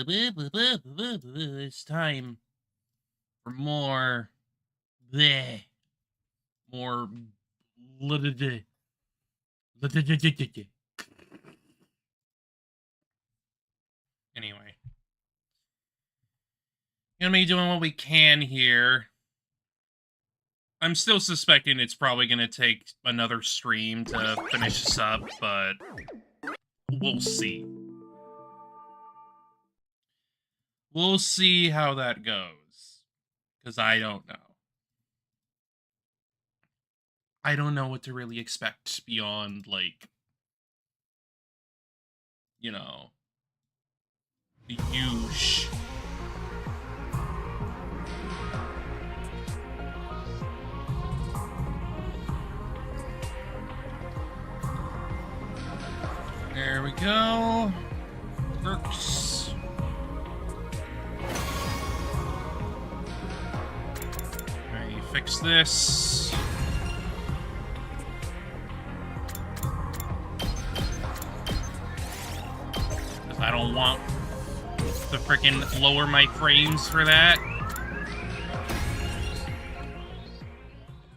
It's time for more. Bleh. More. Anyway. Gonna be doing what we can here. I'm still suspecting it's probably gonna take another stream to finish this up, but we'll see. We'll see how that goes. Because I don't know. I don't know what to really expect beyond, like, you know, the huge. There we go. Works. Alright, fix this. I don't want to frickin' lower my frames for that.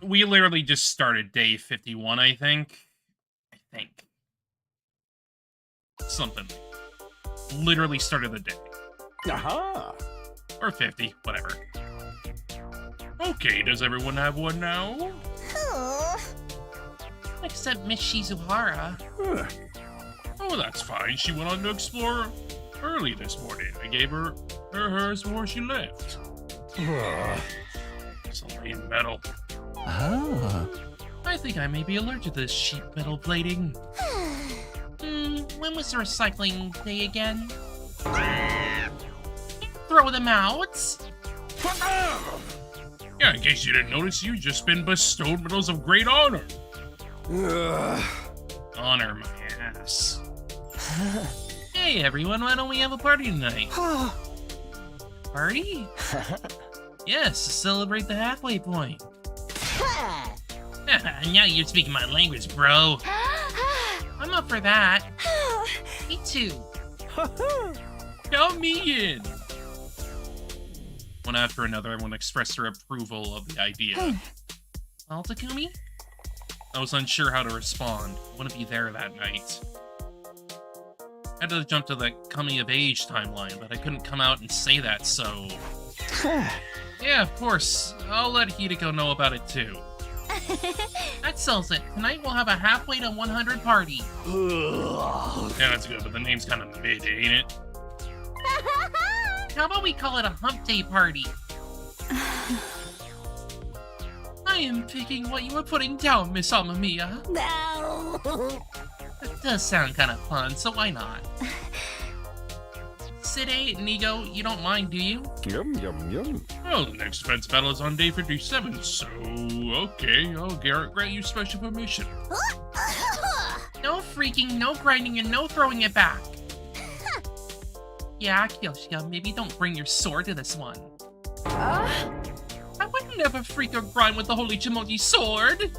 We literally just started day 51, I think. Something. Literally started the day. Aha! Or 50, whatever. Okay, does everyone have one now? Except Miss Shizuhara. Oh, that's fine. She went on to explore early this morning. I gave her hers before she left. It's a lame metal. I think I may be allergic to this sheet metal plating. When was the recycling day again? Throw them out! Yeah, in case you didn't notice, you've just been bestowed medals of great honor. Honor my ass. Hey everyone, why don't we have a party tonight? Party? Yes, to celebrate the halfway point. Now you're speaking my language, bro. I'm up for that. Me too. Count me in. One after another, everyone expressed their approval of the idea. Well, Takumi? I was unsure how to respond. I wouldn't be there that night. I had to jump to the coming of age timeline, but I couldn't come out and say that, so... Yeah, of course. I'll let Hideko know about it too. That sells it. Tonight we'll have a halfway to 100 party. Yeah, that's good, but the name's kind of mid, ain't it? How about we call it a hump day party? I am picking what you were putting down, Miss Amamiya. No. That does sound kind of fun, so why not? Side, Nigo, you don't mind, do you? Yum, yum, yum. Well, the next defense battle is on day 57, so okay, I'll grant you special permission. No freaking, no grinding, and no throwing it back. Yeah, Kyoshika, maybe don't bring your sword to this one. I would never freak or grind with the Holy Chimoji sword!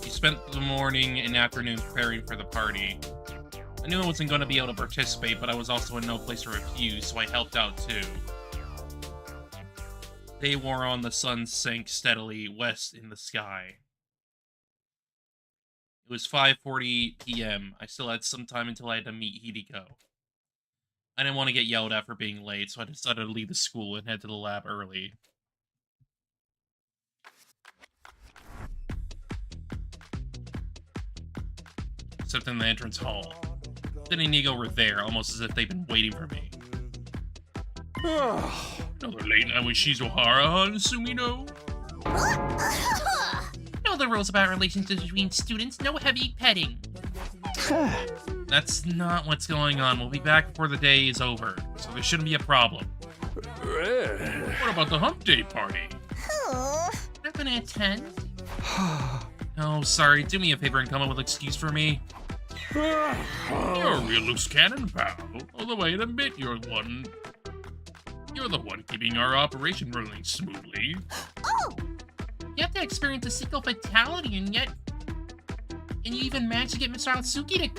Spent the morning and afternoon preparing for the party. I knew I wasn't going to be able to participate, but I was also in no place to refuse, so I helped out too. Day wore on, the sun sank steadily west in the sky. It was 5:40 p.m. I still had some time until I had to meet Hideko. I didn't want to get yelled at for being late, so I decided to leave the school and head to the lab early. Except in the entrance hall. Then and Inigo were there, almost as if they'd been waiting for me. Another late night with Shizuhara, huh, Sumino? know the rules about relationships between students. No heavy petting. That's not what's going on. We'll be back before the day is over, so there shouldn't be a problem. What about the hump day party? Not gonna attend. Oh, sorry. Do me a favor and come up with an excuse for me. You're a real loose cannon, pal. Although I admit you're the one keeping our operation running smoothly. Oh! You have to experience a single fatality, and yet And you even managed to get Mr. Atsuki to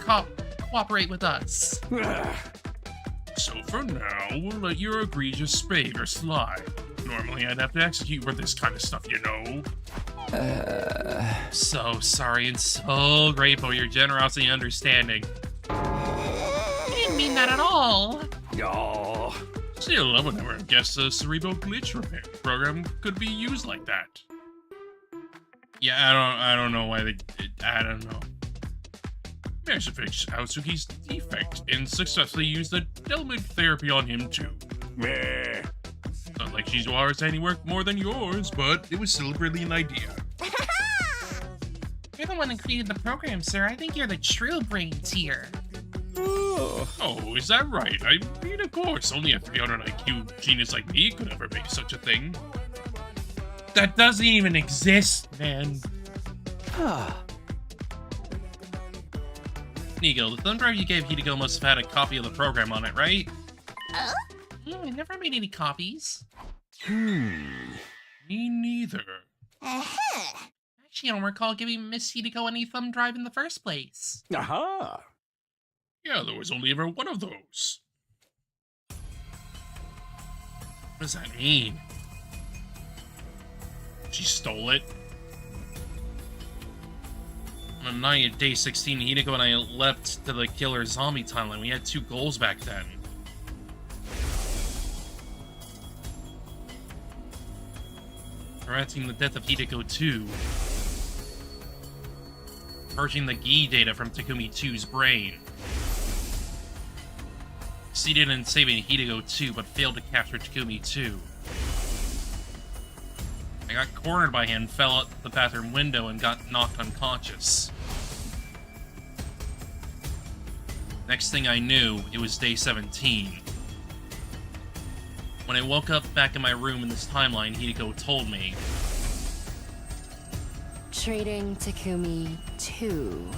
cooperate with us. So for now, we'll let your egregious behavior slide. Normally, I'd have to execute for this kind of stuff, you know? So sorry and so grateful for your generosity and understanding. I didn't mean that at all. Aw. Still, I would never have guessed a cerebral glitch repair program could be used like that. Yeah, I don't know why I don't know. Managed to fix Atsuki's defect and successfully used the element therapy on him too. Meh. Not like she's always any work more than yours, but it was still a brilliant idea. You're the one who created the program, sir. I think you're the true brains here. Oh, is that right? I mean, of course, only a 300 IQ genius like me could ever make such a thing. That doesn't even exist, man. Nigo, the thumb drive you gave Hideko must have had a copy of the program on it, right? I never made any copies. Me neither. Actually, I don't recall giving Miss Hideko any thumb drive in the first place. Aha. Yeah, there was only ever one of those. What does that mean? She stole it? On the night of day 16, Hideko and I leapt to the killer zombie timeline. We had 2 goals back then. Preventing the death of Hideko 2. Purging the Gi data from Takumi 2's brain. Succeeded in saving Hideko 2, but failed to capture Takumi 2. I got cornered by him, fell out the bathroom window, and got knocked unconscious. Next thing I knew, it was day 17. When I woke up back in my room in this timeline, Hideko told me. Treating Takumi 2.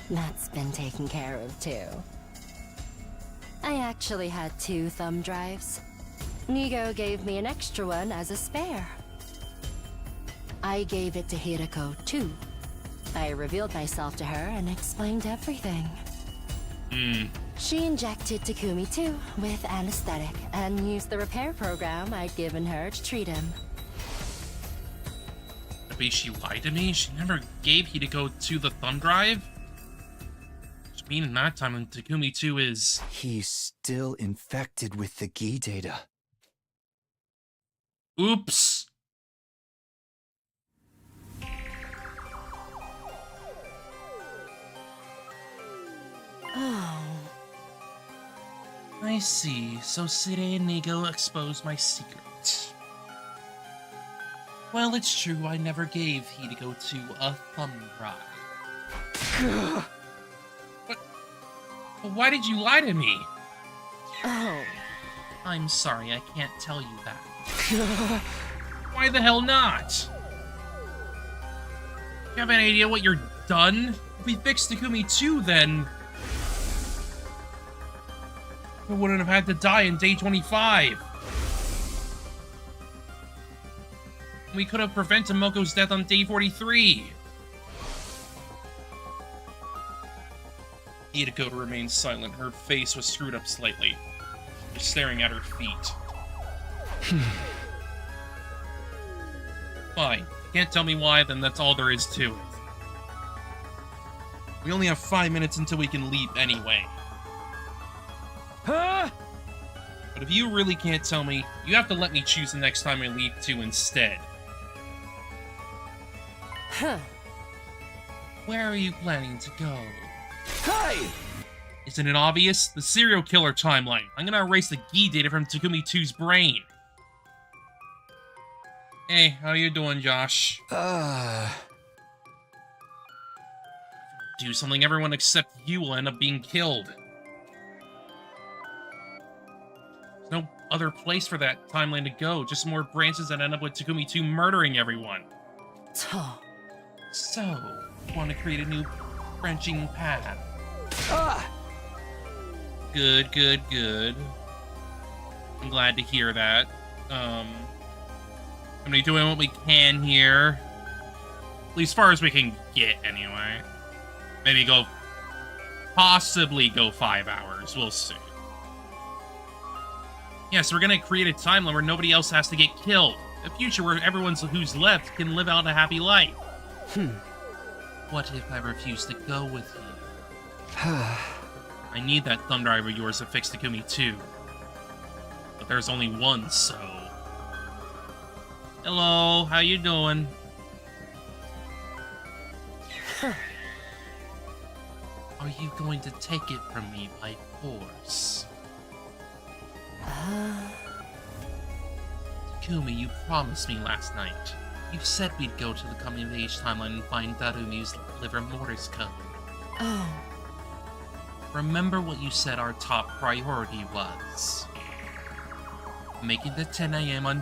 That's been taken care of too. I actually had 2 thumb drives. Nigo gave me an extra one as a spare. I gave it to Hideko too. I revealed myself to her and explained everything. She injected Takumi too with anesthetic and used the repair program I'd given her to treat him. Maybe she lied to me? She never gave Hideko 2 the thumb drive? Which means in that time, Takumi 2 is... He's still infected with the Gi data. Oops! Oh. I see. So Sire and Nigo exposed my secret. Well, it's true, I never gave Hideko 2 a thumb drive. But why did you lie to me? Oh. I'm sorry, I can't tell you that. Why the hell not? You have an idea what you're done? If we fix Takumi 2, then... I wouldn't have had to die in day 25. We could have prevented Moko's death on day 43. Hideko remained silent. Her face was screwed up slightly, just staring at her feet. Fine. Can't tell me why, then that's all there is to it. We only have 5 minutes until we can leap anyway. Huh? But if you really can't tell me, you have to let me choose the next time I leap to instead. Huh. Where are you planning to go? Hey! Isn't it obvious? The serial killer timeline. I'm gonna erase the Gi data from Takumi 2's brain. Hey, how you doing, Josh? Do something, everyone except you will end up being killed. There's no other place for that timeline to go, just more branches that end up with Takumi 2 murdering everyone. So, you want to create a new branching path. Good, good, good. I'm glad to hear that. I'm gonna be doing what we can here. At least as far as we can get, anyway. Maybe possibly go 5 hours. We'll see. Yes, we're gonna create a timeline where nobody else has to get killed. A future where everyone who's left can live out a happy life. What if I refuse to go with you? I need that thumb drive of yours to fix Takumi too. But there's only one, so... Hello, how you doing? Are you going to take it from me by force? Takumi, you promised me last night. You said we'd go to the coming of age timeline and find Darumi's liver mortis code. Oh. Remember what you said our top priority was? Making the 10 a.m. on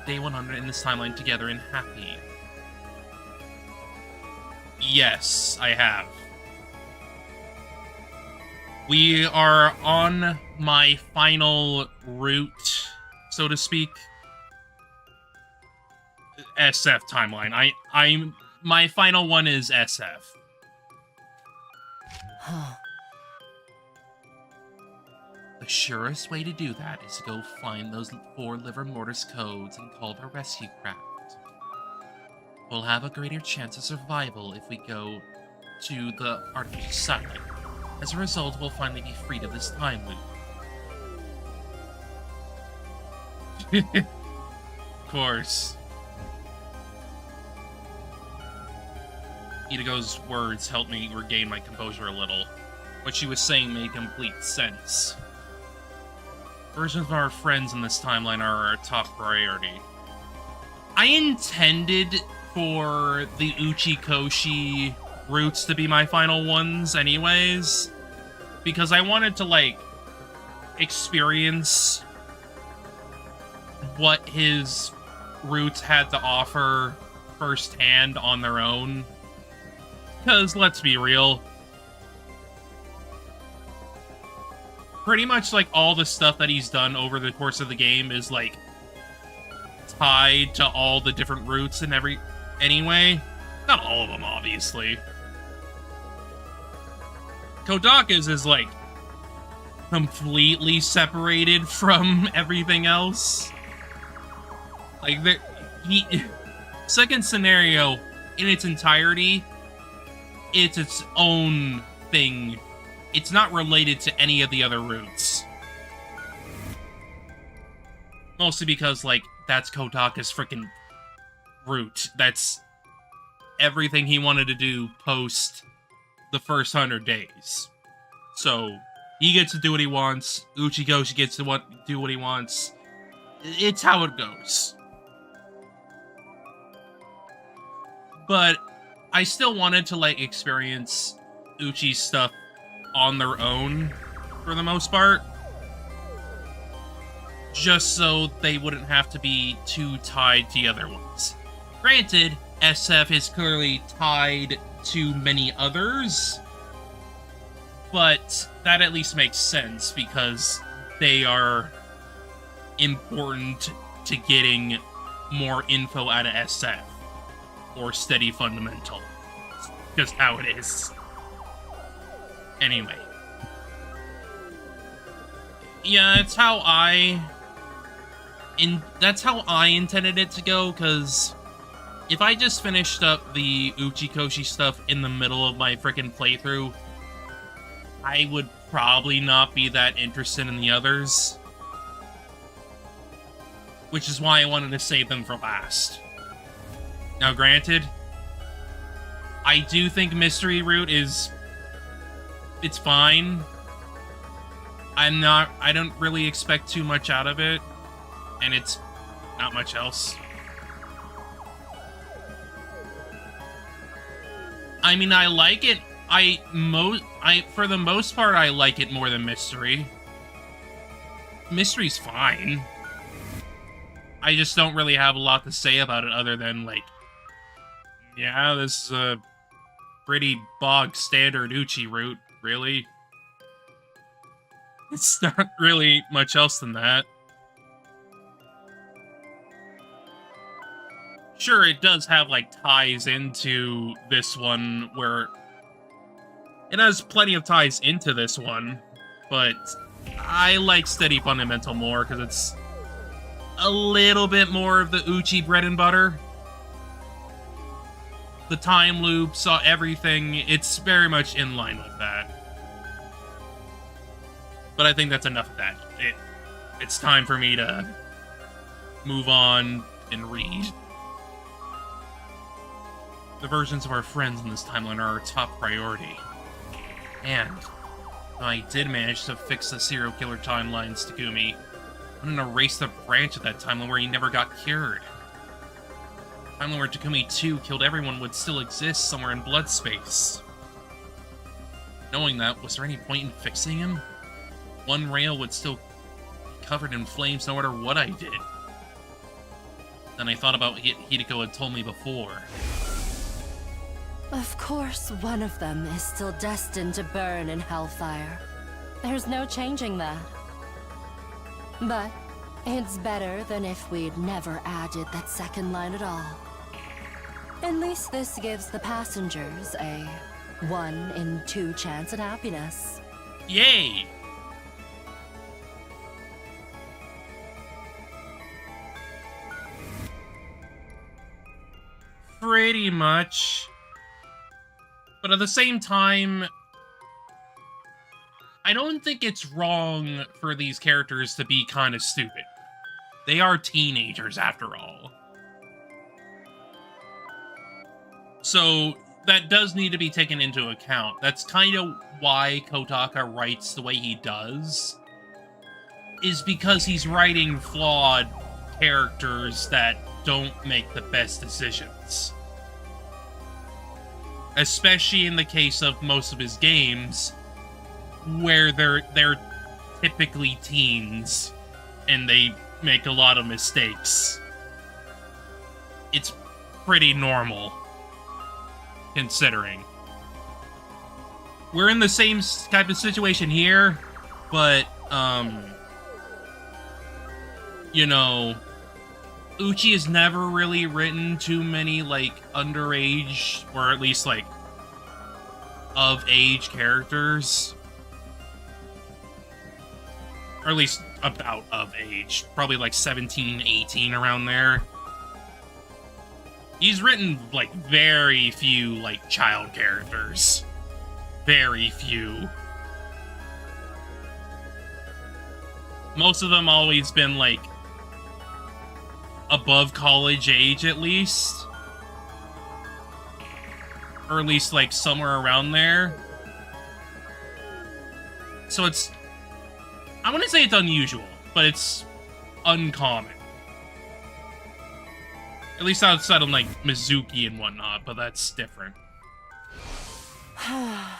day 100 in this timeline together and happy. Yes, I have. We are on my final route, so to speak. SF timeline. My final one is SF. The surest way to do that is to go find those 4 liver mortis codes and call the rescue craft. We'll have a greater chance of survival if we go to the artificial satellite. As a result, we'll finally be freed of this time loop. Of course. Itago's words helped me regain my composure a little. What she was saying made complete sense. Versions of our friends in this timeline are our top priority. I intended for the Uchikoshi routes to be my final ones anyways, because I wanted to, like, experience what his routes had to offer firsthand on their own. Because, let's be real, pretty much, like, all the stuff that he's done over the course of the game is, like, tied to all the different routes and anyway. Not all of them, obviously. Kodaka's is, like, completely separated from everything else. Like, second scenario, in its entirety, it's its own thing. It's not related to any of the other routes. Mostly because, like, that's Kodaka's freaking route. That's everything he wanted to do post the first 100 days. So, he gets to do what he wants. Uchikoshi gets to do what he wants. It's how it goes. But I still wanted to, like, experience Uchi's stuff on their own, for the most part. Just so they wouldn't have to be too tied to the other ones. Granted, SF is clearly tied to many others, but that at least makes sense because they are important to getting more info out of SF, or Steady Fundamental. Just how it is. Anyway. Yeah, that's how I intended it to go, because if I just finished up the Uchikoshi stuff in the middle of my frickin' playthrough, I would probably not be that interested in the others. Which is why I wanted to save them for last. Now, granted, I do think Mystery Route it's fine. I don't really expect too much out of it, and it's not much else. I mean, I like it. For the most part, I like it more than Mystery. Mystery's fine. I just don't really have a lot to say about it other than, like, yeah, this is a pretty bog standard Uchi route, really. It's not really much else than that. Sure, it does have, like, ties into this one where It has plenty of ties into this one, but I like Steady Fundamental more because it's a little bit more of the Uchi bread and butter. The time loop, saw everything, it's very much in line with that. But I think that's enough of that. It's time for me to move on and read. The versions of our friends in this timeline are our top priority. And I did manage to fix the serial killer timelines, Takumi. I'm gonna erase the branch of that timeline where he never got cured. The timeline where Takumi 2 killed everyone would still exist somewhere in blood space. Knowing that, was there any point in fixing him? One rail would still be covered in flames no matter what I did. Then I thought about what Hideko had told me before. Of course, one of them is still destined to burn in hellfire. There's no changing that. But it's better than if we'd never added that second line at all. At least this gives the passengers a 1 in 2 chance at happiness. Yay! Pretty much. But at the same time, I don't think it's wrong for these characters to be kind of stupid. They are teenagers, after all. So, that does need to be taken into account. That's kind of why Kotaka writes the way he does. Is because he's writing flawed characters that don't make the best decisions. Especially in the case of most of his games, where they're typically teens, and they make a lot of mistakes. It's pretty normal, considering. We're in the same type of situation here, but, you know, Uchi has never really written too many, like, underage, or at least, like, of-age characters. Or at least about of age. Probably, like, 17, 18, around there. He's written, like, very few, like, child characters. Very few. Most of them always been, like, above college age, at least. Or at least, like, somewhere around there. So it's... I wouldn't say it's unusual, but it's uncommon. At least outside of, like, Mizuki and whatnot, but that's different. I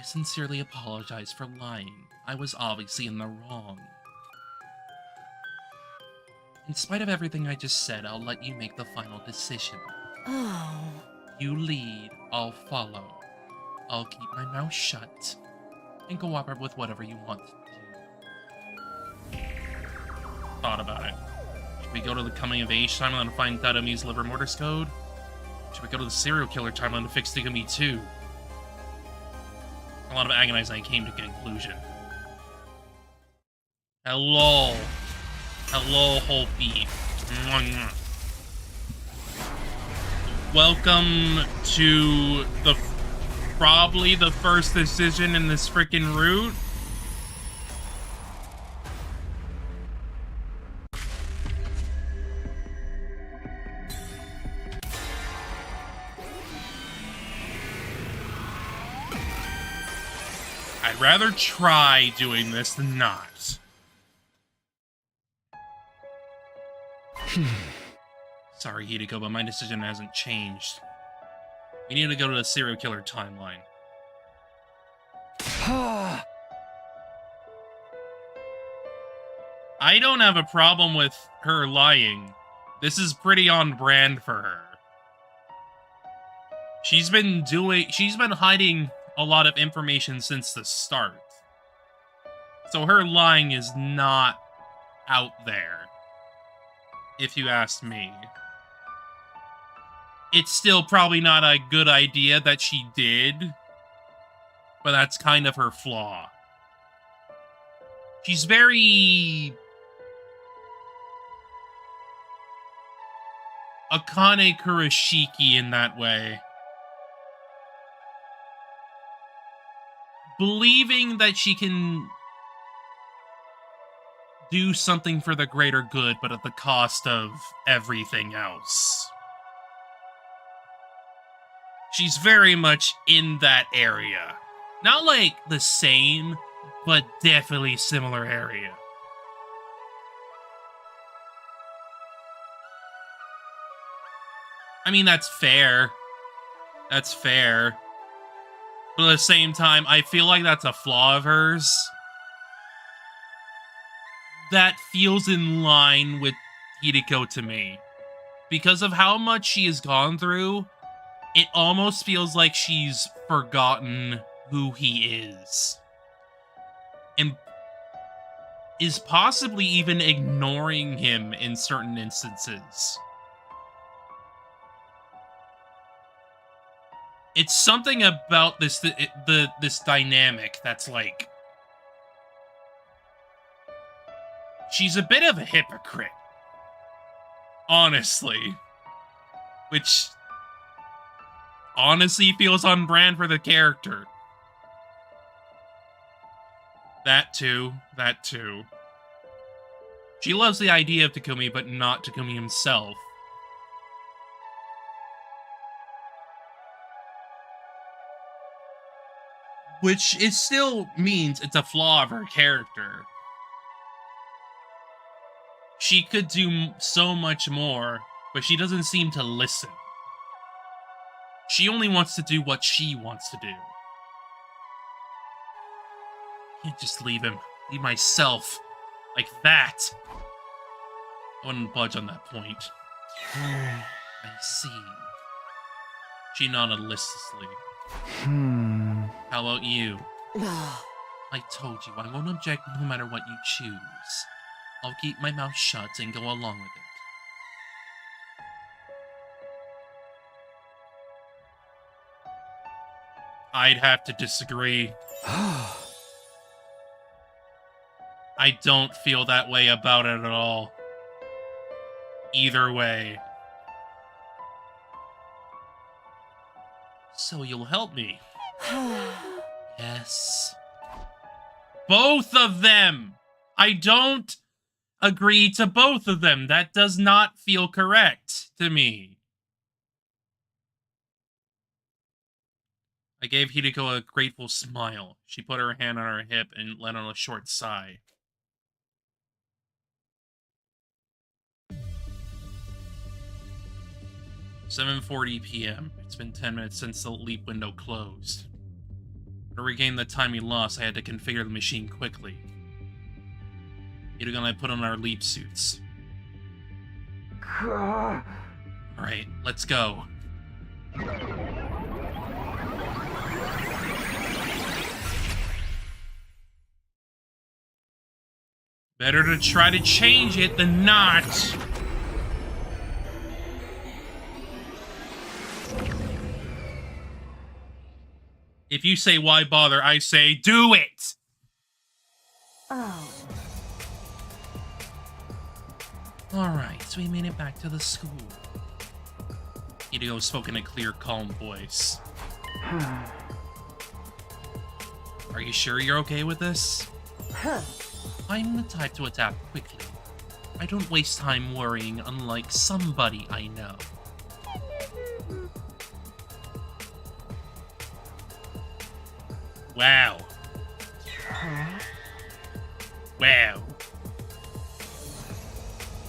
sincerely apologize for lying. I was obviously in the wrong. In spite of everything I just said, I'll let you make the final decision. Oh. You lead, I'll follow. I'll keep my mouth shut and cooperate with whatever you want to do. Thought about it. Should we go to the coming-of-age timeline to find Tadami's liver mortis code? Should we go to the serial killer timeline to fix Digami 2? A lot of agonizing, I came to a conclusion. Hello. Hello, Hopi. Welcome to the probably the first decision in this freaking route. I'd rather try doing this than not. Sorry, Hideko, but my decision hasn't changed. We need to go to the serial killer timeline. I don't have a problem with her lying. This is pretty on brand for her. She's been hiding a lot of information since the start. So her lying is not out there, if you ask me. it's still probably not a good idea that she did, but that's kind of her flaw. She's very Akane Kurashiki in that way. Believing that she can do something for the greater good, but at the cost of everything else. She's very much in that area. Not like the same, but definitely similar area. I mean, that's fair. That's fair. But at the same time, I feel like that's a flaw of hers that feels in line with Hideko to me. Because of how much she has gone through, it almost feels like she's forgotten who he is. And is possibly even ignoring him in certain instances. It's something about this this dynamic that's like, she's a bit of a hypocrite, honestly, which honestly feels on brand for the character. That too. She loves the idea of Takumi, but not Takumi himself. Which it still means it's a flaw of her character. She could do so much more, but she doesn't seem to listen. She only wants to do what she wants to do. Can't just leave him. Leave myself. Like that. I wouldn't budge on that point. I see. She nodded listlessly. How about you? I told you, I won't object no matter what you choose. I'll keep my mouth shut and go along with it. I'd have to disagree. I don't feel that way about it at all. Either way. So you'll help me? Yes. Both of them! I don't agree to both of them. That does not feel correct to me. I gave Hideko a grateful smile. She put her hand on her hip and let out a short sigh. "7:40 p.m. It's been 10 minutes since the leap window closed. To regain the time we lost, I had to configure the machine quickly. Hideko and I put on our leap suits. Alright, let's go. Better to try to change it than not. If you say why bother, I say do it. Oh. Alright, so we made it back to the school. Hideko spoke in a clear, calm voice. Are you sure you're okay with this? I'm the type to adapt quickly. I don't waste time worrying, unlike somebody I know. Wow. Wow.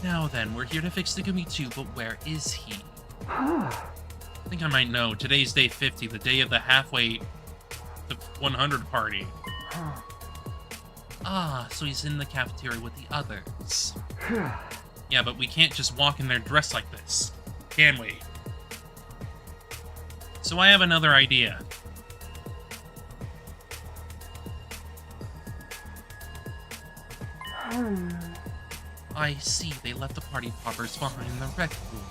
Now then, we're here to fix Takumi too, but where is he? I think I might know. Today's day 50, the day of the halfway to 100 party. Ah, so he's in the cafeteria with the others. Yeah, but we can't just walk in there dressed like this, can we? So I have another idea. I see, they left the party poppers behind the rec room.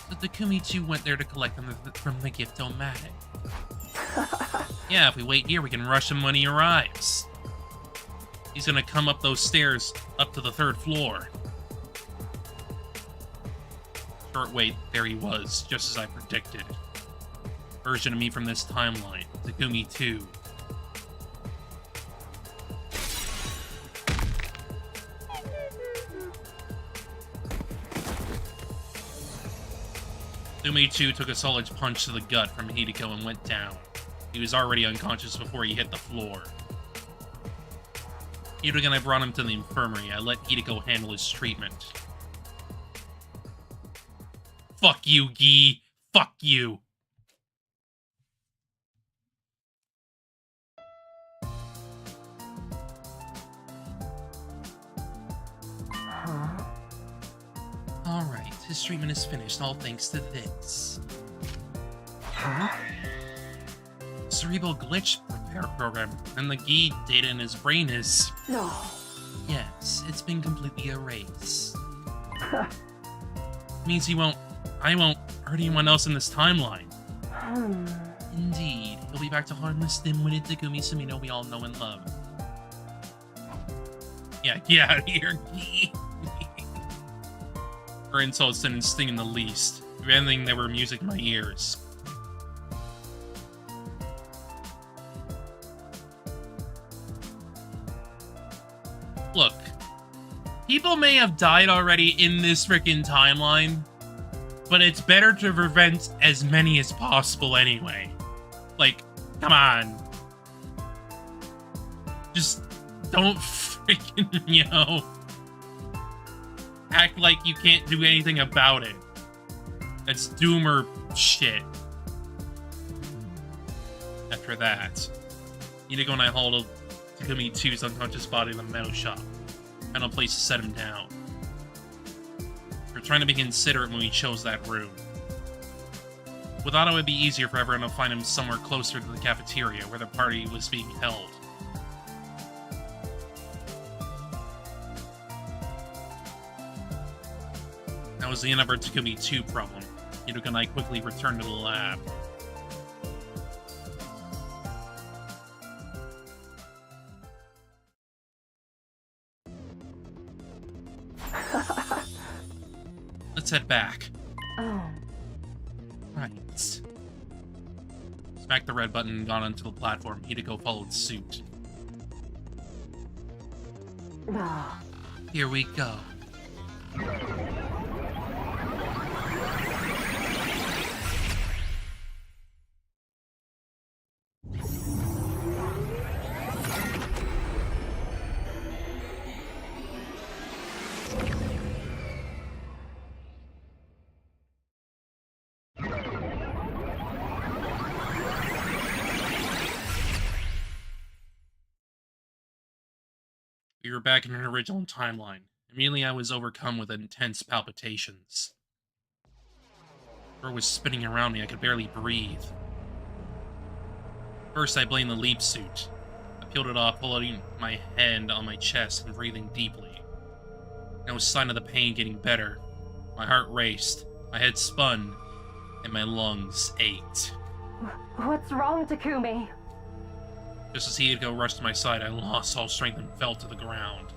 The but Takumi 2 went there to collect them from the gift-o-matic. Yeah, if we wait here, we can rush him when he arrives. He's gonna come up those stairs up to the 3rd floor. Short wait, there he was, just as I predicted. Version of me from this timeline, Takumi 2. Takumi 2 took a solid punch to the gut from Hideko and went down. He was already unconscious before he hit the floor. Hideko and I brought him to the infirmary. I let Hideko handle his treatment. Fuck you, Gi. Fuck you. Alright, his treatment is finished, all thanks to this. Huh? Cerebral glitch repair program, and the Gi data in his brain is... No. Yes, it's been completely erased. Means I won't hurt anyone else in this timeline. Indeed, he'll be back to harmless, dim-witted Takumi Sumino we all know and love. Yeah, get out of here, Gi. Her insults didn't sting in the least. If anything, they were music in my ears. Look, people may have died already in this frickin' timeline, but it's better to prevent as many as possible anyway. Like, come on. Just don't frickin', act like you can't do anything about it. That's doomer shit. After that, Hideko and I hauled Takumi 2's unconscious body to the metal shop. Found a place to set him down. We were trying to be considerate when we chose that room. We thought it would be easier for everyone to find him somewhere closer to the cafeteria where the party was being held. That was the end of our Takumi 2 problem. Hideko and I quickly returned to the lab. Let's head back. Oh. Right. Smacked the red button and got onto the platform. Hideko followed suit. Oh. Here we go. We were back in an original timeline. Immediately I was overcome with intense palpitations. The floor was spinning around me, I could barely breathe. First I blamed the leap suit. I peeled it off, pulling my hand on my chest and breathing deeply. No sign of the pain getting better. My heart raced, my head spun, and my lungs ached. What's wrong, Takumi? Just as Hideko rushed to my side, I lost all strength and fell to the ground.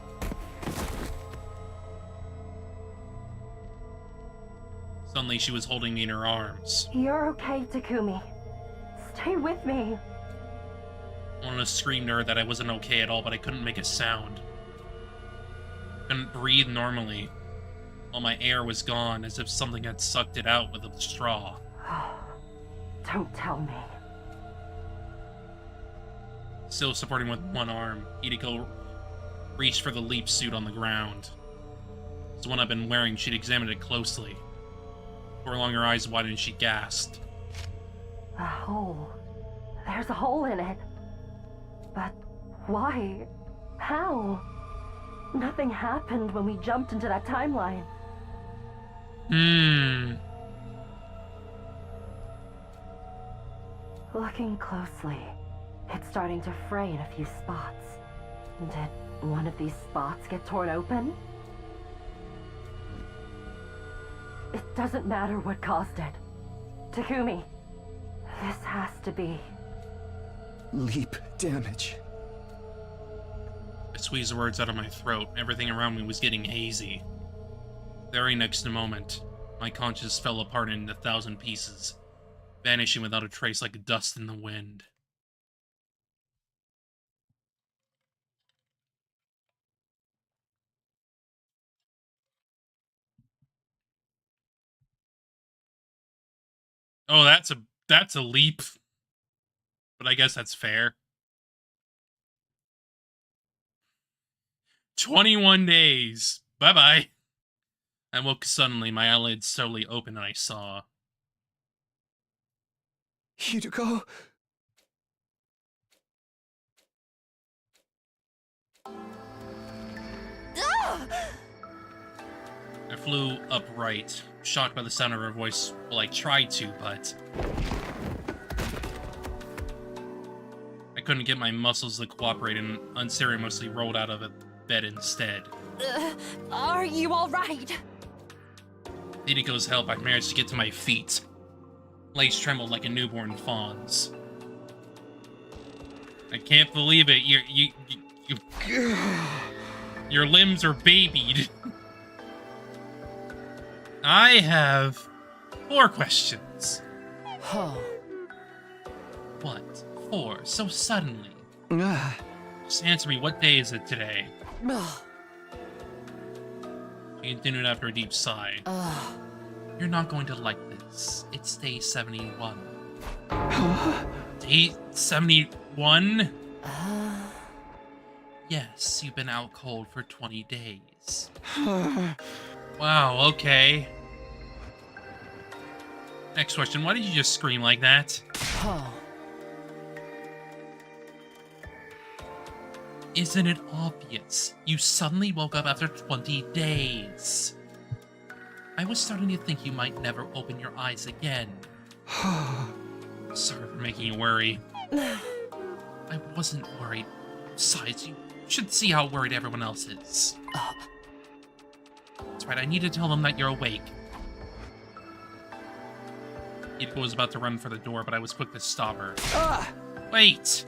Suddenly, she was holding me in her arms. You're okay, Takumi. Stay with me. I wanted to scream to her that I wasn't okay at all, but I couldn't make a sound. Couldn't breathe normally. All my air was gone, as if something had sucked it out with a straw. Don't tell me. Still supporting with one arm, Hideko reached for the leap suit on the ground. It's the one I've been wearing. She'd examined it closely. Before long, her eyes widened and she gasped. A hole. There's a hole in it. But why? How? Nothing happened when we jumped into that timeline. Looking closely, it's starting to fray in a few spots. Did one of these spots get torn open? It doesn't matter what caused it. Takumi, this has to be... Leap damage. I squeezed the words out of my throat. Everything around me was getting hazy. The very next moment, my conscience fell apart in 1,000 pieces, vanishing without a trace like dust in the wind. Oh, that's a leap. But I guess that's fair. 21 days. Bye-bye. I woke suddenly, my eyelids slowly opened, and I saw... Hideko? I flew upright, shocked by the sound of her voice. Well, I tried to, but... I couldn't get my muscles to cooperate and unceremoniously rolled out of bed instead. Are you alright? Hideko's help, I managed to get to my feet. Legs trembled like a newborn fawn's. I can't believe it. Your limbs are babied. I have 4 questions. Oh. What? 4? So suddenly? Ah, Just answer me, what day is it today? Ugh. She continued after a deep sigh. Ugh. You're not going to like this. It's day 71. huh? Day 71? Uh, Yes, you've been out cold for 20 days. Wow, okay. Next question, why did you just scream like that? oh. Isn't it obvious? You suddenly woke up after 20 days. I was starting to think you might never open your eyes again. Sorry for making you worry. I wasn't worried. Besides, you should see how worried everyone else is. That's right, I need to tell them that you're awake. Hideko was about to run for the door, but I was quick to stop her. Wait!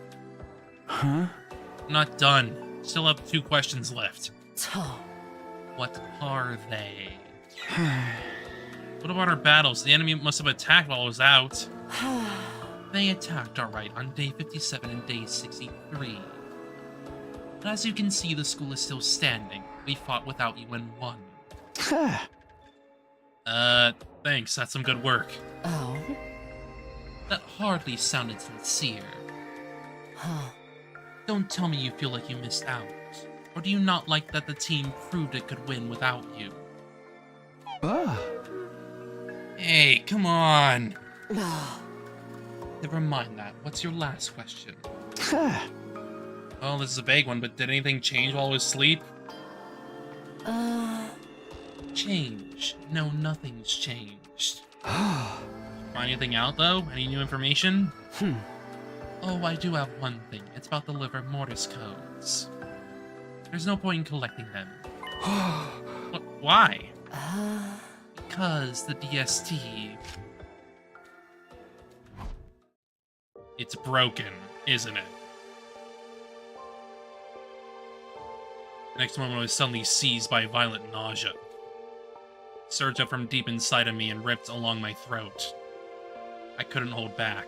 Huh? I'm not done. Still have 2 questions left. Oh. What are they? What about our battles? The enemy must have attacked while I was out. They attacked, alright, on day 57 and day 63. But as you can see, the school is still standing. We fought without you and won. Thanks, that's some good work. Oh. That hardly sounded sincere. Huh. Don't tell me you feel like you missed out. Or do you not like that the team proved it could win without you? Hey, come on! Never mind that. What's your last question? Well, this is a vague one, but did anything change while I was asleep? Change. No, nothing's changed. Find anything out, though? Any new information? Oh, I do have one thing. It's about the liver mortis codes. There's no point in collecting them. Why? Because the DST... It's broken, isn't it? The next moment I was suddenly seized by violent nausea. It surged up from deep inside of me and ripped along my throat. I couldn't hold back.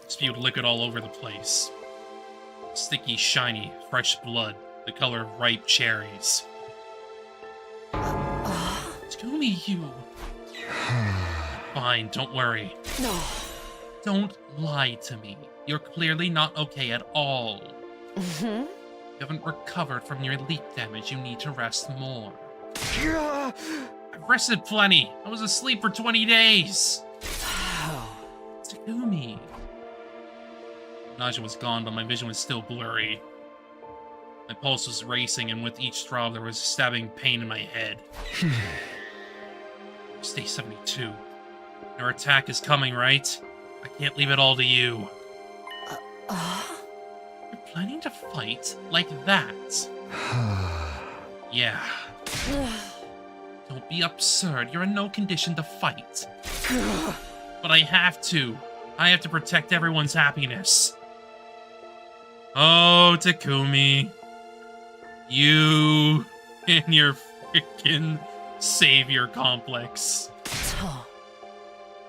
Spewed liquid all over the place. Sticky, shiny, fresh blood, the color of ripe cherries. Takumi, you... Fine, don't worry. No. Don't lie to me. You're clearly not okay at all. Mm-hmm. You haven't recovered from your leak damage. You need to rest more. Yeah. I've rested plenty. I was asleep for 20 days. Takumi. Nausea was gone, but my vision was still blurry. My pulse was racing, and with each throb, there was stabbing pain in my head. It's day 72. Our attack is coming, right? I can't leave it all to you. You're planning to fight like that? Yeah. Don't be absurd. You're in no condition to fight. But I have to. I have to protect everyone's happiness. Oh, Takumi. You and your freaking savior complex.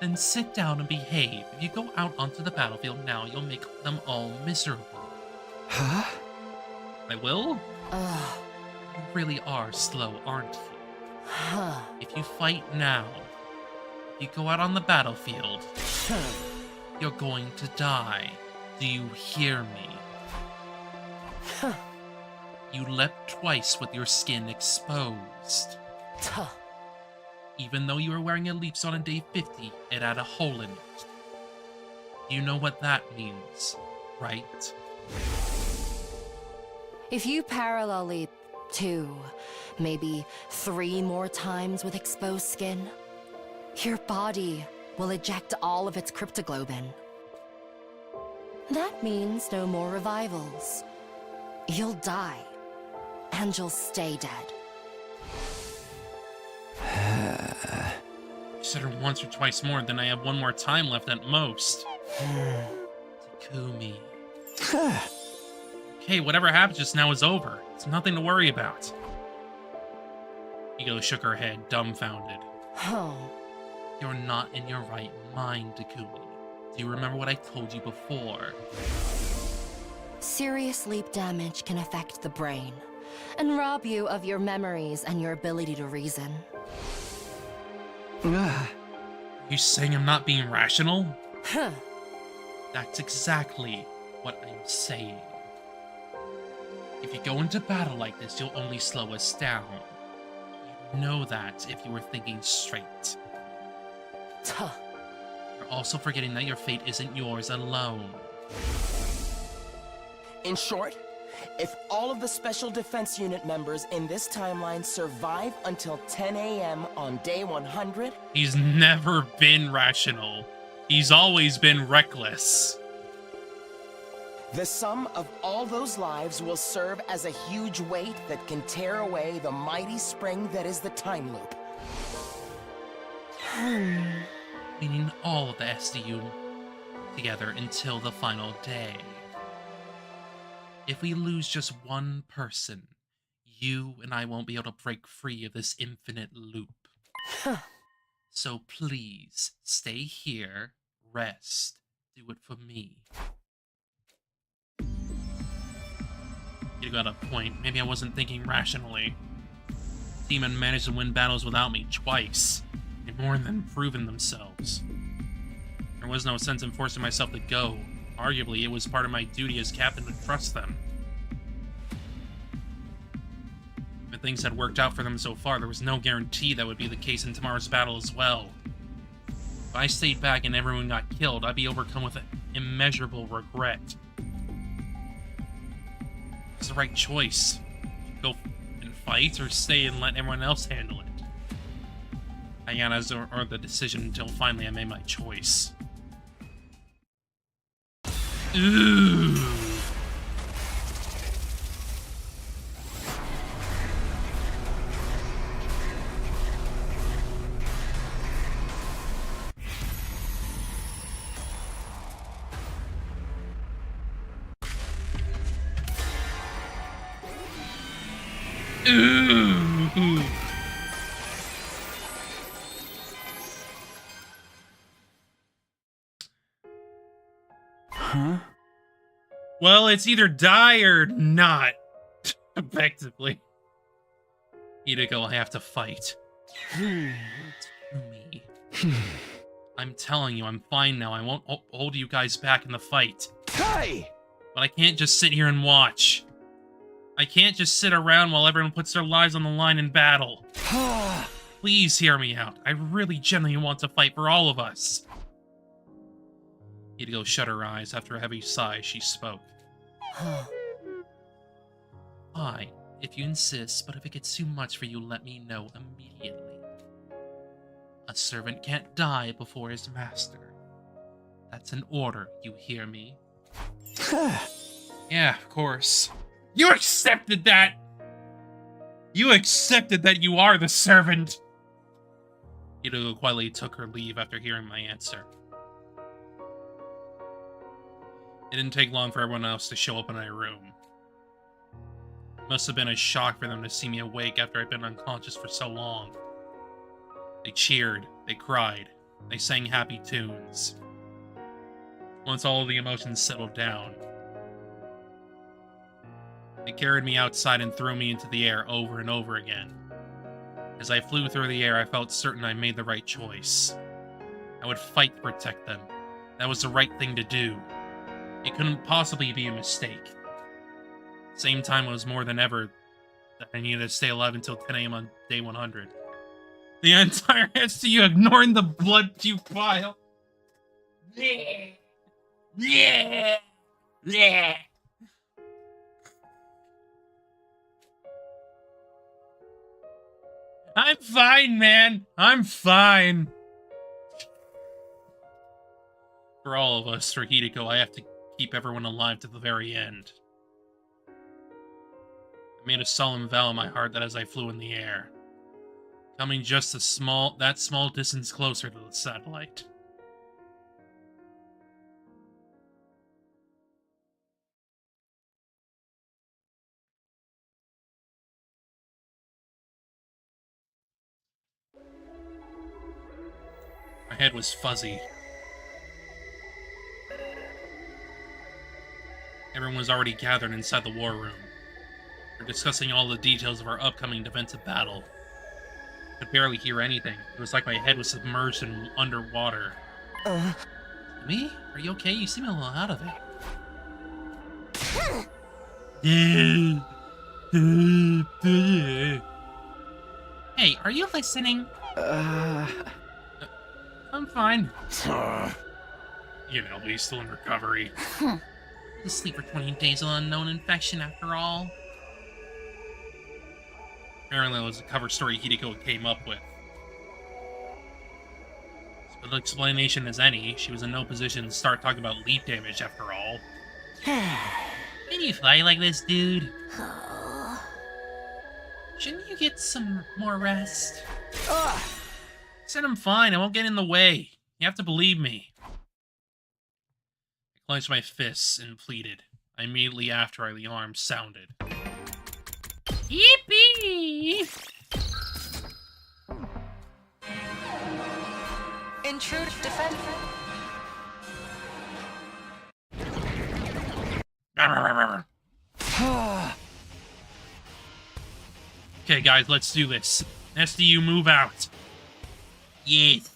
Then sit down and behave. If you go out onto the battlefield now, you'll make them all miserable. Huh? I will? You really are slow, aren't you? If you fight now, if you go out on the battlefield, you're going to die. Do you hear me? You leapt twice with your skin exposed. Even though you were wearing a leaps on day 50, it had a hole in it. You know what that means, right? If you parallel leap 2, maybe 3 more times with exposed skin, your body will eject all of its cryptoglobin. That means no more revivals. You'll die, and you'll stay dead. You said it once or twice more, then I have 1 more time left at most. Takumi. Okay, whatever happened just now is over. It's nothing to worry about. Ego shook her head, dumbfounded. Oh. You're not in your right mind, Takumi. Do you remember what I told you before? Serious leap damage can affect the brain, and rob you of your memories and your ability to reason. You saying I'm not being rational? Huh. That's exactly what I'm saying. If you go into battle like this, you'll only slow us down. You'd know that if you were thinking straight. Tuh. You're also forgetting that your fate isn't yours alone. In short, if all of the Special Defense Unit members in this timeline survive until 10 a.m. on day 100... He's never been rational. He's always been reckless. The sum of all those lives will serve as a huge weight that can tear away the mighty spring that is the time loop. Meaning all of the SDU together until the final day. If we lose just one person, you and I won't be able to break free of this infinite loop. So please, stay here, rest, do it for me. You got a point. Maybe I wasn't thinking rationally. Demon managed to win battles without me twice, and more than proven themselves. There was no sense in forcing myself to go. Arguably, it was part of my duty as captain to trust them. If things had worked out for them so far, there was no guarantee that would be the case in tomorrow's battle as well. If I stayed back and everyone got killed, I'd be overcome with immeasurable regret. It's the right choice. Go and fight, or stay and let everyone else handle it. Ayana's or the decision until finally I made my choice. Ooh. Ooh. Huh? Well, it's either die or not, effectively. Hideko, I have to fight. Me. I'm telling you, I'm fine now. I won't hold you guys back in the fight. Hey! But I can't just sit here and watch. I can't just sit around while everyone puts their lives on the line in battle. Please hear me out. I really genuinely want to fight for all of us. Hideko shut her eyes. After a heavy sigh, she spoke. Fine, if you insist, but if it gets too much for you, let me know immediately. A servant can't die before his master. That's an order, you hear me? Yeah, of course. You accepted that! You accepted that you are the servant! Hideko quietly took her leave after hearing my answer. It didn't take long for everyone else to show up in my room. It must have been a shock for them to see me awake after I'd been unconscious for so long. They cheered, they cried, they sang happy tunes. Once all of the emotions settled down, they carried me outside and threw me into the air over and over again. As I flew through the air, I felt certain I made the right choice. I would fight to protect them. That was the right thing to do. It couldn't possibly be a mistake. Same time, it was more than ever that I needed to stay alive until 10 AM on day 100. The entire STU ignoring the blood puke pile. I'm fine, man. I'm fine. For all of us, for Hideko, I have to keep everyone alive to the very end. I made a solemn vow in my heart that as I flew in the air, coming just that small distance closer to the satellite. My head was fuzzy. Everyone was already gathered inside the war room. We're discussing all the details of our upcoming defensive battle. I could barely hear anything. It was like my head was submerged in underwater. Me? Are you okay? You seem a little out of it. Hey, are you listening? I'm fine. You know, but he's still in recovery. He'll sleep for 20 days on unknown infection after all. Apparently, it was a cover story Hideko came up with. As good an explanation as any, she was in no position to start talking about lead damage after all. Can you fly like this, dude? Shouldn't you get some more rest? I said I'm fine, I won't get in the way. You have to believe me. I clenched my fists and pleaded. Immediately after the alarm sounded. Yippee! Intrude, defend. Okay, guys, let's do this. SDU, move out. Yes.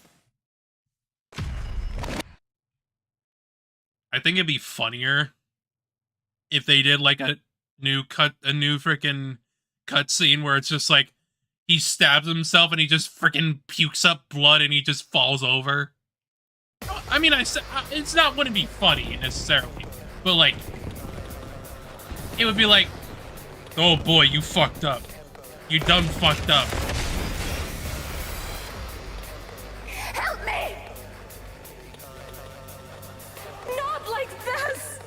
I think it'd be funnier if they did like a new freaking cutscene where it's just like he stabs himself and he just freaking pukes up blood and he just falls over. I mean, it's not wouldn't be funny necessarily, but like it would be like, oh boy, you fucked up. You done fucked up. Help me! Not like this!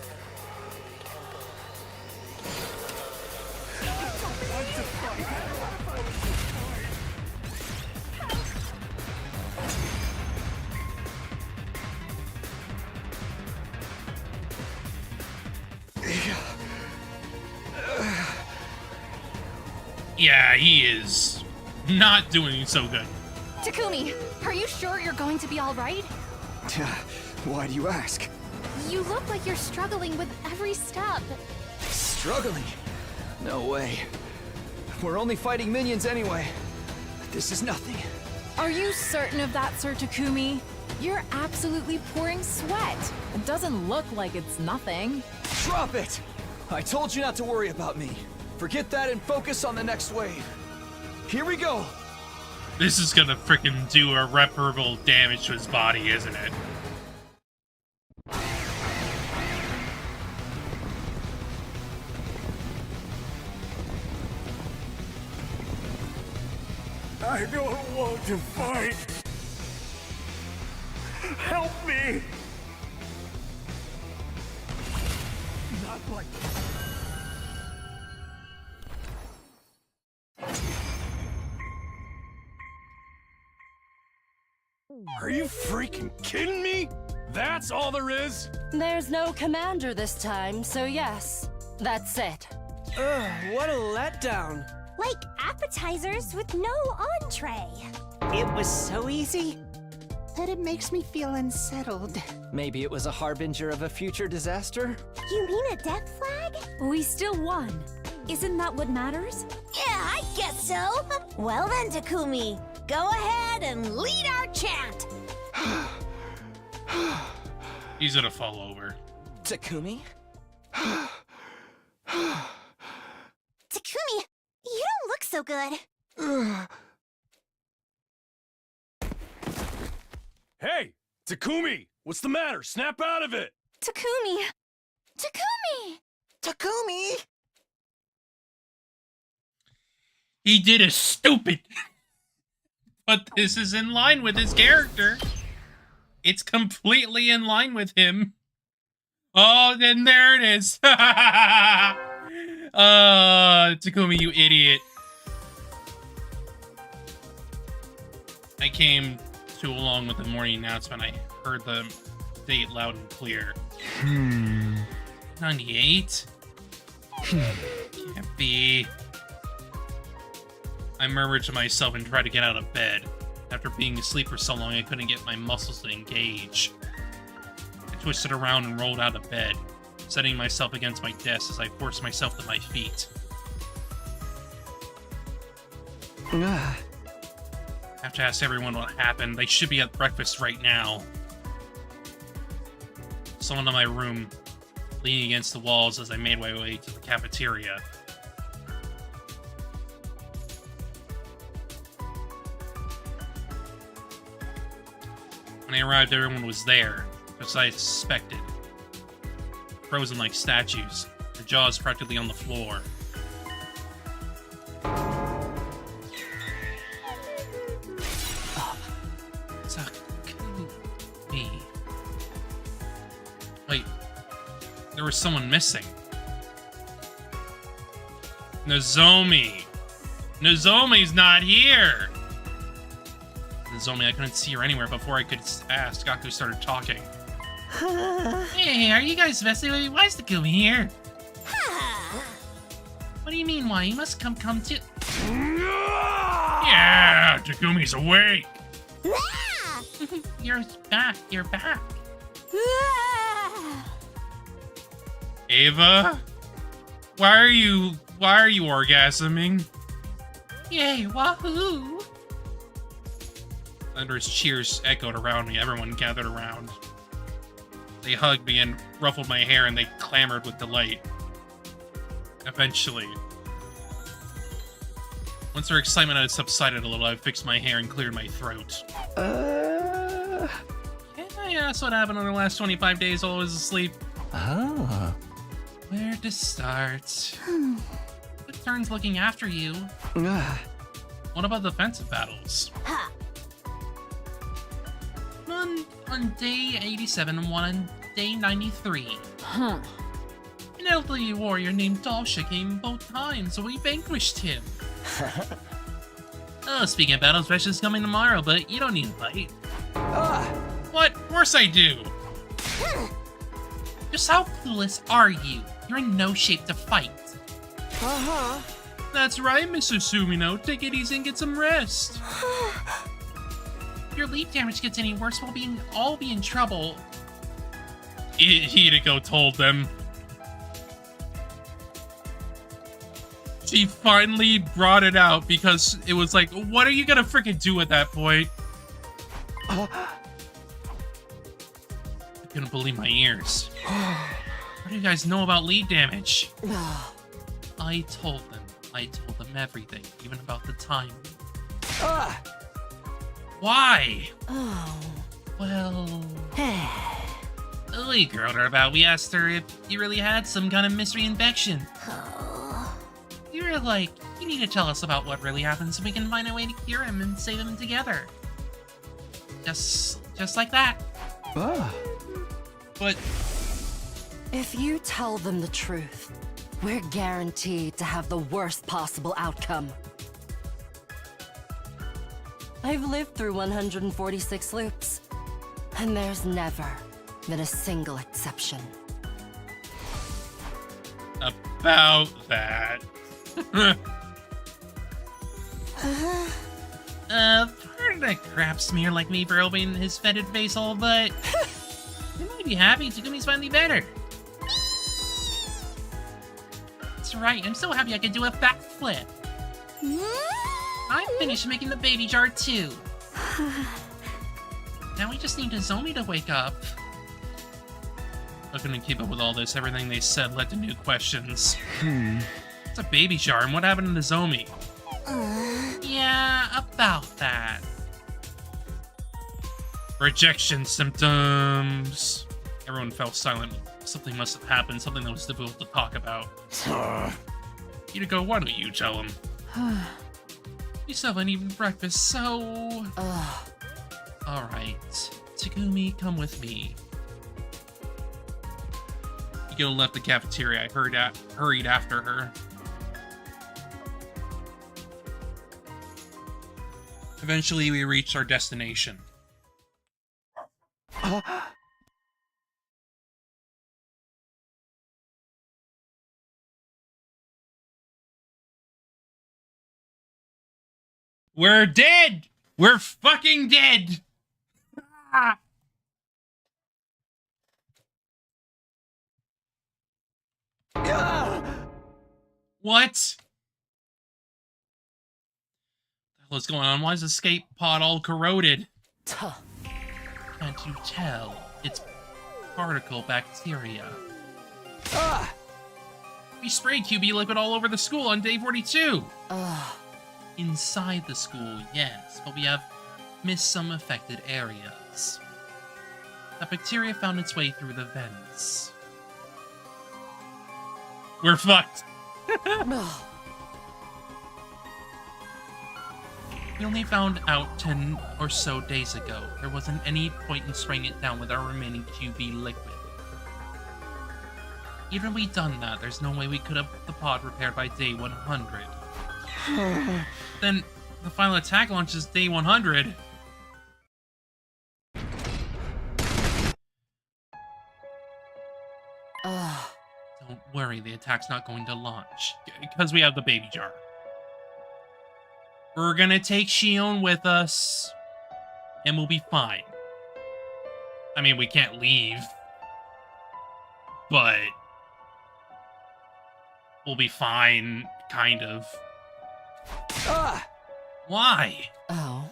Yeah, he is not doing so good. Takumi, are you sure you're going to be all right? Why do you ask? You look like you're struggling with every step. Struggling? No way. We're only fighting minions anyway. This is nothing. Are you certain of that, Sir Takumi? You're absolutely pouring sweat. It doesn't look like it's nothing. Drop it! I told you not to worry about me. Forget that and focus on the next wave. Here we go! This is gonna freaking do irreparable damage to his body, isn't it? I don't want to fight. Help me! Not like Are you freaking kidding me? That's all there is? There's no commander this time, so yes, that's it. Ugh, what a letdown. Like appetizers with no entree. It was so easy. But it makes me feel unsettled. Maybe it was a harbinger of a future disaster? You mean a death flag? We still won. Isn't that what matters? Yeah, I guess so. Well then, Takumi, go ahead and lead our chant. He's gonna fall over. Takumi? Takumi, you don't look so good. Hey, Takumi! What's the matter? Snap out of it! Takumi! Takumi! Takumi! He did a stupid. But this is in line with his character. It's completely in line with him. Oh, then there it is. Takumi, you idiot. I came too along with the morning announcement. I heard the date loud and clear. 98? Can't be. I murmured to myself and tried to get out of bed. After being asleep for so long, I couldn't get my muscles to engage. I twisted around and rolled out of bed, setting myself against my desk as I forced myself to my feet. I have to ask everyone what happened. They should be at breakfast right now. Someone in my room, leaning against the walls as I made my way to the cafeteria. When I arrived, everyone was there, as I suspected. Frozen like statues, their jaws practically on the floor. Takumi. Wait, there was someone missing. Nozomi! Nozomi's not here! Nozomi, I couldn't see her anywhere before I could ask. Gaku started talking. Hey, are you guys messing? Why is Takumi here? What do you mean, why? You must come too. Yeah, Takumi's awake. You're back. You're back. Ava, why are you orgasming? Yay, wahoo! Thunderous cheers echoed around me. Everyone gathered around. They hugged me and ruffled my hair, and they clamored with delight. Eventually, once their excitement had subsided a little, I fixed my hair and cleared my throat. Can I ask what happened on the last 25 days while I was asleep? Oh. Where to start? Good turns looking after you. What about the defensive battles? One on day 87 and one on day 93. An elderly warrior named Dalsha came both times, so we vanquished him. Oh, speaking of battles, Vesh is coming tomorrow, but you don't need to fight. What? Of course I do! Just how clueless are you? You're in no shape to fight. That's right, Mr. Sumino. Take it easy and get some rest. If your lead damage gets any worse, we'll all be in trouble. Hideko told them. She finally brought it out because it was like, what are you gonna freaking do at that point? I couldn't believe my ears. What do you guys know about lead damage? I told them everything, even about the timing. Why? Oh. Well... we grilled her about. We asked her if you really had some kind of mystery infection. We were like, you need to tell us about what really happened so we can find a way to cure him and save him together. Just like that. But... if you tell them the truth, we're guaranteed to have the worst possible outcome. I've lived through 146 loops, and there's never been a single exception. About that. Pardon a crap smear like me for opening his fetid face hole, but you might be happy Takumi's finally better. That's right, I'm so happy I could do a backflip. I'm finished making the baby jar too. Now we just need Nozomi to wake up. I couldn't keep up with all this. Everything they said led to new questions. It's a baby jar, and what happened to Nozomi? Yeah, about that. Rejection symptoms. Everyone fell silent. Something must have happened, something that was difficult to talk about. Hideko, why don't you tell him? We still haven't eaten breakfast, so... Alright. Takumi, come with me. Hideko left the cafeteria. I hurried after her. Eventually, we reached our destination. We're dead! We're fucking dead! Ah. What? What's going on? Why is the escape pod all corroded? Can't you tell? It's particle bacteria. We sprayed QB liquid all over the school on day 42. Inside the school, yes, but we have missed some affected areas. The bacteria found its way through the vents. We're fucked. We only found out 10 or so days ago. There wasn't any point in spraying it down with our remaining QB liquid. Even if we'd done that, there's no way we could have the pod repaired by day 100. Then the final attack launches day 100. Don't worry, the attack's not going to launch. Because we have the baby jar. We're gonna take Shion with us. And we'll be fine. I mean, we can't leave. But... we'll be fine, kind of. Why? Oh?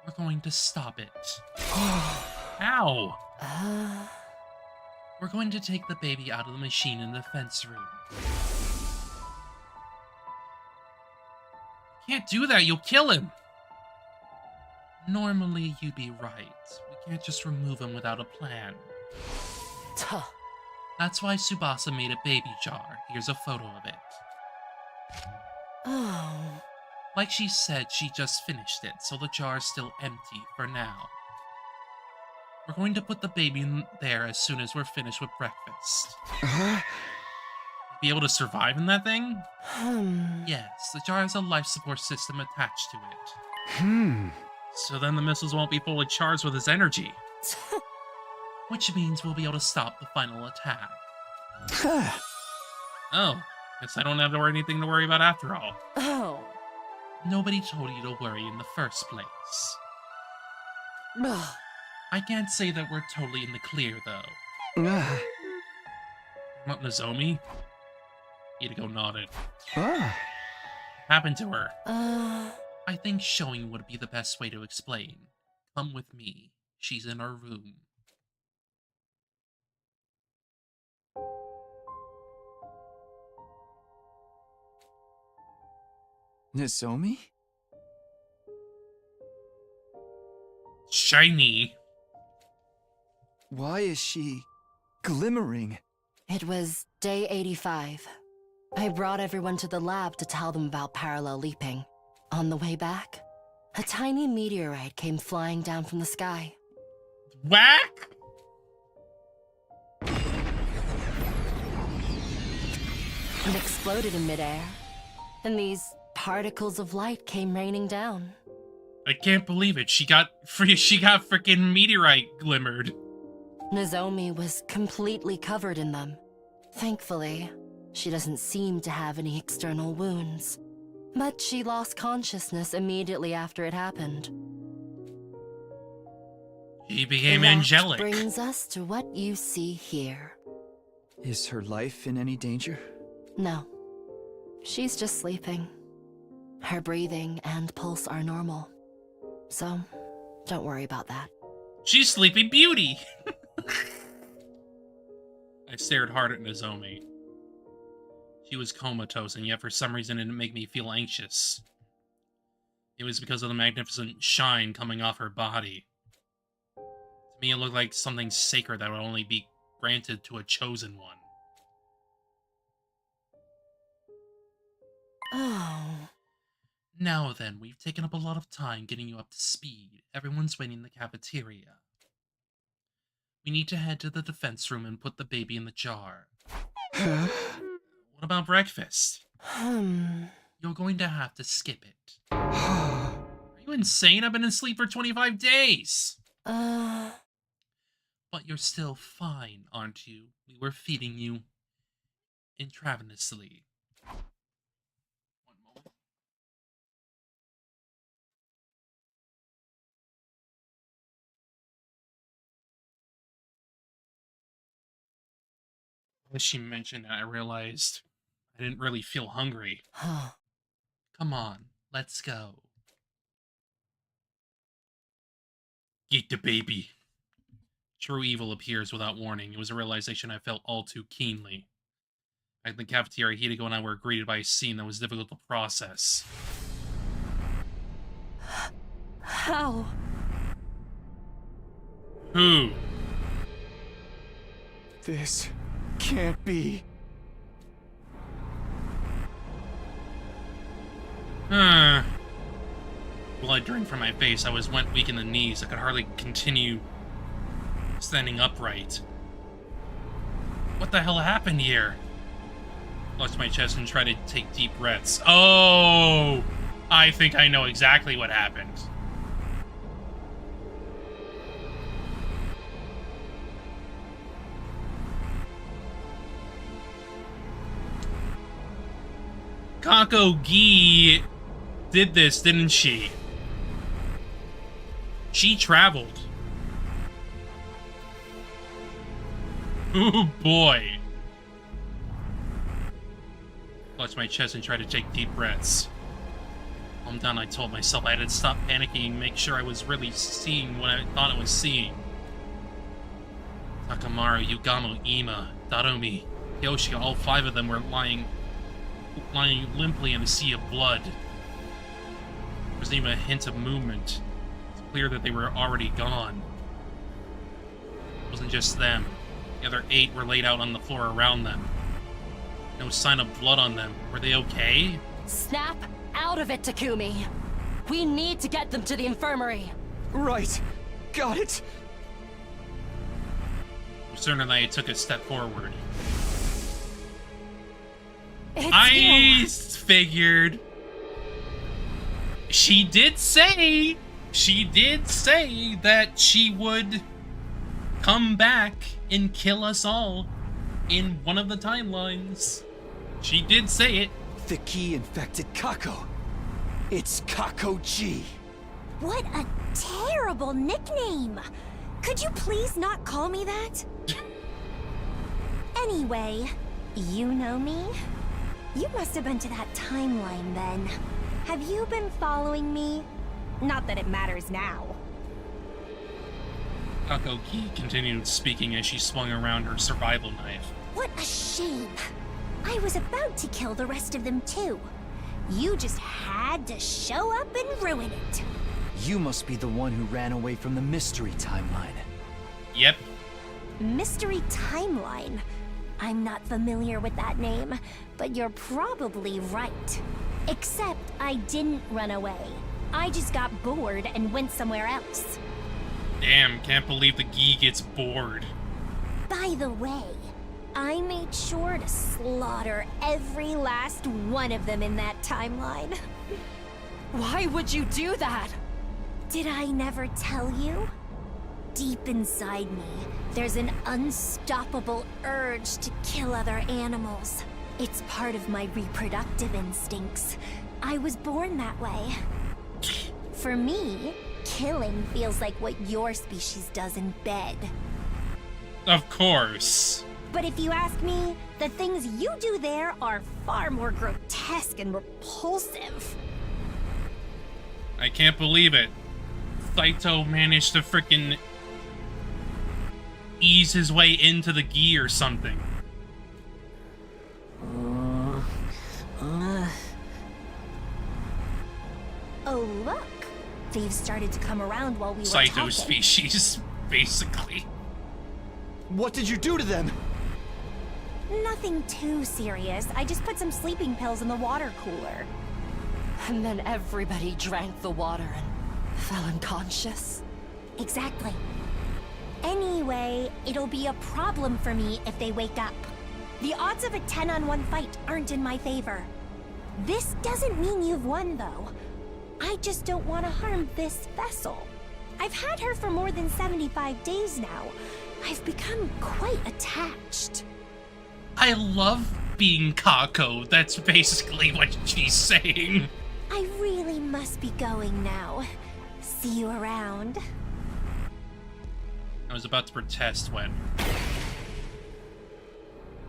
We're going to stop it. How? We're going to take the baby out of the machine in the fence room. Can't do that, you'll kill him! Normally, you'd be right. We can't just remove him without a plan. That's why Tsubasa made a baby jar. Here's a photo of it. Oh. Like she said, she just finished it, so the jar is still empty for now. We're going to put the baby in there as soon as we're finished with breakfast. Be able to survive in that thing? Yes, the jar has a life support system attached to it. So then the missiles won't be fully charged with its energy. Which means we'll be able to stop the final attack. Oh, guess I don't have anything to worry about after all. Oh. Nobody told you to worry in the first place. I can't say that we're totally in the clear, though. Not Nozomi? Hideko nodded. What happened to her? I think showing would be the best way to explain. Come with me. She's in our room. Nozomi? Shiny. Why is she glimmering? It was day 85. I brought everyone to the lab to tell them about parallel leaping. On the way back, a tiny meteorite came flying down from the sky. Whack! It exploded in midair, and these particles of light came raining down. I can't believe it. She got freaking meteorite glimmered. Nozomi was completely covered in them. Thankfully, she doesn't seem to have any external wounds. But she lost consciousness immediately after it happened. She became That angelic. brings us to what you see here. Is her life in any danger? No. She's just sleeping. Her breathing and pulse are normal. So, don't worry about that. She's Sleeping Beauty. I stared hard at Nozomi. She was comatose, and yet for some reason it didn't make me feel anxious. It was because of the magnificent shine coming off her body. To me, it looked like something sacred that would only be granted to a chosen one. Oh. Now then, we've taken up a lot of time getting you up to speed. Everyone's waiting in the cafeteria. We need to head to the defense room and put the baby in the jar. What about breakfast? You're going to have to skip it. Are you insane? I've been asleep for 25 days! But you're still fine, aren't you? We were feeding you intravenously. One moment. As she mentioned that, I realized I didn't really feel hungry. Come on, let's go. Eat the baby. True evil appears without warning. It was a realization I felt all too keenly. At the cafeteria, Hideko and I were greeted by a scene that was difficult to process. How? Who? This can't be. Blood drained from my face. I was wet, weak in the knees. I could hardly continue standing upright. What the hell happened here? Clutched my chest and tried to take deep breaths. Oh! I think I know exactly what happened. Kako Gi did this, didn't she? She traveled. Oh boy. Clutched my chest and tried to take deep breaths. Calm down, I told myself. I had to stop panicking and make sure I was really seeing what I thought I was seeing. Takamaru, Yugamo, Ima, Darumi, Yoshika, all five of them were lying limply in a sea of blood. There wasn't even a hint of movement. It's clear that they were already gone. It wasn't just them. The other 8 were laid out on the floor around them. No sign of blood on them. Were they okay? Snap out of it, Takumi. We need to get them to the infirmary. Right. Got it. Sooner than I took a step forward. It's I you. figured. She did say that she would come back and kill us all in one of the timelines. She did say it. The key infected Kako. It's Kako G. What a terrible nickname! Could you please not call me that? Anyway, you know me? You must have been to that timeline then. Have you been following me? Not that it matters now. Kako Ki continued speaking as she swung around her survival knife. What a shame. I was about to kill the rest of them too. You just had to show up and ruin it. You must be the one who ran away from the mystery timeline. Yep. Mystery timeline? I'm not familiar with that name, but you're probably right. Except I didn't run away. I just got bored and went somewhere else. Damn, can't believe the Gi gets bored. By the way, I made sure to slaughter every last one of them in that timeline. Why would you do that? Did I never tell you? Deep inside me, there's an unstoppable urge to kill other animals. It's part of my reproductive instincts. I was born that way. For me, killing feels like what your species does in bed. Of course. But if you ask me, the things you do there are far more grotesque and repulsive. I can't believe it. Saito managed to frickin' ease his way into the gi or something. Oh, look. They've started to come around while we were Saito talking. species, basically. What did you do to them? Nothing too serious. I just put some sleeping pills in the water cooler. And then everybody drank the water and fell unconscious. Exactly. Anyway, it'll be a problem for me if they wake up. The odds of a 10-on-1 fight aren't in my favor. This doesn't mean you've won, though. I just don't want to harm this vessel. I've had her for more than 75 days now. I've become quite attached. I love being Kako. That's basically what she's saying. I really must be going now. See you around. I was about to protest when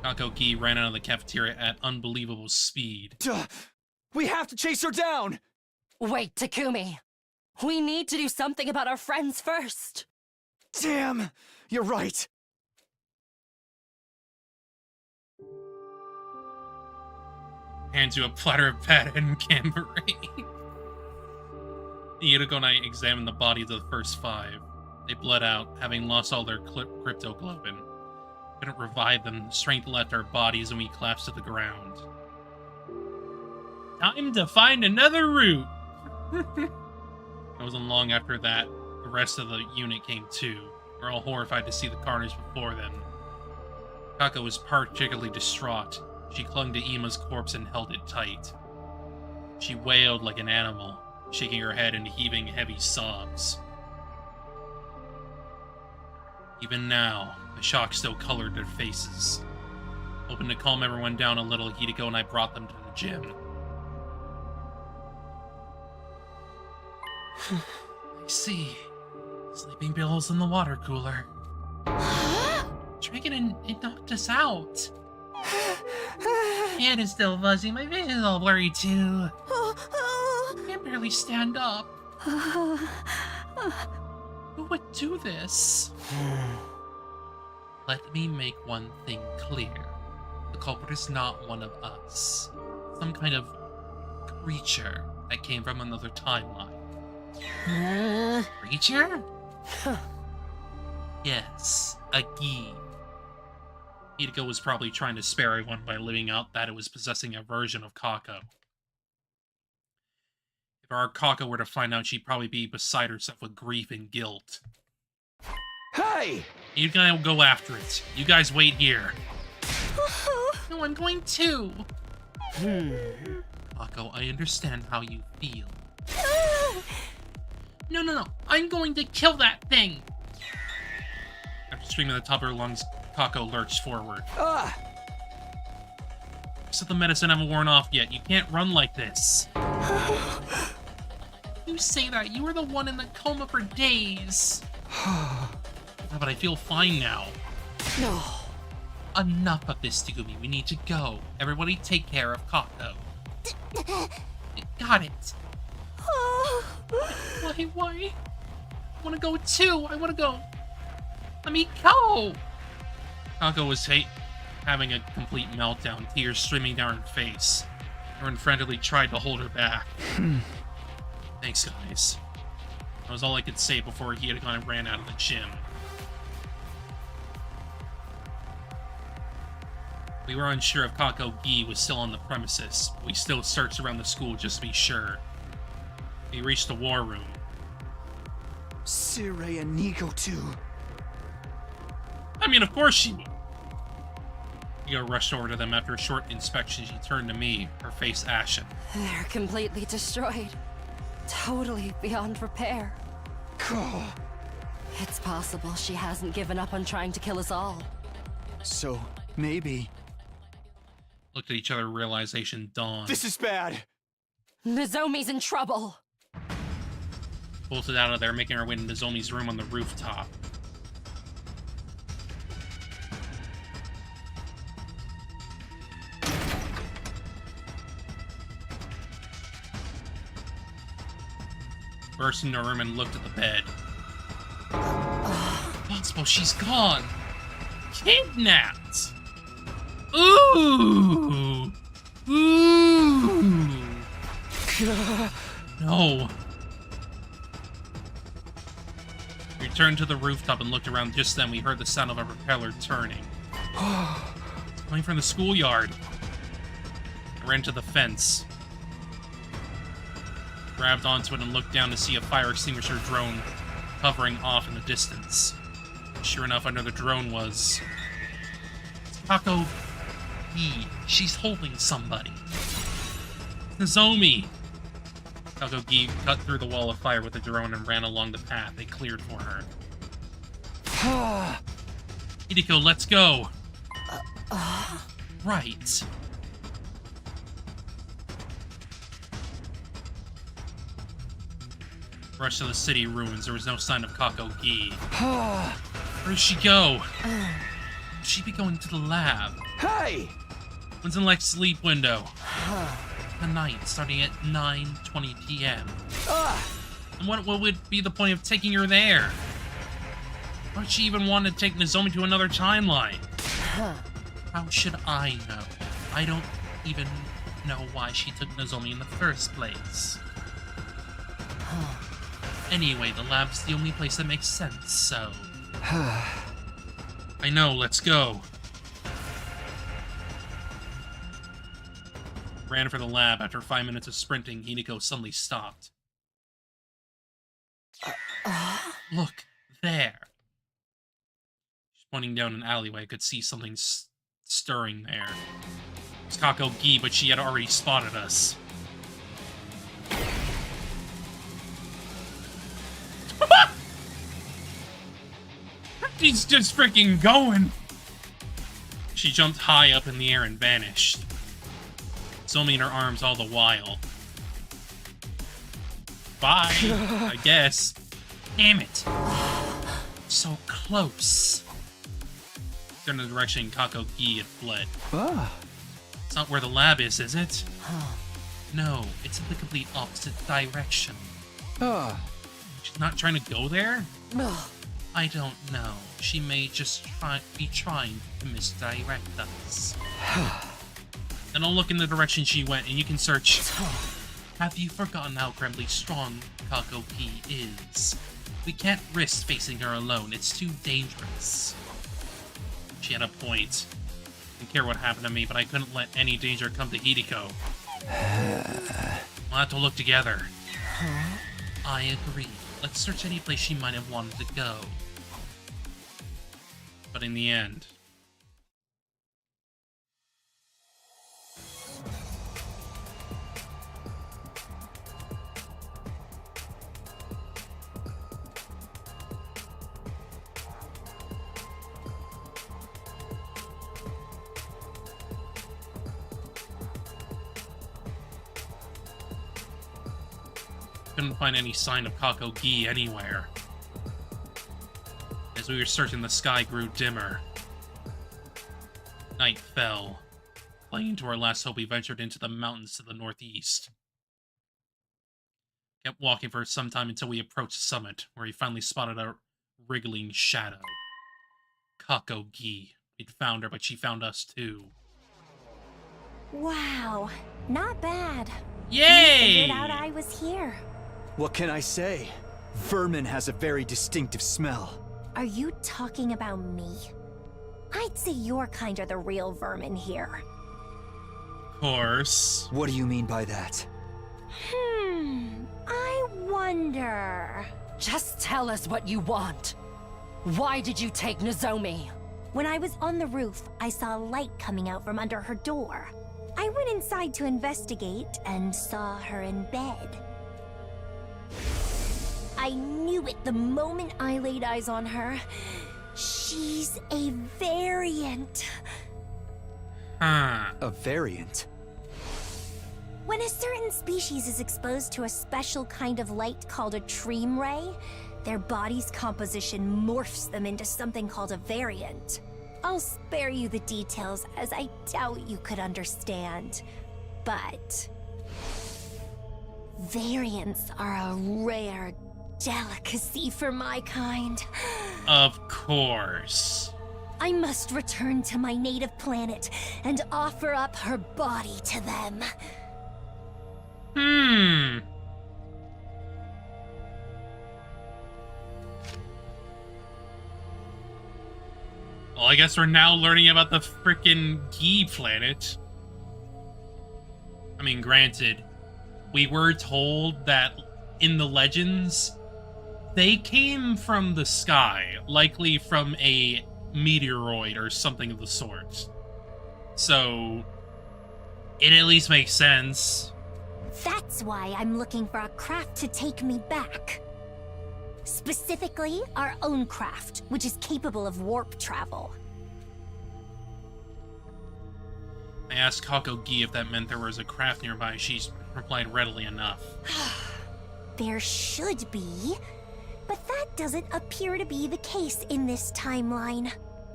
Kako-gi ran out of the cafeteria at unbelievable speed. Duh! We have to chase her down! Wait, Takumi. We need to do something about our friends first. Damn! You're right. Hands you a platter of pad and Camberray. Yuriko and I examined the bodies of the first 5. They bled out, having lost all their cryptoglobin. Couldn't revive them. Strength left our bodies and we collapsed to the ground. Time to find another route! It wasn't long after that, the rest of the unit came too. We were all horrified to see the carnage before them. Kako was particularly distraught. She clung to Ima's corpse and held it tight. She wailed like an animal, shaking her head and heaving heavy sobs. Even now, the shock still colored their faces. Hoping to calm everyone down a little, Hideko and I brought them to the gym. I see. Sleeping pills in the water cooler. Drank it and it knocked us out. Head is still fuzzy, my face is all blurry too. Can't barely stand up. Who would do this? Let me make one thing clear. The culprit is not one of us. Some kind of creature that came from another timeline. Creature? Yes, a gi. Hideko was probably trying to spare everyone by leaving out that it was possessing a version of Kako. If our Kako were to find out, she'd probably be beside herself with grief and guilt. Hey! You guys will go after it. You guys wait here. No, I'm going too. Kako, I understand how you feel. No. I'm going to kill that thing. After screaming at the top of her lungs, Kako lurched forward. So the medicine haven't worn off yet. You can't run like this. You say that. You were the one in the coma for days. But I feel fine now. No. Enough of this, Takumi. We need to go. Everybody take care of Kako. Got it. Why? I want to go too. I want to go. Let me go. Kako was having a complete meltdown, tears streaming down her face. Jarren frantically tried to hold her back. Thanks, guys. That was all I could say before he had kind of ran out of the gym. We were unsure if Kako-gi was still on the premises, but we still searched around the school just to be sure. We reached the war room. Sire and Nico too. I mean, of course she would. Nico rushed over to them. After a short inspection, she turned to me, her face ashen. They're completely destroyed. Totally beyond repair. It's possible she hasn't given up on trying to kill us all. So, maybe... Looked at each other, realization dawned. This is bad! Nozomi's in trouble! Bolted out of there, making our way to Nozomi's room on the rooftop. Burst into her room and looked at the bed. Possible she's gone. Kidnapped. Ooh. Ooh. No. We returned to the rooftop and looked around. Just then, we heard the sound of a propeller turning. It's coming from the schoolyard. I ran to the fence. Grabbed onto it and looked down to see a fire extinguisher drone hovering off in the distance. Sure enough, under the drone was... Kako Gi. She's holding somebody. Nozomi! Kako Gi cut through the wall of fire with the drone and ran along the path they cleared for her. Hideko, let's go! Right. Rushed to the city ruins. There was no sign of Kako Gi. Where did she go? Should she be going to the lab? Hey! When's the next sleep window? The night, starting at 9:20 p.m. And what would be the point of taking her there? Why would she even want to take Nozomi to another timeline? How should I know? I don't even know why she took Nozomi in the first place. Anyway, the lab's the only place that makes sense, so... I know, let's go. Ran for the lab. After 5 minutes of sprinting, Hideko suddenly stopped. Look, there. She's pointing down an alleyway. I could see something stirring there. It's Kako Gi, but she had already spotted us. She's just freaking going! She jumped high up in the air and vanished. Nozomi in her arms all the while. Bye, I guess. Damn it! So close. In the direction Kako Gi had fled. It's not where the lab is it? No, it's in the complete opposite direction. She's not trying to go there? I don't know. She may just be trying to misdirect us. Then I'll look in the direction she went, and you can search. Have you forgotten how incredibly strong Kako Gi is? We can't risk facing her alone. It's too dangerous. She had a point. Didn't care what happened to me, but I couldn't let any danger come to Hideko. We'll have to look together. I agree. Let's search any place she might have wanted to go. But in the end... couldn't find any sign of Kako Gi anywhere. As we were searching, the sky grew dimmer. Night fell. Clinging to our last hope, we ventured into the mountains to the northeast. Kept walking for some time until we approached the summit, where we finally spotted a wriggling shadow. Kako Gi. We'd found her, but she found us too. Wow, not bad. Yay! You figured out I was here. What can I say? Vermin has a very distinctive smell. Are you talking about me? I'd say your kind are the real vermin here. Of course. What do you mean by that? I wonder... Just tell us what you want. Why did you take Nozomi? When I was on the roof, I saw a light coming out from under her door. I went inside to investigate and saw her in bed. I I knew it the moment I laid eyes on her. She's a variant. A variant? When a certain species is exposed to a special kind of light called a tream ray, their body's composition morphs them into something called a variant. I'll spare you the details, as I doubt you could understand. But variants are a rare delicacy for my kind. Of course. I must return to my native planet and offer up her body to them. Well, I guess we're now learning about the frickin' Gee planet. I mean, granted, we were told that in the legends, they came from the sky, likely from a meteoroid or something of the sort. So, it at least makes sense. That's why I'm looking for a craft to take me back. Specifically, our own craft, which is capable of warp travel. I asked Kako-gi if that meant there was a craft nearby. She replied readily enough. There should be, but that doesn't appear to be the case in this timeline.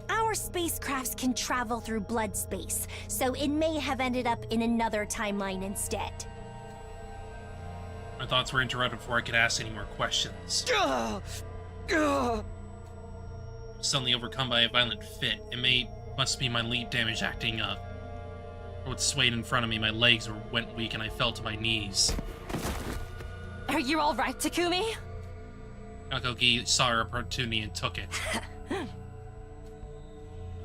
Our spacecrafts can travel through blood space, so it may have ended up in another timeline instead. My thoughts were interrupted before I could ask any more questions. Suddenly overcome by a violent fit. Must be my leap damage acting up. What swayed in front of me, my legs went weak and I fell to my knees. Are you all right, Takumi? Kako-gi saw her opportunity and took it.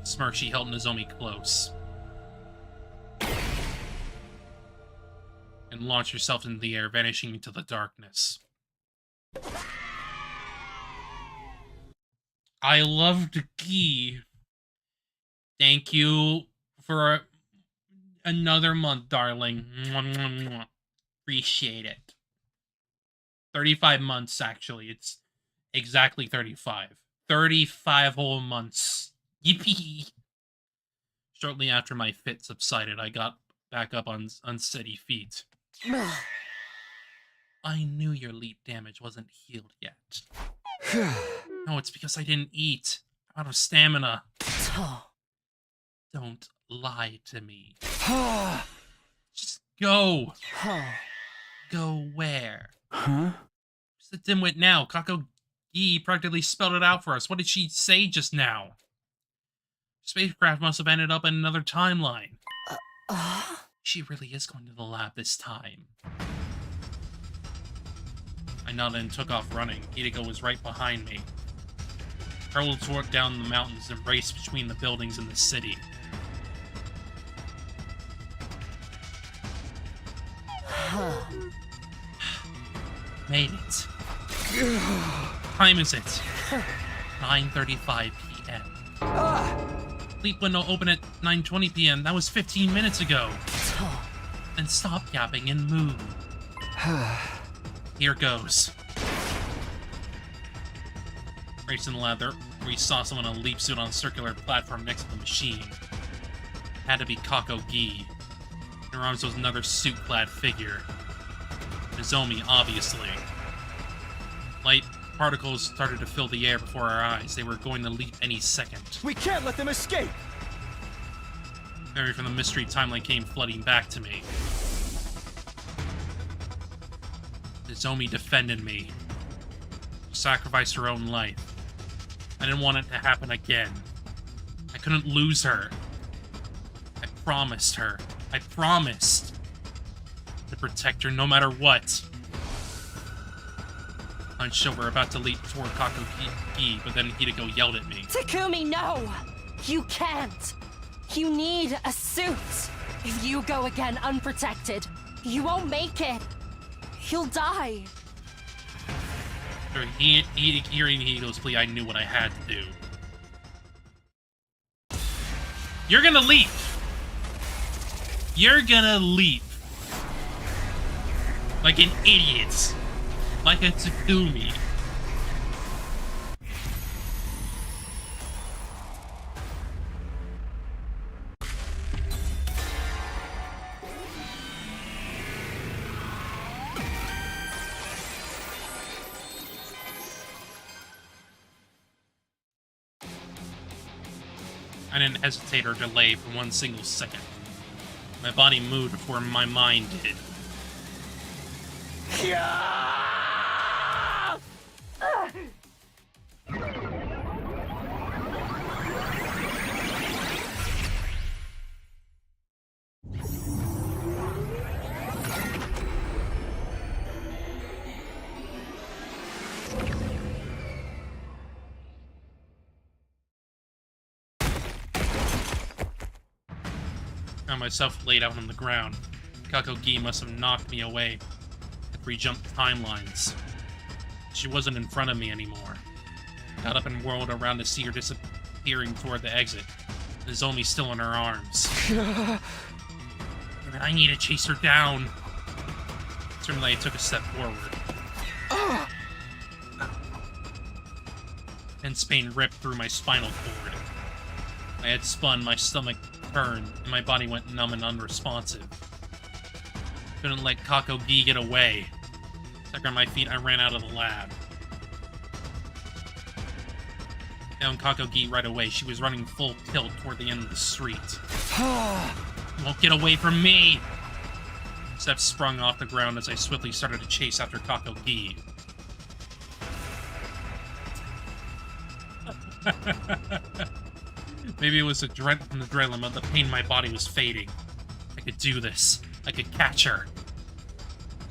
Smirk, she held Nozomi close. And launched herself into the air, vanishing into the darkness. I loved Gi. Thank you for another month, darling. Appreciate it. 35 months, actually. It's exactly 35. 35 whole months. Yippee! Shortly after my fit subsided, I got back up on unsteady feet. I knew your leap damage wasn't healed yet. No, it's because I didn't eat. I'm out of stamina. Don't lie to me. Just go. Go where? Huh? Who's the dimwit now? Kako-gi practically spelled it out for us. What did she say just now? Spacecraft must have ended up in another timeline. She really is going to the lab this time. I nodded and took off running. Hideko was right behind me. Hurled toward down the mountains and raced between the buildings in the city. Made it. What time is it? 9:35 p.m. Leap window open at 9:20 p.m. That was 15 minutes ago. Then stop yapping and move. Here goes. Raced in the lab there, we saw someone in a leap suit on a circular platform next to the machine. Had to be Kako-gi. In her arms was another suit-clad figure. Nozomi, obviously. Light particles started to fill the air before our eyes. They were going to leap any second. We can't let them escape! Memory from the mystery timeline came flooding back to me. Nozomi defended me. She sacrificed her own life. I didn't want it to happen again. I couldn't lose her. I promised her. I promised to protect her no matter what. Unsure we're about to leap toward Kako-gi, but then Hideko yelled at me. Takumi, no! You can't! You need a suit! If you go again unprotected, you won't make it! You'll die! After hearing Hideko's plea, I knew what I had to do. You're gonna leap! You're gonna leap! Like an idiot! Like a Takumi. I didn't hesitate or delay for one single second. My body moved before my mind did. Found myself laid out on the ground. Kakogi must have knocked me away. Had re-jumped timelines. She wasn't in front of me anymore. Got up and whirled around to see her disappearing toward the exit. Nozomi still in her arms. And I need to chase her down. Certainly I took a step forward. Intense pain ripped through my spinal cord. I had spun, my stomach turned, and my body went numb and unresponsive. Couldn't let Kakogi get away. Stuck on my feet, I ran out of the lab. Found Kakogi right away. She was running full tilt toward the end of the street. You won't get away from me! Steps sprung off the ground as I swiftly started to chase after Kakogi. Maybe it was the adrenaline, but the pain in my body was fading. I could do this. I could catch her.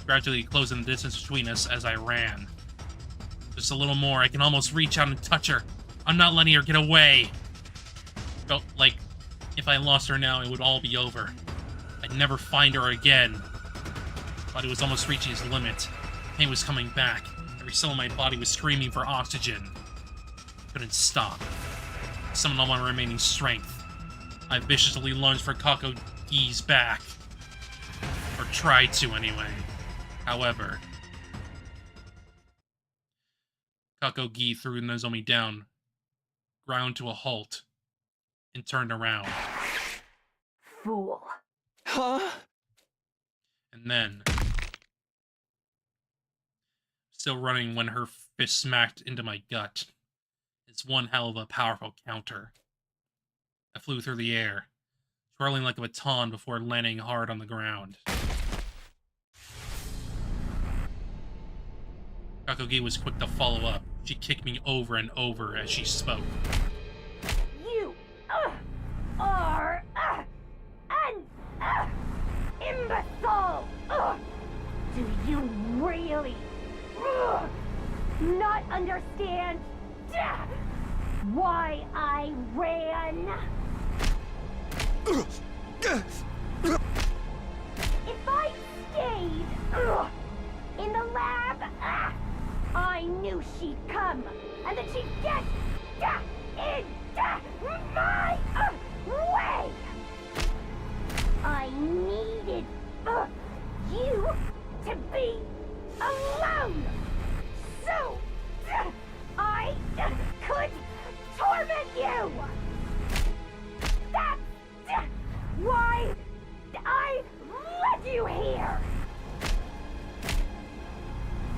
Gradually closing the distance between us as I ran. Just a little more, I can almost reach out and touch her. I'm not letting her get away. Felt like if I lost her now, it would all be over. I'd never find her again. Body was almost reaching its limit. Pain was coming back. Every cell in my body was screaming for oxygen. Couldn't stop. Summoned all my remaining strength. I viciously lunged for Kakogi's back. Or tried to, anyway. However, Kakogi threw Nozomi down, ground to a halt, and turned around. Fool. Huh? And then, still running when her fist smacked into my gut. It's one hell of a powerful counter. I flew through the air, twirling like a baton before landing hard on the ground. Kakogi was quick to follow up. She kicked me over and over as she spoke. You are an imbecile! Do you really not understand why I ran? If I stayed in the lab, I knew she'd come, and that she'd get in my way. I needed you to be alone, so I could torment you. That's why I led you here.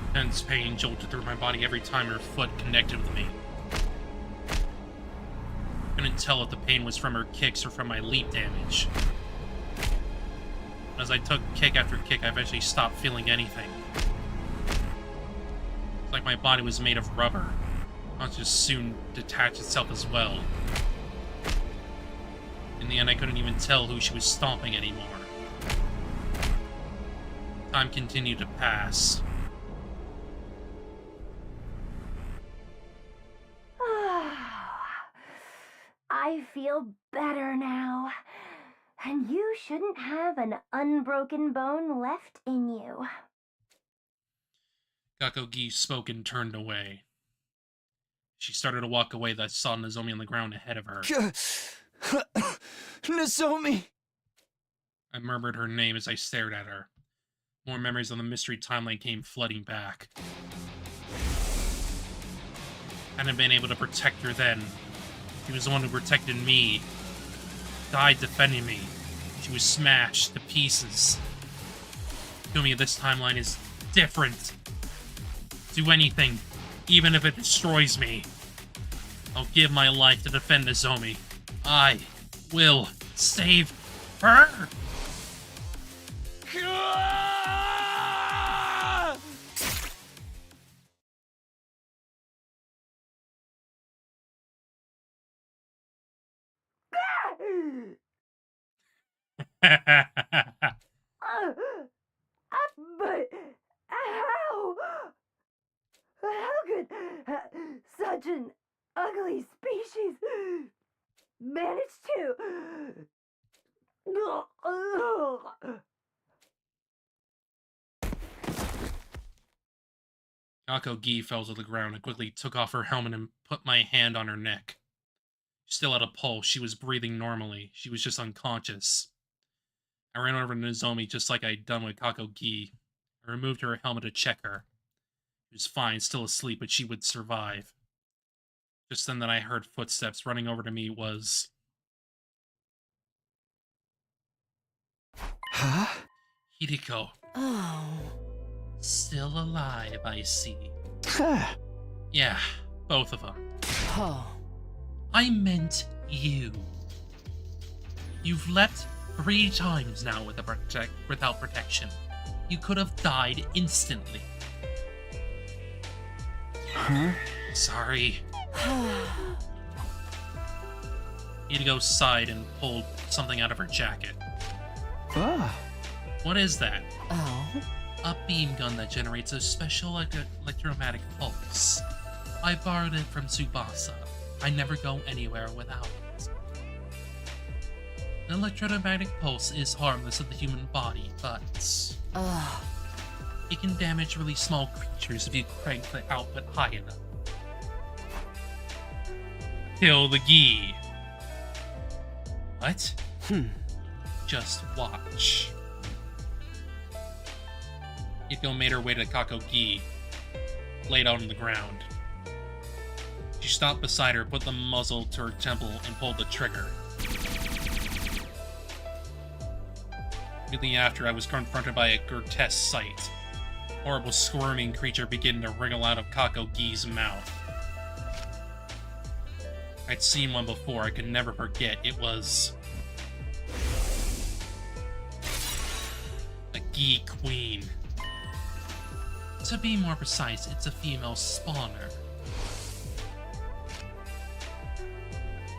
Intense pain jolted through my body every time her foot connected with me. Couldn't tell if the pain was from her kicks or from my leap damage. As I took kick after kick, I eventually stopped feeling anything. It's like my body was made of rubber. Conscious soon detached itself as well. In the end, I couldn't even tell who she was stomping anymore. Time continued to pass. I feel better now. And you shouldn't have an unbroken bone left in you. Kakogi spoke and turned away. She started to walk away, that I saw Nozomi on the ground ahead of her. Nozomi! I murmured her name as I stared at her. More memories of the mystery timeline came flooding back. I hadn't been able to protect her then. She was the one who protected me. Died defending me. She was smashed to pieces. Takumi, this timeline is different. Do anything, even if it destroys me. I'll give my life to defend Nozomi. I will save her! But how? How could such an ugly species manage to? Kako Gi fell to the ground and quickly took off her helmet and put my hand on her neck. She still had a pulse. She was breathing normally. She was just unconscious. I ran over to Nozomi just like I'd done with Kako Gi. I removed her helmet to check her. She was fine, still asleep, but she would survive. Just then that I heard footsteps. Running over to me was... Huh? Hideko. Oh. Still alive, I see. Huh. Yeah, both of them. Oh. I meant you. You've leapt 3 times now without protection. You could have died instantly. Huh? Sorry. Hideko sighed and pulled something out of her jacket. Ah. What is that? Oh. A beam gun that generates a special electromagnetic pulse. I borrowed it from Tsubasa. I never go anywhere without it. An electromagnetic pulse is harmless to the human body, but it can damage really small creatures if you crank the output high enough. Kill the Gi. What? Just watch. Hideko made her way to Kako Gi, laid out on the ground. She stopped beside her, put the muzzle to her temple, and pulled the trigger. Immediately after, I was confronted by a grotesque sight. A horrible squirming creature began to wriggle out of Kako Gi's mouth. I'd seen one before, I could never forget. It was... a Gi Queen. To be more precise, it's a female spawner.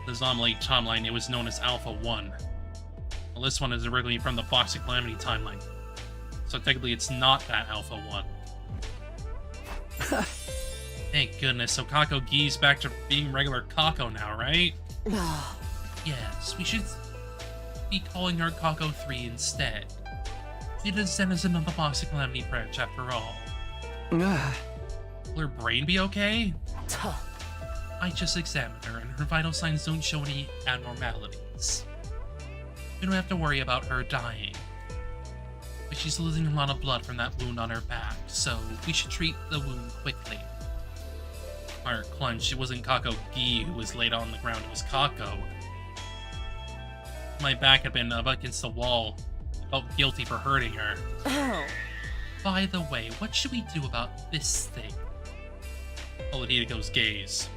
The Zombie timeline, it was known as Alpha 1. Well, this one is originally from the Box of Calamity timeline. So technically it's not that Alpha 1. Thank goodness, so Kako Gi's back to being regular Kako now, right? Yes, we should be calling her Kako 3 instead. She doesn't as another Box of Calamity branch after all. Will her brain be okay? I just examined her, and her vital signs don't show any abnormalities. We don't have to worry about her dying. But she's losing a lot of blood from that wound on her back, so we should treat the wound quickly. My heart clenched. It wasn't Kako Gi who was laid on the ground, it was Kako. My back had been up against the wall. I felt guilty for hurting her. Oh. By the way, what should we do about this thing? Followed Hideko's gaze.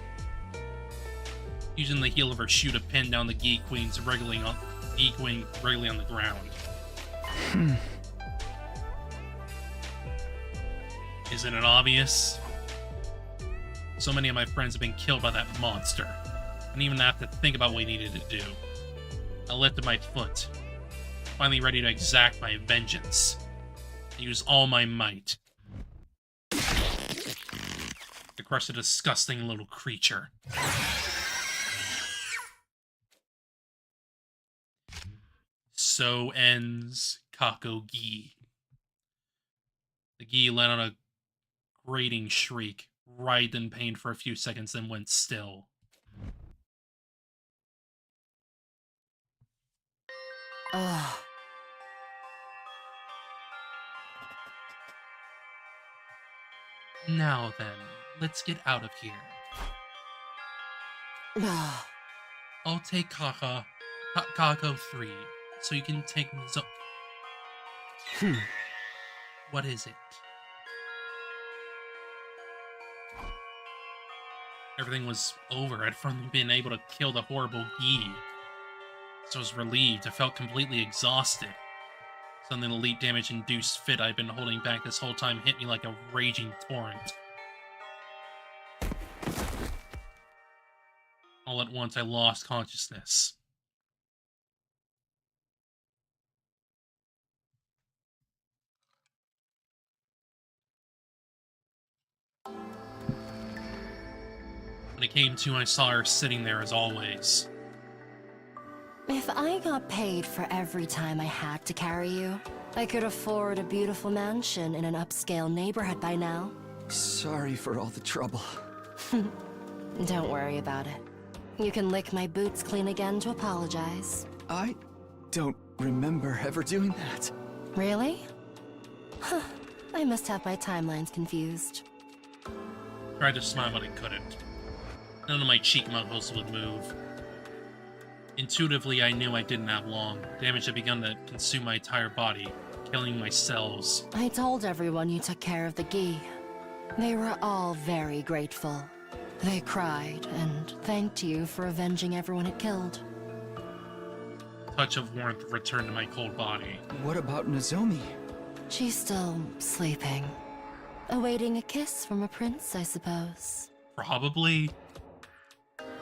Using the heel of her shoe to pin down the Gi Queen's wriggling on the ground. Isn't it obvious? So many of my friends have been killed by that monster. I didn't even have to think about what we needed to do. I lifted my foot, finally ready to exact my vengeance. I used all my might to crush the disgusting little creature. So ends Kako Gi. The Gi let out a grating shriek, writhed in pain for a few seconds, then went still. Now then, let's get out of here. I'll take Kako 3, so you can take What is it? Everything was over. I'd finally been able to kill the horrible Gi. So I was relieved. I felt completely exhausted. Suddenly the elite damage-induced fit I'd been holding back this whole time hit me like a raging torrent. All at once, I lost consciousness. When it came to, I saw her sitting there as always. If I got paid for every time I had to carry you, I could afford a beautiful mansion in an upscale neighborhood by now. Sorry for all the trouble. Don't worry about it. You can lick my boots clean again to apologize. I don't remember ever doing that. Really? Huh. I must have my timelines confused. Tried to smile, but I couldn't. None of my cheek muscles would move. Intuitively, I knew I didn't have long. Damage had begun to consume my entire body, killing my cells. I told everyone you took care of the Gi. They were all very grateful. They cried and thanked you for avenging everyone it killed. Touch of warmth returned to my cold body. What about Nozomi? She's still sleeping. Awaiting a kiss from a prince, I suppose. Probably.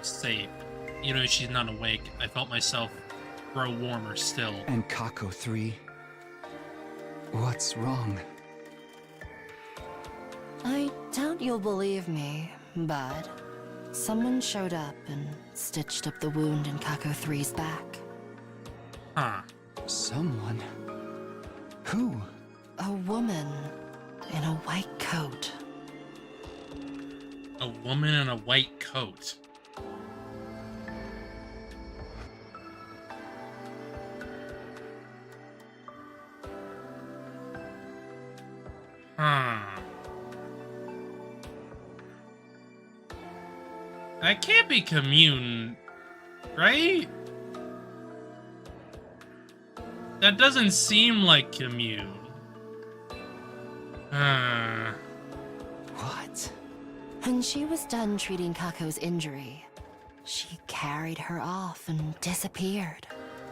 Safe. Even though she's not awake, I felt myself grow warmer still. And Kako 3? What's wrong? I doubt you'll believe me, but someone showed up and stitched up the wound in Kako 3's back. Huh. Someone? Who? A woman in a white coat. A woman in a white coat. That can't be Commune, right? That doesn't seem like Commune. What? When she was done treating Kako's injury, she carried her off and disappeared.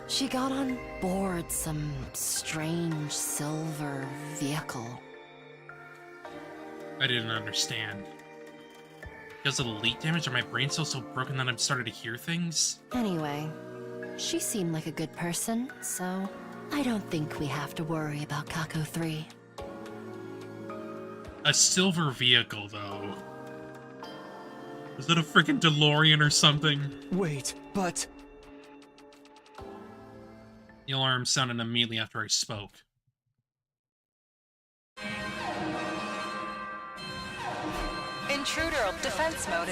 She got on board some strange silver vehicle. I didn't understand. Because of the leak damage, are my brain cells so broken that I'm starting to hear things? Anyway, she seemed like a good person, so I don't think we have to worry about Kako 3. A silver vehicle, though. Was it a freaking DeLorean or something? Wait, but... The alarm sounded immediately after I spoke. Intruder defense mode.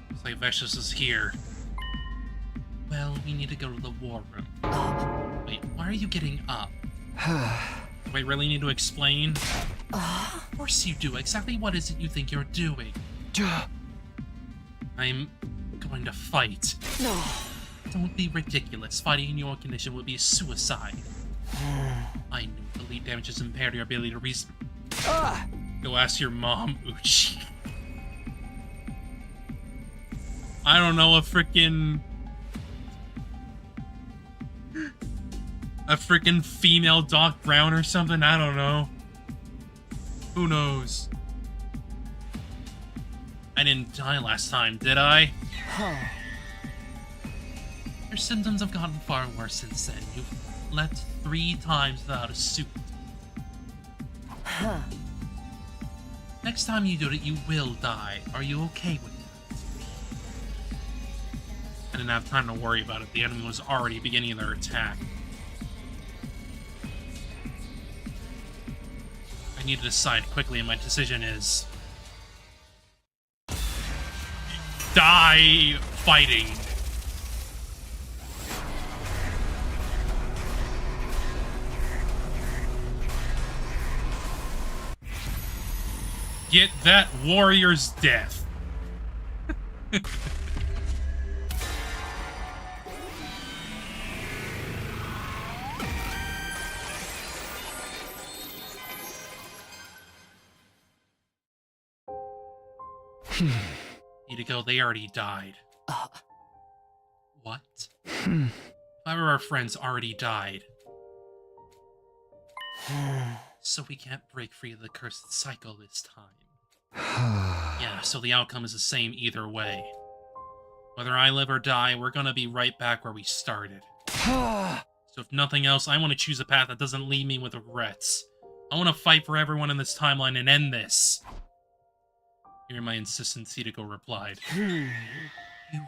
Looks like Vecious is here. Well, we need to go to the war room. Wait, why are you getting up? Do I really need to explain? Of course you do. Exactly what is it you think you're doing? I'm going to fight. No. Don't be ridiculous. Fighting in your condition would be suicide. I knew the lead damage has impaired your ability to Go ask your mom, Uchi. I don't know, a freaking female Doc Brown or something? I don't know. Who knows? I didn't die last time, did I? Your symptoms have gotten far worse since then. You've left 3 times without a suit. Next time you do it, you will die. Are you okay with that? I didn't have time to worry about it. The enemy was already beginning their attack. I need to decide quickly, and my decision is... die fighting. Get that warrior's death. Hideko, they already died. What? 5 of our friends already died. So we can't break free of the cursed cycle this time. Yeah, so the outcome is the same either way. Whether I live or die, we're gonna be right back where we started. So if nothing else, I want to choose a path that doesn't leave me with regrets. I want to fight for everyone in this timeline and end this. Hearing my insistence, Hideko replied, "You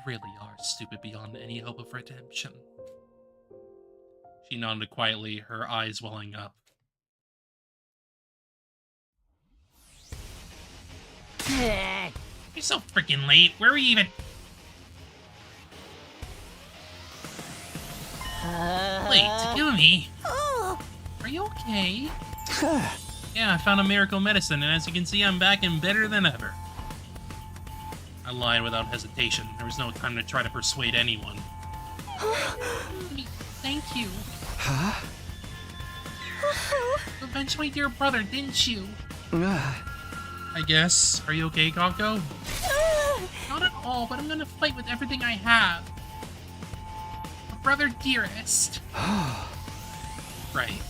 really are stupid beyond any hope of redemption." She nodded quietly, her eyes welling up. You're so freaking late. Where were you even? Wait, Takumi? Are you okay? Yeah, I found a miracle medicine, and as you can see, I'm back and better than ever. I lied without hesitation. There was no time to try to persuade anyone. Thank you. Huh? You avenged my dear brother, didn't you? I guess. Are you okay, Kako? Not at all, but I'm gonna fight with everything I have. Brother dearest. Right.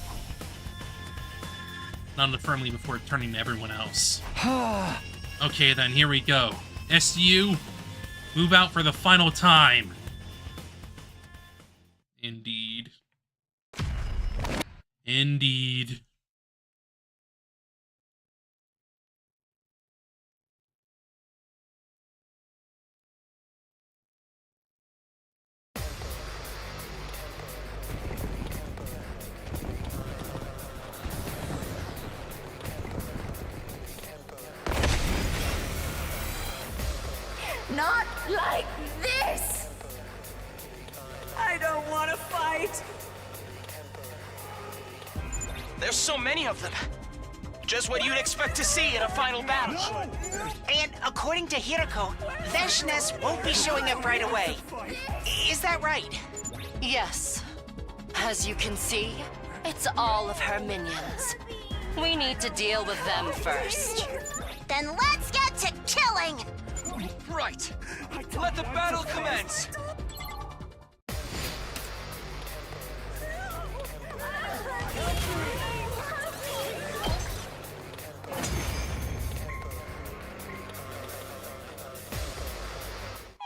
Nodded firmly before turning to everyone else. Okay then, here we go. SU, move out for the final time. Indeed. Indeed. Not like this! I don't want to fight! There's so many of them. Just what you'd expect to see in a final battle. And according to Hideko, Veshness won't be showing up right away. Is that right? Yes. As you can see, it's all of her minions. We need to deal with them first. Then let's get to killing! Right! Let the battle commence!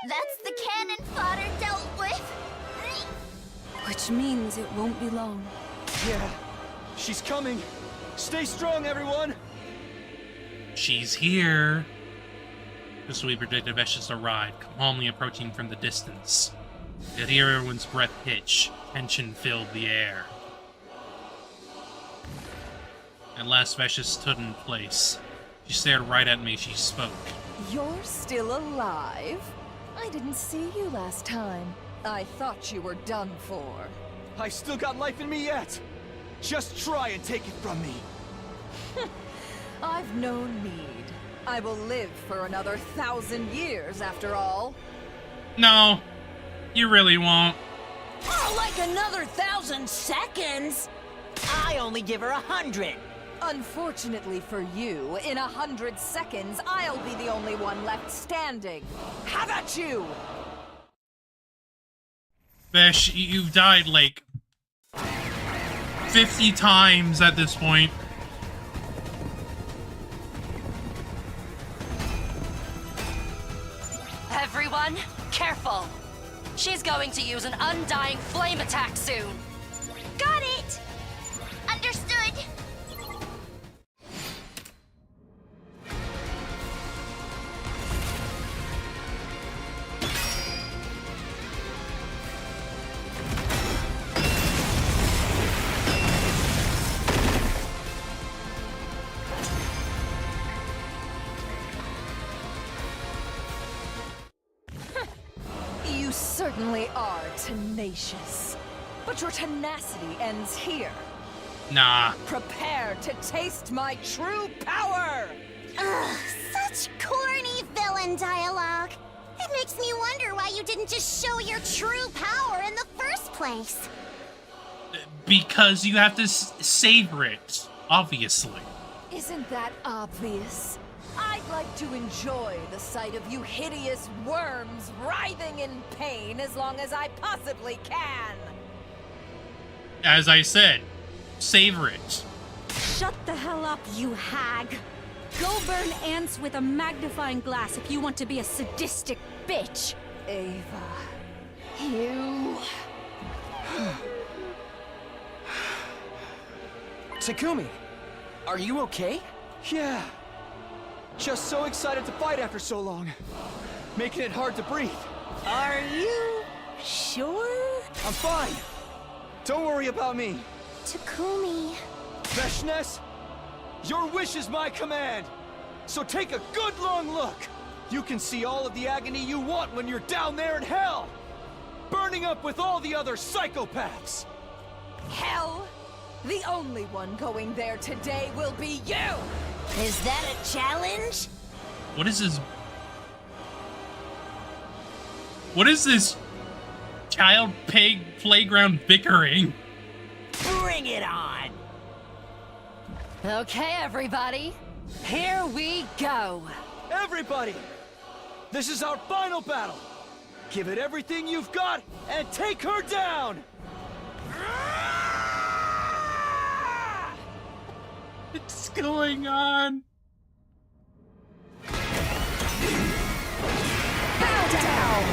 That's the cannon fodder dealt with! Which means it won't be long. Yeah, she's coming! Stay strong, everyone! She's here. Just as we predicted, Veshness arrived, calmly approaching from the distance. You could hear everyone's breath hitch. Tension filled the air. At last, Veshness stood in place. She stared right at me as she spoke. You're still alive? I didn't see you last time. I thought you were done for. I still got life in me yet! Just try and take it from me! I've no need. I will live for another 1,000 years, after all. No, you really won't. Oh, like another 1,000 seconds? I only give her 100. Unfortunately for you, in 100 seconds, I'll be the only one left standing. How about you? Vesh, you've died like 50 times at this point. Everyone, careful! She's going to use an undying flame attack soon! Got it! Understood! You certainly are tenacious. But your tenacity ends here. Nah. Prepare to taste my true power! Ugh, such corny villain dialogue. It makes me wonder why you didn't just show your true power in the first place. Because you have to savor it, obviously. Isn't that obvious? I I'd like to enjoy the sight of you hideous worms writhing in pain as long as I possibly can. As I said, savor it. Shut the hell up, you hag. Go burn ants with a magnifying glass if you want to be a sadistic bitch. Ava. You... Takumi, are you okay? Yeah. Just so excited to fight after so long. Making it hard to breathe. Are you sure? I'm fine. Don't worry about me. Takumi. Veshness, your wish is my command. So take a good long look. You can see all of the agony you want when you're down there in hell. Burning up with all the other psychopaths. Hell? The only one going there today will be you! Is that a challenge? What is this? What is this child pig playground bickering? Bring it on! Okay, everybody. Here we go. Everybody! This is our final battle. Give it everything you've got and take her down! What's going on? Bow down!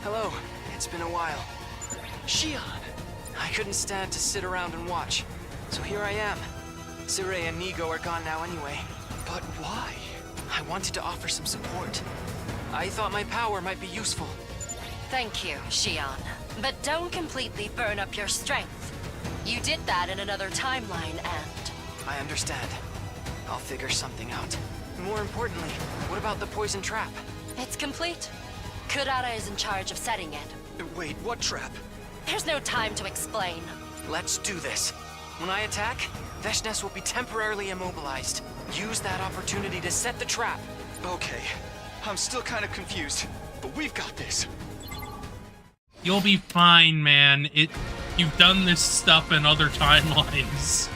Hello. It's been a while. Shion! I couldn't stand to sit around and watch, so here I am. Sire and Nigo are gone now anyway. But why? I wanted to offer some support. I thought my power might be useful. Thank you, Shion. But don't completely burn up your strength. You did that in another timeline, and... I understand. I'll figure something out. More importantly, what about the poison trap? It's complete. Kurara is in charge of setting it. Wait, what trap? There's no time to explain. Let's do this. When I attack, Veshness will be temporarily immobilized. Use that opportunity to set the trap. Okay. I'm still kind of confused, but we've got this. You'll be fine, man. You've done this stuff in other timelines.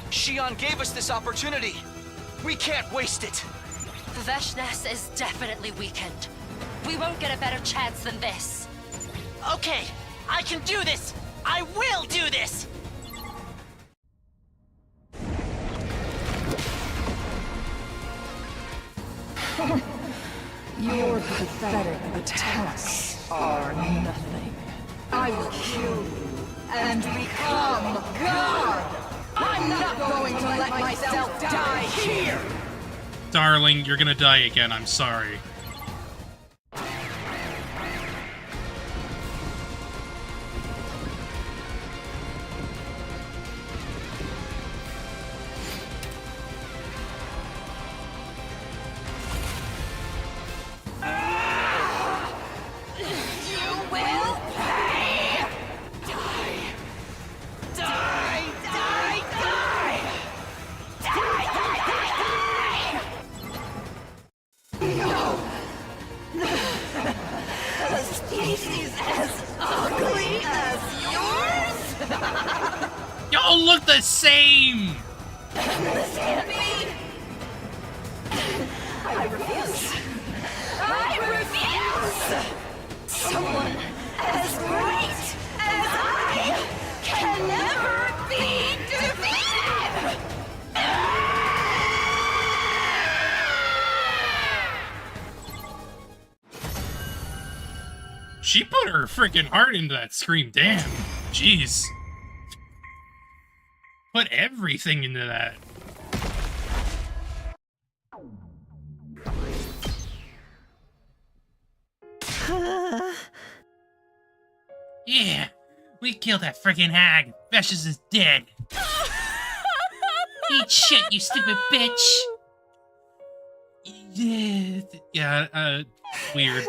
Shion gave us this opportunity. We can't waste it. Veshness is definitely weakened. We won't get a better chance than this. Okay, I can do this! I will do this! Your pathetic attacks are nothing. I will kill you and become God! I'm not going to let myself die here! Darling, you're gonna die again, I'm sorry. Y'all look the same! This can't be! I refuse! I refuse! Someone as great as I can never be defeated! She put her freaking heart into that scream, damn. Jeez. Put everything into that. Yeah, we killed that freaking hag. Veshes is dead. Eat shit, you stupid bitch. Yeah, weird.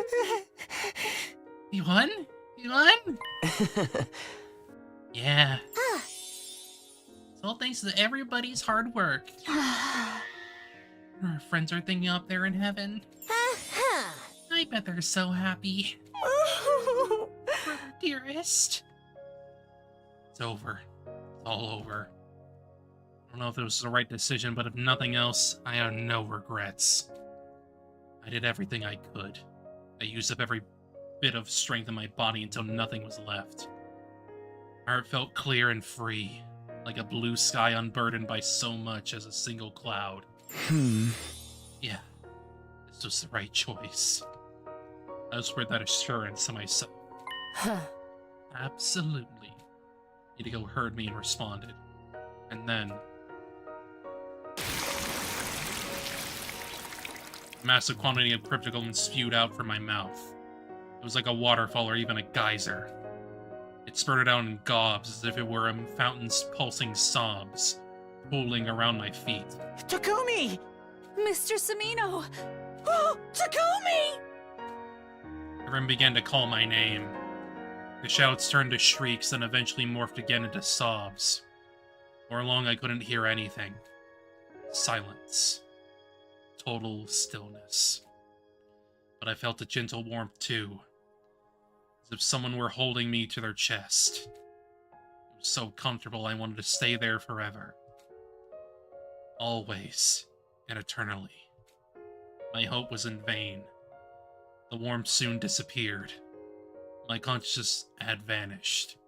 You won? You won? Yeah. It's all thanks to everybody's hard work. Our friends are thinking up there in heaven. I bet they're so happy. Brother dearest. It's over. It's all over. I don't know if it was the right decision, but if nothing else, I have no regrets. I did everything I could. I used up every bit of strength in my body until nothing was left. My heart felt clear and free, like a blue sky unburdened by so much as a single cloud. Yeah, this was the right choice. I whispered that assurance to myself. Absolutely. Ichigo heard me and responded. And then... a massive quantity of cryptoglin spewed out from my mouth. It was like a waterfall or even a geyser. It spurted out in gobs as if it were a fountain's pulsing sobs, pooling around my feet. Takumi! Mr. Samino! Oh, Takumi! Everyone began to call my name. The shouts turned to shrieks and eventually morphed again into sobs. For long I couldn't hear anything. Silence. Total stillness. But I felt a gentle warmth too. As if someone were holding me to their chest. It was so comfortable I wanted to stay there forever. Always and eternally. My hope was in vain. The warmth soon disappeared. My consciousness had vanished.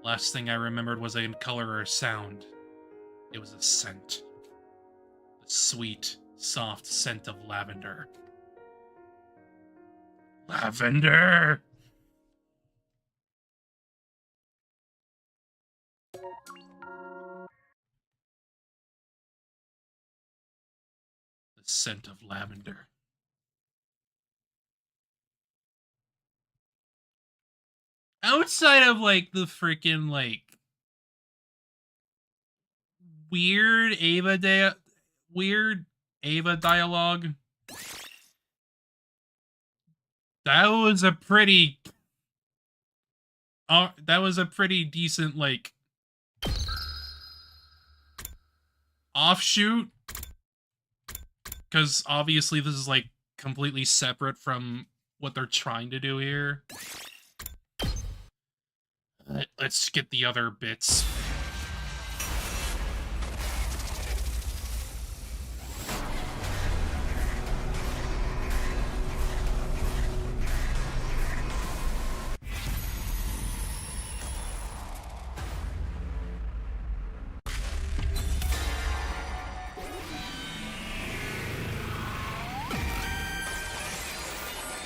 Last thing I remembered was a color or a sound. It was a scent. The sweet, soft scent of lavender. Lavender! The scent of lavender. Outside of, like, the freaking, like, weird Ava dialogue, that was a pretty decent, like, offshoot, because obviously this is, like, completely separate from what they're trying to do here. Let's get the other bits.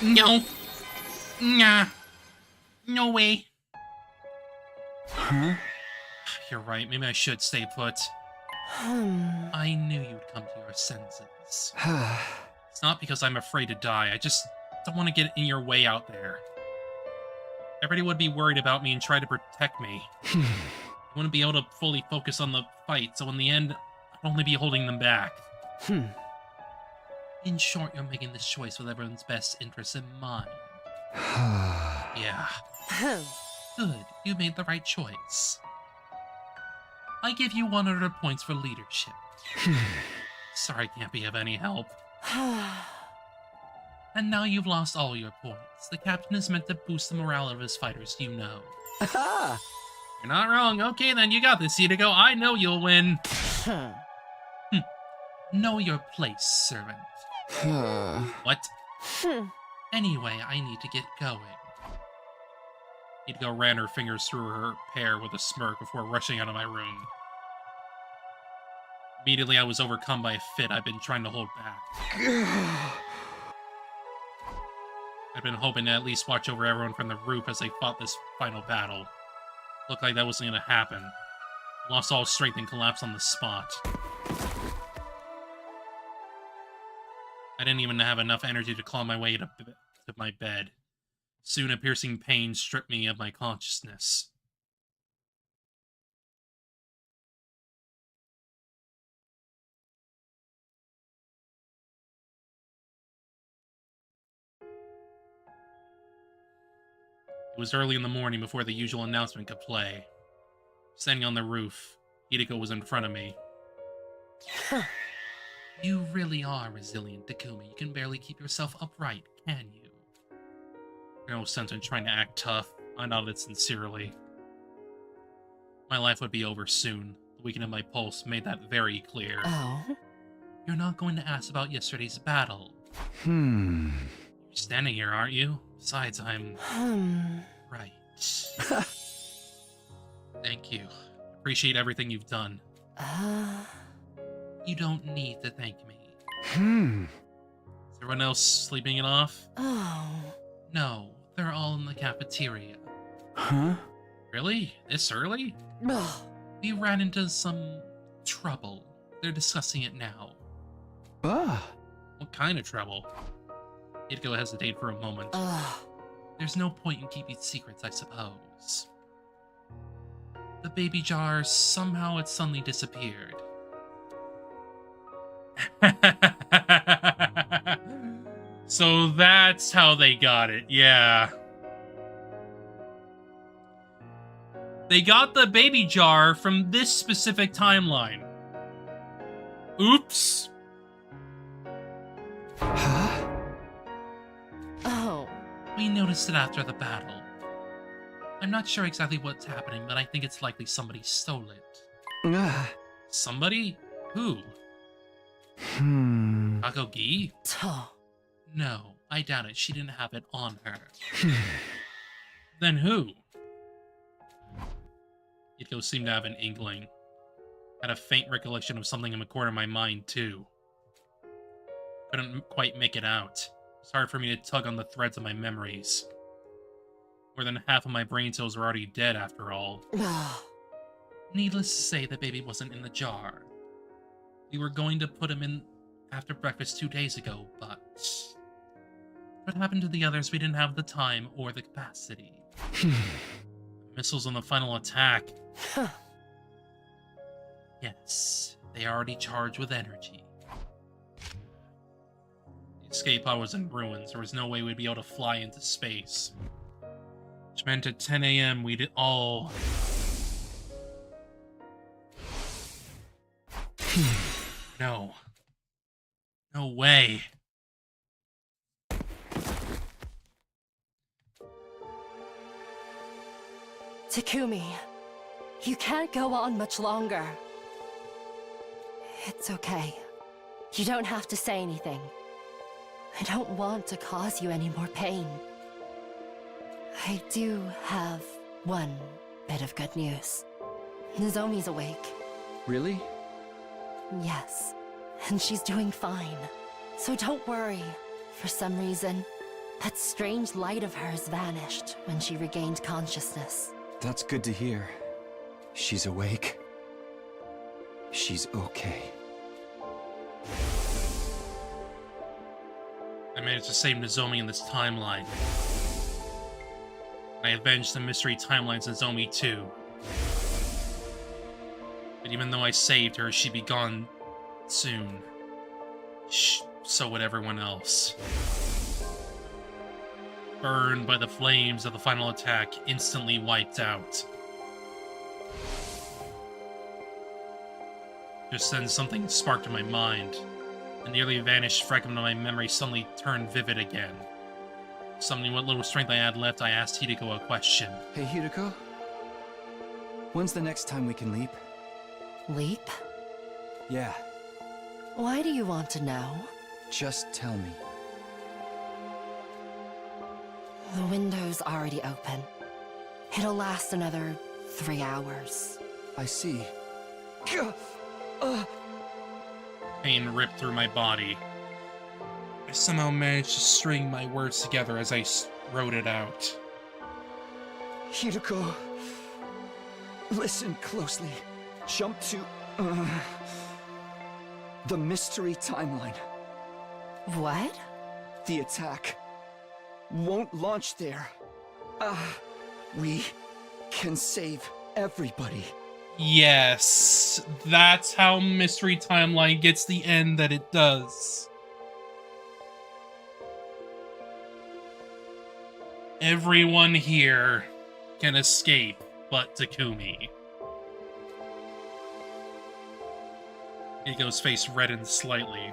No. Nah. No way. Huh? You're right, maybe I should stay put. I knew you'd come to your senses. It's not because I'm afraid to die, I just don't want to get in your way out there. Everybody would be worried about me and try to protect me. I wouldn't be able to fully focus on the fight, so in the end, I'd only be holding them back. In short, you're making this choice with everyone's best interests in mind. Yeah. Good, you made the right choice. I give you 100 points for leadership. Sorry I can't be of any help. And now you've lost all your points. The captain is meant to boost the morale of his fighters, you know. You're not wrong. Okay, then you got this, Ichigo. I know you'll win. Know your place, servant. What? Anyway, I need to get going. Ichigo ran her fingers through her hair with a smirk before rushing out of my room. Immediately, I was overcome by a fit I've been trying to hold back. I'd been hoping to at least watch over everyone from the roof as they fought this final battle. Looked like that wasn't going to happen. Lost all strength and collapsed on the spot. I didn't even have enough energy to claw my way to my bed. Soon a piercing pain stripped me of my consciousness. It was early in the morning before the usual announcement could play. Standing on the roof, Hideko was in front of me. You really are resilient, Takumi. You can barely keep yourself upright, can you? No sense in trying to act tough. I nodded sincerely. My life would be over soon. The weakening of my pulse made that very clear. Oh? You're not going to ask about yesterday's battle. You're standing here, aren't you? Besides, I'm... Right. Thank you. Appreciate everything you've done. You don't need to thank me. Is everyone else sleeping it off? Oh. No, they're all in the cafeteria. Huh? Really? This early? We ran into some trouble. They're discussing it now. What kind of trouble? Hideko hesitated for a moment. There's no point in keeping secrets, I suppose. The baby jar, somehow it suddenly disappeared. So that's how they got it, yeah. They got the baby jar from this specific timeline. Oops. Oh. We noticed it after the battle. I'm not sure exactly what's happening, but I think it's likely somebody stole it. Somebody? Who? Akogi? No, I doubt it. She didn't have it on her. Then who? Hideko seemed to have an inkling. Had a faint recollection of something in the corner of my mind, too. Couldn't quite make it out. It's hard for me to tug on the threads of my memories. More than half of my brain cells were already dead, after all. Needless to say, the baby wasn't in the jar. We were going to put him in after breakfast 2 days ago, but... what happened to the others? We didn't have the time or the capacity. Missiles on the final attack. Yes, they are already charged with energy. The escape pod was in ruins. There was no way we'd be able to fly into space. Which meant at 10 a.m. we'd all... No. No way. Takumi, you can't go on much longer. It's okay. You don't have to say anything. I don't want to cause you any more pain. I do have one bit of good news. Nozomi's awake. Really? Yes, and she's doing fine. So don't worry. For some reason, that strange light of hers vanished when she regained consciousness. That's good to hear. She's awake. She's okay. I managed to save Nozomi in this timeline. I avenged the mystery timelines Nozomi too. But even though I saved her, she'd be gone soon. So would everyone else. Burned by the flames of the final attack, instantly wiped out. Just then something sparked in my mind. The nearly vanished fragment of my memory suddenly turned vivid again. Summoning what little strength I had left, I asked Hideko a question. Hey, Hideko? When's the next time we can leap? Leap? Yeah. Why do you want to know? Just tell me. The window's already open. It'll last another 3 hours. I see. Pain ripped through my body. I somehow managed to string my words together as I wrote it out. Hideko, listen closely. Jump to the mystery timeline. What? The attack won't launch there. We can save everybody. Yes, that's how Mystery Timeline gets the end that it does. Everyone here can escape but Takumi. Eiko's face reddened slightly,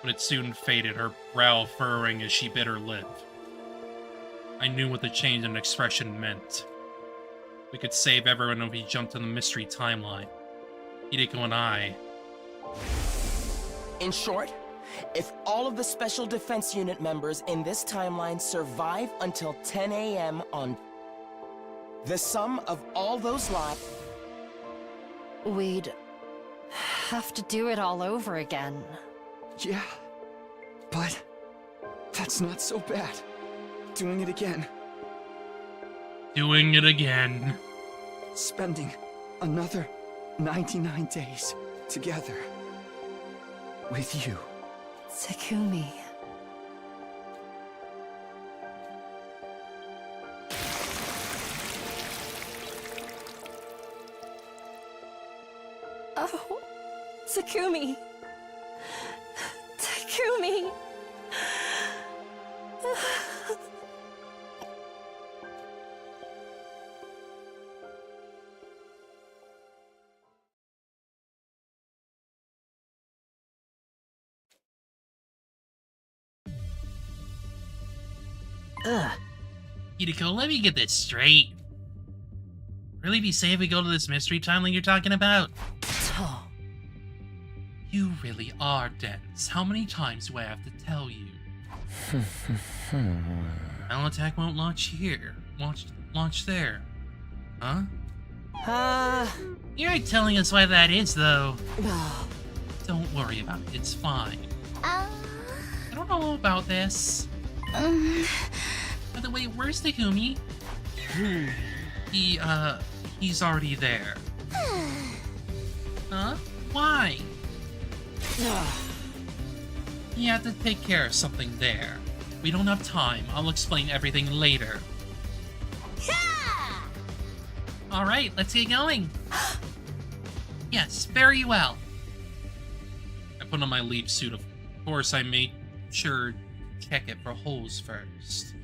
but it soon faded, her brow furrowing as she bit her lip. I knew what the change in expression meant. We could save everyone if we jumped in the mystery timeline. Hideko and I. In short, if all of the Special Defense Unit members in this timeline survive until 10 a.m. on the sum of all those lives... We'd have to do it all over again. Yeah, but that's not so bad. Doing it again. Doing it again. Spending another 99 days together with you. Takumi. Oh, Takumi. Takumi. Hideko, let me get this straight. Really be safe we go to this mystery timeline you're talking about? You really are dense. How many times do I have to tell you? Final attack won't launch here. Launch there. Huh? You ain't telling us why that is, though. Don't worry about it. It's fine. I don't know about this. By the way, where's Takumi? He's already there. Huh? Why? He had to take care of something there. We don't have time. I'll explain everything later. Alright, let's get going. Yes, very well. I put on my leaf suit. Of course, I made sure to check it for holes first.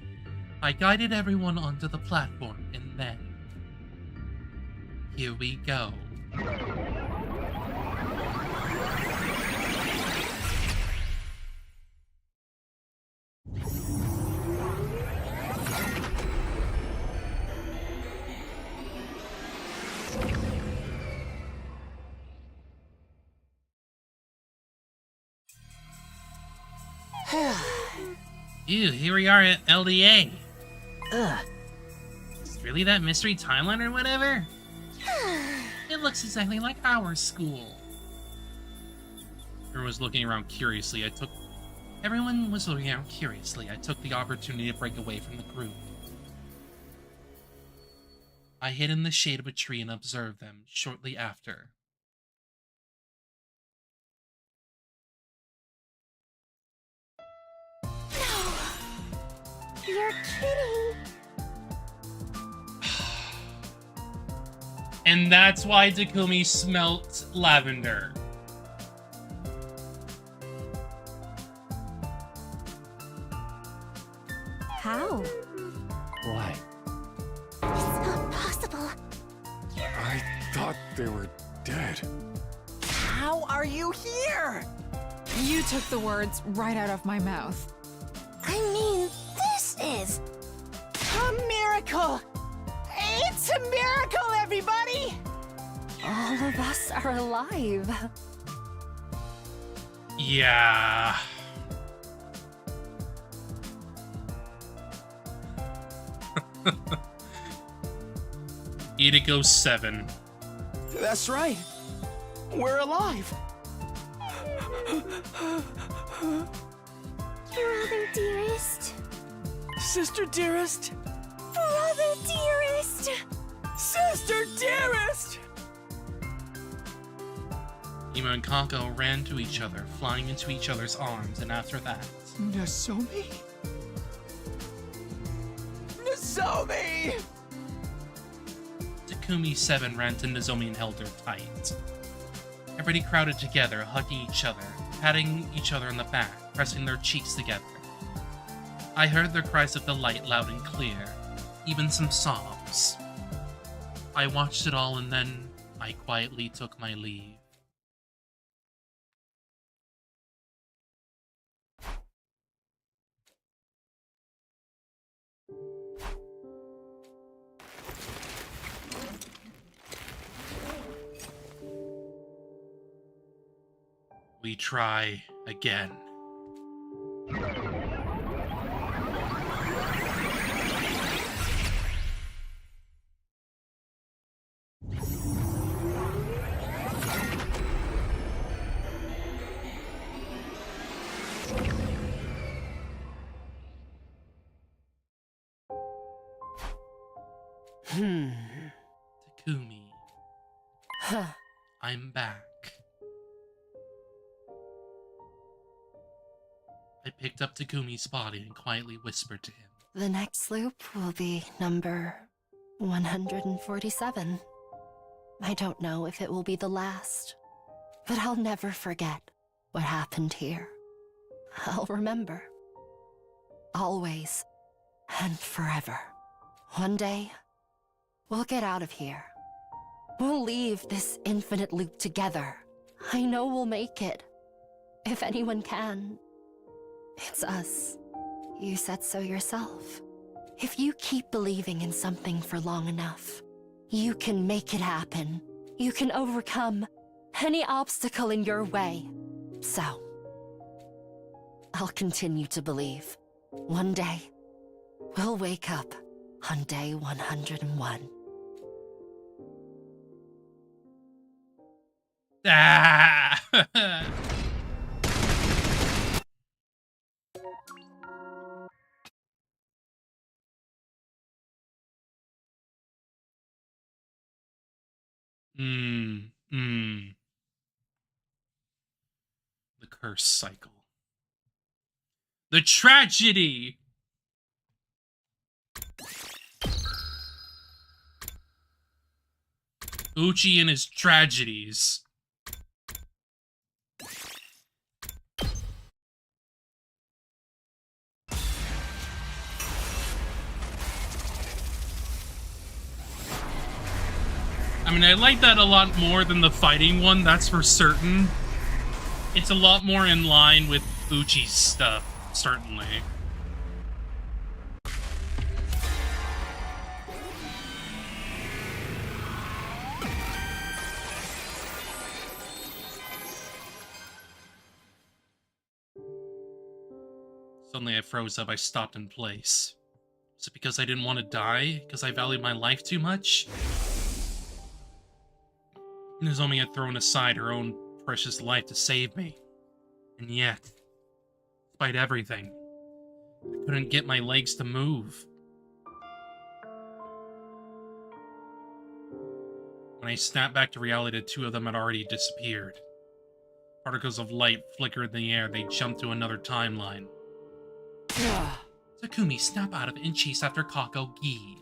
I guided everyone onto the platform, and then... here we go. Ew, here we are at LDA. Ugh. Is it really that mystery timeline or whatever? It looks exactly like our school. Everyone was looking around curiously. I took the opportunity to break away from the group. I hid in the shade of a tree and observed them shortly after. You're kidding. And that's why Takumi smelt lavender. How? Why? It's not possible. I thought they were dead. How are you here? You took the words right out of my mouth. I mean, this is a miracle! It's a miracle, everybody! All of us are alive. Yeah. Hideko 7. That's right. We're alive. brother dearest. Sister dearest. Brother dearest. Sister dearest. Ima and Kako ran to each other, flying into each other's arms, and after that... Nozomi? Nozomi! Takumi 7 ran to Nozomi and held her tight. Everybody crowded together, hugging each other, patting each other on the back, pressing their cheeks together. I heard their cries of delight loud and clear, even some sobs. I watched it all and then I quietly took my leave. We try again. Takumi. I'm back. I picked up Takumi's body and quietly whispered to him. The next loop will be number 147. I don't know if it will be the last, but I'll never forget what happened here. I'll remember. Always and forever. One day, we'll get out of here. We'll leave this infinite loop together. I know we'll make it. If anyone can, it's us. You said so yourself. If you keep believing in something for long enough, you can make it happen. You can overcome any obstacle in your way. So, I'll continue to believe. One day, we'll wake up on day 101. Ah! The curse cycle. The tragedy! Uchi and his tragedies. I mean, I like that a lot more than the fighting one, that's for certain. It's a lot more in line with Uchi's stuff, certainly. Suddenly I froze up, I stopped in place. Was it because I didn't want to die? Because I valued my life too much? Nozomi had thrown aside her own precious life to save me. And yet, despite everything, I couldn't get my legs to move. When I snapped back to reality, the two of them had already disappeared. Particles of light flickered in the air, they jumped to another timeline. Takumi, snap out of it and chase after Kako-gi.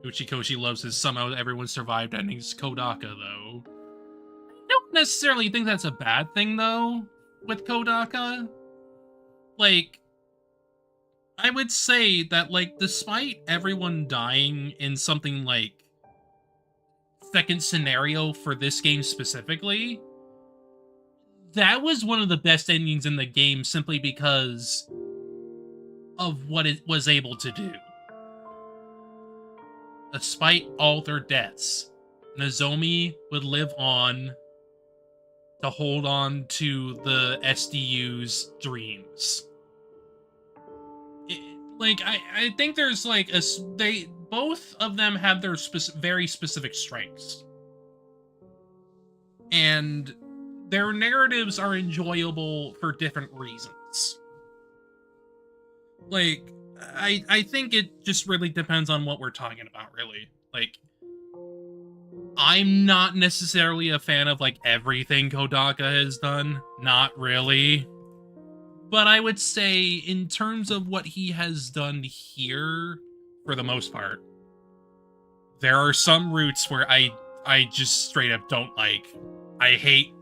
Uchikoshi loves his somehow everyone survived endings Kodaka, though. I don't necessarily think that's a bad thing, though, with Kodaka. Like, I would say that, like, despite everyone dying in something like second scenario for this game specifically, that was one of the best endings in the game simply because of what it was able to do. Despite all their deaths, Nozomi would live on to hold on to the SDU's dreams. I think there's like both of them have their very specific strengths. And their narratives are enjoyable for different reasons. Like, I think it just really depends on what we're talking about, really. Like, I'm not necessarily a fan of, like, everything Kodaka has done. Not really. But I would say, in terms of what he has done here, for the most part, there are some routes where I just straight up don't like. I hate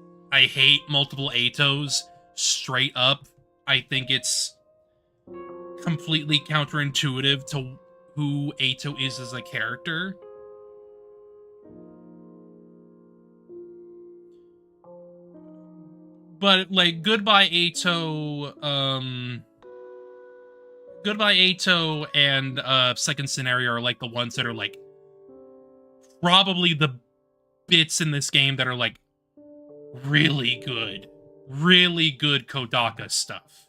multiple Atos straight up, I think it's completely counterintuitive to who Ato is as a character. But, like, Goodbye Ato and Second Scenario are, like, the ones that are, like, probably the bits in this game that are, like, really good Kodaka stuff.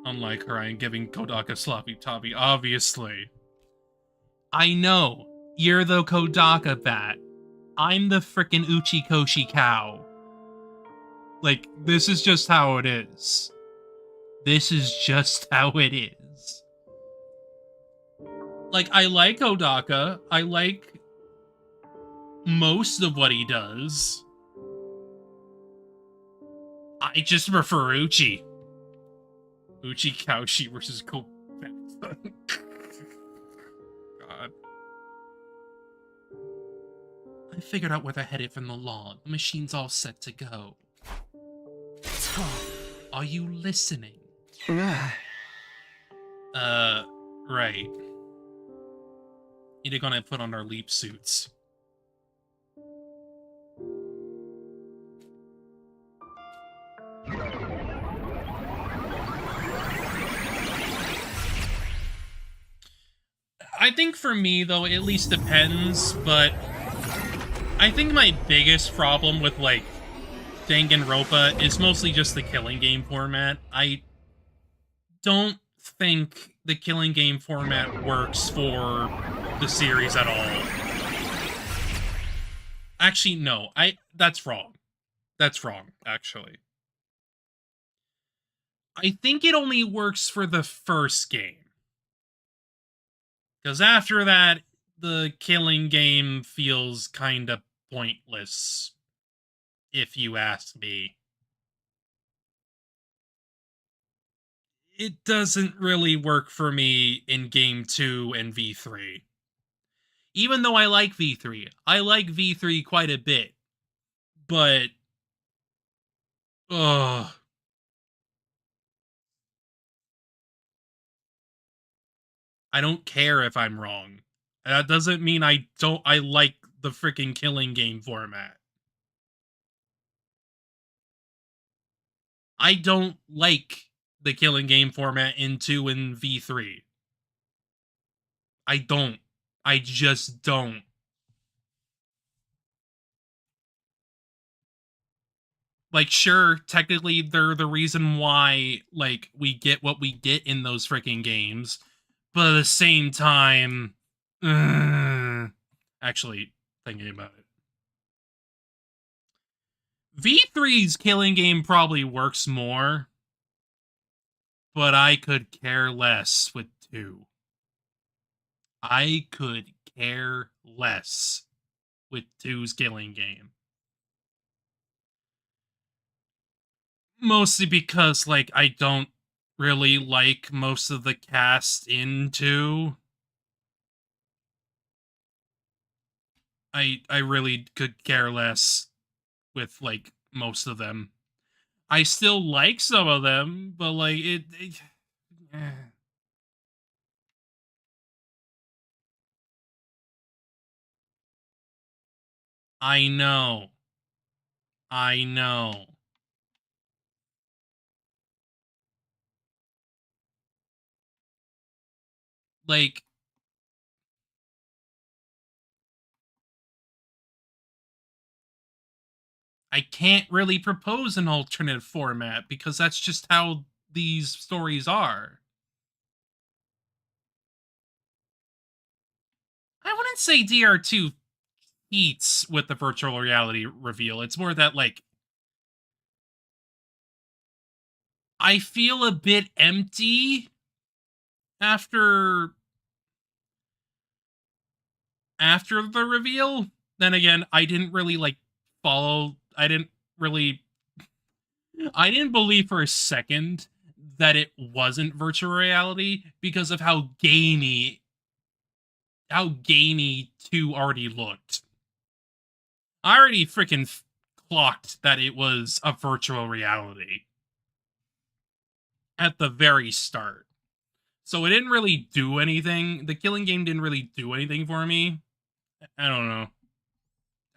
Unlike her, I am giving Kodaka sloppy toppy, obviously. I know, you're the Kodaka bat. I'm the frickin' Uchikoshi cow. Like, this is just how it is. This is just how it is. Like, I like Kodaka. I like most of what he does. I just prefer Uchi. Uchi Kaushi versus God. I figured out where they're headed from the log. The machine's all set to go. Are you listening? Right. Either gonna put on our leap suits. I think for me, though, it at least depends, but I think my biggest problem with, like, Danganronpa is mostly just the killing game format. I don't think the killing game format works for the series at all. Actually, no. That's wrong. That's wrong, actually. I think it only works for the first game. Because after that, the killing game feels kind of pointless, if you ask me. It doesn't really work for me in Game 2 and V3. Even though I like V3. I like V3 quite a bit. But... ugh. I don't care if I'm wrong. That doesn't mean I like the freaking killing game format. I don't like the killing game format in 2 and V3. I don't. I just don't. Like, sure, technically they're the reason why, like, we get what we get in those freaking games. But at the same time, actually, thinking about it. V3's killing game probably works more, but I could care less with 2. I could care less with 2's killing game. Mostly because, like, I don't really like most of the cast in 2. I really could care less with, like, most of them. I still like some of them, but, like, I know. I know. Like, I can't really propose an alternate format because that's just how these stories are. I wouldn't say DR2 eats with the virtual reality reveal. It's more that, like, I feel a bit empty after the reveal. Then again, I didn't really, like, follow. I didn't believe for a second that it wasn't virtual reality because of how gamey 2 already looked. I already freaking clocked that it was a virtual reality at the very start. So it didn't really do anything. The killing game didn't really do anything for me. I don't know.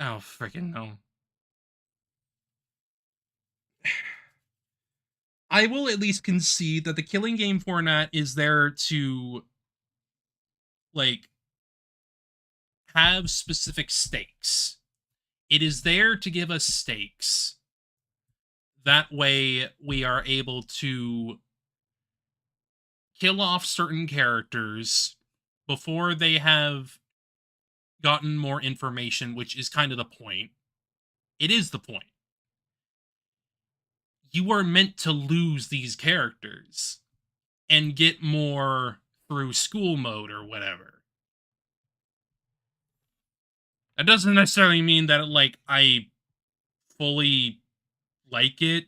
I don't freaking know. I will at least concede that the killing game format is there to, like, have specific stakes. It is there to give us stakes. That way we are able to kill off certain characters before they have gotten more information, which is kind of the point. It is the point. You are meant to lose these characters and get more through school mode or whatever. That doesn't necessarily mean that, like, I fully like it.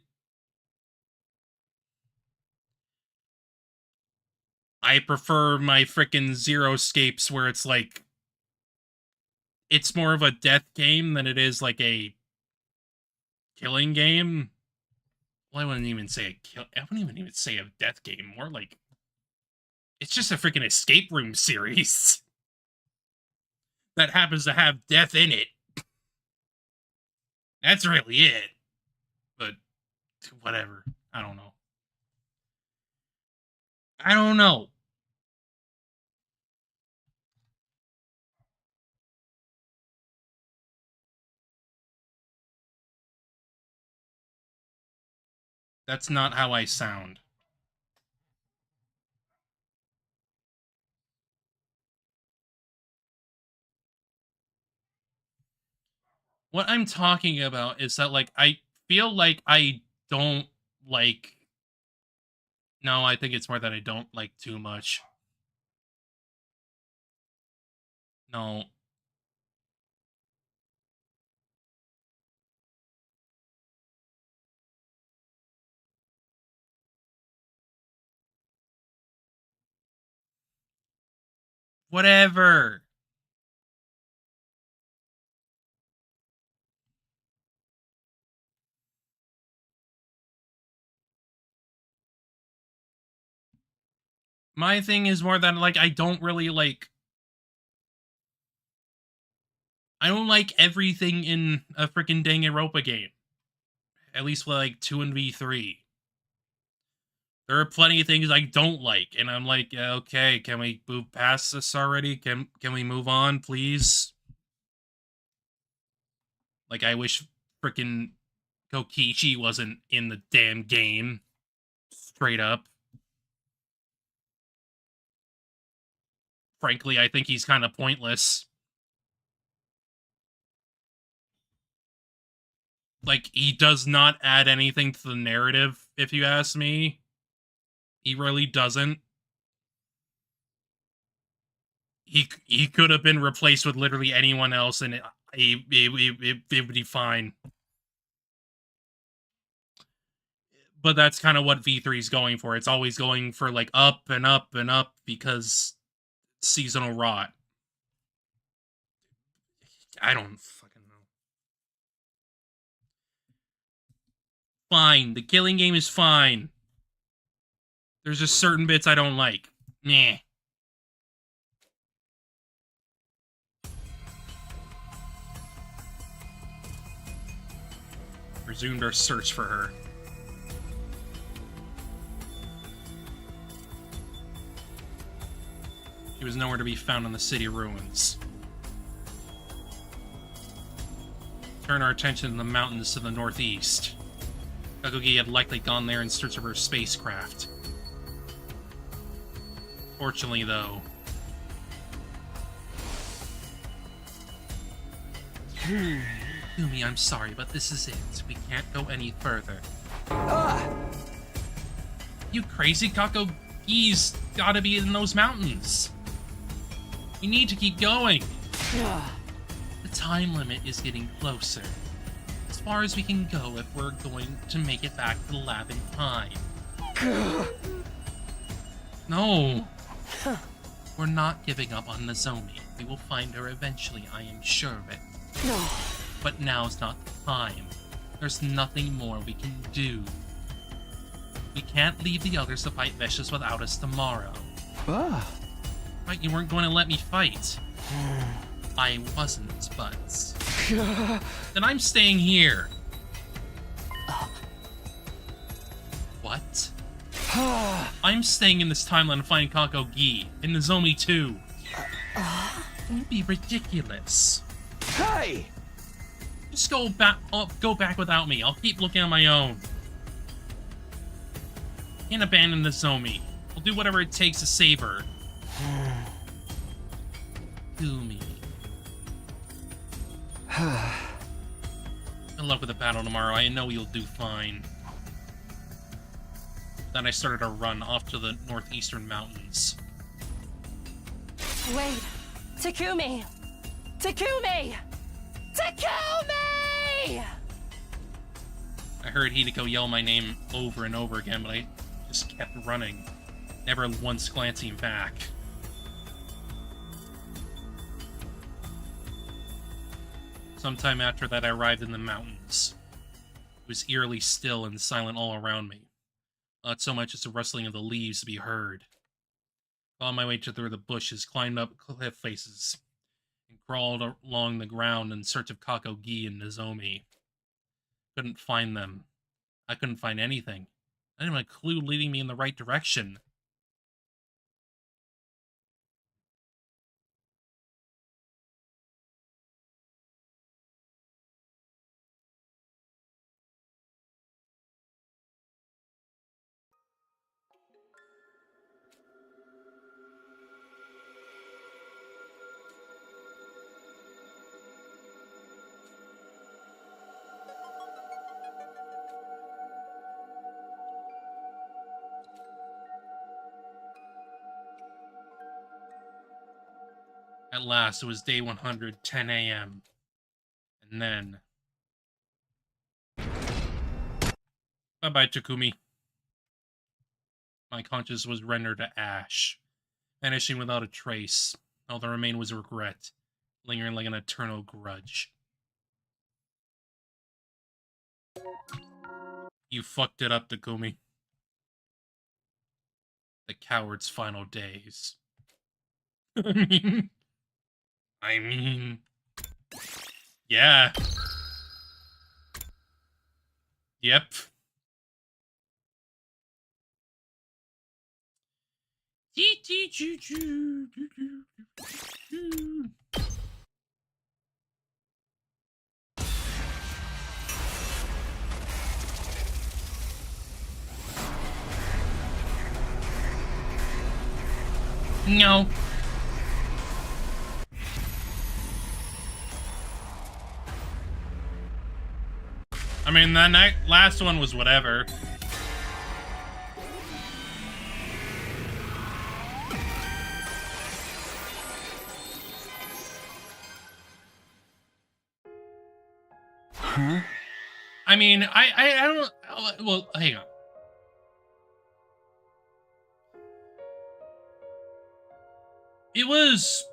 I prefer my frickin' Zero Escapes where it's like, it's more of a death game than it is like a killing game. Well, I wouldn't even say I wouldn't even say a death game. More like, it's just a freaking escape room series that happens to have death in it. That's really it. But whatever. I don't know. I don't know. That's not how I sound. What I'm talking about is that, like, I feel like I don't like... No, I think it's more that I don't like too much. No. Whatever. My thing is more that, like, I don't really like... I don't like everything in a freaking Danganronpa game. At least with, like, 2 and V3. There are plenty of things I don't like, and I'm like, okay, can we move past this already? Can we move on, please? Like, I wish frickin' Kokichi wasn't in the damn game. Straight up. Frankly, I think he's kind of pointless. Like, he does not add anything to the narrative, if you ask me. He really doesn't. He could have been replaced with literally anyone else, and it would be fine. But that's kind of what V3 is going for. It's always going for, like, up and up and up because seasonal rot. I don't fucking know. Fine. The killing game is fine. There's just certain bits I don't like. Meh. Resumed our search for her. She was nowhere to be found in the city ruins. Turn our attention to the mountains to the northeast. Kakugi had likely gone there in search of her spacecraft. Fortunately, though... Yumi, I'm sorry, but this is it. We can't go any further. You crazy Kakugi's gotta be in those mountains. We need to keep going. The time limit is getting closer. As far as we can go if we're going to make it back to the lab in time. No. We're not giving up on Nozomi. We will find her eventually, I am sure of it. But now's not the time. There's nothing more we can do. We can't leave the others to fight Vicious without us tomorrow. Right, you weren't going to let me fight. I wasn't, but... Then I'm staying here. What? I'm staying in this timeline to find Kako-gi, in Nozomi too. Don't be ridiculous. Hey! Just go back without me. I'll keep looking on my own. Can't abandon Nozomi. I'll do whatever it takes to save her. Kumi. Good luck with the battle tomorrow. I know you'll do fine. Then I started a run off to the northeastern mountains. Wait! Takumi! Takumi! Takumi! I heard Hideko yell my name over and over again, but I just kept running, never once glancing back. Sometime after that, I arrived in the mountains. It was eerily still and silent all around me. Not so much as the rustling of the leaves to be heard. Found my way through the bushes, climbed up cliff faces, and crawled along the ground in search of Kako-gi and Nozomi. Couldn't find them. I couldn't find anything. Not even a clue leading me in the right direction. At last, it was day 100, 10 a.m. And then... Bye-bye, Takumi. My conscience was rendered to ash, vanishing without a trace. All that remained was regret, lingering like an eternal grudge. You fucked it up, Takumi. The coward's final days. I mean... Yeah. Yep. No. I mean, that last one was whatever. Huh? I mean, I don't... Well, hang on. It was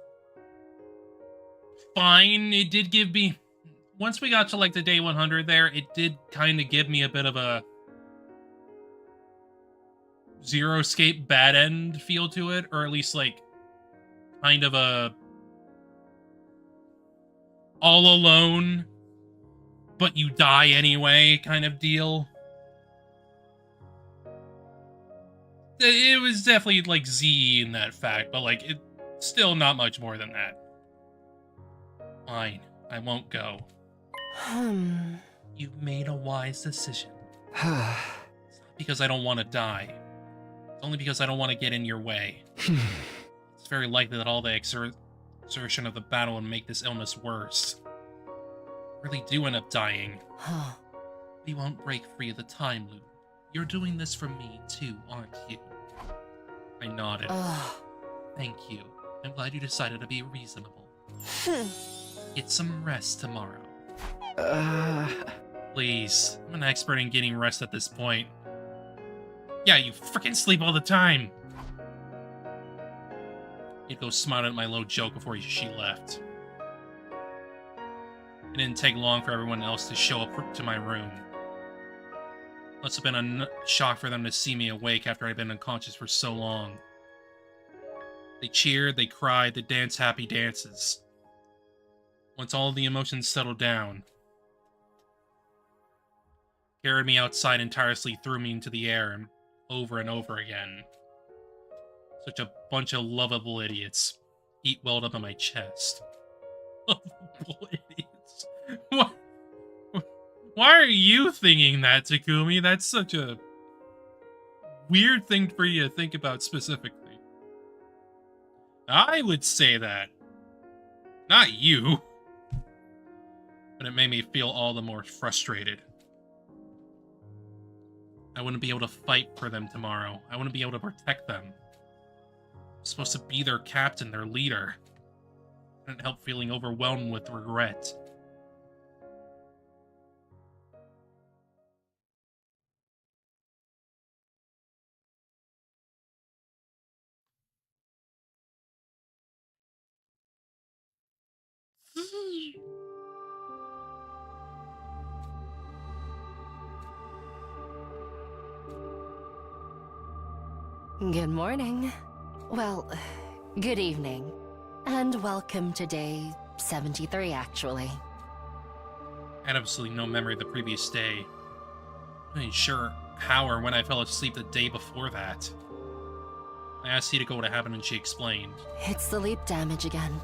fine. It did give me... Once we got to, like, the day 100 there, it did kind of give me a bit of a Zero Escape bad end feel to it, or at least, like, kind of a all alone, but you die anyway kind of deal. It was definitely, like, Z in that fact, but, like, it's still not much more than that. Fine, I won't go. You've made a wise decision. It's not because I don't want to die. It's only because I don't want to get in your way. It's very likely that all the exertion of the battle would make this illness worse. I really do end up dying. We won't break free of the time loop. You're doing this for me too, aren't you? I nodded. Thank you. I'm glad you decided to be reasonable. Get some rest tomorrow. Please. I'm an expert in getting rest at this point. Yeah, you freaking sleep all the time. Hideko smiled at my low joke before she left. It didn't take long for everyone else to show up to my room. Must have been a shock for them to see me awake after I'd been unconscious for so long. They cheered, they cried, they danced happy dances. Once all of the emotions settled down, carried me outside and tirelessly threw me into the air and over again. Such a bunch of lovable idiots. Heat welled up on my chest. Lovable idiots. What? Why are you thinking that, Takumi? That's such a weird thing for you to think about specifically. I would say that. Not you. But it made me feel all the more frustrated. I wouldn't be able to fight for them tomorrow. I wouldn't be able to protect them. I'm supposed to be their captain, their leader. I couldn't help feeling overwhelmed with regret. Good morning. Well, good evening. And welcome to day 73, actually. I had absolutely no memory of the previous day. I ain't sure how or when I fell asleep the day before that. I asked Hideko what happened and she explained. It's the leap damage again.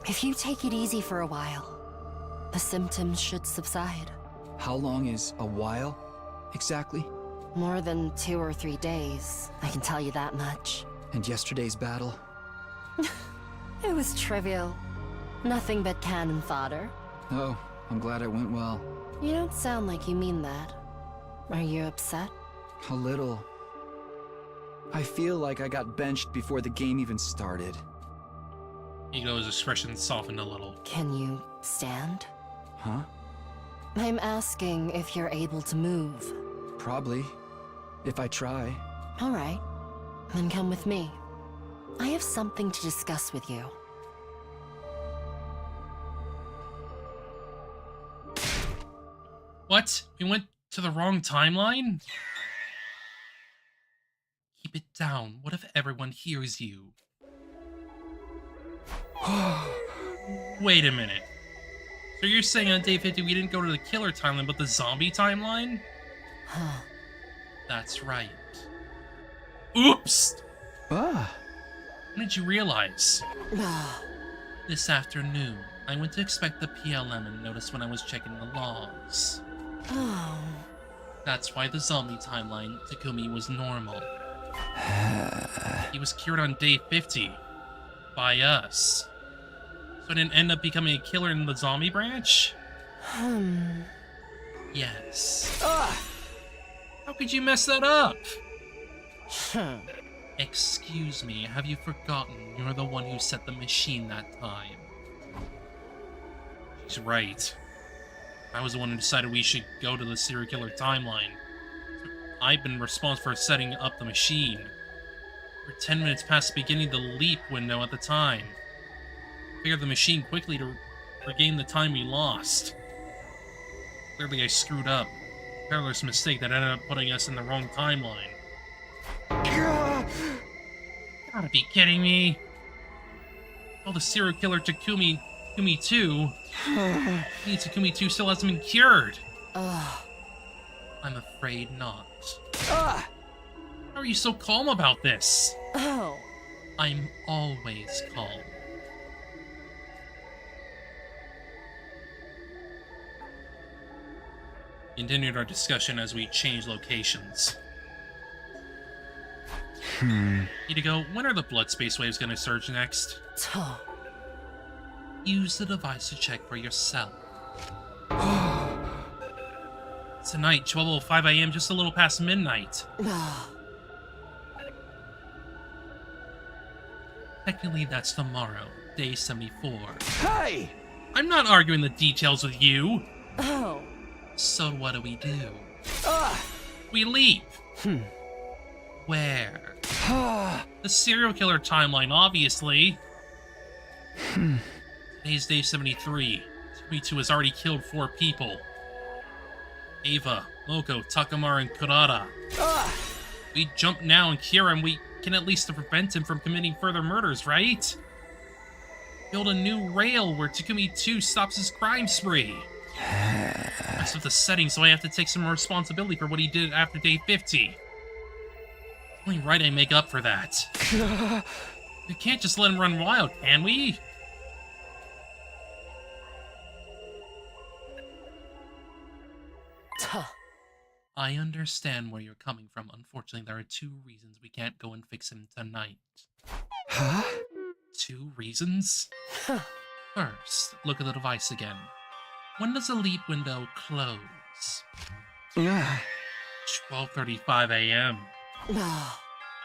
If you take it easy for a while, the symptoms should subside. How long is a while, exactly? More than 2 or 3 days, I can tell you that much. And yesterday's battle? It was trivial. Nothing but cannon fodder. Oh, I'm glad it went well. You don't sound like you mean that. Are you upset? A little. I feel like I got benched before the game even started. Hideko's expression softened a little. Can you stand? Huh? I'm asking if you're able to move. Probably. If I try. All right. Then come with me. I have something to discuss with you. What? We went to the wrong timeline? Keep it down. What if everyone hears you? Wait a minute. So you're saying on day 50 we didn't go to the killer timeline, but the zombie timeline? Huh. That's right. Oops! Ah. When did you realize? This afternoon, I went to inspect the PLM and noticed when I was checking the logs. Oh. That's why the zombie timeline, Takumi, was normal. He was cured on day 50. By us. So I didn't end up becoming a killer in the zombie branch? Yes. How could you mess that up? Excuse me, have you forgotten you're the one who set the machine that time? She's right. I was the one who decided we should go to the serial killer timeline. I've been responsible for setting up the machine. We're 10 minutes past the beginning of the leap window at the time. Cleared the machine quickly to regain the time we lost. Clearly I screwed up. Careless mistake that ended up putting us in the wrong timeline. Gotta be kidding me. Oh, the serial killer Takumi 2. Takumi 2 still hasn't been cured. I'm afraid not. How are you so calm about this? Oh. I'm always calm. Continued our discussion as we changed locations. Hideko, when are the blood space waves gonna surge next? Use the device to check for yourself. Tonight, 12:05 AM, just a little past midnight. Technically, that's tomorrow, day 74. Hey! I'm not arguing the details with you. Oh. So what do? We leap. Where? The serial killer timeline, obviously. Today's day 73. Me Too has already killed 4 people. Ava, Moko, Takamar, and Kurata. We jump now and cure him, we can at least prevent him from committing further murders, right? Build a new rail where Takumi 2 stops his crime spree. Mess with the setting, so I have to take some responsibility for what he did after day 50. Only right I make up for that. We can't just let him run wild, can we? I understand where you're coming from. Unfortunately, there are 2 reasons we can't go and fix him tonight. Huh? 2 reasons? First, look at the device again. When does the leap window close? 12:35 a.m.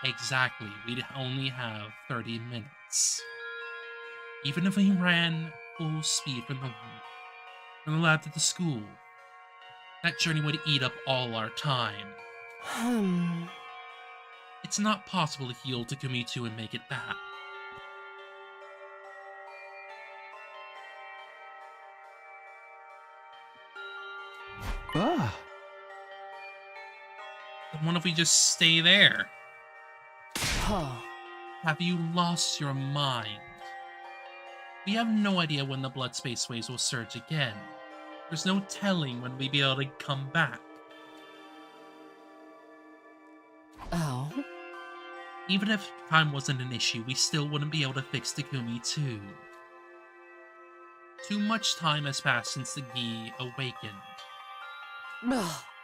Exactly, we'd only have 30 minutes. Even if we ran full speed from the lab to the school, that journey would eat up all our time. It's not possible to heal Takumi 2 and make it back. Then what if we just stay there? Have you lost your mind? We have no idea when the blood space waves will surge again. There's no telling when we'll be able to come back. Oh? Even if time wasn't an issue, we still wouldn't be able to fix Takumi 2. Too much time has passed since the Gi awakened.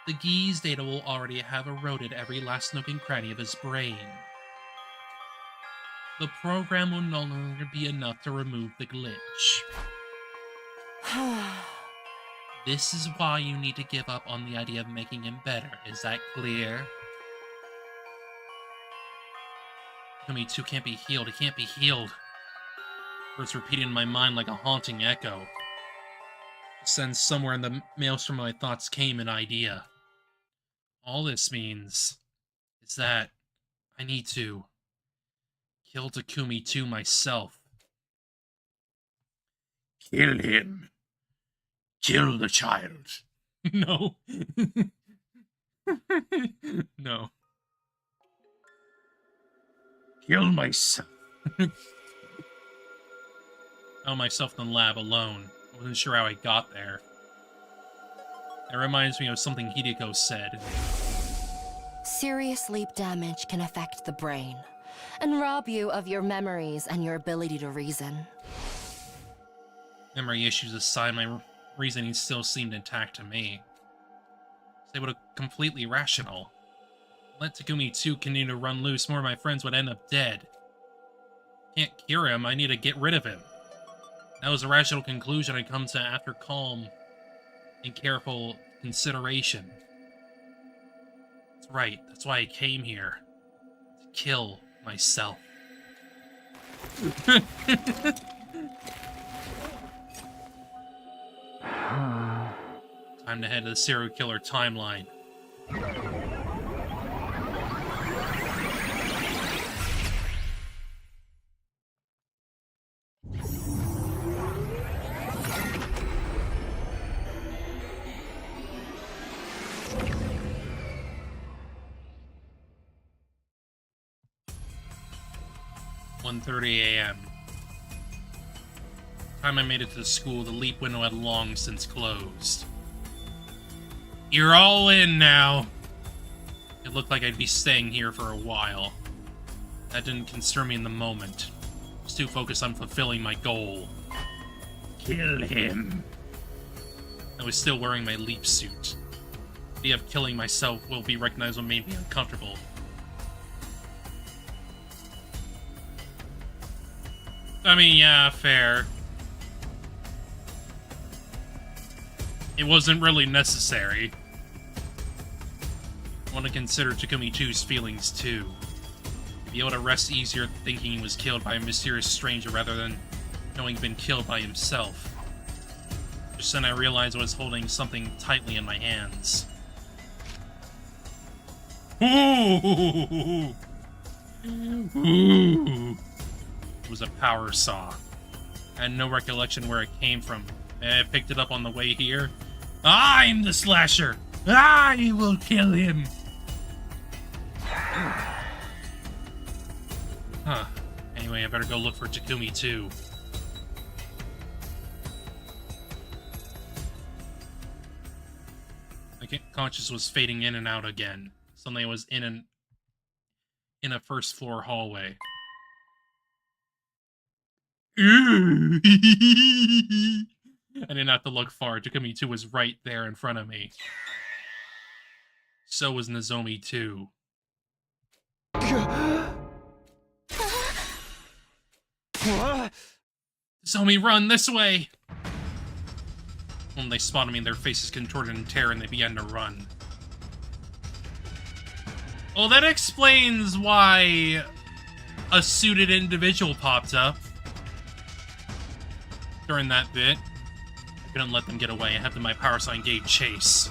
The Gi's data will already have eroded every last nook and cranny of his brain. The program will no longer be enough to remove the glitch. This is why you need to give up on the idea of making him better. Is that clear? Takumi 2 can't be healed. He can't be healed. Words repeating in my mind like a haunting echo. Just then, somewhere in the maelstrom of my thoughts came an idea. All this means is that I need to kill Takumi 2 myself. Kill him. Kill the child. No. No. Kill myself. Found myself in the lab alone. I wasn't sure how I got there. That reminds me of something Hideko said. Serious sleep damage can affect the brain and rob you of your memories and your ability to reason. Memory issues aside, my reasoning still seemed intact to me. They would have completely rational. Let Takumi 2 continue to run loose, more of my friends would end up dead. Can't cure him, I need to get rid of him. That was a rational conclusion I come to after calm and careful consideration. That's right, that's why I came here. To kill myself. Time to head to the serial killer timeline. .30 a.m. Time I made it to the school, the leap window had long since closed. You're all in now. It looked like I'd be staying here for a while. That didn't concern me in the moment. I was too focused on fulfilling my goal. Kill him. I was still wearing my leap suit. The idea of killing myself will be recognized what made me uncomfortable. I mean, yeah, fair. It wasn't really necessary. I want to consider Takumi 2's feelings, too. Be able to rest easier thinking he was killed by a mysterious stranger rather than knowing he'd been killed by himself. Just then I realized I was holding something tightly in my hands. Ooh! Ooh! It was a power saw. I had no recollection where it came from. I picked it up on the way here. I'm the slasher! I will kill him! Huh. Anyway, I better go look for Takumi too. My conscious was fading in and out again. Suddenly I was in a first floor hallway. I didn't have to look far. Takumi 2 was right there in front of me. So was Nozomi 2. Nozomi, run this way! When they spotted me, their faces contorted in terror and they began to run. Well, that explains why a suited individual popped up during that bit. I couldn't let them get away. I had them my power sign gave chase.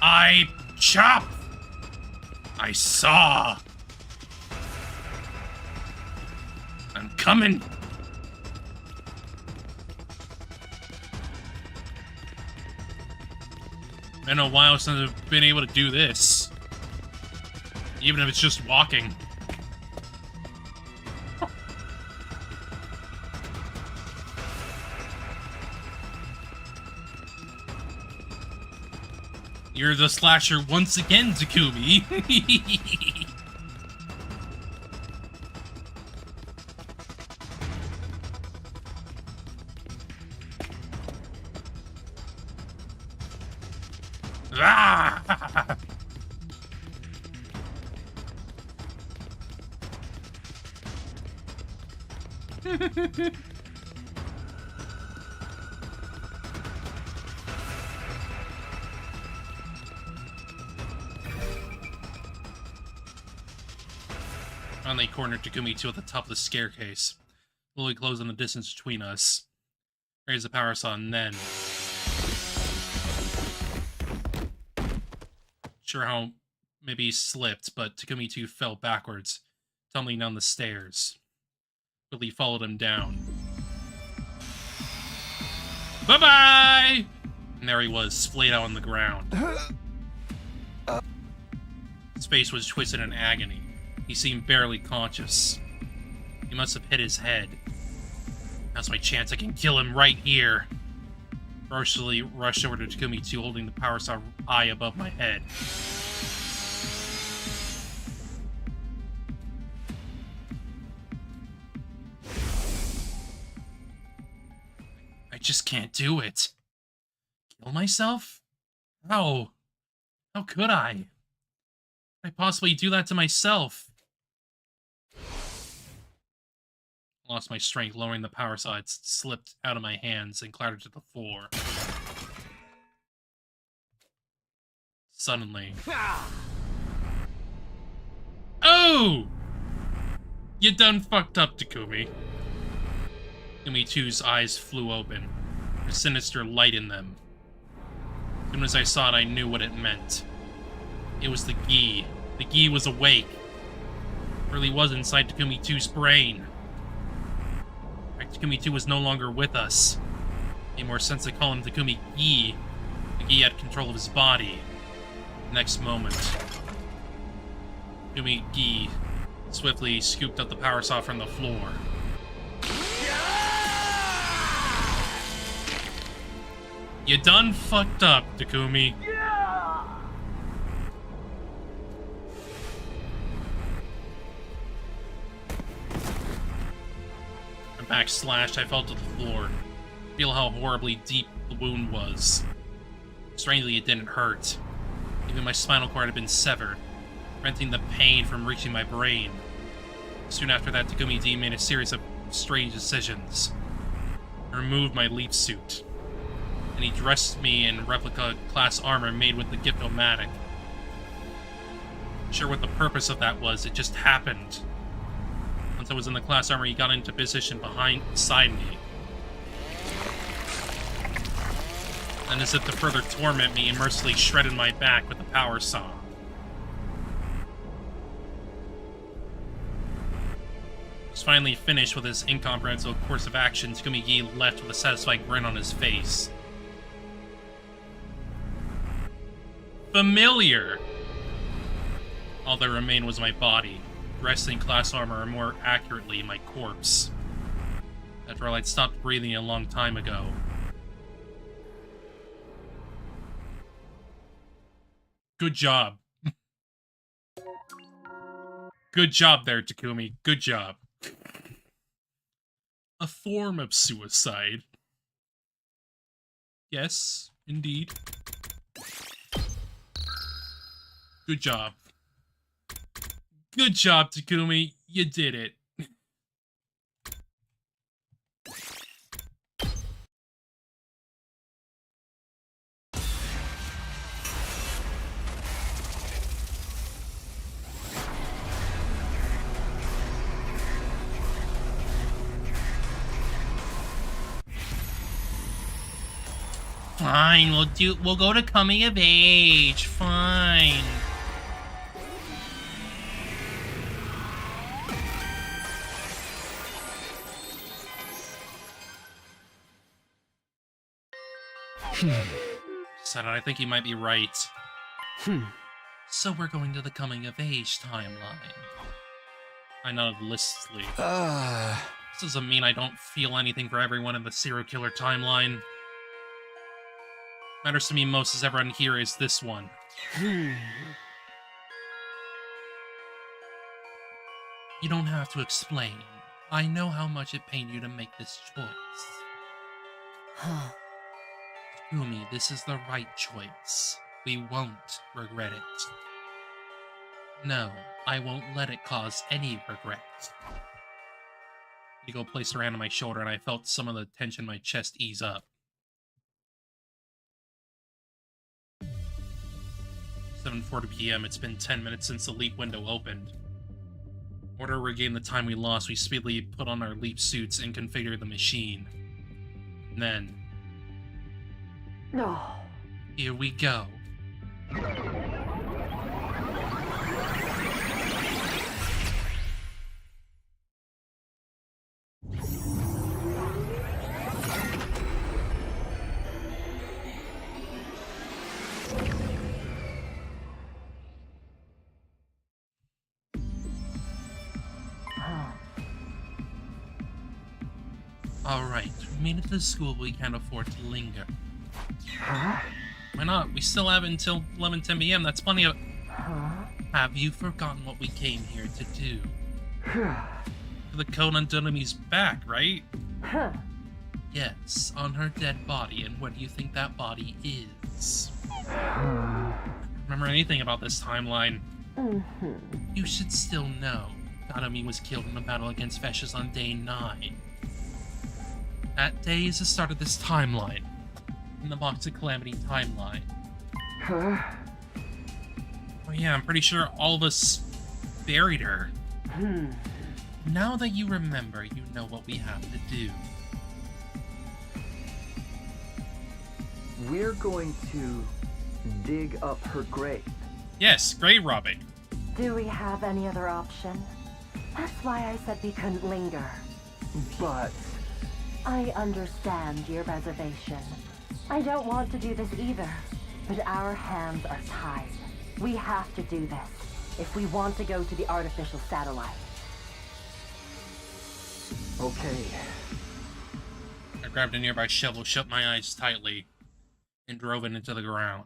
I chop! I saw! I'm coming! Been a while since I've been able to do this. Even if it's just walking. You're the slasher once again, Takumi. Ah! Finally cornered Takumi 2 at the top of the staircase. Slowly closing the distance between us. Raised the power saw and then... Sure how maybe he slipped, but Takumi 2 fell backwards, tumbling down the stairs. Quickly followed him down. Bye-bye! And there he was, splayed out on the ground. His face was twisted in agony. He seemed barely conscious. He must have hit his head. Now's my chance. I can kill him right here. Ferociously rushed over to Takumi 2, holding the power saw high above my head. I just can't do it. Kill myself? How? How could I? Could I possibly do that to myself? Lost my strength, lowering the power saw. It slipped out of my hands and clattered to the floor. Suddenly... Oh! You done fucked up, Takumi. Takumi 2's eyes flew open, a sinister light in them. As soon as I saw it, I knew what it meant. It was the Gi. The Gi was awake. It really was inside Takumi 2's brain. Takumi 2 was no longer with us. It made more sense to call him Takumi Gi. The Gi had control of his body. Next moment, Takumi Gi swiftly scooped up the power saw from the floor. You done fucked up, Takumi. Back slashed, I fell to the floor. Feel how horribly deep the wound was. Strangely, it didn't hurt. Even my spinal cord had been severed, preventing the pain from reaching my brain. Soon after that, Takumi D made a series of strange decisions. He removed my leaf suit, and he dressed me in replica class armor made with the Gift-O-Matic. Not sure what the purpose of that was, it just happened. Once I was in the class armor, he got into position beside me. And as if to further torment me, he mercilessly shredded my back with the power saw. was finally finished with his incomprehensible course of action, Takumi-gi left with a satisfied grin on his face. Familiar! All that remained was my body, dressed in class armor, or more accurately, my corpse. After all, I'd stopped breathing a long time ago. Good job. Good job there, Takumi. Good job. A form of suicide. Yes, indeed. Good job. Good job, Takumi. You did it. Fine, we'll go to coming of age. Fine. Decided I think he might be right. So we're going to the coming of age timeline. I nodded listlessly. This doesn't mean I don't feel anything for everyone in the serial killer timeline. Matters to me most as everyone here is this one. You don't have to explain. I know how much it pained you to make this choice. Takumi, this is the right choice. We won't regret it. No, I won't let it cause any regret. Nigo placed her hand on my shoulder and I felt some of the tension in my chest ease up. 7:40 p.m. It's been 10 minutes since the leap window opened. In order to regain the time we lost, we speedily put on our leap suits and configured the machine. And then... here we go. Alright, we made it to the school, but we can't afford to linger. Why not? We still have until 11:10 p.m. That's plenty of... Have you forgotten what we came here to do? The code on Donomi's back, right? Yes, on her dead body, and what do you think that body is? Remember anything about this timeline? You should still know. Donomi was killed in the battle against Feshes on day 9. That day is the start of this timeline. In the Box of Calamity timeline. Oh yeah, I'm pretty sure all of us buried her. Now that you remember, you know what we have to do. We're going to dig up her grave. Yes, grave robbing. Do we have any other option? That's why I said we couldn't linger. But... I understand your reservation. I don't want to do this either, but our hands are tied. We have to do this if we want to go to the artificial satellite. Okay. I grabbed a nearby shovel, shut my eyes tightly, and drove it into the ground.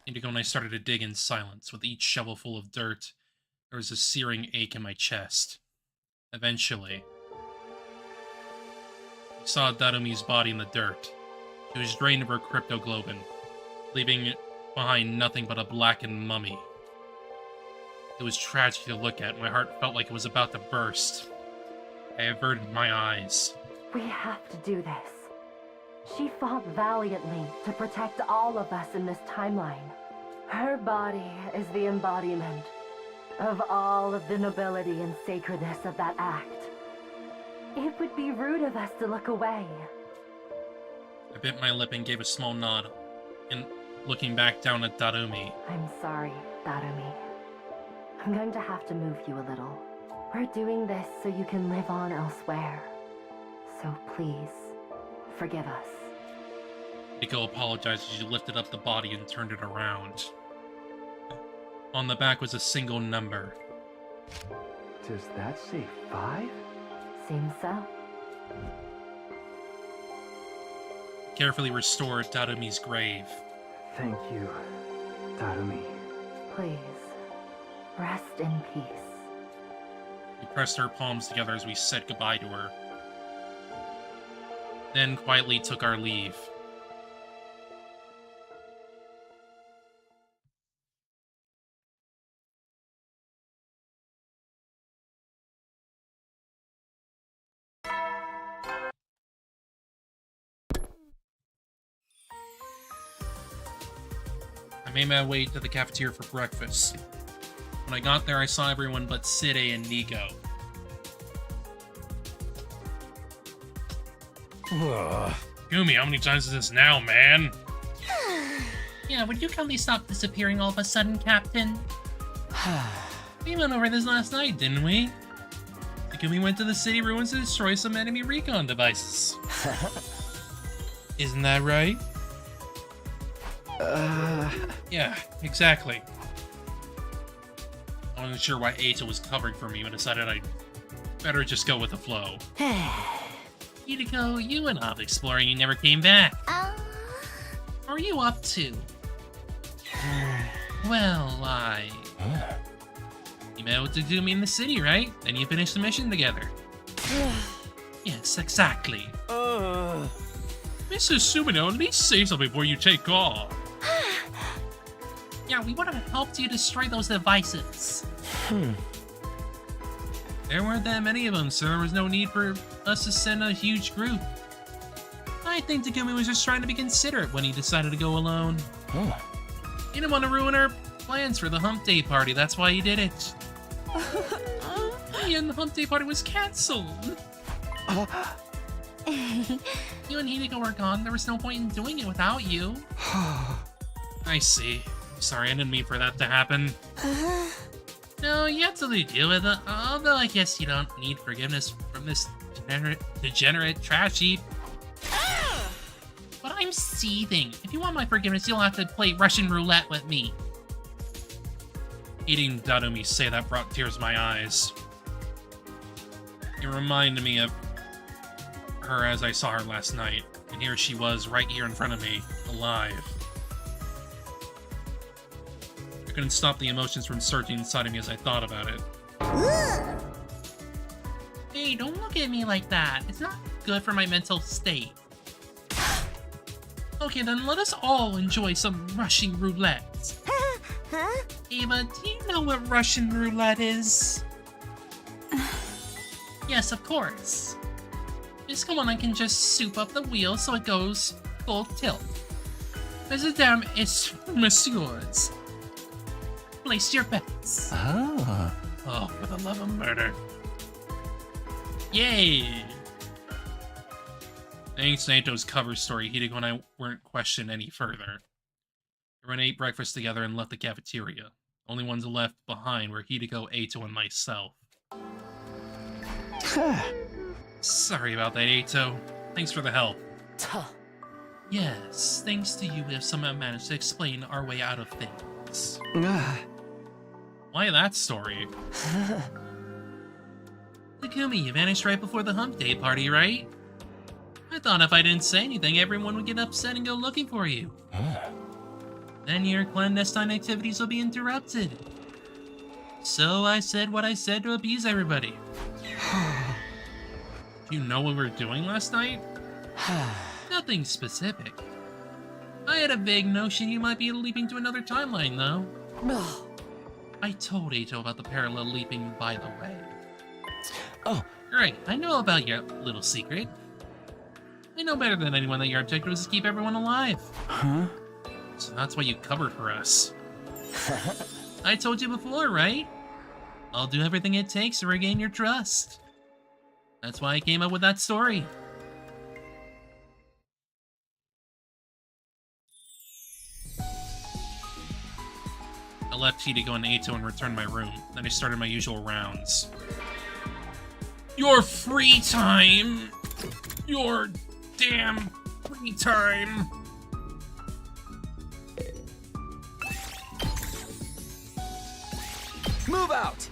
Indigo and I started to dig in silence. With each shovelful of dirt, there was a searing ache in my chest. Eventually, we saw Darumi's body in the dirt. She was drained of her cryptoglobin, leaving behind nothing but a blackened mummy. It was tragic to look at. My heart felt like it was about to burst. I averted my eyes. We have to do this. She fought valiantly to protect all of us in this timeline. Her body is the embodiment of all of the nobility and sacredness of that act. It would be rude of us to look away. I bit my lip and gave a small nod, and looking back down at Darumi. I'm sorry, Darumi. I'm going to have to move you a little. We're doing this so you can live on elsewhere. So please, forgive us. Nico apologized as she lifted up the body and turned it around. On the back was a single number. Does that say 5? Seems so. Carefully restored Darumi's grave. Thank you, Darumi. Please, rest in peace. We pressed our palms together as we said goodbye to her. Then quietly took our leave. I made my way to the cafeteria for breakfast. When I got there, I saw everyone but Side and Nico. Gumi, how many times is this now, man? Yeah, would you kindly stop disappearing all of a sudden, Captain? We went over this last night, didn't we? Gumi went to the city ruins to destroy some enemy recon devices. Isn't that right? Yeah, exactly. I wasn't sure why Eita was covering for me, but decided I'd better just go with the flow. Hideko, you went off exploring and never came back. What are you up to? Well, you met with Takumi in the city, right? Then you finished the mission together. Yes, exactly. Mrs. Sumino, at least say something before you take off. Yeah, we would have helped you destroy those devices. There weren't that many of them, so there was no need for us to send a huge group. I think Takumi was just trying to be considerate when he decided to go alone. He didn't want to ruin our plans for the Hump Day party, that's why he did it. And the Hump Day party was cancelled. You and Hideko were gone, there was no point in doing it without you. I see. Sorry, I didn't mean for that to happen. No, you have to deal with it, although I guess you don't need forgiveness from this degenerate trash heap. But I'm seething. If you want my forgiveness, you'll have to play Russian roulette with me. Eating Darumi say that brought tears to my eyes. It reminded me of her as I saw her last night, and here she was right here in front of me, alive. I couldn't stop the emotions from surging inside of me as I thought about it. Hey, don't look at me like that. It's not good for my mental state. Okay, then let us all enjoy some Russian roulette. Ava, do you know what Russian roulette is? Yes, of course. Just come on, I can just soup up the wheel so it goes full tilt. Madame is yours. Place your bets. Oh, for the love of murder. Yay! Thanks to Naito's cover story, Hideko and I weren't questioned any further. Everyone ate breakfast together and left the cafeteria. Only ones left behind were Hideko, Eito, and myself. Sorry about that, Eito. Thanks for the help. Yes, thanks to you, we have somehow managed to explain our way out of things. Why that story? Takumi, you vanished right before the Hump Day party, right? I thought if I didn't say anything, everyone would get upset and go looking for you. Then your clandestine activities will be interrupted. So I said what I said to appease everybody. Do you know what we were doing last night? Nothing specific. I had a vague notion you might be leaping to another timeline, though. I told Eito about the parallel leaping, by the way. Oh. Great, I know about your little secret. I know better than anyone that your objective is to keep everyone alive. Huh? So that's why you covered for us. I told you before, right? I'll do everything it takes to regain your trust. That's why I came up with that story. left Hideko and Eito and returned to my room. Then I started my usual rounds. Your free time! Your damn free time! Move out!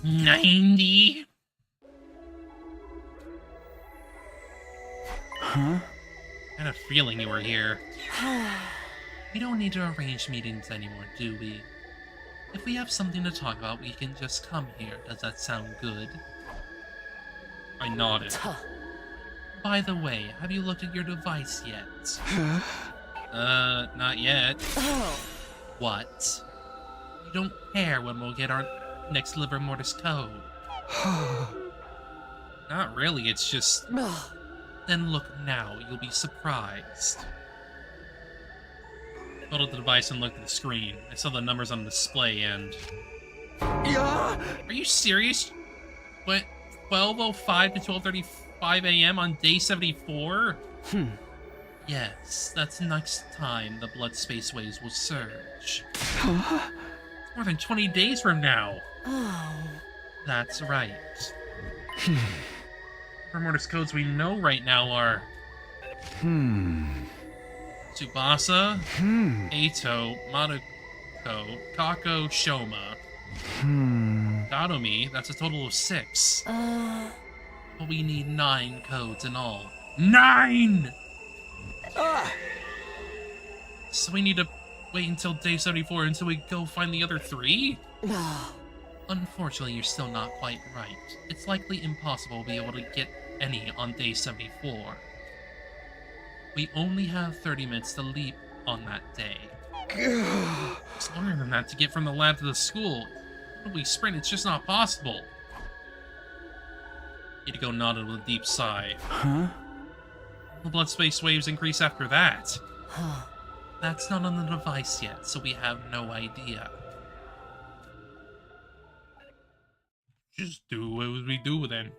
90? Huh? I had a feeling you were here. We don't need to arrange meetings anymore, do we? If we have something to talk about, we can just come here. Does that sound good? I nodded. By the way, have you looked at your device yet? Not yet. What? You don't care when we'll get our next liver mortis code? Not really, it's just... Then look now, you'll be surprised. I pulled up the device and looked at the screen. I saw the numbers on the display and... Are you serious? What? 12:05 to 12:35 a.m. on day 74? Yes, that's the next time the blood space waves will surge. It's more than 20 days from now. That's right. The mortis codes we know right now are... Tsubasa, Eito, Madoka, Kako, Shoma. Dadomi, that's a total of 6. But we need 9 codes in all. 9! So we need to wait until day 74 until we go find the other 3? Unfortunately, you're still not quite right. It's likely impossible to be able to get any on day 74. We only have 30 minutes to leap on that day. It's longer than that to get from the lab to the school. If we sprint, it's just not possible. Hideko nodded with a deep sigh. The blood space waves increase after that. That's not on the device yet, so we have no idea. Just do what we do then.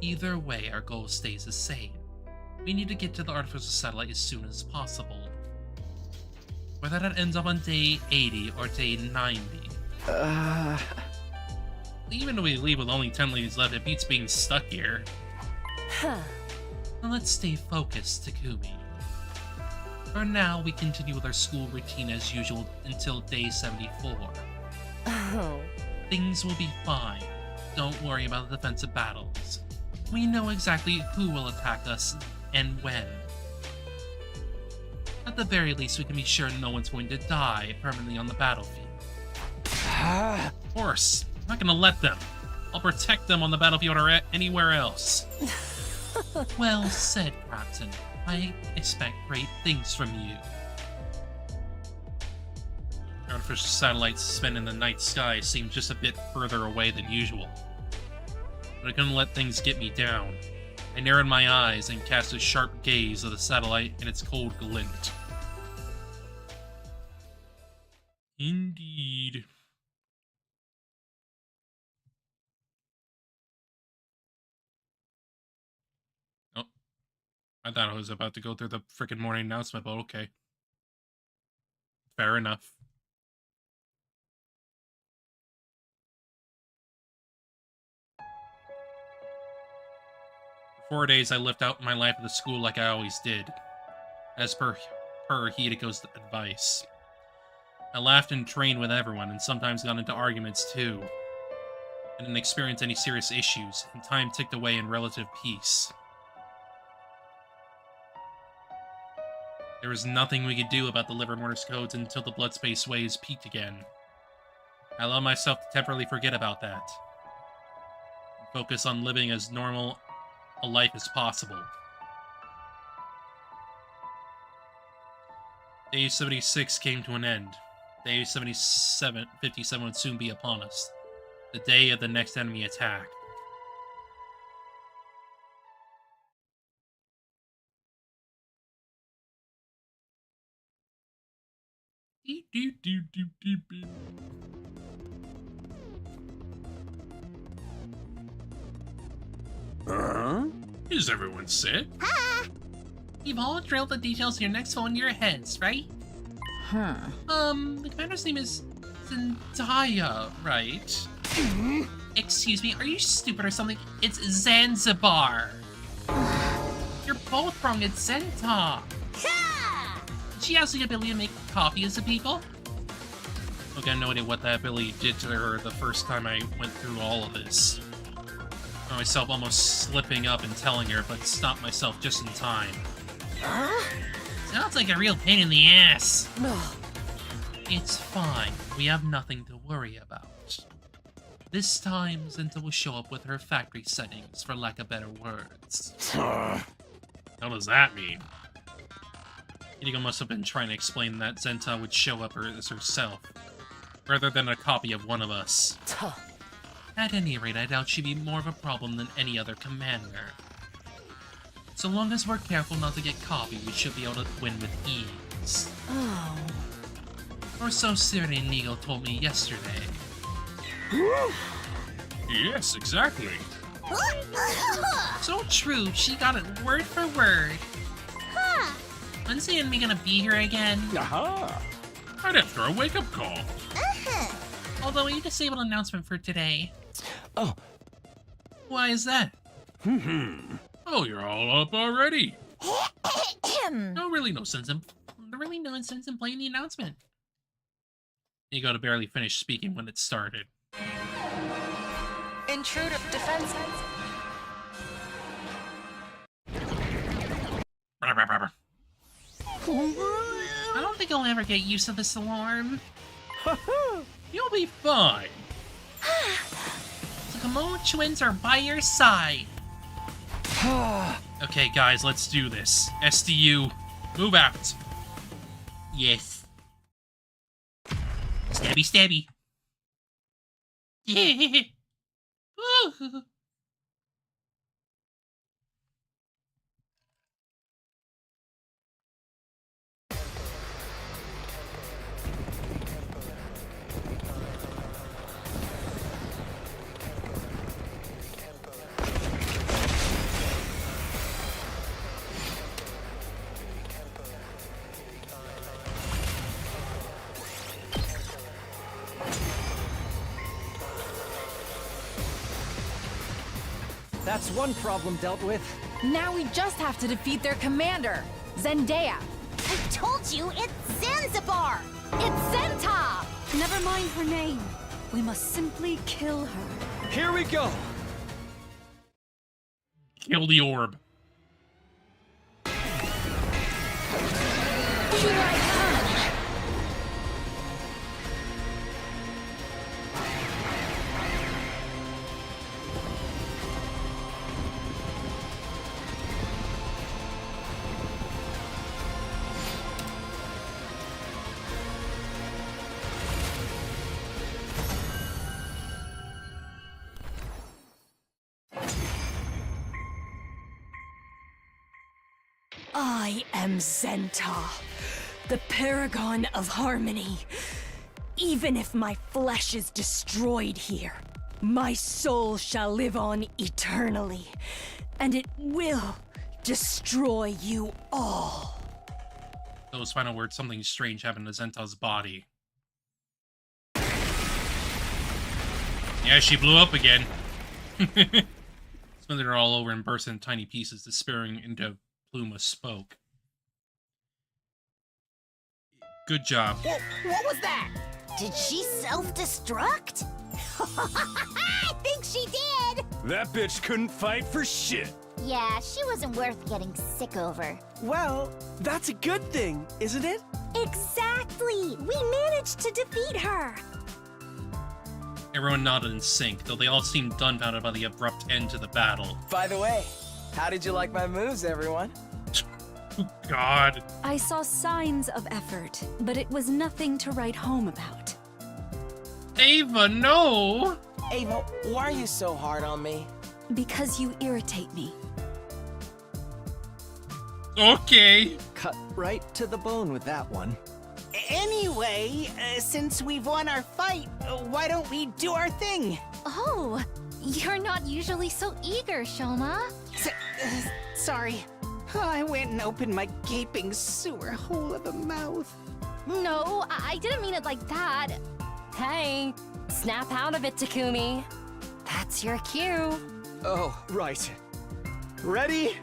Either way, our goal stays the same. We need to get to the artificial satellite as soon as possible. Whether that ends up on day 80 or day 90. Even if we leave with only 10 days left, it beats being stuck here. Now let's stay focused, Takumi. For now, we continue with our school routine as usual until day 74. Things will be fine. Don't worry about the defensive battles. We know exactly who will attack us and when. At the very least, we can be sure no one's going to die permanently on the battlefield. Of course, I'm not gonna let them. I'll protect them on the battlefield or anywhere else. Well said, Captain. I expect great things from you. The artificial satellites suspended in the night sky seemed just a bit further away than usual. But I couldn't let things get me down. I narrowed my eyes and cast a sharp gaze at the satellite and its cold glint. Indeed. Oh. I thought I was about to go through the frickin' morning announcement, but okay. Fair enough. For 4 days, I lived out my life at the school like I always did, as per Hideko's advice. I laughed and trained with everyone, and sometimes got into arguments too. I didn't experience any serious issues, and time ticked away in relative peace. There was nothing we could do about the liver mortis codes until the blood space waves peaked again. I allowed myself to temporarily forget about that, and focus on living as normal a life as possible. Day 76 came to an end. Day 57 would soon be upon us. The day of the next enemy attack. Is everyone set? Ha! You've all drilled the details of your next phone in your heads, right? The commander's name is Zendaya, right? Excuse me, are you stupid or something? It's Zanzibar. You're both wrong, it's Zenta. She has the ability to make copies of people. Okay, I have no idea what that ability did to her the first time I went through all of this. I found myself almost slipping up and telling her, but stopped myself just in time. Sounds like a real pain in the ass. It's fine. We have nothing to worry about. This time, Zenta will show up with her factory settings, for lack of better words. What does that mean? Inigo must have been trying to explain that Zenta would show up as herself, rather than a copy of one of us. At any rate, I doubt she'd be more of a problem than any other commander. So long as we're careful not to get copied, we should be able to win with ease. Or so Serenity and Inigo told me yesterday. Yes, exactly. So true, she got it word for word. When's the enemy gonna be here again? Aha! Right after a wake-up call. Although we disabled announcement for today. Oh. Why is that? Oh, you're all up already. Really no sense in playing the announcement. Inigo had barely finished speaking when it started. Intruder defense. I don't think I'll ever get used to this alarm. You'll be fine. The Komodo twins are by your side. Okay, guys, let's do this. SDU, move out. Yes. Stabby, stabby. Yeah. Ooh. That's one problem dealt with. Now we just have to defeat their commander, Zendaya. I told you, it's Zanzibar! It's Zenta! Never mind her name. We must simply kill her. Here we go! Kill the orb. I am Zenta, the paragon of harmony. Even if my flesh is destroyed here, my soul shall live on eternally, and it will destroy you all. Those final words, something strange happened to Zenta's body. Yeah, she blew up again. Splintered her all over and burst into tiny pieces, disappearing into a plume of smoke. Good job. What was that? Did she self-destruct? I think she did! That bitch couldn't fight for shit. Yeah, she wasn't worth getting sick over. Well, that's a good thing, isn't it? Exactly! We managed to defeat her! Everyone nodded in sync, though they all seemed dumbfounded by the abrupt end to the battle. By the way, how did you like my moves, everyone? God. I saw signs of effort, but it was nothing to write home about. Ava, no! Ava, why are you so hard on me? Because you irritate me. Okay. Cut right to the bone with that one. Anyway, since we've won our fight, why don't we do our thing? Oh, you're not usually so eager, Shoma. Sorry. I went and opened my gaping sewer hole of a mouth. No, I didn't mean it like that. Hey, snap out of it, Takumi. That's your cue. Oh, right. Ready?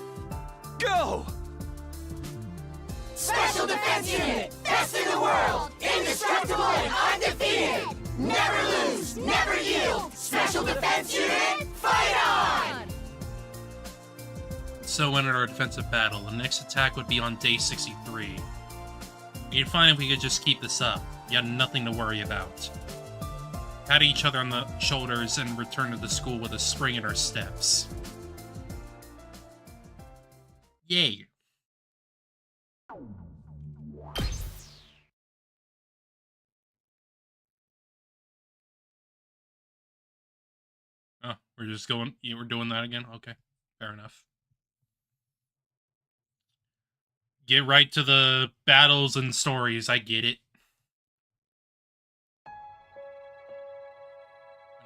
Go! Special Defense Unit! Best in the world! Indestructible and undefeated! Never lose! Never yield! Special Defense Unit, fight on! So entered our defensive battle. The next attack would be on day 63. We'd find if we could just keep this up. You had nothing to worry about. Pat each other on the shoulders and return to the school with a spring in our steps. Yay. Oh, we're just going... Yeah, we're doing that again? Okay, fair enough. Get right to the battles and stories, I get it.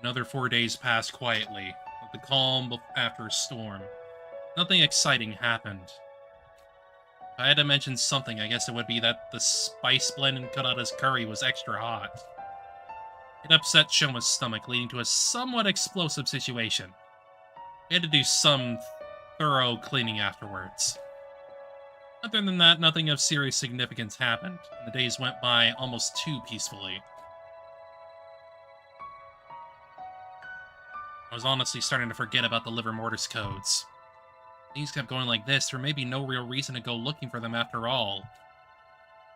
Another 4 days passed quietly, with the calm after a storm. Nothing exciting happened. If I had to mention something, I guess it would be that the spice blend in Karada's curry was extra hot. It upset Shoma's stomach, leading to a somewhat explosive situation. We had to do some thorough cleaning afterwards. Other than that, nothing of serious significance happened, and the days went by almost too peacefully. I was honestly starting to forget about the Livor Mortis codes. Things kept going like this, there may be no real reason to go looking for them after all.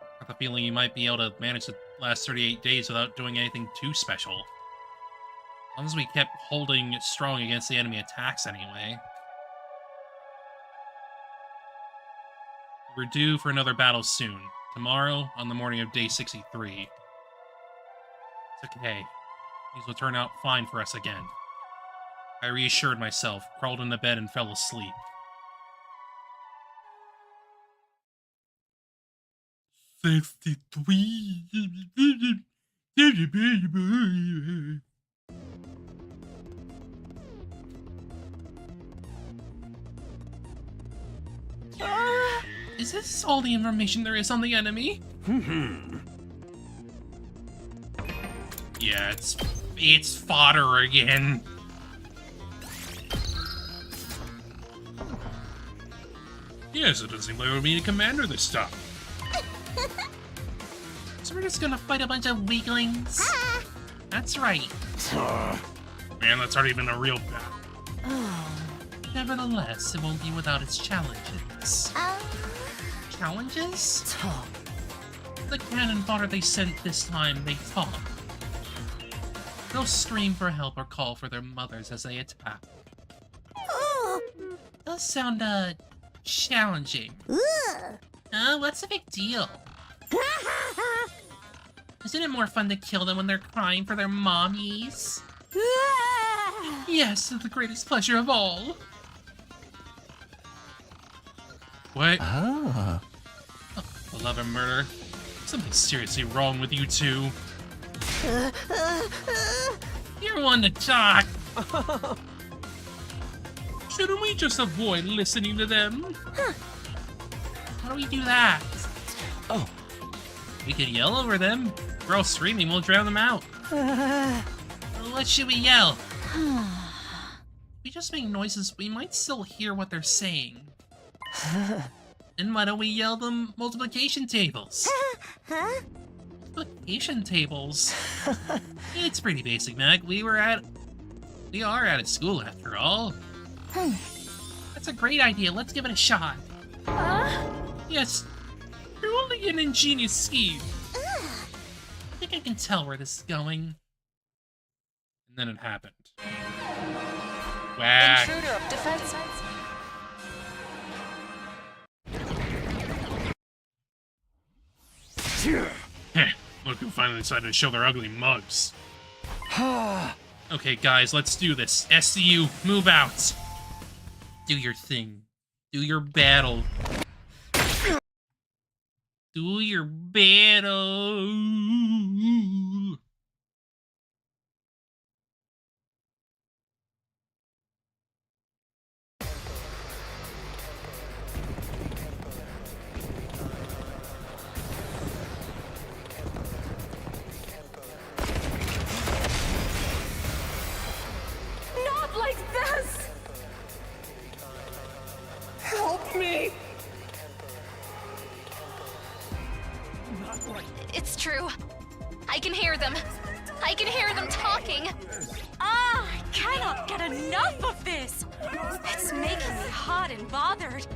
I have the feeling you might be able to manage the last 38 days without doing anything too special. As long as we kept holding strong against the enemy attacks anyway. We're due for another battle soon. Tomorrow, on the morning of day 63. It's okay. These will turn out fine for us again. I reassured myself, crawled into bed, and fell asleep. Is this all the information there is on the enemy? Yeah, it's fodder again. Yes, it doesn't seem like we'll be a commander this time. So we're just gonna fight a bunch of weaklings? That's right. Man, that's already been a real battle. Nevertheless, it won't be without its challenges. Challenges? The cannon fodder they sent this time, they talk. They'll scream for help or call for their mothers as they attack. Those sound, challenging. What's the big deal? Isn't it more fun to kill them when they're crying for their mommies? Yes, the greatest pleasure of all. What? Oh, beloved murder. Something's seriously wrong with you two. You're one to talk. Shouldn't we just avoid listening to them? How do we do that? Oh. We could yell over them. Girls screaming will drown them out. What should we yell? If we just make noises, we might still hear what they're saying. And why don't we yell them multiplication tables? Multiplication tables? It's pretty basic, Mac. We are at a school after all. That's a great idea. Let's give it a shot. Yes, truly an ingenious scheme. I think I can tell where this is going. And then it happened. Whack. Intruder of defense. Look who finally decided to show their ugly mugs. Okay, guys, let's do this. SCU, move out. Do your thing. Do your battle. Do your battle. It's true. I can hear them. I can hear them talking. I cannot get enough of this. It's making me hot and bothered.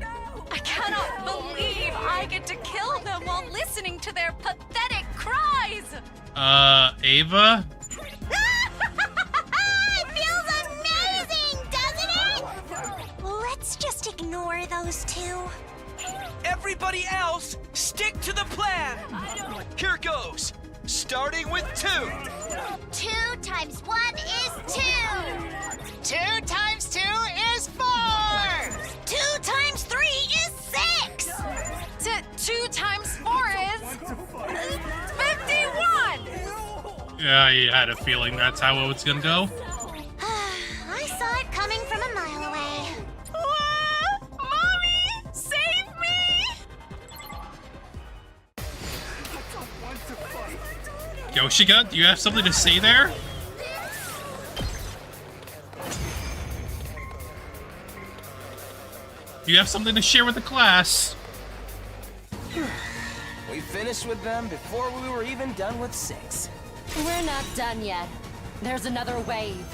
I cannot believe I get to kill them while listening to their pathetic cries. Ava? It feels amazing, doesn't it? Let's just ignore those two. Everybody else, stick to the plan! Here goes! Starting with 2. 2 times 1 is 2. 2 times 2 is 4. 2 times 3 is 6. 2 times 4 is 51. Yeah, I had a feeling that's how it was gonna go. I saw it coming from a mile away. Mommy, save me! Yoshika, do you have something to say there? Do you have something to share with the class? We finished with them before we were even done with 6. We're not done yet. There's another wave.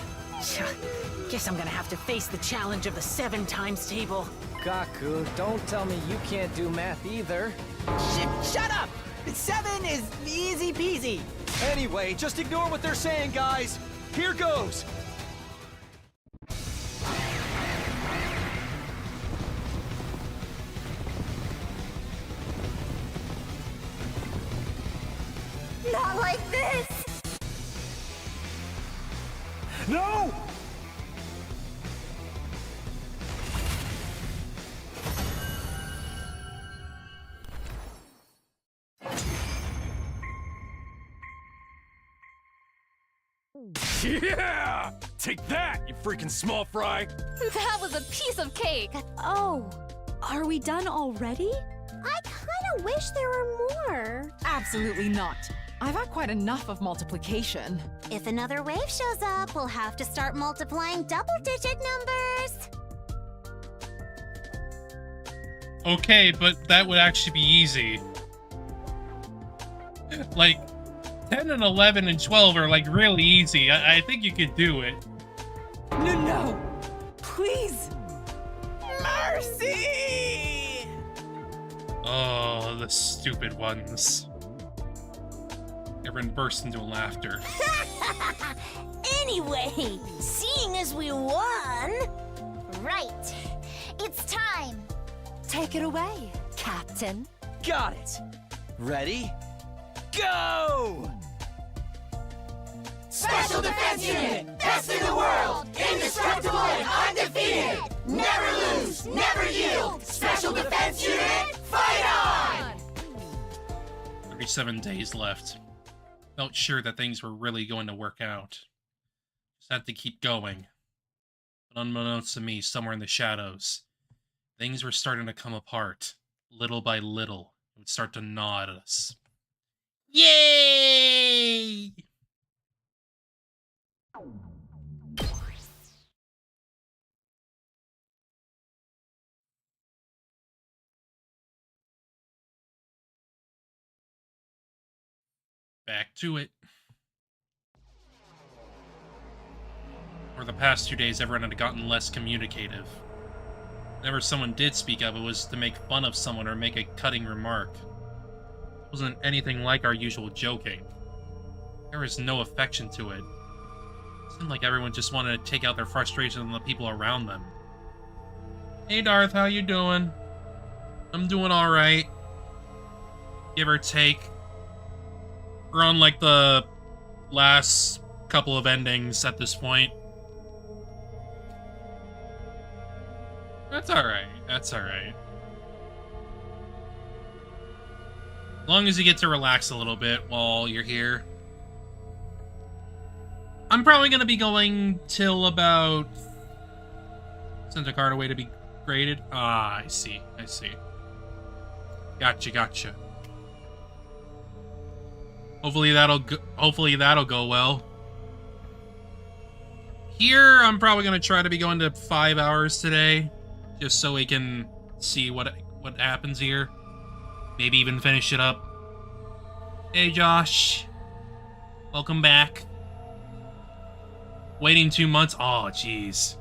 Guess I'm gonna have to face the challenge of the 7 times table. Gaku, don't tell me you can't do math either. Shut up! 7 is easy peasy. Anyway, just ignore what they're saying, guys. Here goes. Not like this! No! Yeah! Take that, you freaking small fry! That was a piece of cake. Oh, are we done already? I kinda wish there were more. Absolutely not. I've had quite enough of multiplication. If another wave shows up, we'll have to start multiplying double-digit numbers. Okay, but that would actually be easy. Like, 10 and 11 and 12 are like really easy. I think you could do it. No! Please! Mercy! Oh, the stupid ones. Everyone burst into laughter. Anyway, seeing as we won... Right. It's time. Take it away, Captain. Got it. Ready? Go! Special Defense Unit! Best in the world! Indestructible and undefeated! Never lose! Never yield! Special Defense Unit, fight on! 37 days left. Felt sure that things were really going to work out. Just had to keep going. But unbeknownst to me, somewhere in the shadows, things were starting to come apart. Little by little, it would start to gnaw at us. Yay! Back to it. For the past 2 days, everyone had gotten less communicative. Whenever someone did speak up, it was to make fun of someone or make a cutting remark. It wasn't anything like our usual joking. There was no affection to it. It seemed like everyone just wanted to take out their frustration on the people around them. Hey Darth, how you doing? I'm doing alright. Give or take. We're on like the last couple of endings at this point. That's alright. That's alright. As long as you get to relax a little bit while you're here. I'm probably going to be going till about... Send a card away to be graded. Ah, I see. I see. Gotcha, gotcha. Hopefully that'll go well. Here, I'm probably going to try to be going to 5 hours today. Just so we can see what happens here. Maybe even finish it up. Hey, Josh. Welcome back. Waiting 2 months? Oh, jeez.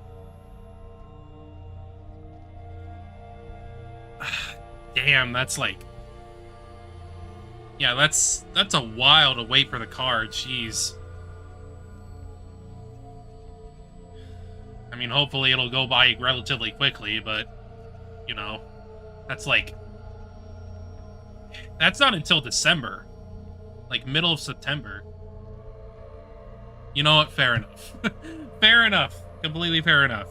Damn, that's like... Yeah, that's a while to wait for the card, jeez. I mean, hopefully it'll go by relatively quickly, but, you know, that's like... That's not until December. Like, middle of September. You know what? Fair enough. Fair enough. Completely fair enough.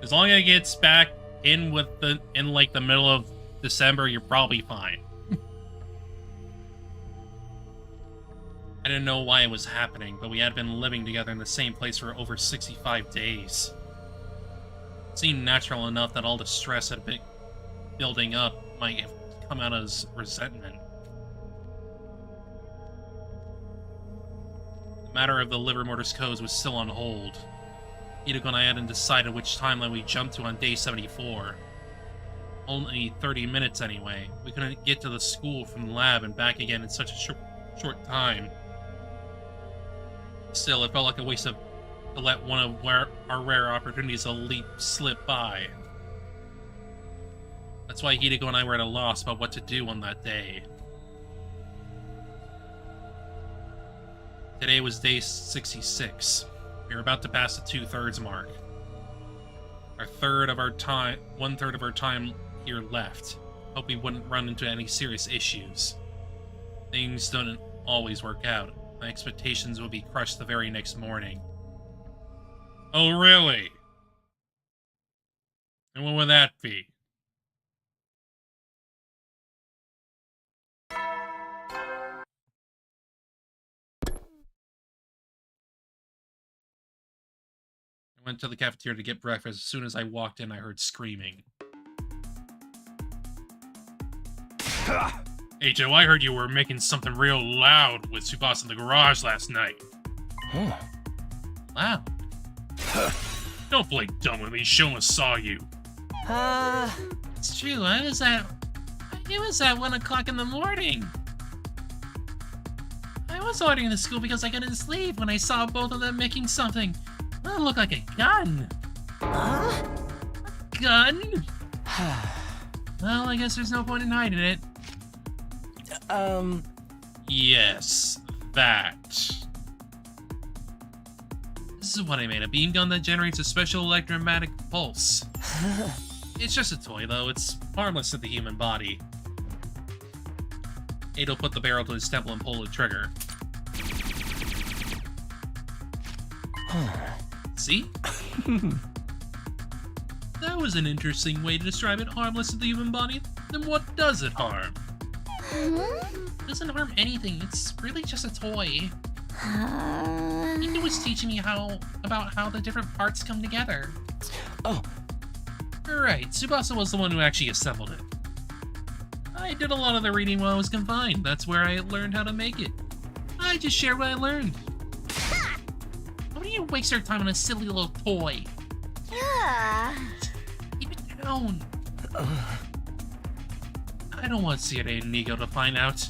As long as it gets back in like the middle of December, you're probably fine. I didn't know why it was happening, but we had been living together in the same place for over 65 days. It seemed natural enough that all the stress had been building up might have come out as resentment. The matter of the liver mortis codes was still on hold. Hideko and I hadn't decided which timeline we jumped to on day 74. Only 30 minutes anyway. We couldn't get to the school from the lab and back again in such a short time. Still, it felt like a waste to let one of our rare opportunities to slip by. That's why Hideko and I were at a loss about what to do on that day. Today was day 66. We were about to pass the 2/3 mark. One third of our time here left. Hope we wouldn't run into any serious issues. Things don't always work out. My expectations would be crushed the very next morning. Oh, really? And what would that be? I went to the cafeteria to get breakfast. As soon as I walked in, I heard screaming. Hey, Joe, I heard you were making something real loud with Tsubasa in the garage last night. Huh. Loud? Don't play dumb with me. Shoma saw you. It's true. I was at 1 o'clock in the morning. I was ordering the school because I couldn't sleep when I saw both of them making something. That looked like a gun. Huh? A gun? Well, I guess there's no point in hiding it. Yes, that. This is what I made, a beam gun that generates a special electromagnetic pulse. It's just a toy, though. It's harmless to the human body. Ado put the barrel to his temple and pulled the trigger. See? That was an interesting way to describe it. Harmless to the human body? Then what does it harm? It doesn't harm anything. It's really just a toy. He was teaching me about how the different parts come together. Oh. Right, Tsubasa was the one who actually assembled it. I did a lot of the reading while I was confined. That's where I learned how to make it. I just shared what I learned. Why do you waste your time on a silly little toy? Keep it down. I don't want Serenity and Nigo to find out.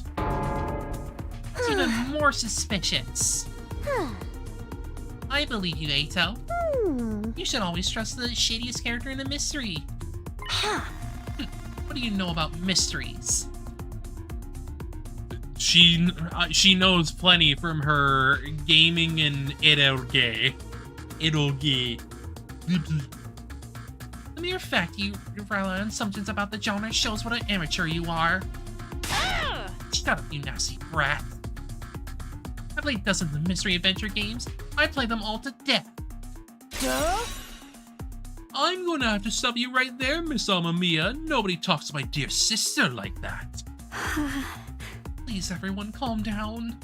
It's even more suspicious. I believe you, Ato. You should always trust the shadiest character in the mystery. What do you know about mysteries? She knows plenty from her gaming and eroge. The mere fact you rely on assumptions about the genre shows what an amateur you are. Shut up, you nasty brat. I played dozens of mystery adventure games. I play them all to death. Duh? I'm gonna have to stop you right there, Miss Amamiya. Nobody talks to my dear sister like that. Please, everyone, calm down.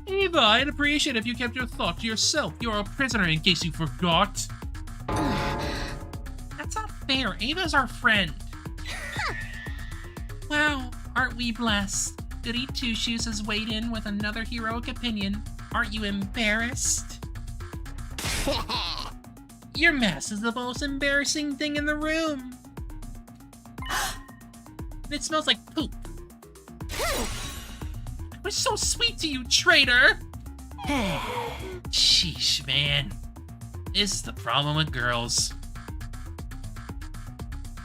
Eva, I'd appreciate if you kept your thought to yourself. You're a prisoner in case you forgot. That's not fair. Ava's our friend. Wow, aren't we blessed? Goody Two-Shoes has weighed in with another heroic opinion. Aren't you embarrassed? Your mess is the most embarrassing thing in the room. It smells like poop. I was so sweet to you, traitor! Sheesh, man. This is the problem with girls.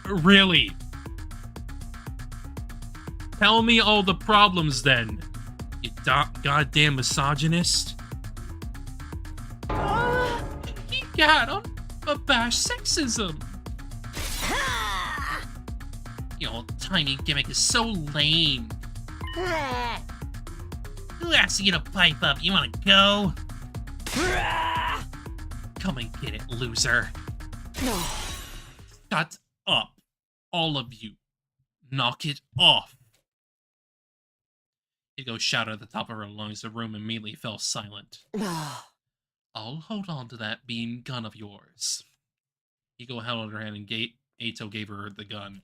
Really? Tell me all the problems then, you goddamn misogynist. He got on abashed sexism. Your tiny gimmick is so lame. Who asked you to pipe up? You wanna go? Come and get it, loser. Shut up, all of you. Knock it off. Higo shouted at the top of her lungs. The room immediately fell silent. I'll hold on to that beam gun of yours. Higo held out her hand and Eito gave her the gun.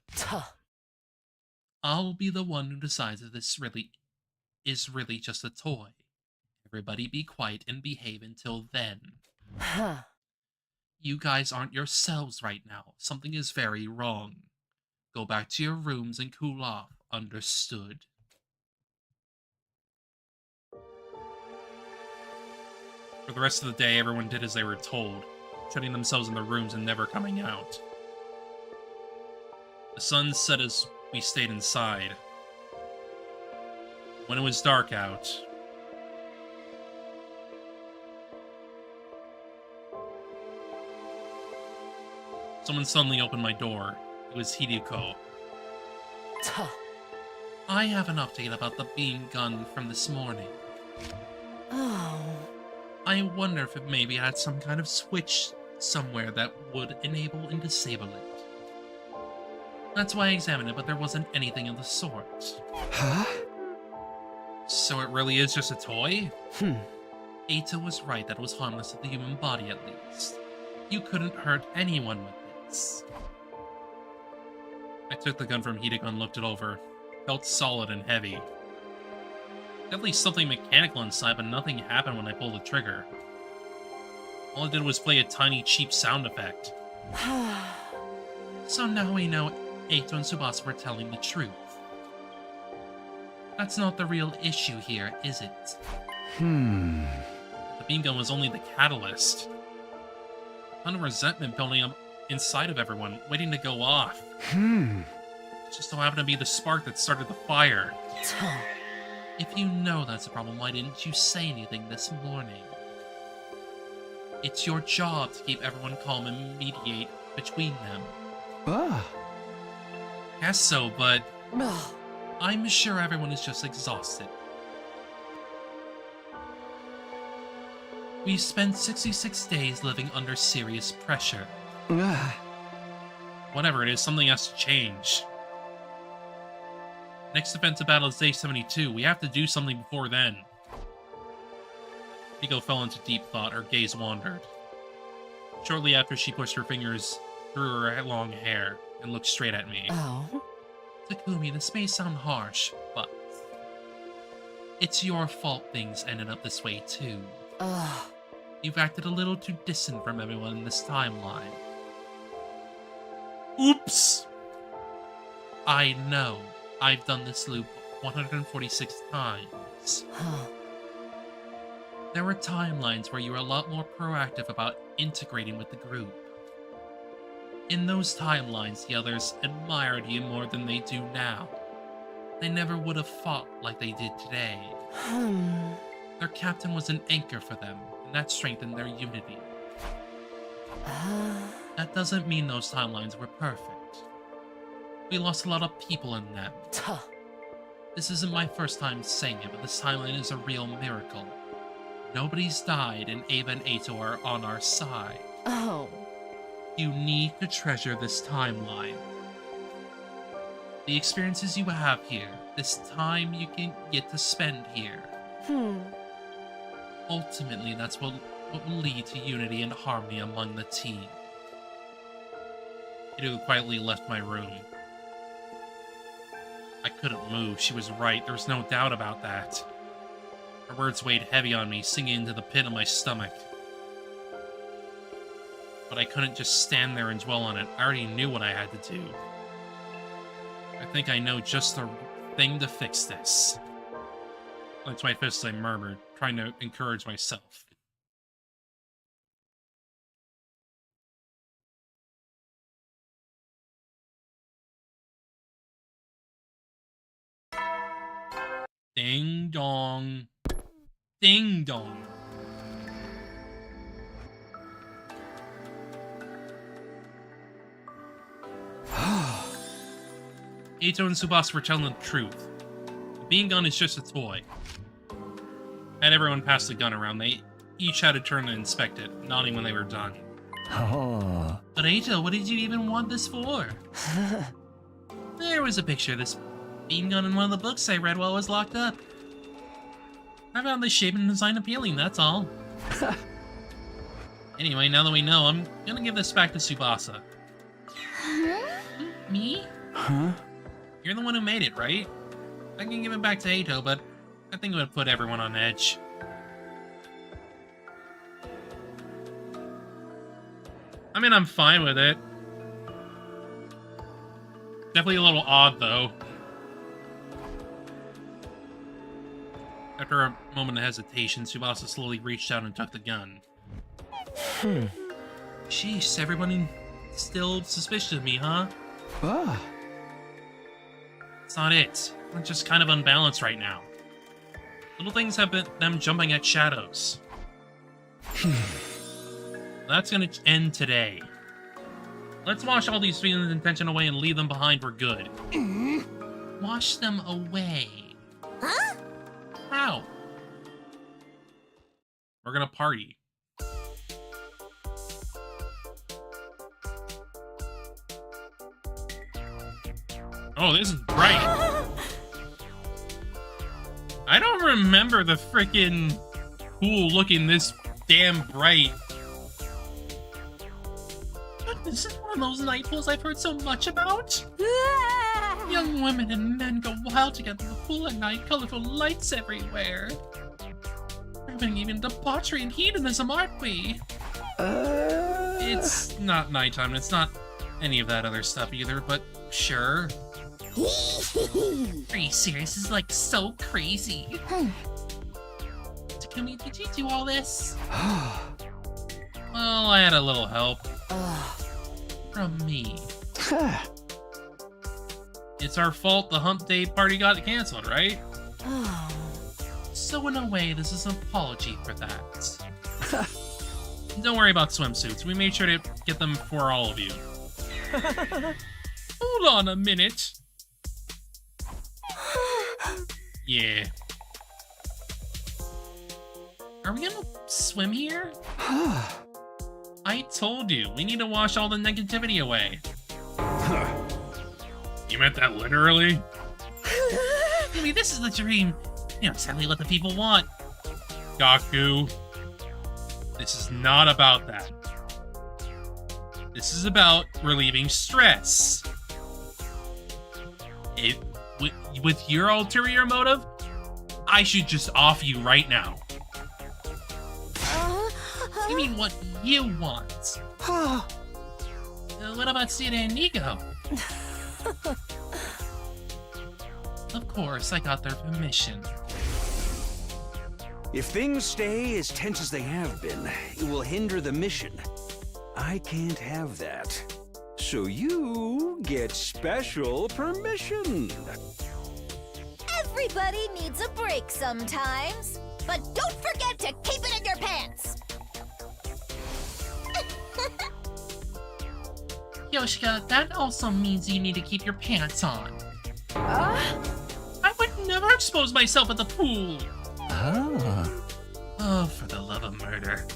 I'll be the one who decides if this is really just a toy. Everybody be quiet and behave until then. You guys aren't yourselves right now. Something is very wrong. Go back to your rooms and cool off. Understood? For the rest of the day, everyone did as they were told, shutting themselves in their rooms and never coming out. The sun set as we stayed inside. When it was dark out, someone suddenly opened my door. It was Hideko. I have an update about the beam gun from this morning. Oh. I wonder if it maybe had some kind of switch somewhere that would enable and disable it. That's why I examined it, but there wasn't anything of the sort. Huh? So it really is just a toy? Eito was right that it was harmless to the human body at least. You couldn't hurt anyone with this. I took the gun from Hideko and looked it over. Felt solid and heavy. Definitely something mechanical inside, but nothing happened when I pulled the trigger. All it did was play a tiny, cheap sound effect. So now we know Eito and Tsubasa were telling the truth. That's not the real issue here, is it? The beam gun was only the catalyst. A ton of resentment building up inside of everyone, waiting to go off. It just so happened to be the spark that started the fire. If you know that's a problem, why didn't you say anything this morning? It's your job to keep everyone calm and mediate between them. Guess so, but I'm sure everyone is just exhausted. We spent 66 days living under serious pressure. Whatever it is, something has to change. Next event to battle is day 72. We have to do something before then. Hiko fell into deep thought. Her gaze wandered. Shortly after, she pushed her fingers through her long hair and looked straight at me. Oh? Takumi, this may sound harsh, but it's your fault things ended up this way too. You've acted a little too distant from everyone in this timeline. Oops! I know. I've done this loop 146 times. There were timelines where you were a lot more proactive about integrating with the group. In those timelines, the others admired you more than they do now. They never would have fought like they did today. Their captain was an anchor for them, and that strengthened their unity. That doesn't mean those timelines were perfect. We lost a lot of people in them. This isn't my first time saying it, but this timeline is a real miracle. Nobody's died, and Ava and Eito are on our side. You need to treasure this timeline. The experiences you have here, this time you can get to spend here. Ultimately, that's what will lead to unity and harmony among the team. Hideko quietly left my room. I couldn't move. She was right. There was no doubt about that. Her words weighed heavy on me, sinking into the pit of my stomach. But I couldn't just stand there and dwell on it. I already knew what I had to do. I think I know just the thing to fix this. Clenched my fists, I murmured, trying to encourage myself. Ding dong. Ding dong. Ito and Tsubasa were telling the truth. The beam gun is just a toy. Had everyone pass the gun around, they each had a turn to inspect it, nodding when they were done. Oh. But Ito, what did you even want this for? There was a picture of this beam gun in one of the books I read while I was locked up. I found the shape and design appealing, that's all. Anyway, now that we know, I'm gonna give this back to Tsubasa. Me? Huh? You're the one who made it, right? I can give it back to Ito, but I think it would put everyone on edge. I mean, I'm fine with it. Definitely a little odd, though. After a moment of hesitation, Tsubasa slowly reached out and took the gun. Sheesh, everybody still suspicious of me, huh? Ah. It's not it. I'm just kind of unbalanced right now. Little things have been them jumping at shadows. That's gonna end today. Let's wash all these feelings and tension away and leave them behind for good. Wash them away. Huh? How? We're gonna party. Oh, this is bright. I don't remember the frickin' pool looking this damn bright. This is one of those night pools I've heard so much about. Young women and men go wild together in the pool at night, colorful lights everywhere. We're having even debauchery and hedonism, aren't we? It's not nighttime, it's not any of that other stuff either, but sure. Are you serious? This is like so crazy. Takumi, did you do all this? Well, I had a little help. From me. It's our fault the hump day party got canceled, right? So in a way, this is an apology for that. Don't worry about swimsuits. We made sure to get them for all of you. Hold on a minute. Yeah. Are we gonna swim here? I told you, we need to wash all the negativity away. You meant that literally? I mean, this is the dream. You know exactly what the people want. Gaku, this is not about that. This is about relieving stress. With your ulterior motive, I should just off you right now. You mean what you want? What about Sita and Nico? Of course, I got their permission. If things stay as tense as they have been, it will hinder the mission. I can't have that. So you get special permission. Everybody needs a break sometimes. But don't forget to keep it in your pants! Yoshika, that also means you need to keep your pants on. I would never expose myself at the pool. Oh, for the love of murder.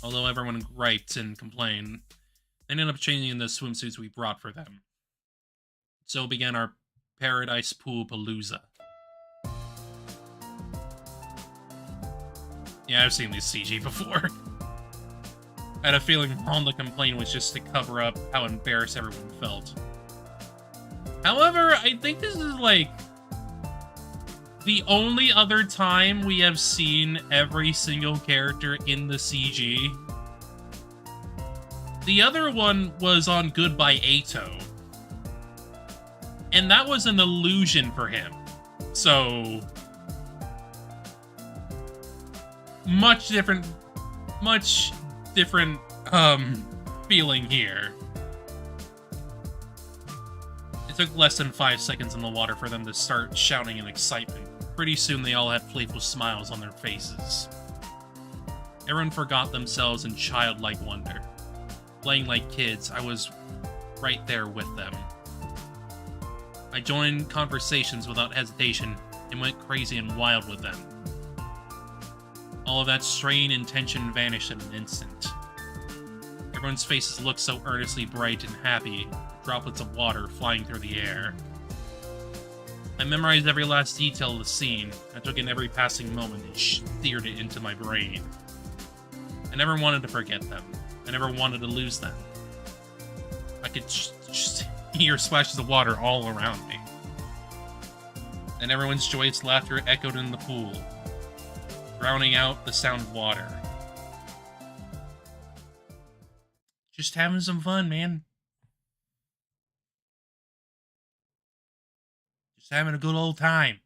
Although everyone griped and complained, they ended up changing the swimsuits we brought for them. So began our Paradise Pool Palooza. Yeah, I've seen this CG before. I had a feeling all the complaint was just to cover up how embarrassed everyone felt. However, I think this is like the only other time we have seen every single character in the CG. The other one was on Goodbye Ato, And that was an illusion for him. So... much different feeling here. It took less than 5 seconds in the water for them to start shouting in excitement. Pretty soon they all had playful smiles on their faces. Everyone forgot themselves in childlike wonder. Playing like kids, I was right there with them. I joined conversations without hesitation and went crazy and wild with them. All of that strain and tension vanished in an instant. Everyone's faces looked so earnestly bright and happy, droplets of water flying through the air. I memorized every last detail of the scene. I took in every passing moment and seared it into my brain. I never wanted to forget them. I never wanted to lose them. I could just hear splashes of water all around me. And everyone's joyous laughter echoed in the pool, drowning out the sound of water. Just having some fun, man. Just having a good old time.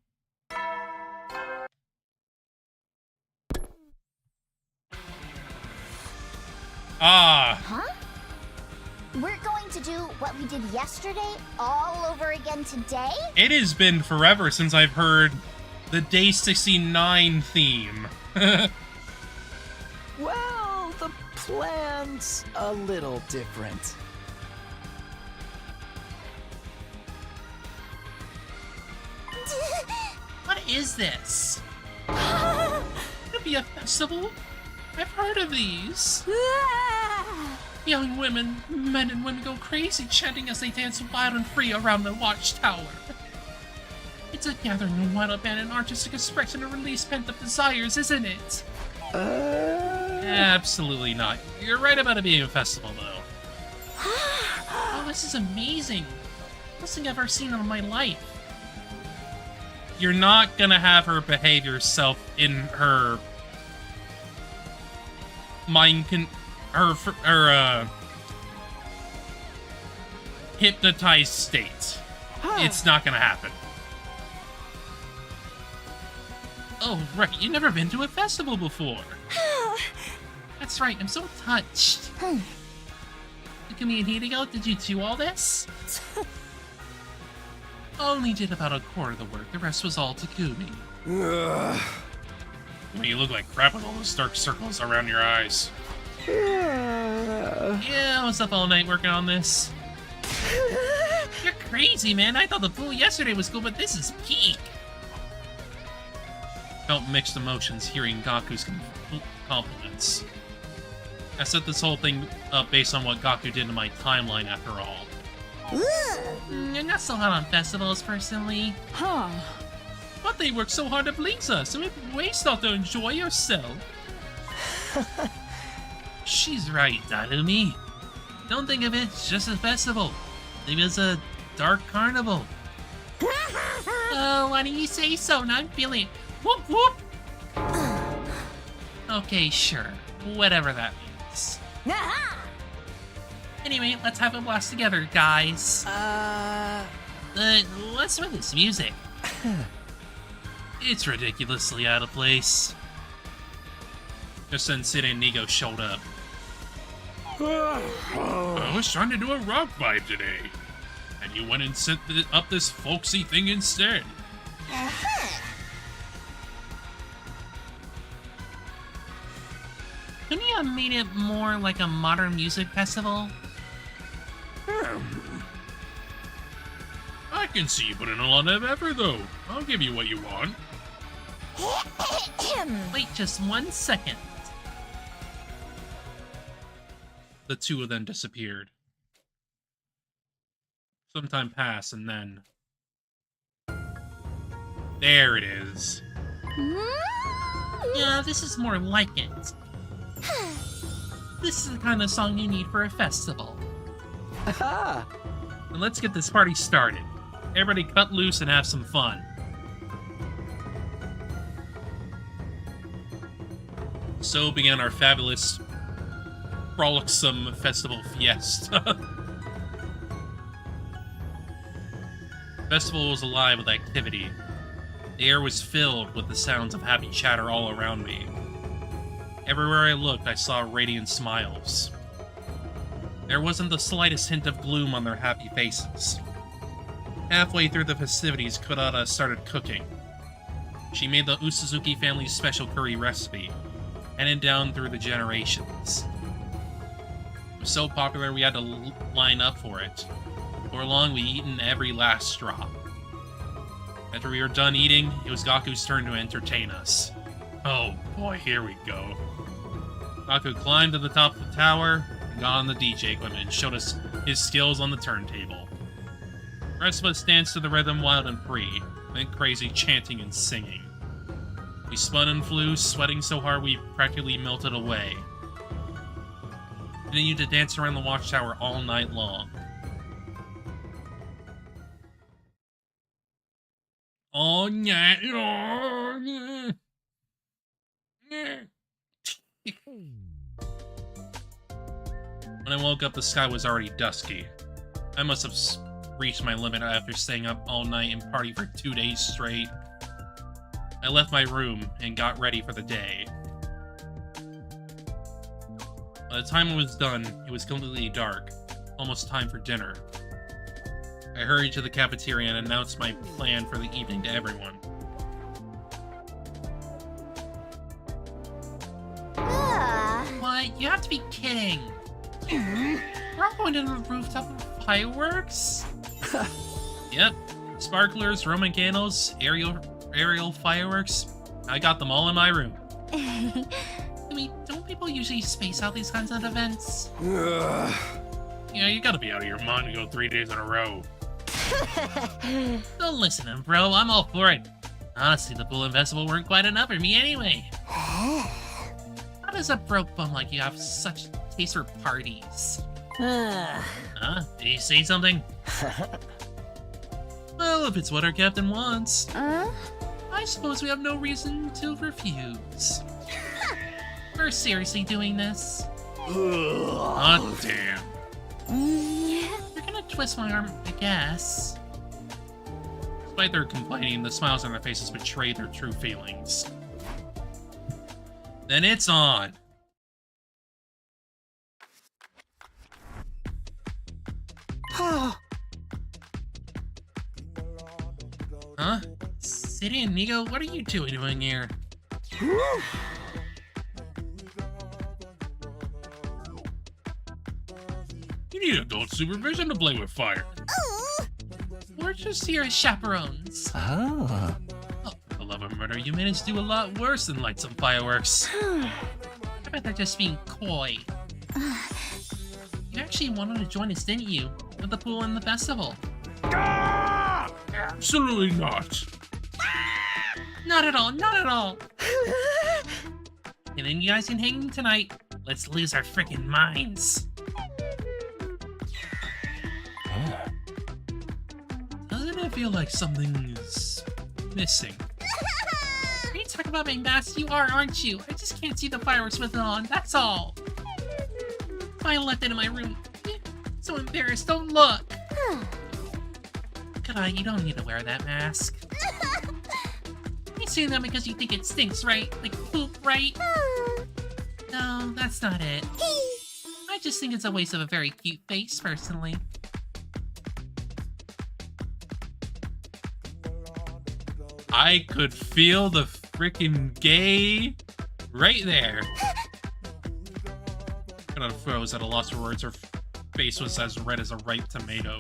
Huh? We're going to do what we did yesterday all over again today? It has been forever since I've heard the Day 69 theme. Well, the plan's a little different. What is this? It'll be a festival? I've heard of these. Young women, men and women go crazy chanting as they dance wild and free around the watchtower. It's a gathering of wild abandoned artistic expression of release pent-up desires, isn't it? Absolutely not. You're right about it being a festival, though. Oh, this is amazing. Best thing I've ever seen in my life. You're not gonna have her behave herself in her hypnotized state. It's not gonna happen. Oh, right. You've never been to a festival before. That's right. I'm so touched. Takumi and Hideo, did you do all this? Only did about a quarter of the work. The rest was all Takumi. Well, you look like crap with all those dark circles around your eyes. Yeah, I was up all night working on this. You're crazy, man. I thought the pool yesterday was cool, but this is peak. Felt mixed emotions hearing Gaku's compliments. I set this whole thing up based on what Gaku did in my timeline after all. You're not so hot on festivals, personally. But they work so hard to please us, so it waste not to enjoy yourself. She's right, Darumi. Don't think of it as just a festival. Think of it as a dark carnival. Oh, why do you say so? Now I'm feeling it. Whoop whoop! Okay, sure. Whatever that means. Anyway, let's have a blast together, guys. What's with this music? It's ridiculously out of place. Just then Sid and Nigo showed up. I was trying to do a rock vibe today, and you went and set up this folksy thing instead. Couldn't you have made it more like a modern music festival? I can see you put in a lot of effort, though. I'll give you what you want. Wait just 1 second. The two of them disappeared. Some time passed, and then... there it is. Yeah, this is more like it. This is the kind of song you need for a festival. Aha! And let's get this party started. Everybody cut loose and have some fun. So began our fabulous, frolicsome festival fiesta. festival was alive with activity. The air was filled with the sounds of happy chatter all around me. Everywhere I looked, I saw radiant smiles. There wasn't the slightest hint of gloom on their happy faces. Halfway through the festivities, Kurata started cooking. She made the Usuzuki family's special curry recipe, handed down through the generations. It was so popular we had to line up for it. Before long, we'd eaten every last drop. After we were done eating, it was Gaku's turn to entertain us. Oh boy, here we go. Gaku climbed to the top of the tower, and got on the DJ equipment and showed us his skills on the turntable. The rest of us danced to the rhythm wild and free, went crazy chanting and singing. We spun and flew, sweating so hard we practically melted away. Continued to dance around the watchtower all night long. All night long. When I woke up, the sky was already dusky. I must have reached my limit after staying up all night and partying for 2 days straight. I left my room and got ready for the day. By the time it was done, it was completely dark, almost time for dinner. I hurried to the cafeteria and announced my plan for the evening to everyone. What? You have to be kidding. We're all going to the rooftop of fireworks? Yep. Sparklers, Roman candles, aerial fireworks. I got them all in my room. I mean, don't people usually space out these kinds of events? Yeah, you gotta be out of your mind to go 3 days in a row. Don't listen to him, bro. I'm all for it. Honestly, the pool and festival weren't quite enough for me anyway. How does a broke bum like you have such taste for parties? Huh? Did he say something? Well, if it's what our captain wants. I suppose we have no reason to refuse. We're seriously doing this? Hot damn. You're gonna twist my arm, I guess. Despite their complaining, the smiles on their faces betray their true feelings. Then it's on. Huh? City and Nigo, what are you two doing here? You need adult supervision to play with fire. We're just here as chaperones. Oh, for the love of murder, you managed to do a lot worse than light some fireworks. I bet they're just being coy. You actually wanted to join us, didn't you? With the pool and the festival. Absolutely not. Not at all, not at all. And then you guys can hang tonight. Let's lose our freaking minds. Doesn't it feel like something is missing? Are you talking about my mask? You are, aren't you? I just can't see the fireworks with it on, that's all. I left it in my room. So embarrassed, don't look. Come on, you don't need to wear that mask. You say that because you think it stinks, right? Like poop, right? No, that's not it. I just think it's a waste of a very cute face, personally. I could feel the freaking gay right there. Kind of froze at a loss for words. Her face was as red as a ripe tomato.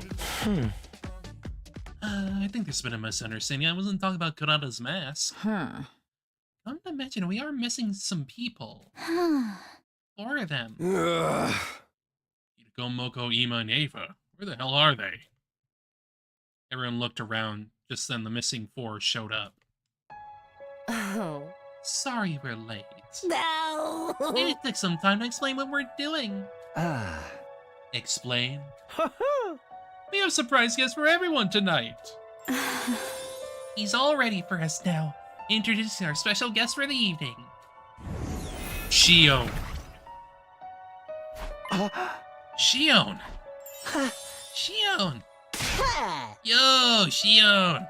I think there's been a misunderstanding. I wasn't talking about Kurata's mask. Come to mention, we are missing some people. 4 of them. Hideko, Moko, Ima, and Ava. Where the hell are they? Everyone looked around. Just then the missing 4 showed up. Oh. Sorry we're late. No. It took some time to explain what we're doing. Explain? We have surprise guests for everyone tonight. He's all ready for us now. Introducing our special guest for the evening. Shion. Shion. Shion. Yo, Shion!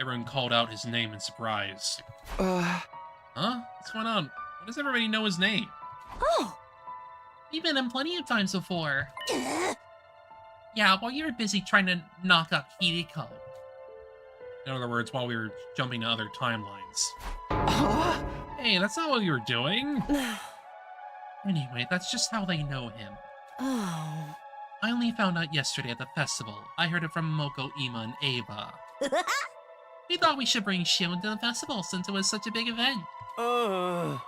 Everyone called out his name in surprise. Huh? What's going on? Why does everybody know his name? Oh! We've met him plenty of times before. Yeah, while you were busy trying to knock up Hideko. In other words, while we were jumping to other timelines. Hey, that's not what you were doing. Anyway, that's just how they know him. Oh. I only found out yesterday at the festival. I heard it from Moko, Ima, and Ava. We thought we should bring Shion to the festival since it was such a big event. The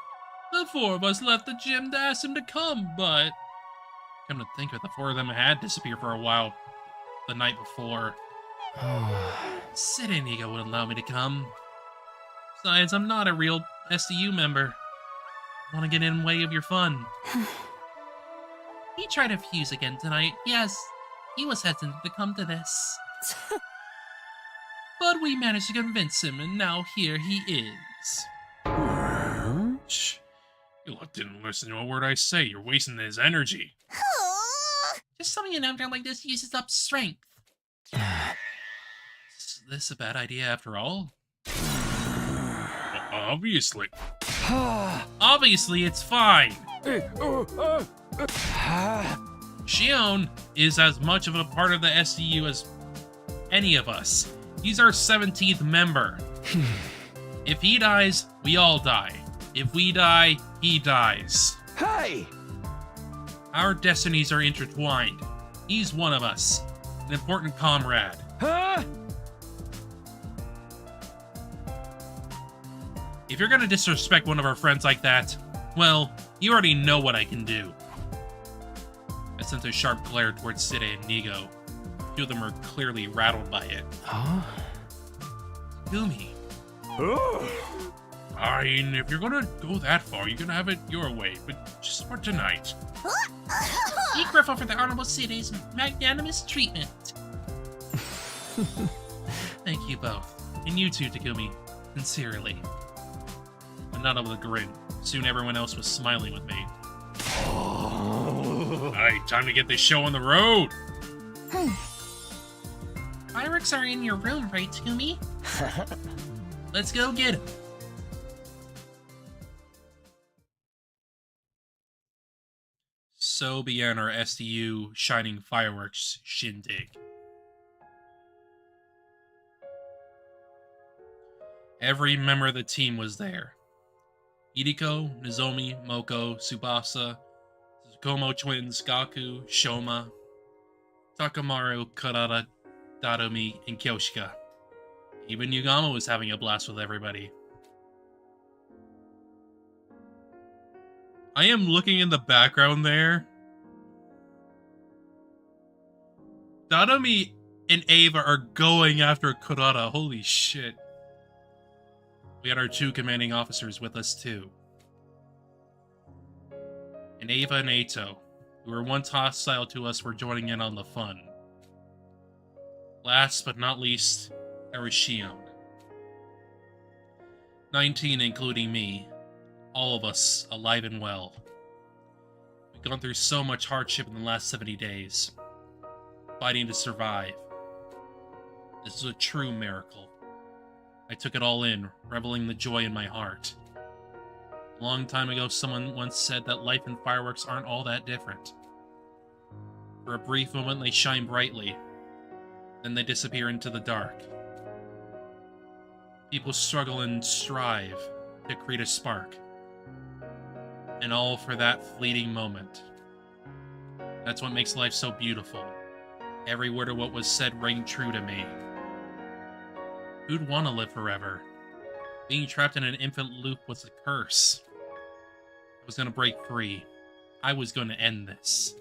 four of us left the gym to ask him to come, but... Come to think of it, the four of them had disappeared for a while the night before. Sid and Ego wouldn't allow me to come. Besides, I'm not a real SDU member. I want to get in the way of your fun. He tried to fuse again tonight. Yes, he was hesitant to come to this. But we managed to convince him, and now here he is. Shh. You didn't listen to a word I say. You're wasting his energy. Just something an actor like this uses up strength. Is this a bad idea after all? Obviously. Obviously, it's fine. Shion is as much of a part of the SDU as any of us. He's our 17th member. If he dies, we all die. If we die, he dies. Hey! Our destinies are intertwined. He's one of us. An important comrade. Huh? If you're gonna disrespect one of our friends like that, well, you already know what I can do. I sent a sharp glare towards Side and Nigo. Two of them are clearly rattled by it. Huh? Gumi. Fine, if you're gonna go that far, you're gonna have it your way, but just for tonight. Be grateful for the Honorable City's magnanimous treatment. Thank you both. And you too, Takumi. Sincerely. But not with a grin. Soon everyone else was smiling with me. Alright, time to get this show on the road! Fireworks are in your room, right, Takumi? Let's go get them. So began our SDU Shining Fireworks shindig. Every member of the team was there. Hideko, Nozomi, Moko, Tsubasa, Tsukumo twins, Gaku, Shoma, Takamaru, Karada, Dadomi, and Kyoshika. Even Yugama was having a blast with everybody. I am looking in the background there. Dadomi and Ava are going after Kurata. Holy shit. We had our two commanding officers with us too. And Ava and Eito, who were once hostile to us, were joining in on the fun. Last but not least, there was Shion. 19 including me. All of us alive and well. We've gone through so much hardship in the last 70 days. Fighting to survive. This is a true miracle. I took it all in, reveling the joy in my heart. A long time ago, someone once said that life and fireworks aren't all that different. For a brief moment, they shine brightly. Then they disappear into the dark. People struggle and strive to create a spark. And all for that fleeting moment. That's what makes life so beautiful. Every word of what was said rang true to me. Who'd want to live forever? Being trapped in an infinite loop was a curse. I was going to break free. I was going to end this.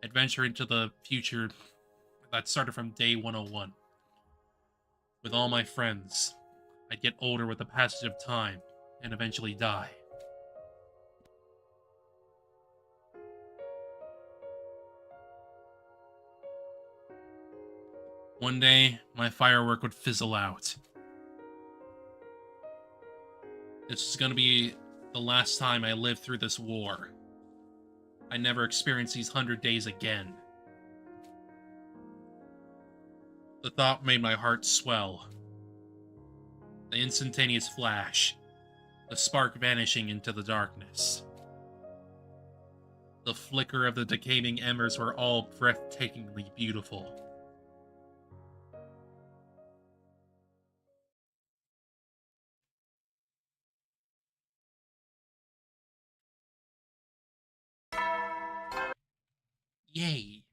Adventure into the future that started from day 101. With all my friends, I'd get older with the passage of time and eventually die. One day, my firework would fizzle out. This was going to be the last time I lived through this war. I never experienced these 100 days again. The thought made my heart swell. The instantaneous flash, the spark vanishing into the darkness. The flicker of the decaying embers were all breathtakingly beautiful. Yay.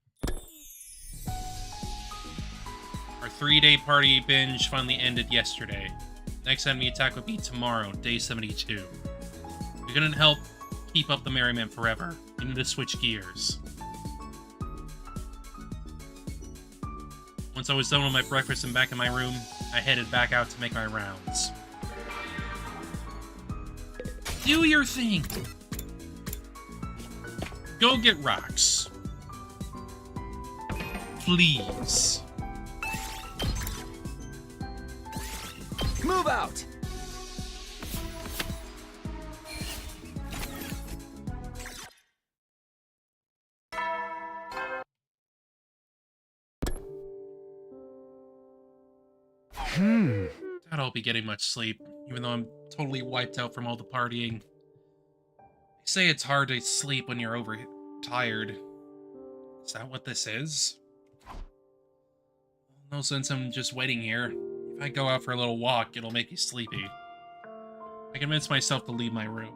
Our 3-day party binge finally ended yesterday. Next enemy attack would be tomorrow, day 72. We couldn't help keep up the merriment forever. We need to switch gears. Once I was done with my breakfast and back in my room, I headed back out to make my rounds. Do your thing! Go get rocks. Please. Move out! Doubt I'll be getting much sleep, even though I'm totally wiped out from all the partying. They say it's hard to sleep when you're overtired. Is that what this is? No sense in just waiting here. If I go out for a little walk, it'll make me sleepy. I convinced myself to leave my room.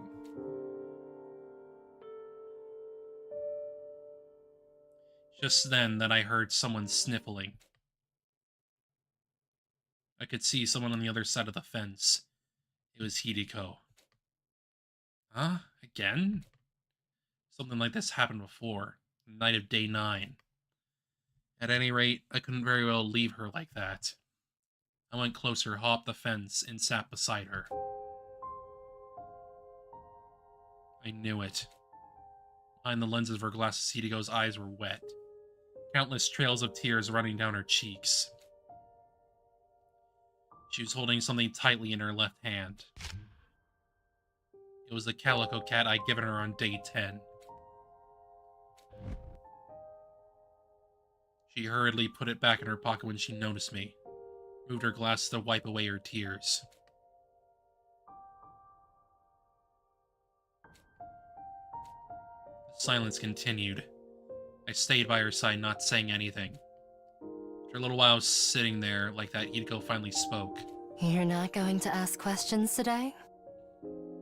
Just then that I heard someone sniffling. I could see someone on the other side of the fence. It was Hideko. Huh? Again? Something like this happened before. The night of day 9. At any rate, I couldn't very well leave her like that. I went closer, hopped the fence, and sat beside her. I knew it. Behind the lenses of her glasses, Hideko's eyes were wet. Countless trails of tears running down her cheeks. She was holding something tightly in her left hand. It was the calico cat I'd given her on day 10. She hurriedly put it back in her pocket when she noticed me, moved her glasses to wipe away her tears. The silence continued. I stayed by her side, not saying anything. After a little while sitting there like that, Hideko finally spoke. You're not going to ask questions today?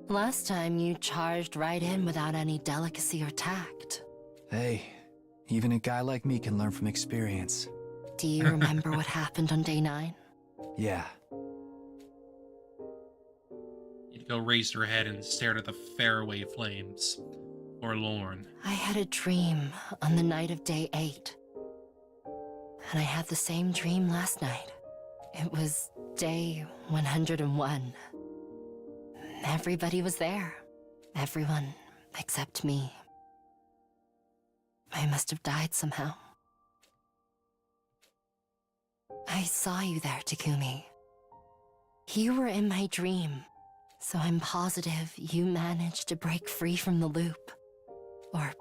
Last time you charged right in without any delicacy or tact. Hey, even a guy like me can learn from experience. Do you remember what happened on day 9? Yeah. Hideko raised her head and stared at the faraway flames. Forlorn. I had a dream on the night of day 8. And I had the same dream last night. It was day 101. Everybody was there. Everyone except me. I must have died somehow. I saw you there, Takumi. You were in my dream, so I'm positive you managed to break free from the loop. Or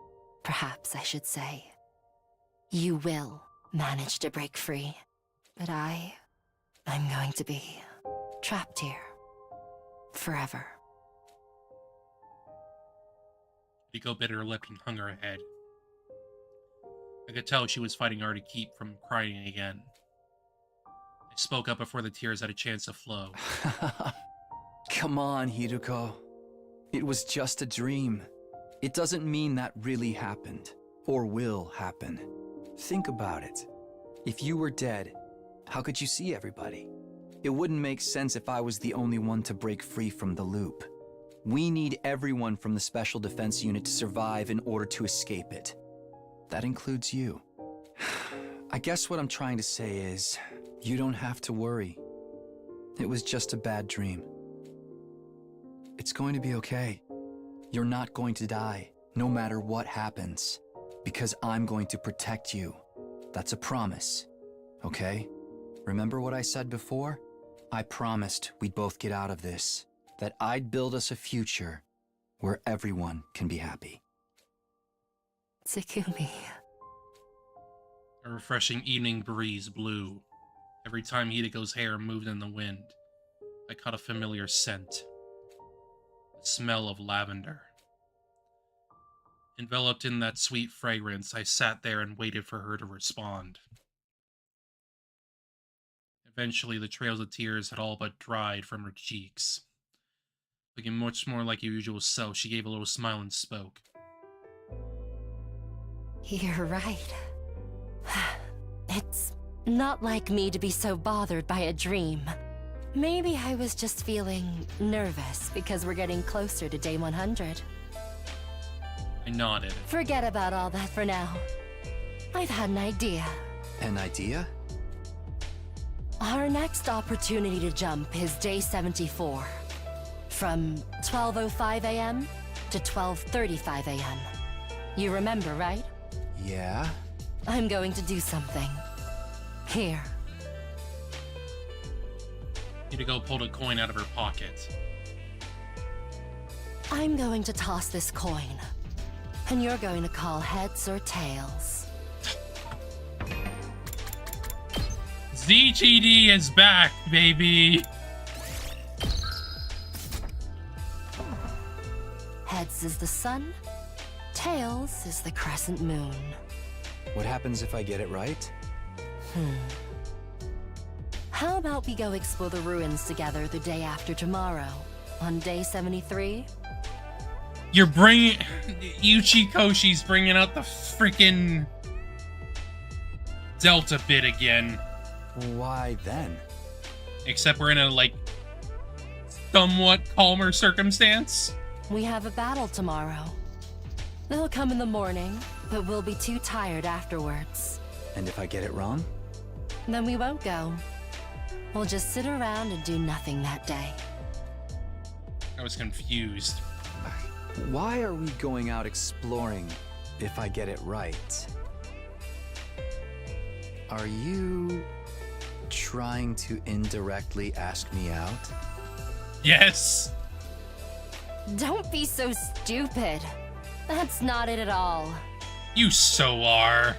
perhaps I should say, you will manage to break free. But I'm going to be trapped here. Forever. Hideko bit her lip and hung her head. I could tell she was fighting hard to keep from crying again. I spoke up before the tears had a chance to flow. Come on, Hideko. It was just a dream. It doesn't mean that really happened, or will happen. Think about it. If you were dead, how could you see everybody? It wouldn't make sense if I was the only one to break free from the loop. We need everyone from the Special Defense Unit to survive in order to escape it. That includes you. I guess what I'm trying to say is, you don't have to worry. It was just a bad dream. It's going to be okay. You're not going to die, no matter what happens. Because I'm going to protect you. That's a promise, okay? Remember what I said before? I promised we'd both get out of this. That I'd build us a future where everyone can be happy. Takumi. A refreshing evening breeze blew. Every time Hidiko's hair moved in the wind, I caught a familiar scent. The smell of lavender. Enveloped in that sweet fragrance, I sat there and waited for her to respond. Eventually, the trails of tears had all but dried from her cheeks. Looking much more like her usual self, she gave a little smile and spoke. You're right. It's not like me to be so bothered by a dream. Maybe I was just feeling nervous because we're getting closer to day 100. I nodded. Forget about all that for now. I've had an idea. An idea? Our next opportunity to jump is day 74. From 12:05 a.m. to 12:35 a.m. You remember, right? Yeah? I'm going to do something. Here. Hideko pulled a coin out of her pocket. I'm going to toss this coin. And you're going to call heads or tails. ZGD is back, baby! Heads is the sun, tails is the crescent moon. What happens if I get it right? How about we go explore the ruins together the day after tomorrow, on day 73? You're bringing... Uchikoshi's bringing out the freaking Delta bit again. Why then? Except we're in a, like, somewhat calmer circumstance. We have a battle tomorrow. They'll come in the morning, but we'll be too tired afterwards. And if I get it wrong? Then we won't go. We'll just sit around and do nothing that day. I was confused. Why are we going out exploring if I get it right? Are you trying to indirectly ask me out? Yes! Don't be so stupid. That's not it at all. You so are.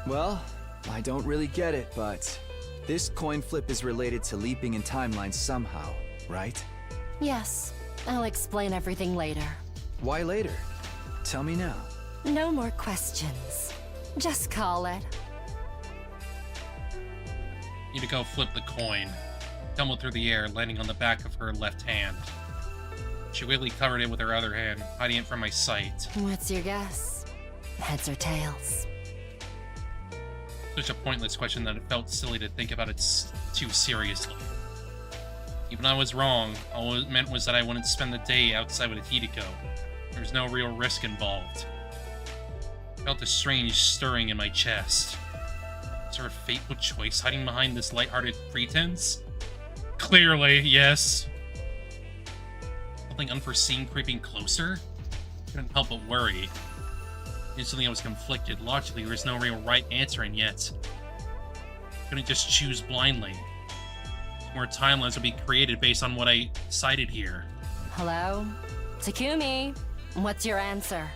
Well, I don't really get it, but this coin flip is related to leaping in timelines somehow, right? Yes, I'll explain everything later. Why later? Tell me now. No more questions. Just call it. Hideko flipped the coin, tumbled through the air, landing on the back of her left hand. She wiggily covered it with her other hand, hiding it from my sight. What's your guess? Heads or tails? Such a pointless question that it felt silly to think about it too seriously. Even I was wrong. All it meant was that I wouldn't spend the day outside with Hideko. There was no real risk involved. I felt a strange stirring in my chest. Is there a fateful choice hiding behind this lighthearted pretense? Clearly, yes. Something unforeseen creeping closer? Couldn't help but worry. Instantly I was conflicted. Logically, there was no real right answer, and yet couldn't just choose blindly. More timelines would be created based on what I cited here. Hello? Takumi, what's your answer?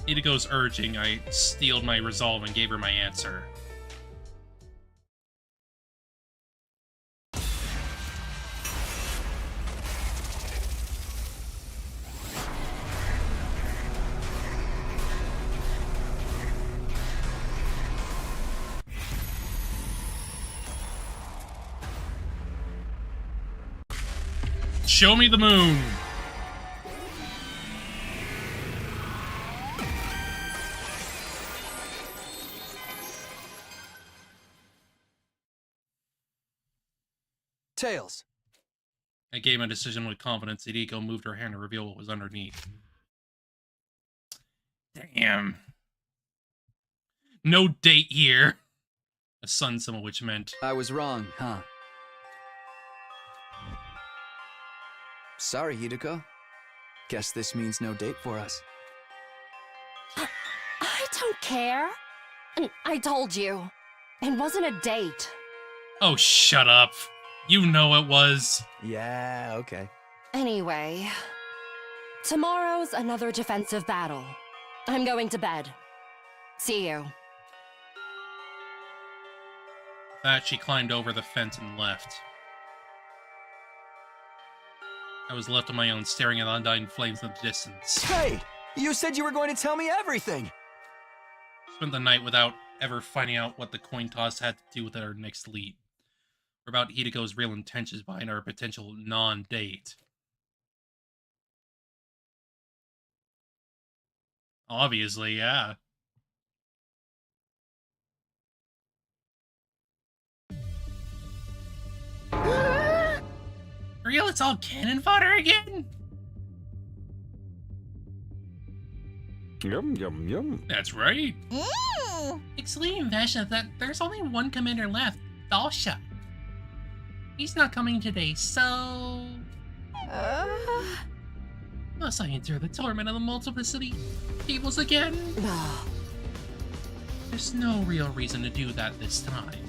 Hideko's urging, I steeled my resolve and gave her my answer. Show me the moon! Tails. I gave my decision with confidence. Hideko moved her hand to reveal what was underneath. Damn. No date here. A sun symbol, which meant... I was wrong, huh? Sorry, Hideko. Guess this means no date for us. I don't care. And I told you. It wasn't a date. Oh, shut up. You know it was. Yeah, okay. Anyway, tomorrow's another defensive battle. I'm going to bed. See you. That she climbed over the fence and left. I was left on my own, staring at undying flames in the distance. Hey! You said you were going to tell me everything! Spent the night without ever finding out what the coin toss had to do with our next lead. Or about Hidiko's real intentions behind our potential non-date. Obviously, yeah. For real, it's all cannon fodder again? Yum, yum, yum. That's right. Explain Vashna that there's only one commander left, Dalsha. He's not coming today, so... Must I endure the torment of the multiplicity tables again? There's no real reason to do that this time.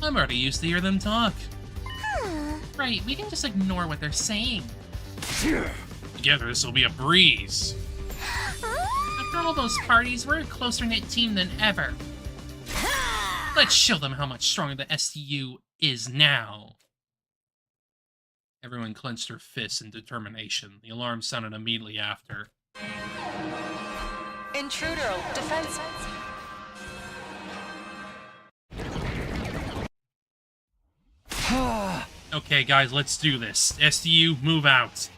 I'm already used to hear them talk. Right, we can just ignore what they're saying. Together, this will be a breeze. After all those parties, we're a closer-knit team than ever. Let's show them how much stronger the STU is now. Everyone clenched their fists in determination. The alarm sounded immediately after. Intruder, defense. Okay, guys, let's do this. STU, move out.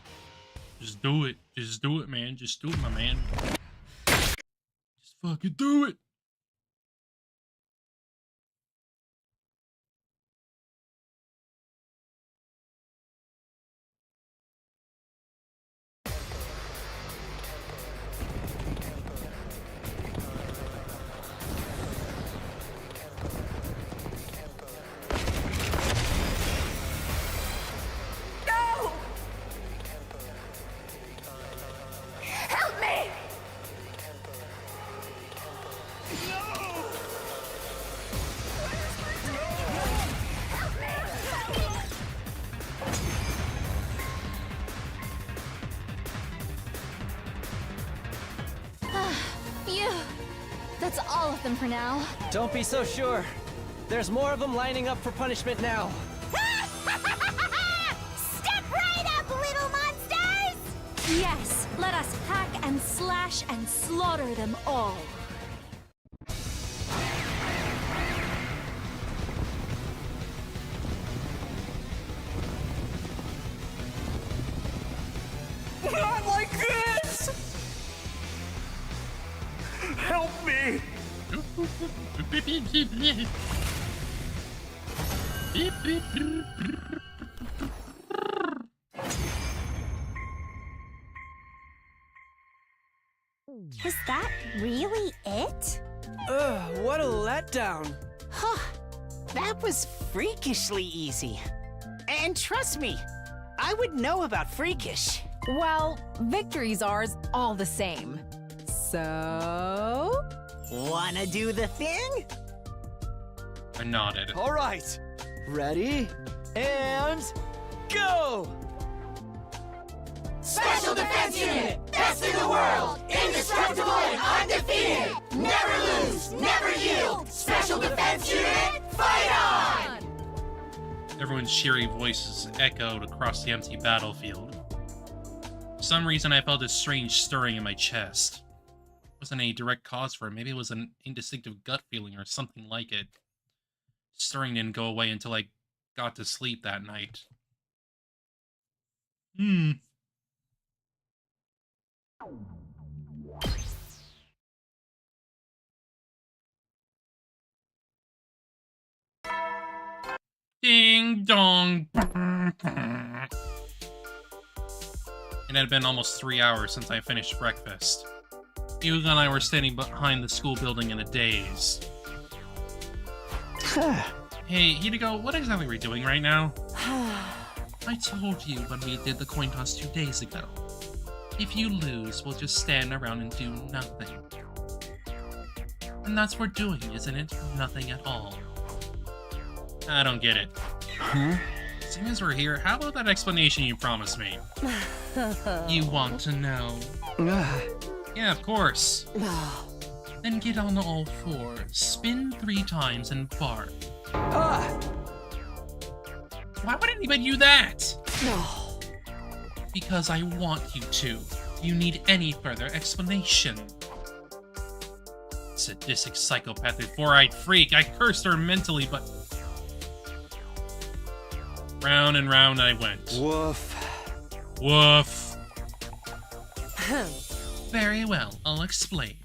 Just do it. Just do it, man. Just do it, my man. Just fucking do it. Help me! Phew. That's all of them for now. Don't be so sure. There's more of them lining up for punishment now. Step right up, little monsters! Yes, let us hack and slash and slaughter them all. Not like this! Help me! Was that really it? Ugh, what a letdown. Huh. That was freakishly easy. And trust me, I would know about freakish. Well, victory's ours all the same. So... Wanna do the thing? I nodded. All right. Ready? And... go! Special Defense Unit! Best in the world! Indestructible and undefeated! Never lose! Never yield! Special Defense Unit, fight on! Everyone's cheery voices echoed across the empty battlefield. For some reason, I felt a strange stirring in my chest. It wasn't any direct cause for it. Maybe it was an instinctive gut feeling or something like it. Stirring didn't go away until I got to sleep that night. Ding dong. It had been almost 3 hours since I finished breakfast. Hugo and I were standing behind the school building in a daze. Hey, Hideko, what exactly are we doing right now? I told you when we did the coin toss 2 days ago. If you lose, we'll just stand around and do nothing. And that's what we're doing, isn't it? Nothing at all. I don't get it. Huh? Seeing as we're here, how about that explanation you promised me? You want to know? Yeah, of course. Then get on all fours, spin 3 times, and bark. Why would anybody do that? No. Because I want you to. Do you need any further explanation? Sadistic psychopathic four-eyed freak. I cursed her mentally, but... Round and round I went. Woof. Woof. Very well, I'll explain.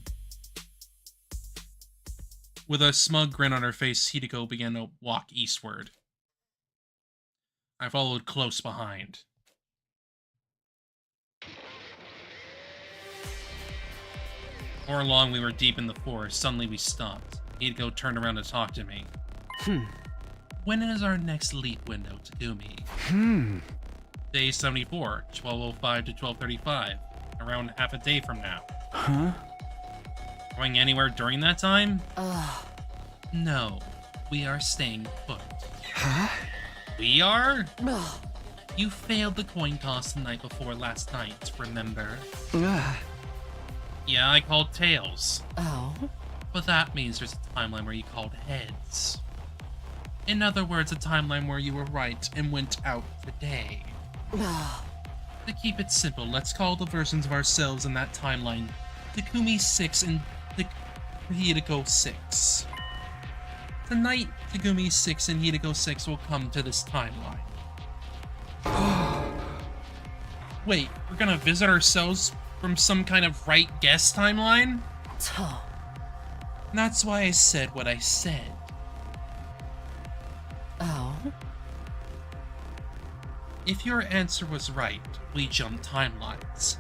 With a smug grin on her face, Hideko began to walk eastward. I followed close behind. Before long, we were deep in the forest. Suddenly, we stopped. Hideko turned around to talk to me. When is our next leap window, Takumi? Day 74, 12:05 to 12:35. Around half a day from now. Huh? Going anywhere during that time? No. We are staying put. Huh? We are? You failed the coin toss the night before last night, remember? Yeah, I called tails. Oh? But that means there's a timeline where you called heads. In other words, a timeline where you were right and went out today. To keep it simple, let's call the versions of ourselves in that timeline Takumi 6 and Hideko 6. Tonight, Takumi 6 and Hideko 6 will come to this timeline. Wait, we're gonna visit ourselves from some kind of right guess timeline? That's why I said what I said. Oh? If your answer was right, we jump timelines.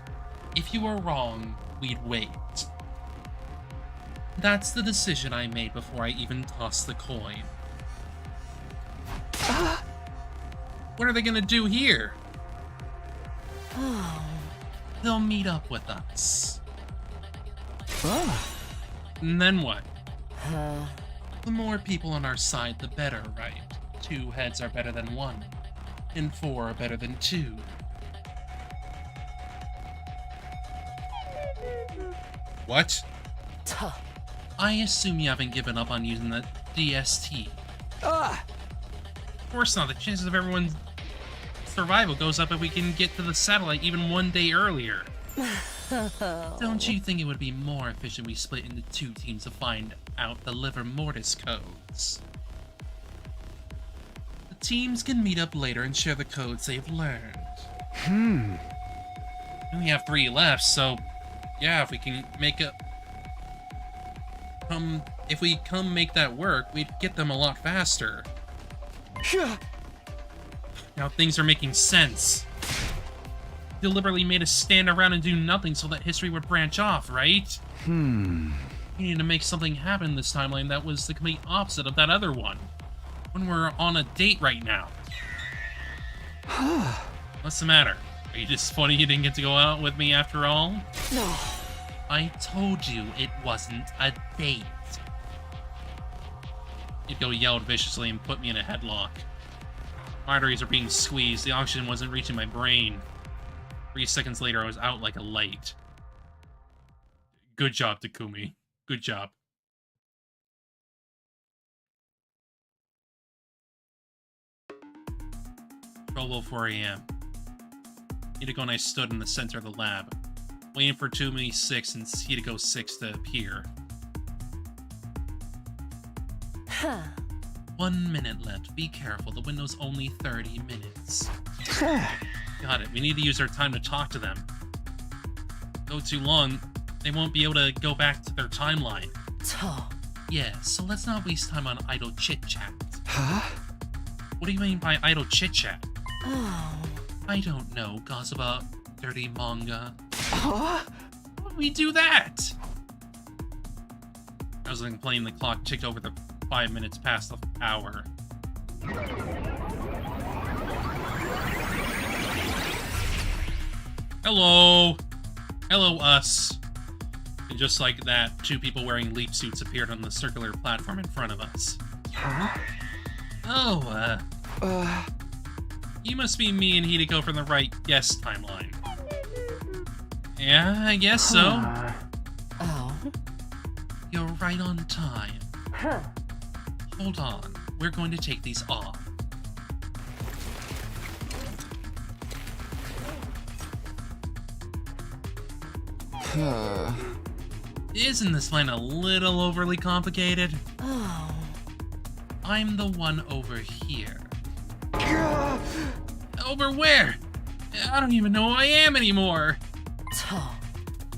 If you were wrong, we'd wait. That's the decision I made before I even tossed the coin. What are they gonna do here? They'll meet up with us. And then what? The more people on our side, the better, right? 2 heads are better than 1, and 4 are better than 2. What? I assume you haven't given up on using the DST. Of course not. The chances of everyone's survival goes up if we can get to the satellite even 1 day earlier. Don't you think it would be more efficient we split into 2 teams to find out the Liver Mortis codes? The teams can meet up later and share the codes they've learned. We only have 3 left, so yeah, if we can make a... if we make that work, we'd get them a lot faster. Now things are making sense. Deliberately made us stand around and do nothing so that history would branch off, right? We needed to make something happen this timeline that was the complete opposite of that other one. When we're on a date right now. What's the matter? Are you disappointed you didn't get to go out with me after all? No. I told you it wasn't a date. Hideko yelled viciously and put me in a headlock. My arteries are being squeezed. The oxygen wasn't reaching my brain. 3 seconds later, I was out like a light. Good job, Takumi. Good job. Twelve 4 a.m. Hideko and I stood in the center of the lab, waiting for Takumi 6 and Hideko 6 to appear. 1 minute left. Be careful. The window's only 30 minutes. Got it. We need to use our time to talk to them. Go too long, they won't be able to go back to their timeline. Yeah, so let's not waste time on idle chit-chat. What do you mean by idle chit-chat? I don't know. Gossip about dirty manga. Why would we do that? I was playing, the clock ticked over the 5 minutes past the hour. Hello! Hello, us. And just like that, 2 people wearing leap suits appeared on the circular platform in front of us. Oh, you must be me and Hideko from the right guess timeline. Yeah, I guess so. You're right on time. Hold on, we're going to take these off. Isn't this plan a little overly complicated? Oh. I'm the one over here. Over where? I don't even know who I am anymore.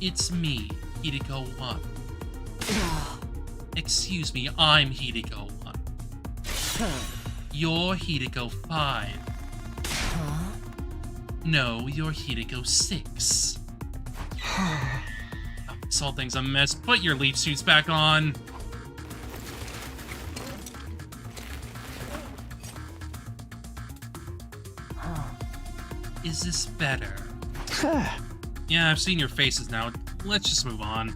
It's me, Hideko 1. Excuse me, I'm Hideko 1. You're Hideko 5. No, you're Hideko 6. This whole thing's a mess. Put your leaf suits back on. Is this better? Yeah, I've seen your faces now. Let's just move on.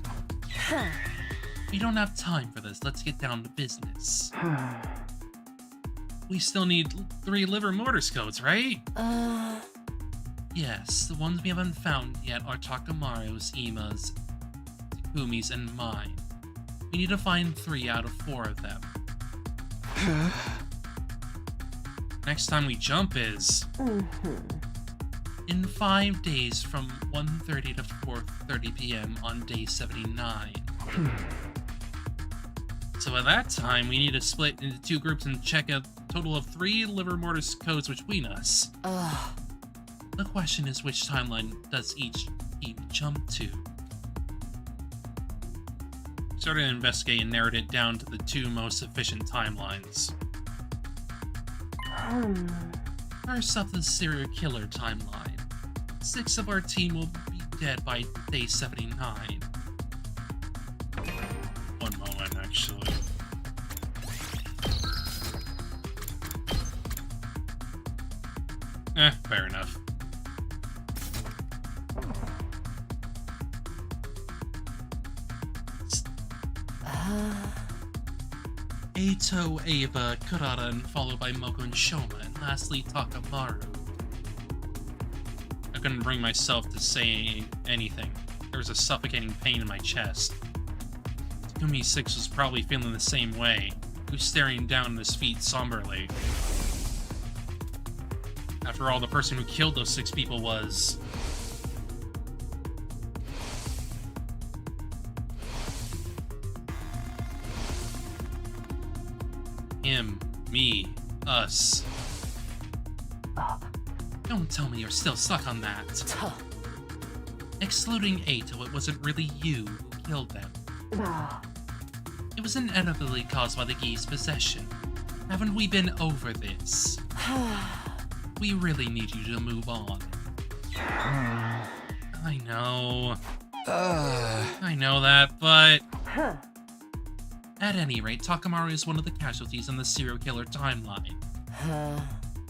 We don't have time for this. Let's get down to business. We still need 3 liver mortis codes, right? Yes, the ones we haven't found yet are Takamaru's, Ima's, Takumi's, and mine. We need to find 3 out of 4 of them. Next time we jump is... in 5 days from 1:30 to 4:30 p.m. on day 79. So at that time, we need to split into 2 groups and check a total of 3 liver mortis codes between us. The question is, which timeline does each team jump to? Started to investigate and narrowed it down to the 2 most efficient timelines. First up, the serial killer timeline. 6 of our team will be dead by day 79. One moment, actually. Fair enough. Eito, Ava, Kurata, and followed by Moko and Shoma, and lastly Takamaru. I couldn't bring myself to say anything. There was a suffocating pain in my chest. Takumi 6 was probably feeling the same way. He was staring down at his feet somberly. After all, the person who killed those 6 people was... him, me, us. Don't tell me you're still stuck on that. Excluding Eito, it wasn't really you who killed them. It was inevitably caused by the Gi's possession. Haven't we been over this? We really need you to move on. I know. I know that, but... At any rate, Takamaru is one of the casualties in the serial killer timeline.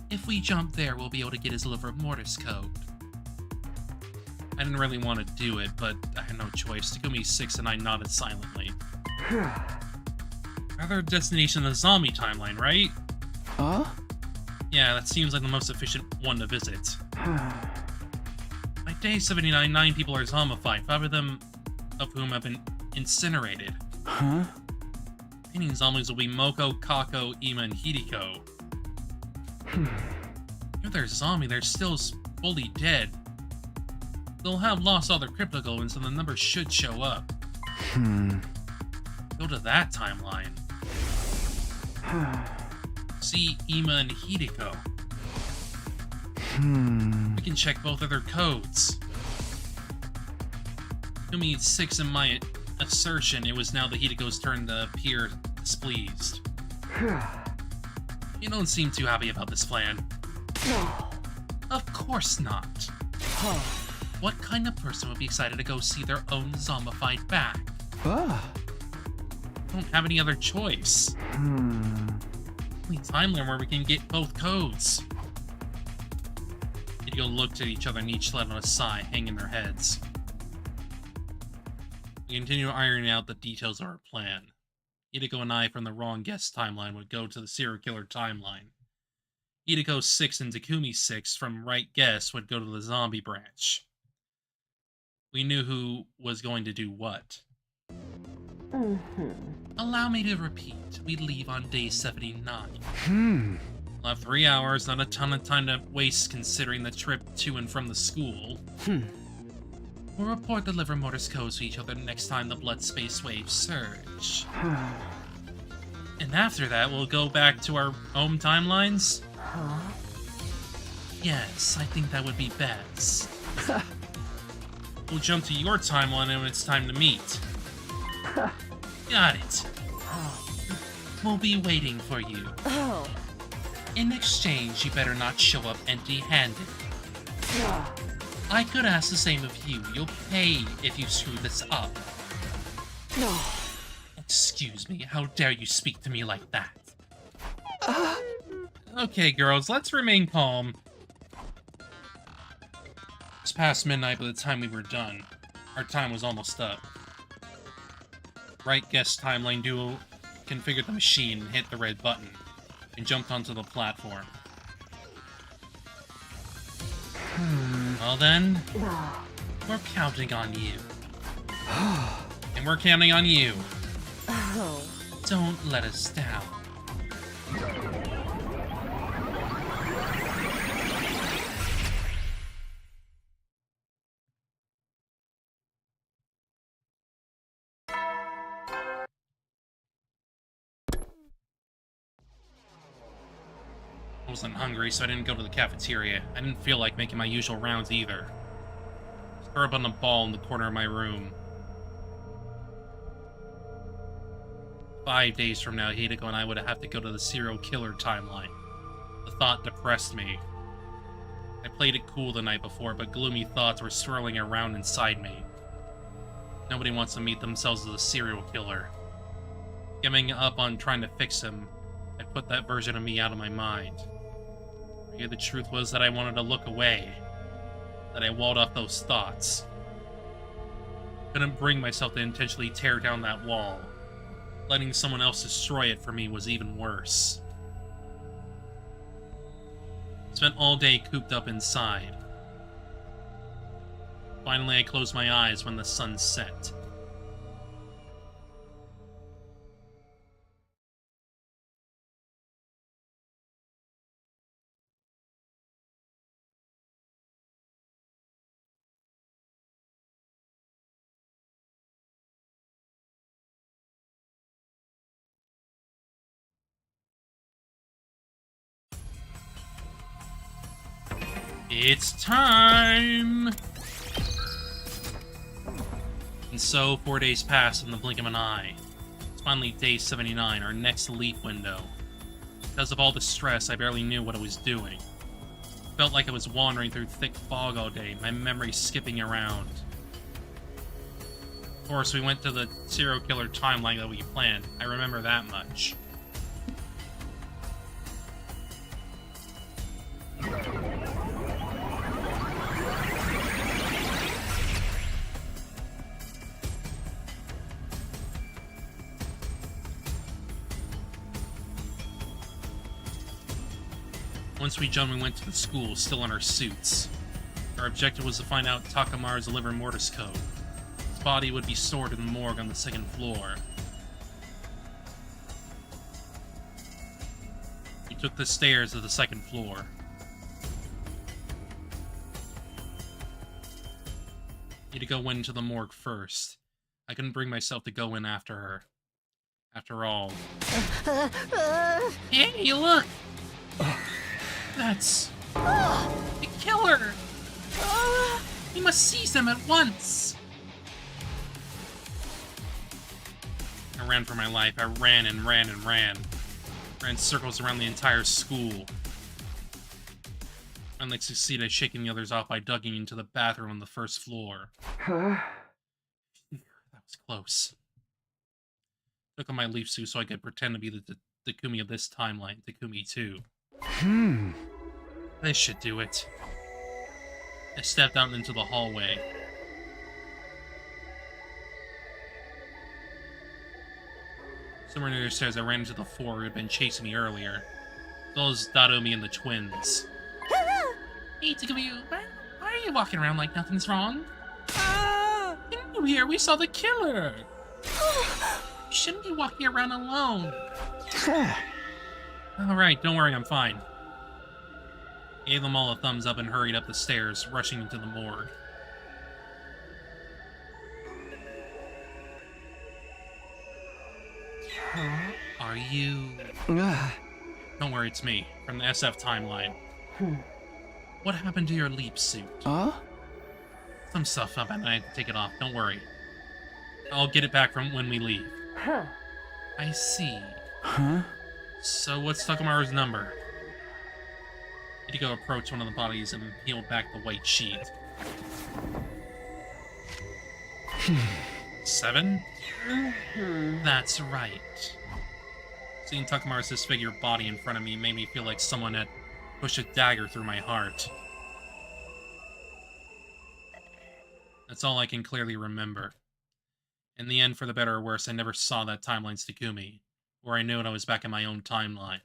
If we jump there, we'll be able to get his liver mortis code. I didn't really want to do it, but I had no choice. Takumi 6 and I nodded silently. Rather destination in the zombie timeline, right? Huh? Yeah, that seems like the most efficient one to visit. By day 79, 9 people are zombified, 5 of them of whom have been incinerated. Huh? Remaining zombies will be Moko, Kako, Ima, and Hideko. If they're zombie, they're still fully dead. They'll have lost all their cryptoglobins, and the numbers should show up. Go to that timeline. See Ima and Hideko. We can check both of their codes. Takumi 6 in my assertion, it was now the Hideko's turn to appear displeased. You don't seem too happy about this plan. Of course not. What kind of person would be excited to go see their own zombified back? Don't have any other choice. Only timeline where we can get both codes. Hideko looked at each other and each let out a sigh, hanging their heads. We continue ironing out the details of our plan. Hideko and I from the wrong guess timeline would go to the serial killer timeline. Hideko 6 and Takumi 6 from right guess would go to the zombie branch. We knew who was going to do what. Allow me to repeat. We leave on day 79. We'll have 3 hours, not a ton of time to waste considering the trip to and from the school. We'll report the liver Mortis codes to each other next time the blood space waves surge. And after that, we'll go back to our home timelines? Yes, I think that would be best. We'll jump to your timeline when it's time to meet. Got it. We'll be waiting for you. In exchange, you better not show up empty-handed. I could ask the same of you. You'll pay if you screw this up. Excuse me, how dare you speak to me like that? Okay, girls, let's remain calm. It's past midnight by the time we were done. Our time was almost up. Right guest timeline duo configured the machine and hit the red button, and jumped onto the platform. Well then, we're counting on you. And we're counting on you. Don't let us down. I wasn't hungry, so I didn't go to the cafeteria. I didn't feel like making my usual rounds either. Just throw up on the ball in the corner of my room. 5 days from now, Hideko and I would have to go to the serial killer timeline. The thought depressed me. I played it cool the night before, but gloomy thoughts were swirling around inside me. Nobody wants to meet themselves as a serial killer. Giving up on trying to fix him, I put that version of me out of my mind. Maybe the truth was that I wanted to look away, that I walled off those thoughts. Couldn't bring myself to intentionally tear down that wall. Letting someone else destroy it for me was even worse. Spent all day cooped up inside. Finally, I closed my eyes when the sun set. It's time! And so, 4 days passed in the blink of an eye. It's finally day 79, our next leap window. Because of all the stress, I barely knew what I was doing. Felt like I was wandering through thick fog all day, my memory skipping around. Of course, we went to the serial killer timeline that we planned. I remember that much. Once we jumped, we went to the school, still in our suits. Our objective was to find out Takamaru's liver mortis code. His body would be stored in the morgue on the 2nd floor. We took the stairs to the 2nd floor. Need to go into the morgue first. I couldn't bring myself to go in after her. After all. Hey, look! That's... the killer! We must seize them at once! I ran for my life. I ran and ran and ran. Ran circles around the entire school. Finally succeeded at shaking the others off by ducking into the bathroom on the 1st floor. That was close. Took on my leaf suit so I could pretend to be the Takumi of this timeline, Takumi 2. This should do it. I stepped out into the hallway. Somewhere near the stairs, I ran into the four who had been chasing me earlier. Those Dadomi and the twins. Hey, Takumi, why are you walking around like nothing's wrong? Didn't you hear? We saw the killer! You shouldn't be walking around alone. Alright, don't worry, I'm fine. Gave them all a thumbs up and hurried up the stairs, rushing into the morgue. Are you... Don't worry, it's me, from the SF timeline. What happened to your leap suit? Some stuff up and I had to take it off, don't worry. I'll get it back from when we leave. I see. So what's Takamaru's number? Hideko approached one of the bodies and peeled back the white sheet. 7? That's right. Seeing Takamaru's disfigured body in front of me made me feel like someone had pushed a dagger through my heart. That's all I can clearly remember. In the end, for the better or worse, I never saw that timeline's Takumi, or I knew I was back in my own timeline.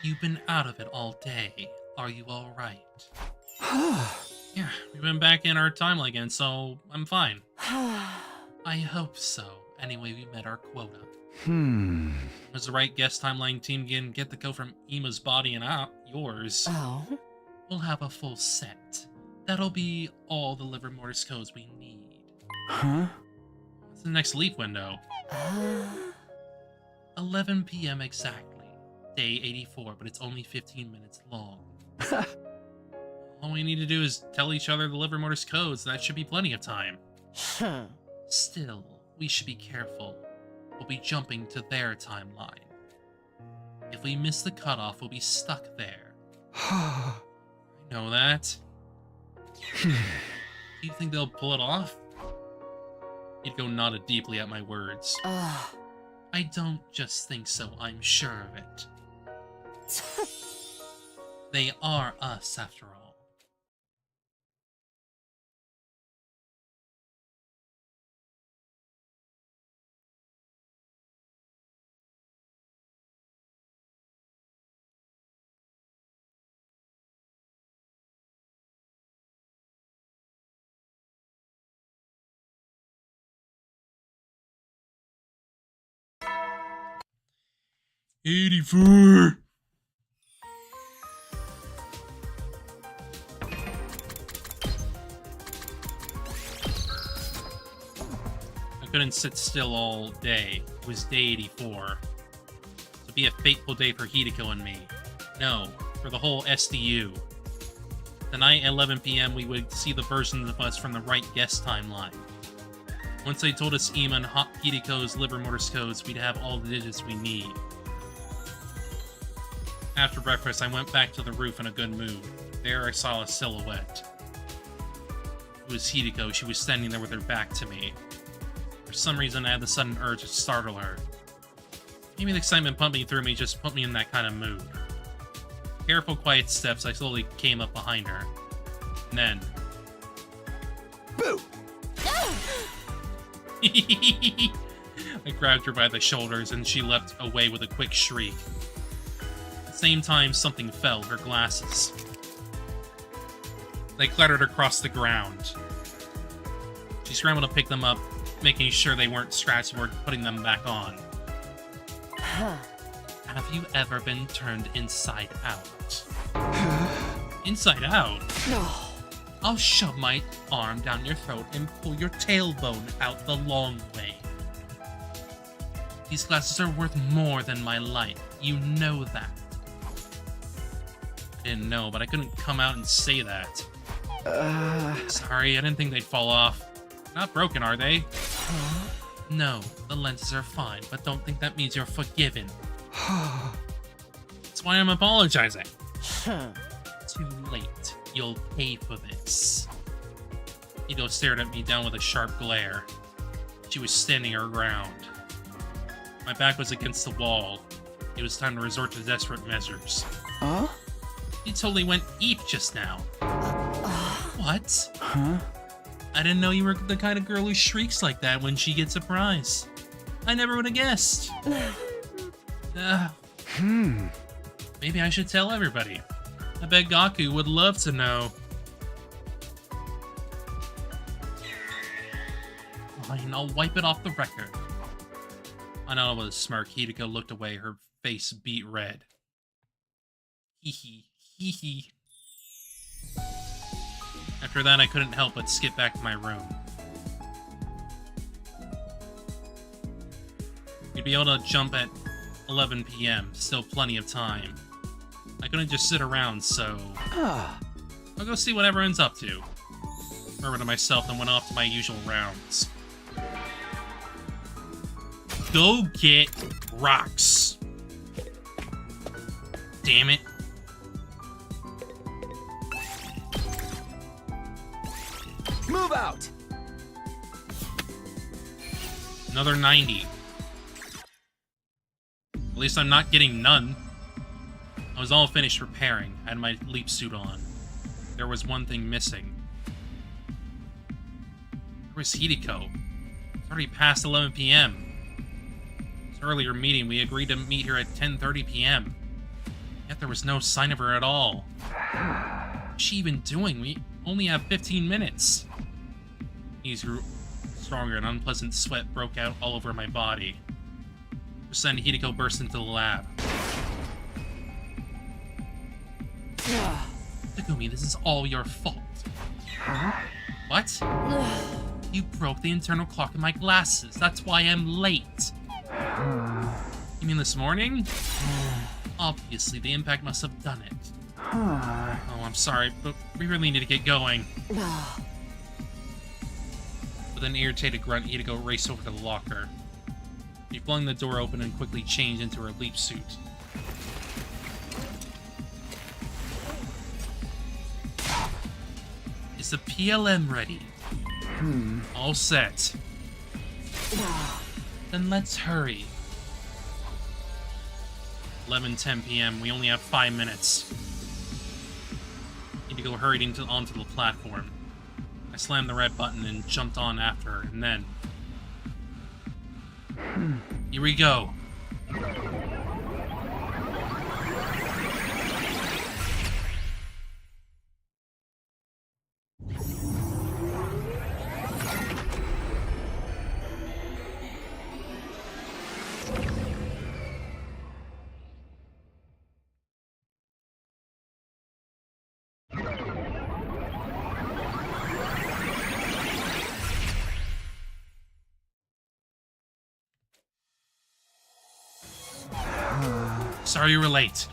You've been out of it all day. Are you alright? Yeah, we've been back in our timeline again, so I'm fine. I hope so. Anyway, we met our quota. Was the right guest timeline team again get the code from Ima's body and out yours? Oh? We'll have a full set. That'll be all the liver mortis codes we need. What's the next leap window? 11 p.m. exactly. Day 84, but it's only 15 minutes long. All we need to do is tell each other the liver mortis codes. That should be plenty of time. Still, we should be careful. We'll be jumping to their timeline. If we miss the cutoff, we'll be stuck there. I know that. Do you think they'll pull it off? Hideko nodded deeply at my words. I don't just think so, I'm sure of it. They are us, after all. '84. I couldn't sit still all day. It was day 84. To be a fateful day for Hideko and me. No, for the whole SDU. Tonight at 11 p.m. we would see the versions of us from the right guest timeline. Once they told us Ima and Hideko's liver mortis codes, we'd have all the digits we need. After breakfast, I went back to the roof in a good mood. There I saw a silhouette. It was Hideko. She was standing there with her back to me. For some reason, I had the sudden urge to startle her. Maybe the excitement pumping through me just put me in that kind of mood. Careful, quiet steps, I slowly came up behind her. And then... Boo! I grabbed her by the shoulders and she leapt away with a quick shriek. At the same time, something fell, her glasses. They clattered across the ground. She scrambled to pick them up, making sure they weren't scratched before putting them back on. Have you ever been turned inside out? Inside out? No. I'll shove my arm down your throat and pull your tailbone out the long way. These glasses are worth more than my life. You know that. I didn't know, but I couldn't come out and say that. Sorry, I didn't think they'd fall off. Not broken, are they? No, the lenses are fine, but don't think that means you're forgiven. That's why I'm apologizing. Too late. You'll pay for this. Hideko stared at me down with a sharp glare. She was standing her ground. My back was against the wall. It was time to resort to desperate measures. You totally went eep just now. What? I didn't know you were the kind of girl who shrieks like that when she gets a prize. I never would have guessed. Hmm. Maybe I should tell everybody. I bet Gaku would love to know. Fine, I'll wipe it off the record. Anana with a smirk. Hideko looked away, her face beet red. Hee hee hee. After that, I couldn't help but skip back to my room. You'd be able to jump at 11 p.m. Still plenty of time. I couldn't just sit around, so I'll go see what everyone's up to. Murmured to myself and went off to my usual rounds. Go get rocks. Damn it. Move out! Another 90. At least I'm not getting none. I was all finished repairing. I had my leap suit on. There was one thing missing. Where's Hideko? It's already past 11 p.m. This earlier meeting, we agreed to meet here at 10:30 p.m. Yet there was no sign of her at all. What's she even doing? We only have 15 minutes. Knees grew stronger, and unpleasant sweat broke out all over my body. Just then, Hideko burst into the lab. Takumi, this is all your fault. Huh? What? You broke the internal clock in my glasses. That's why I'm late. You mean this morning? Obviously, the impact must have done it. Oh, I'm sorry, but we really need to get going. With an irritated grunt, Hideko raced over to the locker. She flung the door open and quickly changed into her leap suit. Is the PLM ready? All set. Then let's hurry. 11:10 p.m. We only have 5 minutes. Hideko hurried onto the platform. I slammed the red button and jumped on after her, and then... Here we go. Sorry you were late.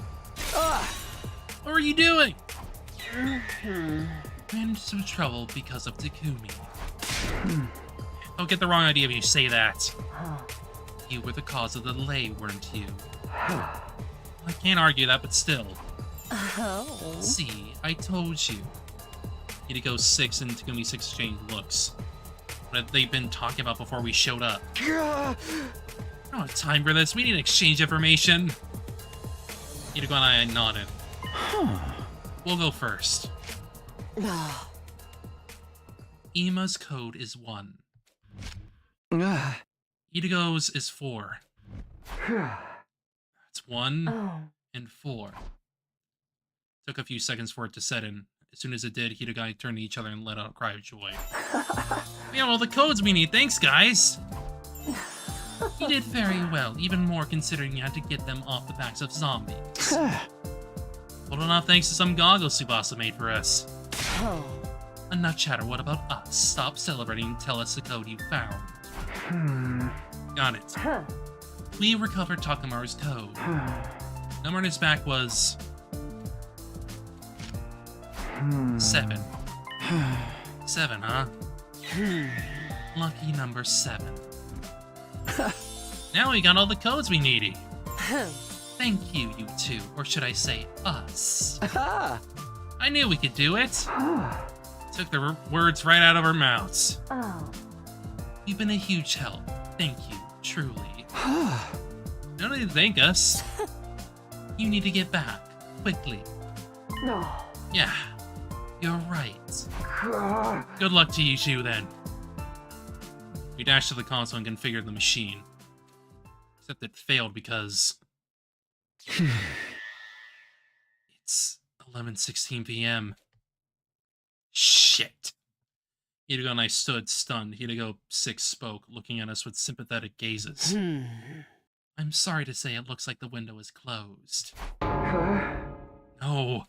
What were you doing? Ran into some trouble because of Takumi. Don't get the wrong idea if you say that. You were the cause of the delay, weren't you? I can't argue that, but still. Oh. See, I told you. Hideko 6 and Takumi 6 exchange looks. What had they been talking about before we showed up? I don't have time for this. We need to exchange information. Hideko and I nodded. We'll go first. Ima's code is 1. Hideko's is 4. That's 1 and 4. Took a few seconds for it to set in. As soon as it did, Hideko and I turned to each other and let out a cry of joy. We have all the codes we need. Thanks, guys. You did very well, even more considering you had to get them off the backs of zombies. Well, enough thanks to some goggles Tsubasa made for us. Enough chatter, what about us? Stop celebrating and tell us the code you found. Got it. We recovered Takamaru's code. Number on his back was... 7. 7, huh? Lucky number 7. Now we got all the codes we needed. Thank you, you two. Or should I say, us. I knew we could do it. Took the words right out of our mouths. You've been a huge help. Thank you, truly. No need to thank us. You need to get back. Quickly. No. Yeah, you're right. Good luck to you two, then. We dashed to the console and configured the machine. Except it failed because... it's 11:16 p.m. Shit. Hideko and I stood stunned. Hideko 6 spoke, looking at us with sympathetic gazes. I'm sorry to say it looks like the window is closed. No.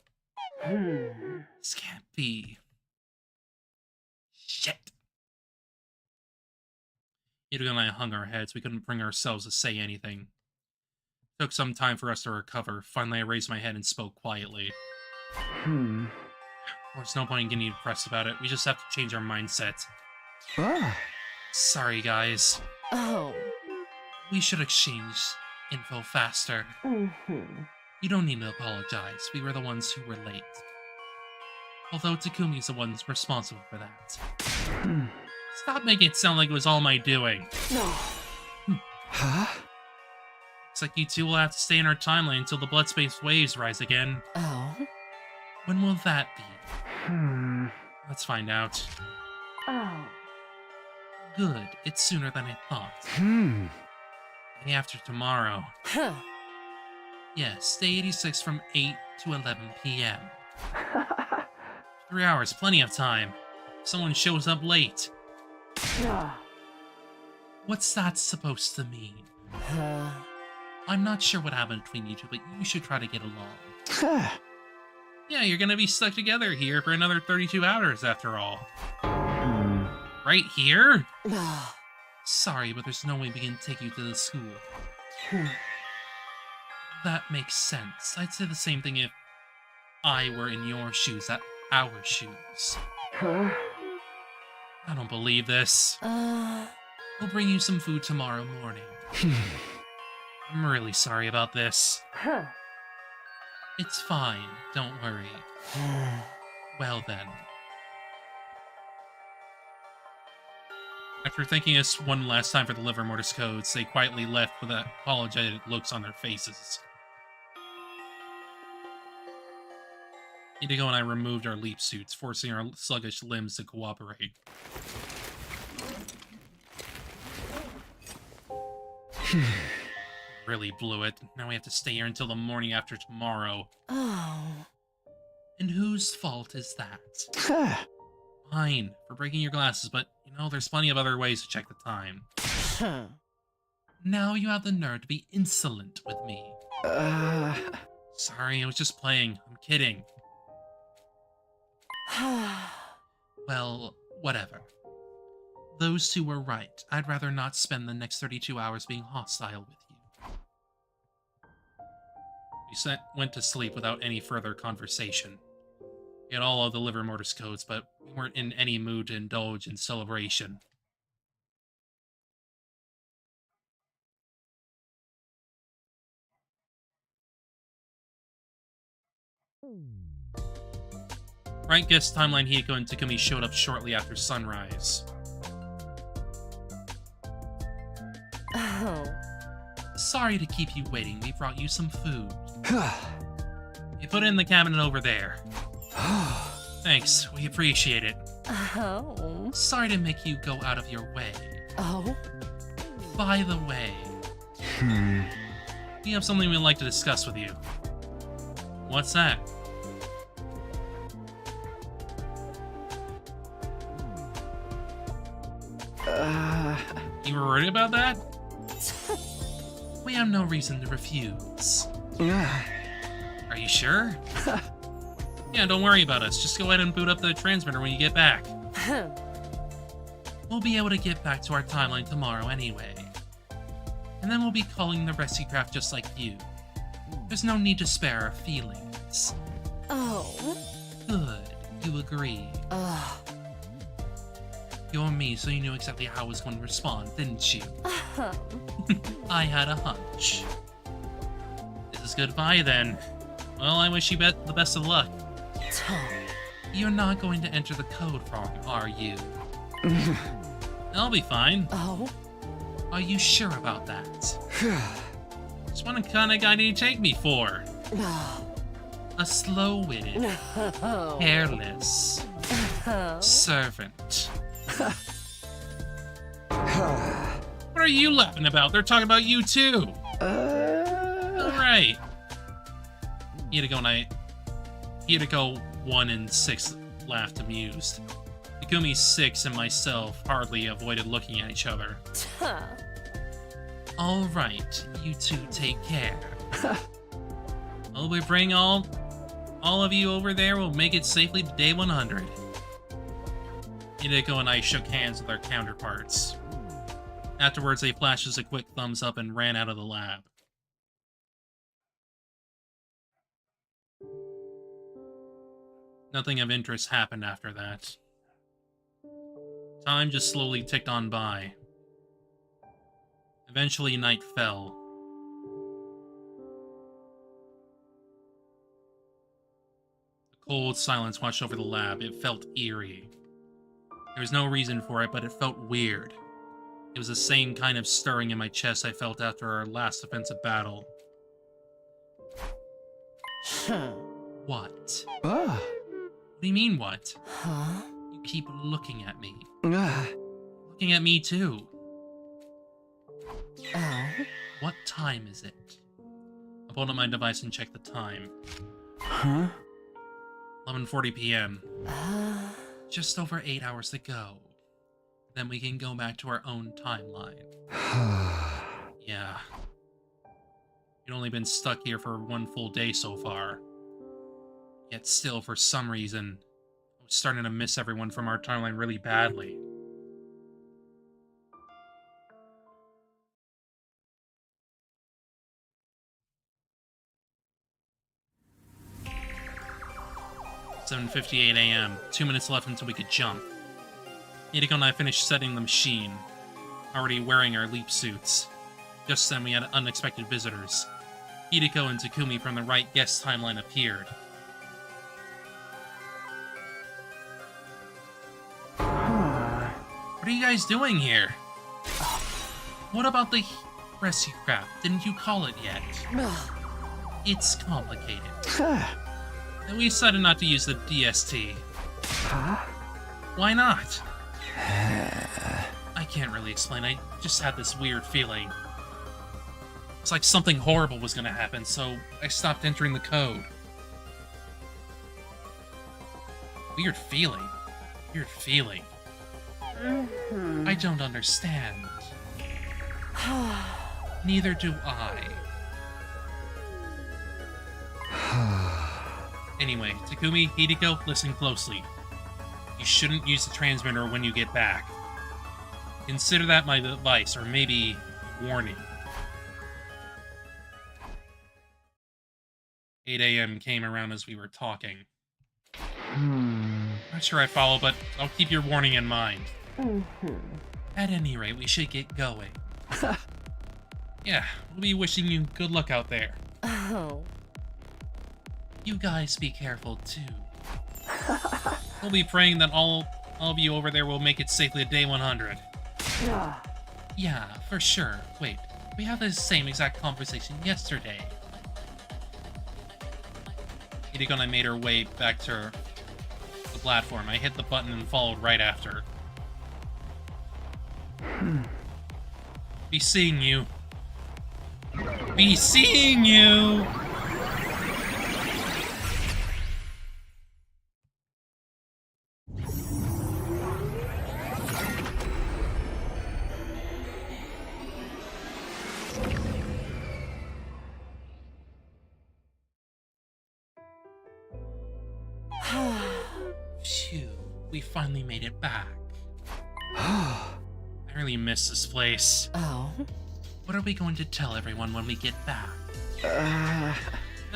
This can't be. Shit. Hideko and I hung our heads. We couldn't bring ourselves to say anything. It took some time for us to recover. Finally, I raised my head and spoke quietly. There's no point in getting depressed about it. We just have to change our mindset. Sorry, guys. Oh. We should exchange info faster. You don't need to apologize. We were the ones who were late. Although Takumi's the one responsible for that. Stop making it sound like it was all my doing. Huh? Looks like you two will have to stay in our timeline until the blood-space waves rise again. Oh? When will that be? Let's find out. Oh. Good. It's sooner than I thought. Day after tomorrow. Huh. Yes, day 86 from 8 to 11 p.m. 3 hours, plenty of time. If someone shows up late. What's that supposed to mean? I'm not sure what happened between you two, but you should try to get along. Yeah, you're gonna be stuck together here for another 32 hours after all. Right here? Sorry, but there's no way we can take you to the school. That makes sense. I'd say the same thing if I were in your shoes, at our shoes. I don't believe this. We'll bring you some food tomorrow morning. I'm really sorry about this. It's fine, don't worry. Well then. After thanking us one last time for the liver mortis codes, they quietly left with apologetic looks on their faces. Hideko and I removed our leap suits, forcing our sluggish limbs to cooperate. Really blew it. Now we have to stay here until the morning after tomorrow. Oh. And whose fault is that? Fine, for breaking your glasses, but, you know, there's plenty of other ways to check the time. Now you have the nerve to be insolent with me. Sorry, I was just playing. I'm kidding. Well, whatever. Those two were right. I'd rather not spend the next 32 hours being hostile with you. We went to sleep without any further conversation. We had all of the liver mortis codes, but we weren't in any mood to indulge in celebration. Right guess timeline Hideko and Takumi showed up shortly after sunrise. Oh. Sorry to keep you waiting. We brought you some food. You put it in the cabinet over there. Thanks, we appreciate it. Oh. Sorry to make you go out of your way. Oh? By the way, we have something we'd like to discuss with you. What's that? You were worried about that? We have no reason to refuse. Are you sure? Yeah, don't worry about us. Just go ahead and boot up the transmitter when you get back. We'll be able to get back to our timeline tomorrow anyway. And then we'll be calling the rescue craft just like you. There's no need to spare our feelings. Oh. Good. You agree. You're me, so you knew exactly how I was going to respond, didn't you? I had a hunch. This is goodbye then. Well, I wish you the best of luck. You're not going to enter the code wrong, are you? I'll be fine. Oh? Are you sure about that? Just what kind of guy do you take me for? A slow-witted, careless servant. What are you laughing about? They're talking about you too. Alright. Hideko and I Hideko 1 and 6 laughed amused. Takumi 6 and myself hardly avoided looking at each other. Alright, you two take care. I'll be bringing all of you over there. We'll make it safely to day 100. Hideko and I shook hands with our counterparts. Afterwards, they flashed us a quick thumbs up and ran out of the lab. Nothing of interest happened after that. Time just slowly ticked on by. Eventually, night fell. A cold silence washed over the lab. It felt eerie. There was no reason for it, but it felt weird. It was the same kind of stirring in my chest I felt after our last offensive battle. What? What do you mean, what? Huh? You keep looking at me. Looking at me, too. Oh? What time is it? I pulled out my device and checked the time. Huh? 11:40 p.m. Just over 8 hours to go. Then we can go back to our own timeline. Yeah. We've only been stuck here for 1 full day so far. Yet still, for some reason, I was starting to miss everyone from our timeline really badly. "7:58 a.m. 2 minutes left until we could jump. Hideko and I finished setting the machine, already wearing our leap suits. Just then we had unexpected visitors. Hideko and Takumi from the right guest timeline appeared. What are you guys doing here? What about the rescue craft? Didn't you call it yet? It's complicated. And we decided not to use the DST. Why not? I can't really explain. I just had this weird feeling. It's like something horrible was gonna happen, so I stopped entering the code. Weird feeling. Weird feeling. I don't understand. Neither do I. Anyway, Takumi, Hideko, listen closely. You shouldn't use the transmitter when you get back. Consider that my advice, or maybe warning. 8 a.m. came around as we were talking. Not sure I follow, but I'll keep your warning in mind. At any rate, we should get going. Yeah, we'll be wishing you good luck out there. Oh. You guys be careful, too. We'll be praying that all of you over there will make it safely to day 100. Yeah, for sure. Wait, we had the same exact conversation yesterday. Hideko and I made our way back to the platform. I hit the button and followed right after. Be seeing you. Be seeing you! Phew, we finally made it back. I really miss this place. Oh? What are we going to tell everyone when we get back? I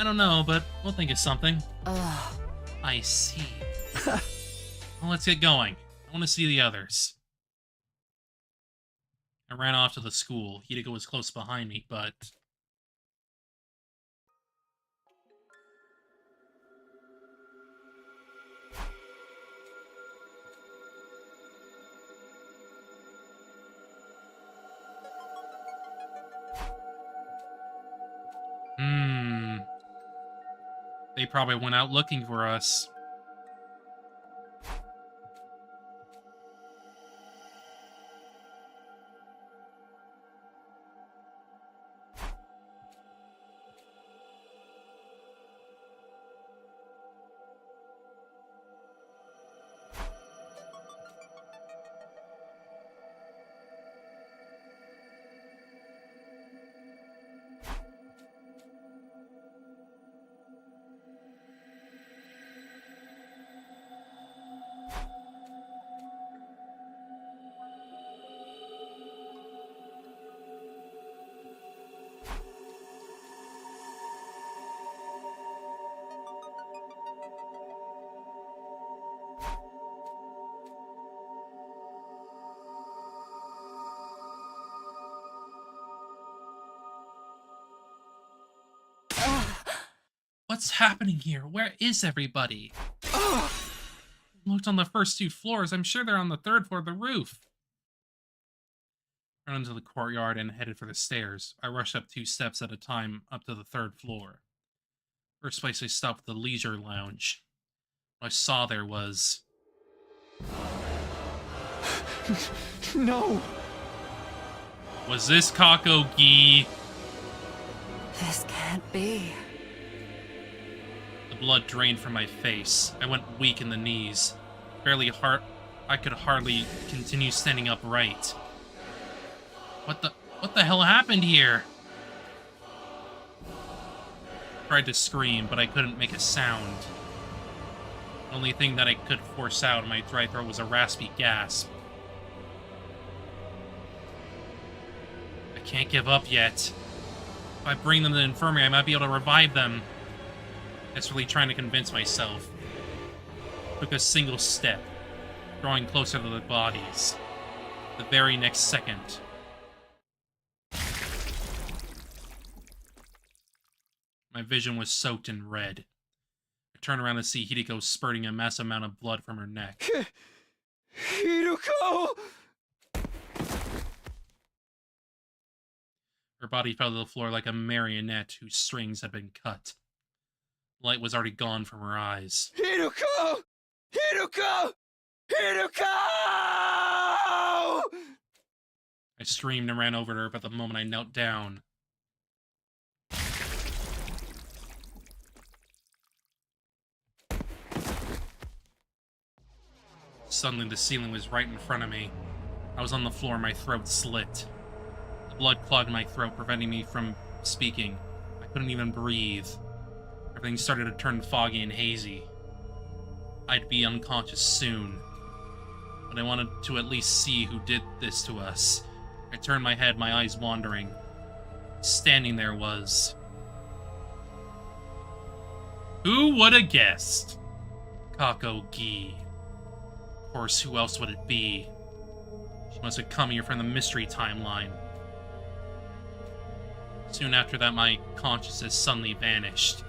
don't know, but we'll think of something. I see. Well, let's get going. I want to see the others. I ran off to the school. Hideko was close behind me, but... They probably went out looking for us. What's happening here? Where is everybody? Looked on the first 2 floors. I'm sure they're on the 3rd floor of the roof. I ran into the courtyard and headed for the stairs. I rushed up 2 steps at a time up to the 3rd floor. First place I stopped at the leisure lounge. What I saw there was... No! Was this Kako-gi? This can't be. The blood drained from my face. I went weak in the knees. I could hardly continue standing upright. What the hell happened here? I tried to scream, but I couldn't make a sound. The only thing that I could force out in my dry throat was a raspy gasp. I can't give up yet. If I bring them to the infirmary, I might be able to revive them. Desperately trying to convince myself. Took a single step, drawing closer to the bodies. The very next second, my vision was soaked in red. I turned around to see Hideko spurting a massive amount of blood from her neck. Hideko! Her body fell to the floor like a marionette whose strings had been cut. The light was already gone from her eyes. Hideko! Hideko! Hideko! I screamed and ran over to her, but the moment I knelt down, suddenly the ceiling was right in front of me. I was on the floor, my throat slit. The blood clogged my throat, preventing me from speaking. I couldn't even breathe. Everything started to turn foggy and hazy. I'd be unconscious soon. But I wanted to at least see who did this to us. I turned my head, my eyes wandering. Standing there was... Who would have guessed? Kako-gi. Of course, who else would it be? She must have come here from the mystery timeline. Soon after that, my consciousness suddenly vanished.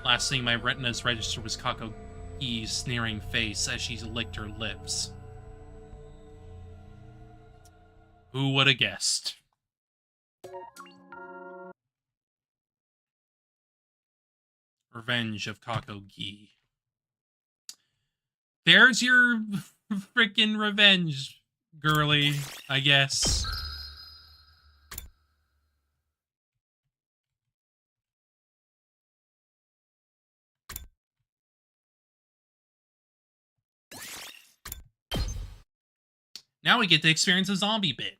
Last thing my retinas registered was Kako-gi's sneering face as she licked her lips. Who would have guessed? Revenge of Kako-gi. There's your freaking revenge, girly, I guess. Now we get to experience a zombie bit.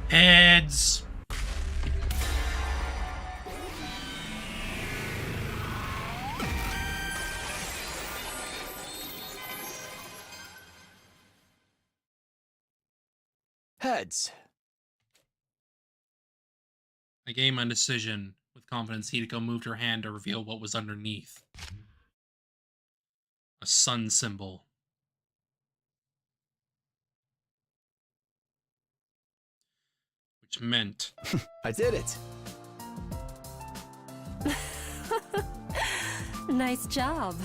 Heads. Heads. I gained my decision. With confidence, Hideko moved her hand to reveal what was underneath. A sun symbol. Which meant... I did it! Nice job.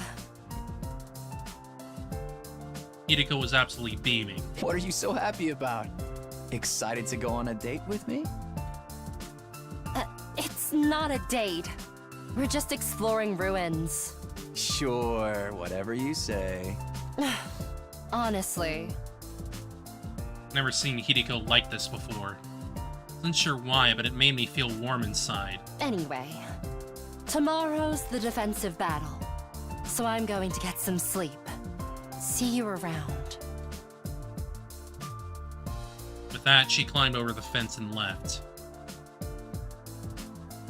Hideko was absolutely beaming. What are you so happy about? Excited to go on a date with me? It's not a date. We're just exploring ruins. Sure, whatever you say. Honestly. Never seen Hideko like this before. Wasn't sure why, but it made me feel warm inside. Anyway, tomorrow's the defensive battle, so I'm going to get some sleep. See you around. With that, she climbed over the fence and left.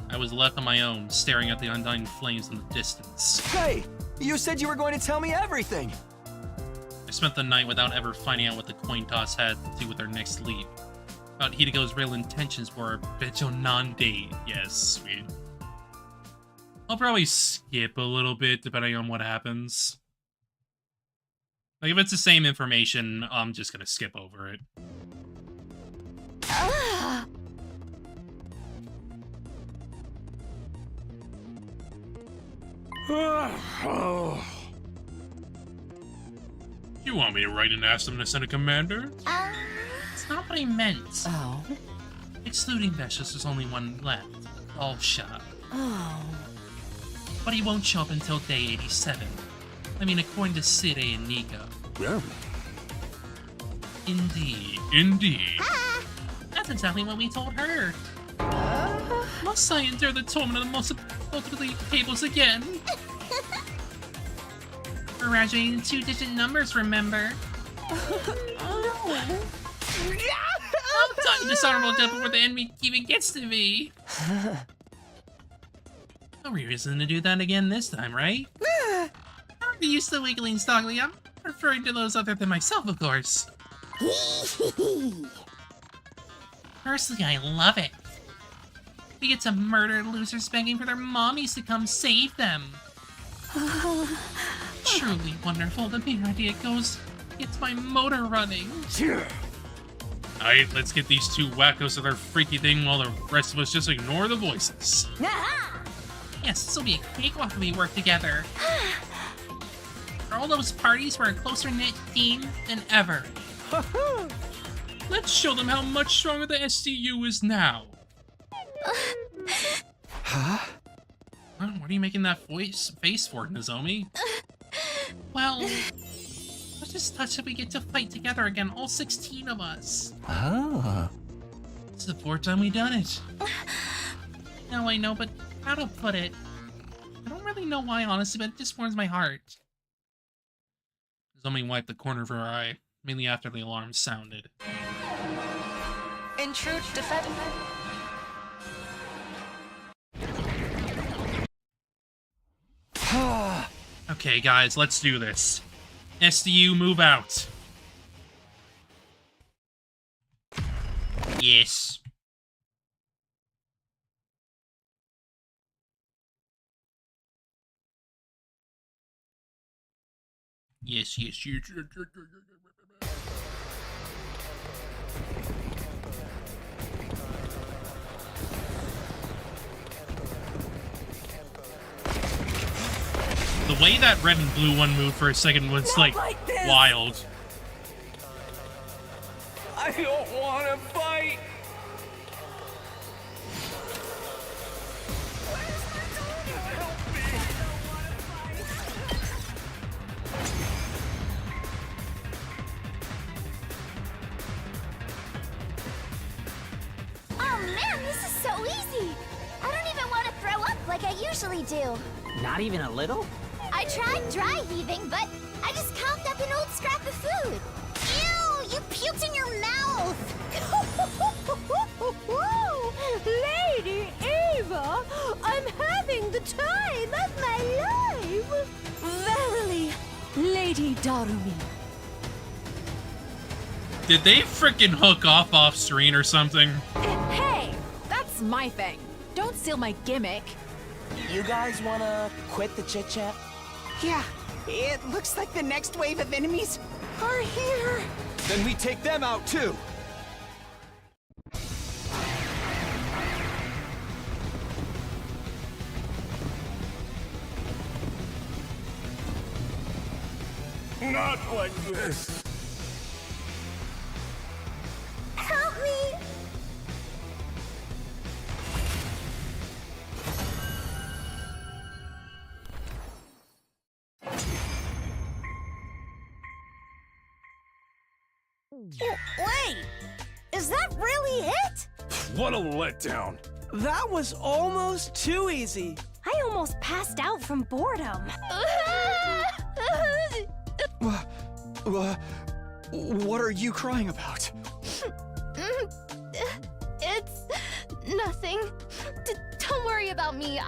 I was left on my own, staring at the undying flames in the distance. Hey! You said you were going to tell me everything! I spent the night without ever finding out what the coin toss had to do with our next leap. About Hideko's real intentions were a bitch non-date. Yes, sweet. I'll probably skip a little bit depending on what happens. Like, if it's the same information, I'm just gonna skip over it. You want me to write and ask them to send a commander? It's not what I meant. Oh. Excluding Vicious, there's only one left. All shot. Oh. But he won't show up until day 87. I mean, according to Sid A and Nico. Yeah. Indeed. Indeed. That's exactly what we told her. Must I endure the torment of the most ultimately tables again? We're graduating 2-digit numbers, remember? I'm talking dishonorable death before the enemy even gets to me. No reason to do that again this time, right? I'm used to wiggling and stoggling. I'm referring to those other than myself, of course. Personally, I love it. We get to murder losers begging for their mommies to come save them. Truly wonderful. The mere idea gets my motor running. Alright, let's get these two wackos to their freaky thing while the rest of us just ignore the voices. Yes, this will be a cakewalk when we work together. For all those parties, we're a closer-knit team than ever. Let's show them how much stronger the SCU is now. Huh? What are you making that face for, Nozomi? Well, let's just touch that we get to fight together again, all 16 of us. Ah. It's the 4th time we've done it. No, I know, but how to put it? I don't really know why, honestly, but it just warms my heart. Nozomi wiped the corner of her eye, mainly after the alarm sounded. Intrude defend. Okay, guys, let's do this. SDU, move out. Yes. Yes. The way that red and blue one moved for a second was, like wild. I don't want to fight. Oh man, this is so easy. I don't even want to throw up like I usually do. Not even a little? I tried dry heaving, but I just coughed up an old scrap of food. Ew, you puked in your mouth. Lady Ava, I'm having the time of my life. Verily, Lady Darumi. Did they frickin' hook off screen or something? Hey, that's my thing. Don't steal my gimmick. You guys wanna quit the chit-chat? Yeah, it looks like the next wave of enemies are here. Then we take them out too. Not like this. Help me. Wait, is that really it? What a letdown. That was almost too easy. I almost passed out from boredom. What are you crying about? It's nothing. Don't worry about me.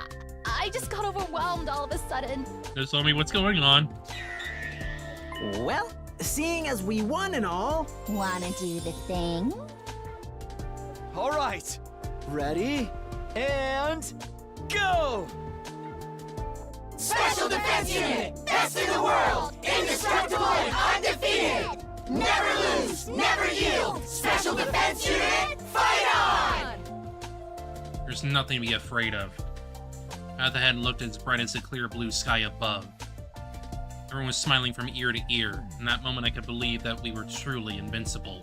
I just got overwhelmed all of a sudden. Just tell me what's going on. Well, seeing as we won and all. Wanna do the thing? All right. Ready? And go! Defense Unit! Best in the world! Indestructible and undefeated! Never lose! Never yield! Special Defense Unit, fight on! There's nothing to be afraid of. At the head looked as bright as the clear blue sky above. Everyone was smiling from ear to ear. In that moment I could believe that we were truly invincible.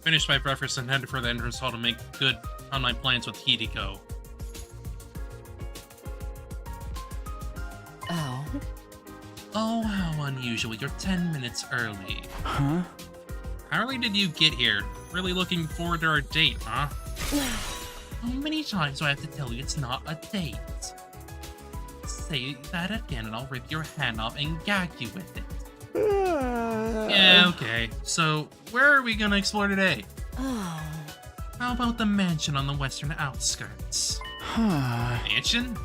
Finished my breakfast and headed for the entrance hall to make good on my plans with Hideko. Oh? Oh, how unusual. You're 10 minutes early. Huh? How early did you get here? Really looking forward to our date, huh? How many times do I have to tell you it's not a date? Say that again and I'll rip your hand off and gag you with it. Yeah, okay. So, where are we gonna explore today? Oh. How about the mansion on the western outskirts? Mansion?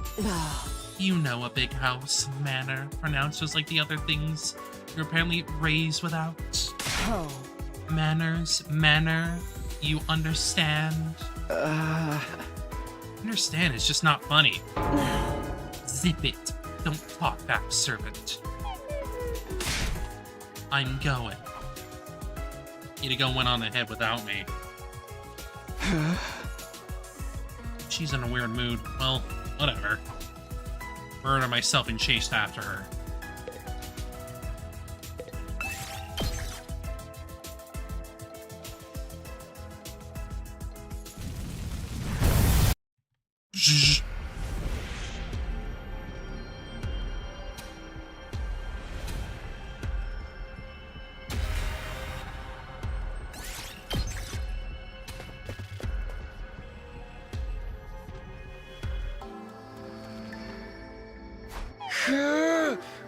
You know, a big house, manor, pronounced just like the other things you're apparently raised without. Oh. Manners, manner, you understand? Understand, it's just not funny. Zip it. Don't talk back, servant. I'm going. Hideko went on ahead without me. She's in a weird mood. Well, whatever. Murdered myself and chased after her.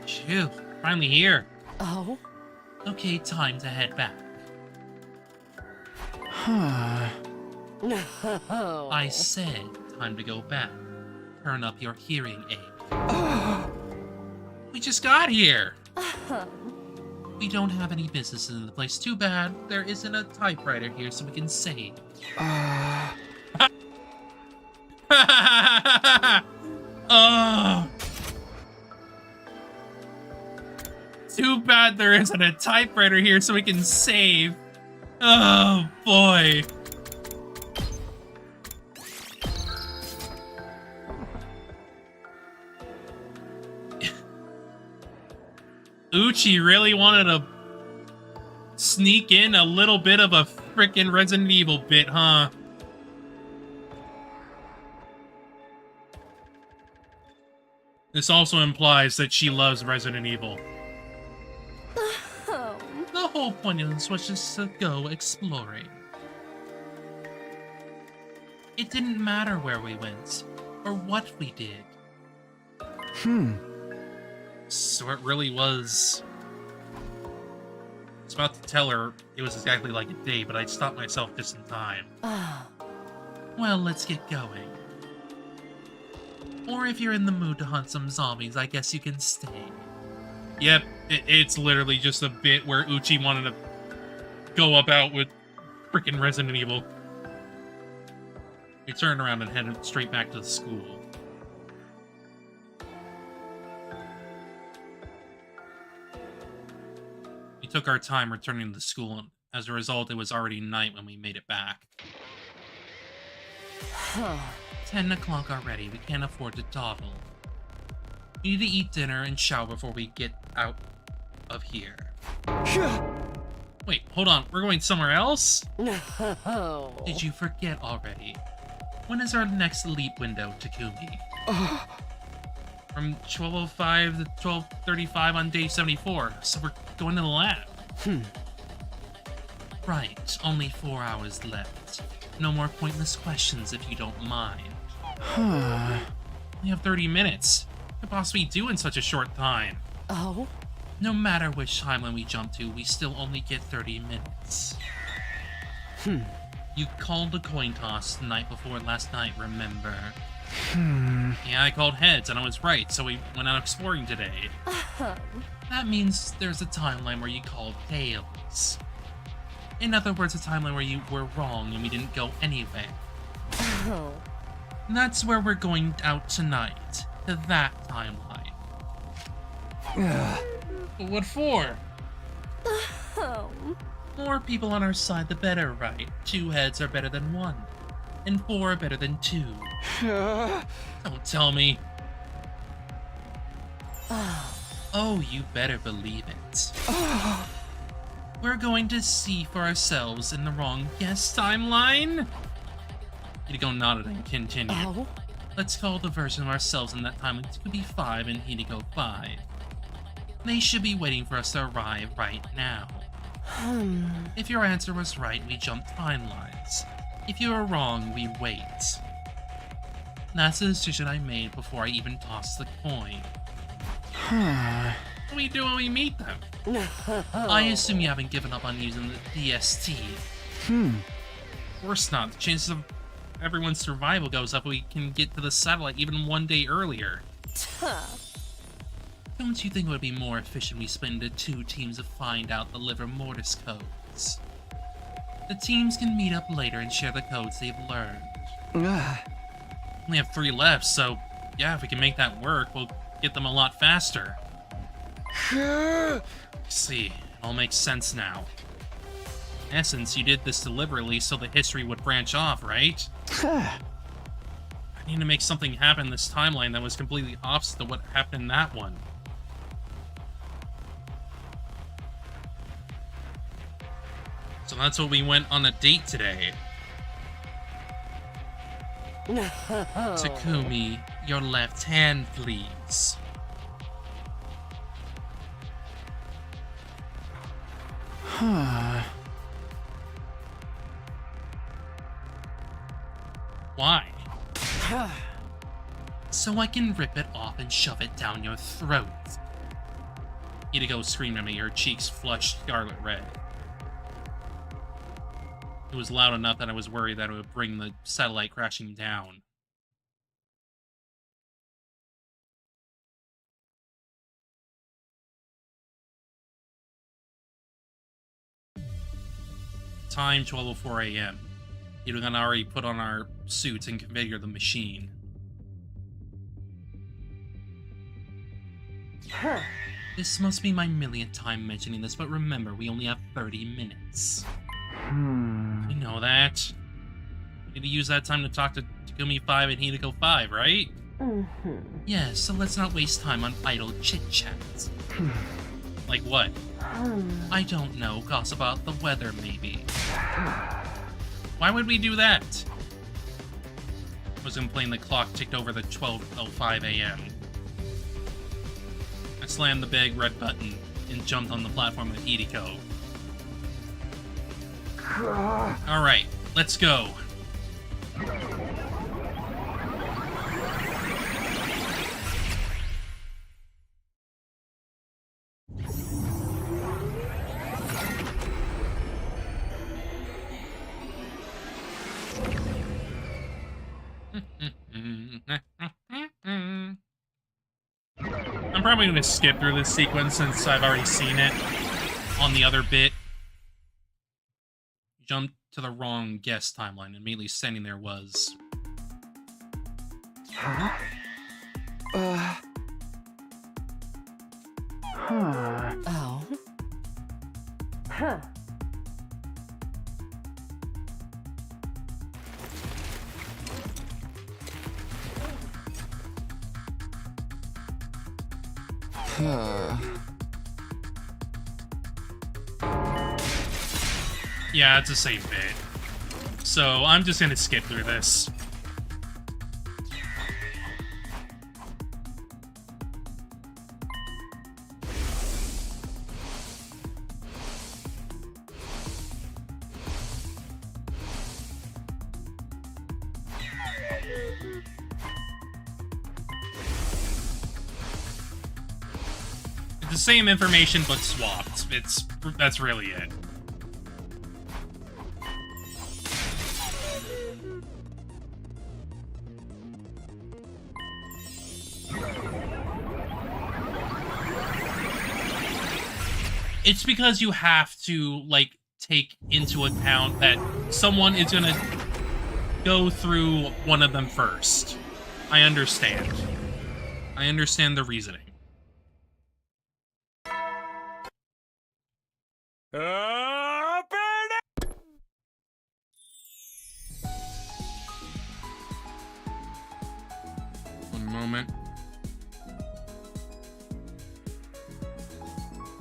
Phew, finally here. Oh? Okay, time to head back. No. I said time to go back. Turn up your hearing aid. We just got here. We don't have any business in the place. Too bad there isn't a typewriter here so we can save. Oh. Too bad there isn't a typewriter here so we can save. Oh, boy. Uchi really wanted to sneak in a little bit of a frickin' Resident Evil bit, huh? This also implies that she loves Resident Evil. The whole point of this was just to go exploring. It didn't matter where we went, or what we did. So it really was... I was about to tell her it was exactly like a day, but I stopped myself just in time. Well, let's get going. Or if you're in the mood to hunt some zombies, I guess you can stay. Yep, it's literally just a bit where Uchi wanted to go about with frickin' Resident Evil. We turned around and headed straight back to the school. We took our time returning to the school, and as a result, it was already night when we made it back. 10 o'clock already, we can't afford to dawdle. We need to eat dinner and shower before we get out of here. Wait, hold on, we're going somewhere else? No. Did you forget already? When is our next leap window, Takumi? From 12:05 to 12:35 on day 74, so we're going to the lab. Right, only 4 hours left. No more pointless questions if you don't mind. We have 30 minutes. could possibly do in such a short time? Oh? No matter which timeline we jump to, we still only get 30 minutes. You called the coin toss the night before last night, remember? Yeah, I called heads, and I was right, so we went out exploring today. That means there's a timeline where you called tails. In other words, a timeline where you were wrong and we didn't go anywhere. Oh. And that's where we're going out tonight, to that timeline. What for? Oh. More people on our side, the better, right? 2 heads are better than 1, and 4 are better than 2. Don't tell me. Oh, you better believe it. We're going to see for ourselves in the wrong guess timeline. Hideko nodded and continued. Oh? Let's call the version of ourselves in that timeline. It could be 5 and Hideko 5. They should be waiting for us to arrive right now. If your answer was right, we jump timelines. If you were wrong, we wait. That's the decision I made before I even tossed the coin. What do we do when we meet them? I assume you haven't given up on using the DST. Of course not. The chances of everyone's survival goes up if we can get to the satellite even 1 day earlier. Don't you think it would be more efficient we split into 2 teams to find out the Liver Mortis codes? The teams can meet up later and share the codes they've learned. We have 3 left, so yeah, if we can make that work, we'll get them a lot faster. See, it all makes sense now. In essence, you did this deliberately so the history would branch off, right? I need to make something happen in this timeline that was completely opposite to what happened in that one. So that's what we went on a date today. Takumi, your left hand, please. Why? So I can rip it off and shove it down your throat. Hideko screamed at me, her cheeks flushed scarlet red. It was loud enough that I was worried that it would bring the satellite crashing down. Time 12:04 a.m. Hideko had already put on our suits and configured the machine. This must be my millionth time mentioning this, but remember, we only have 30 minutes. You know that. We need to use that time to talk to Takumi 5 and Hideko 5, right? Yes, so let's not waste time on idle chit-chat. Like what? I don't know, gossip about the weather, maybe. Why would we do that? I was complaining the clock ticked over the 12:05 a.m. I slammed the big red button and jumped on the platform with Hideko. Alright, let's go. I'm probably going to skip through this sequence since I've already seen it on the other bit. Jumped to the wrong guess timeline, and immediately standing there was... Oh. Yeah, it's the same bit. So I'm just gonna skip through this. the same information but swapped. That's really it. It's because you have to, like, take into account that someone is gonna go through one of them first. I understand. I understand the reasoning. One moment.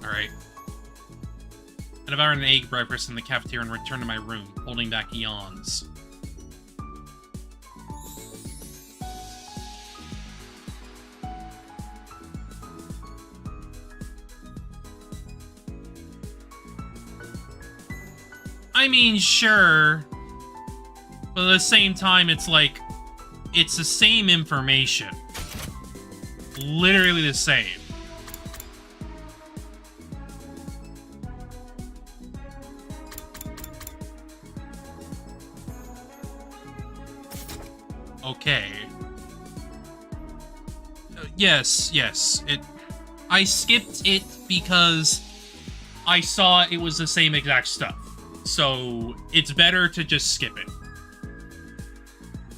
Alright. I devoured an egg breakfast in the cafeteria and returned to my room, holding back yawns. I mean, sure. But at the same time, it's like, it's the same information. Literally the same. Okay. Yes. I skipped it because I saw it was the same exact stuff. So, it's better to just skip it.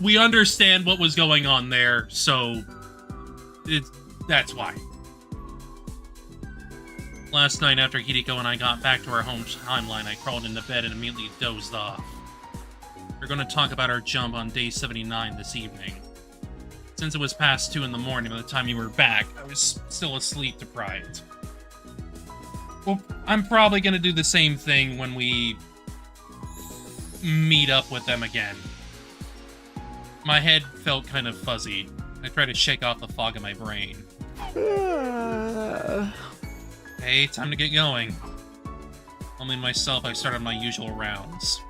We understand what was going on there, so that's why. Last night after Hideko and I got back to our home timeline, I crawled into bed and immediately dozed off. We're going to talk about our jump on day 79 this evening. Since it was past 2 in the morning by the time you were back, I was still sleep deprived. Well, I'm probably going to do the same thing when we meet up with them again. My head felt kind of fuzzy. I tried to shake off the fog in my brain. Hey, time to get going. Only myself, I started my usual rounds.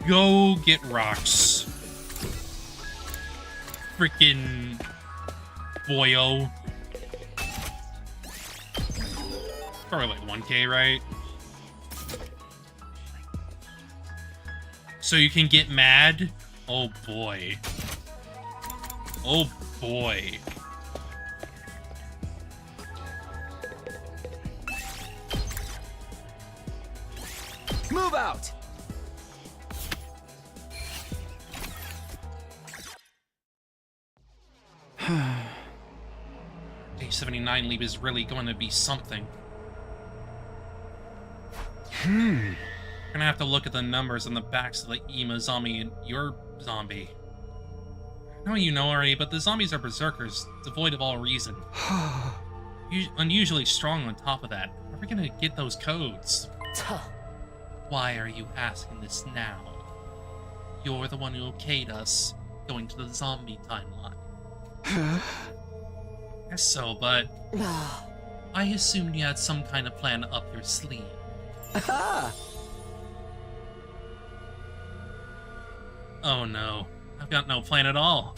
Go get rocks. Frickin' boyo. Probably like 1K, right? So you can get mad? Oh boy. Oh boy. Move out! Day 79 leave is really going to be something. We're gonna have to look at the numbers on the backs of the Ema zombie and your zombie. I know you know already, but the zombies are berserkers, devoid of all reason. Unusually strong on top of that. How are we gonna get those codes? Why are you asking this now? You're the one who okayed us going to the zombie timeline. Guess so, but I assumed you had some kind of plan up your sleeve. Oh no, I've got no plan at all.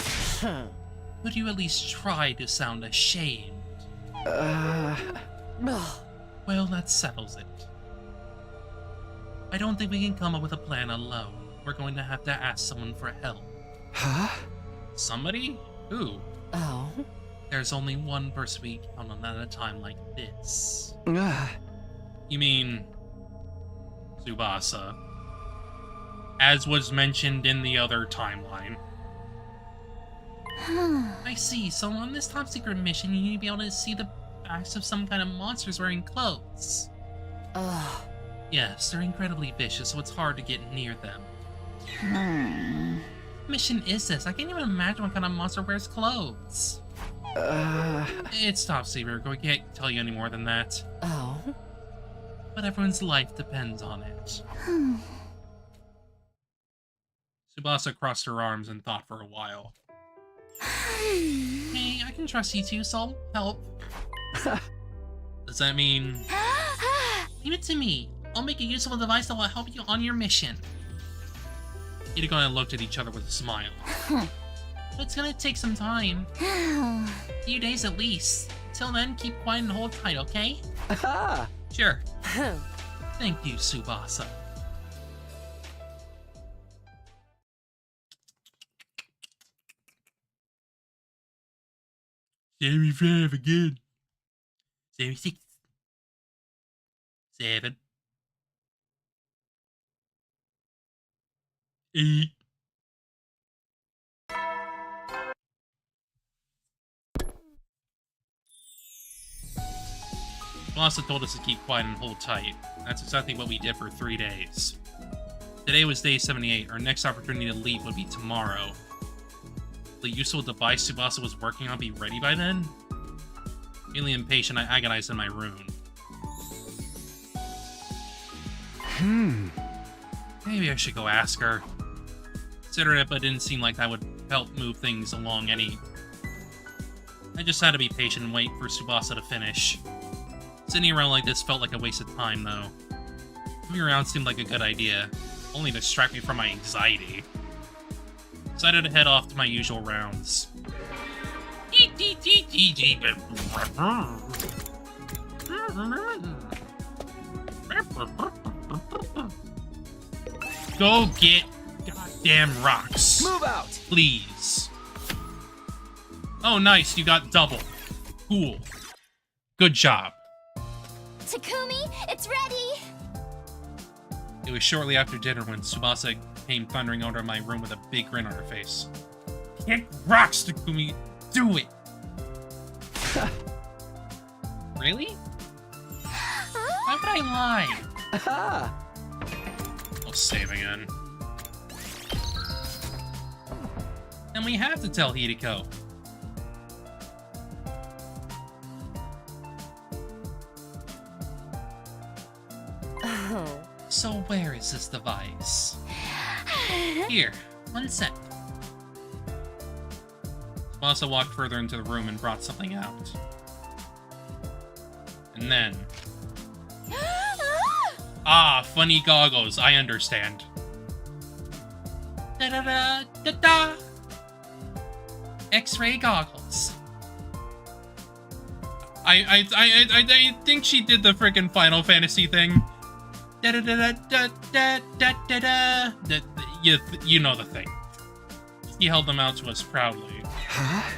Would you at least try to sound ashamed? Well, that settles it. I don't think we can come up with a plan alone. We're going to have to ask someone for help. Huh? Somebody? Who? Oh? There's only one person we can count on at a time like this. You mean Tsubasa, as was mentioned in the other timeline. I see, so on this top secret mission you need to be able to see the backs of some kind of monsters wearing clothes. Yes, they're incredibly vicious, so it's hard to get near them. What mission is this? I can't even imagine what kind of monster wears clothes. It's top secret, we can't tell you any more than that. Oh? But everyone's life depends on it. Tsubasa crossed her arms and thought for a while. Hey, I can trust you two, so I'll help. Does that mean... Leave it to me. I'll make a useful device that will help you on your mission. Hideko and I looked at each other with a smile. It's gonna take some time. A few days at least. Till then, keep quiet and hold tight, okay? Aha! Sure. Thank you, Tsubasa. Sammy 5 again. Sammy 6. 7. 8. Tsubasa told us to keep quiet and hold tight. That's exactly what we did for 3 days. Today was day 78. Our next opportunity to leave would be tomorrow. The useful device Tsubasa was working on be ready by then? Feeling impatient, I agonized in my room. Maybe I should go ask her. Considered it, but it didn't seem like that would help move things along any. I just had to be patient and wait for Tsubasa to finish. Sitting around like this felt like a waste of time, though. Moving around seemed like a good idea, only to distract me from my anxiety. Decided to head off to my usual rounds. Go get goddamn rocks. Move out! Please. Oh, nice, you got double. Cool. Good job. Takumi, it's ready! It was shortly after dinner when Tsubasa came thundering out of my room with a big grin on her face. Kick rocks, Takumi! Do it! Really? Why would I lie? I'll save again. And we have to tell Hideko. So where is this device? Here, 1 sec. Tsubasa walked further into the room and brought something out. And then... Ah, funny goggles, I understand. Da-da-da-da-da! X-ray goggles. I think she did the frickin' Final Fantasy thing. Da-da-da-da-da-da-da-da-da. You know the thing. He held them out to us proudly. Huh?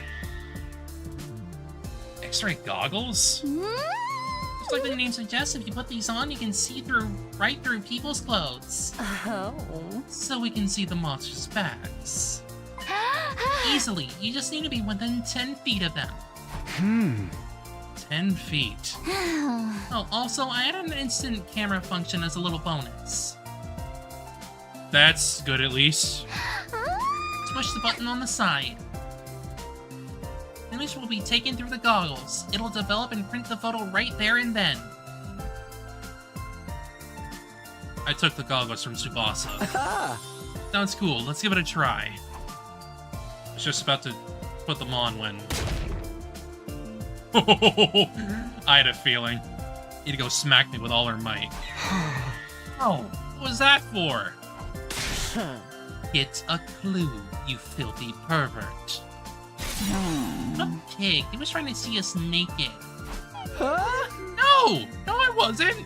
X-ray goggles? Just like the name suggests, if you put these on, you can see right through people's clothes. Oh. So we can see the monster's backs. Easily. You just need to be within 10 feet of them. 10 feet. Oh, also, I added an instant camera function as a little bonus. That's good, at least. Push the button on the side. The image will be taken through the goggles. It'll develop and print the photo right there and then. I took the goggles from Tsubasa. Sounds cool. Let's give it a try. I was just about to put them on when... I had a feeling. Hideko smacked me with all her might. Oh, what was that for? It's a clue, you filthy pervert. A pig. He was trying to see us naked. Huh? No, I wasn't.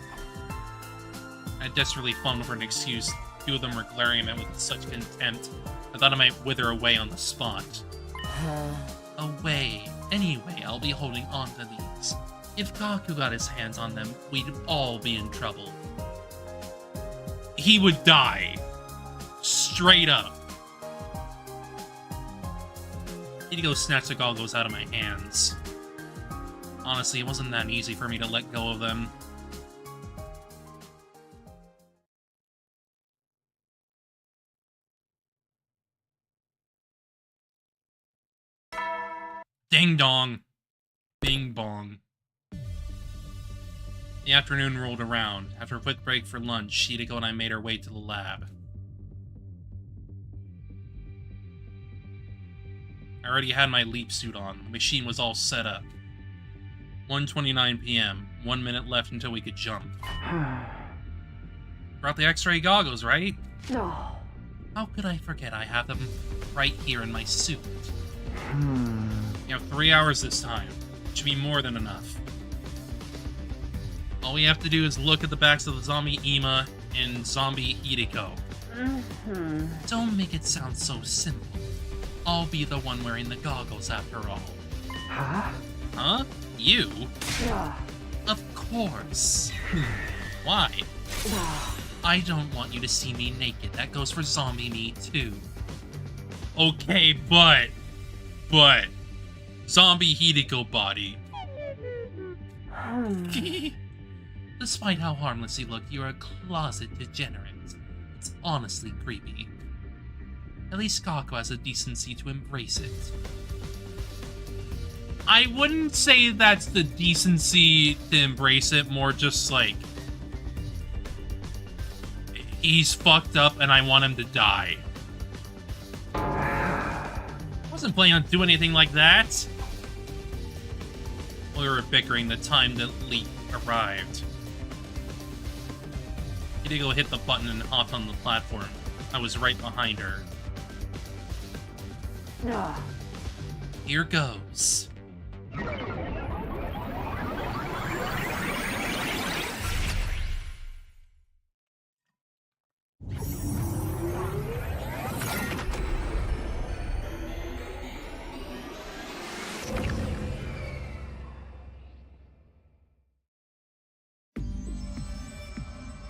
I desperately fumbled for an excuse. 2 of them were glaring at me with such contempt. I thought I might wither away on the spot. Away. Anyway, I'll be holding on to these. If Gaku got his hands on them, we'd all be in trouble. He would die. Straight up. Hideko snatched the goggles out of my hands. Honestly, it wasn't that easy for me to let go of them. Ding dong. Bing bong. The afternoon rolled around. After a quick break for lunch, Hideko and I made our way to the lab. I already had my leap suit on. The machine was all set up. 1:29 p.m. 1 minute left until we could jump. Brought the X-ray goggles, right? No. How could I forget I have them right here in my suit? You have 3 hours this time. Should be more than enough. All we have to do is look at the backs of the zombie Ima and zombie Hideko. Don't make it sound so simple. I'll be the one wearing the goggles after all. Huh? Huh? You? Of course. Why? I don't want you to see me naked. That goes for zombie me too. Okay, but zombie Hideko body. Despite how harmless you look, you're a closet degenerate. It's honestly creepy. At least Kako has the decency to embrace it. I wouldn't say that's the decency to embrace it, more just like, he's fucked up and I want him to die. Wasn't planning on doing anything like that. We were bickering the time the leak arrived. Hideko hit the button and hopped on the platform. I was right behind her. Here goes.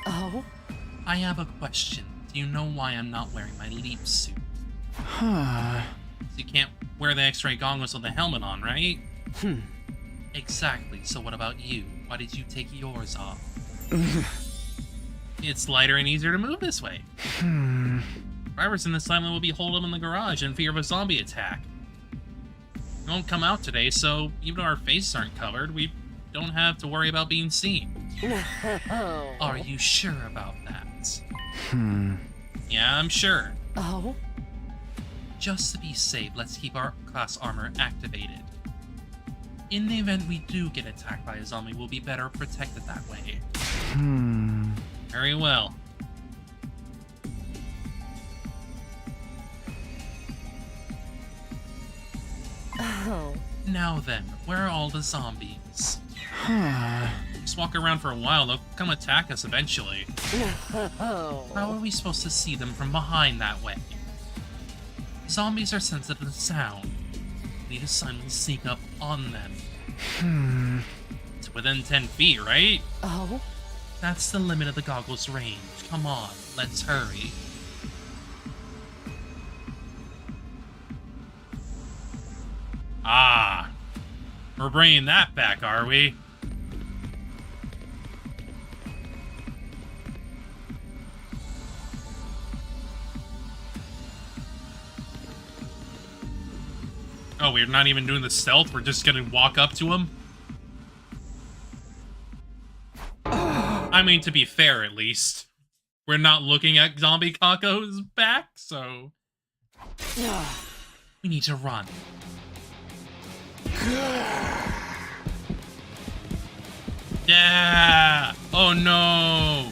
Oh? I have a question. Do you know why I'm not wearing my leap suit? Huh. You can't wear the X-ray goggles with the helmet on, right? Exactly. So what about you? Why did you take yours off? It's lighter and easier to move this way. Drivers in this island will be holed up in the garage in fear of a zombie attack. We won't come out today, so even though our faces aren't covered, we don't have to worry about being seen. Are you sure about that? Yeah, I'm sure. Oh? Just to be safe, let's keep our class armor activated. In the event we do get attacked by a zombie, we'll be better protected that way. Very well. Oh. Now then, where are all the zombies? Just walk around for a while, they'll come attack us eventually. How are we supposed to see them from behind that way? Zombies are sensitive to sound. We need to silently sneak up on them. It's within 10 feet, right? Oh? That's the limit of the goggles' range. Come on, let's hurry. Ah, we're bringing that back, are we? Oh, we're not even doing the stealth? We're just gonna walk up to him? I mean, to be fair, at least. We're not looking at Zombie Kako's back, so... We need to run. Yeah! Oh no!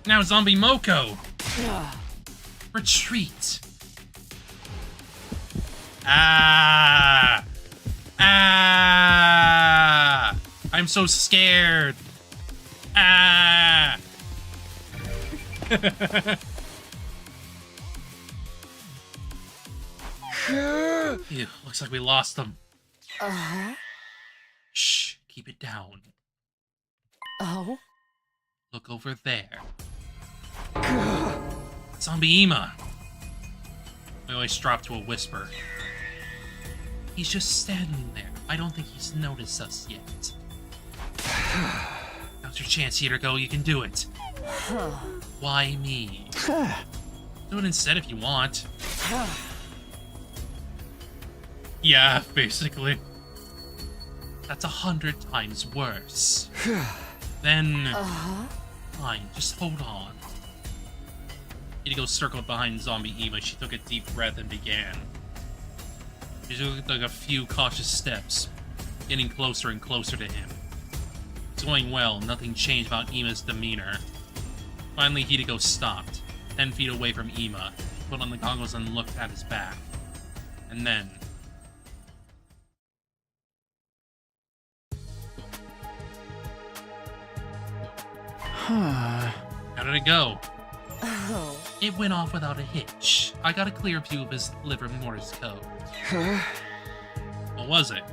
Now Zombie Moko! Retreat! Ah! Ah! I'm so scared! Ah! Phew, looks like we lost them. Shh, keep it down. Oh? Look over there. Zombie Ima! We always drop to a whisper. He's just standing there. I don't think he's noticed us yet. Now's your chance, Hideko. You can do it. Why me? Do it instead if you want. Yeah, basically. That's 100 times worse. Then... Fine, just hold on. Hideko circled behind Zombie Ima. She took a deep breath and began. She took like a few cautious steps, getting closer and closer to him. It's going well. Nothing changed about Ima's demeanor. Finally, Hideko stopped, 10 feet away from Ima, put on the goggles and looked at his back. And then... How did it go? Oh. It went off without a hitch. I got a clear view of his liver Morse code. What was it?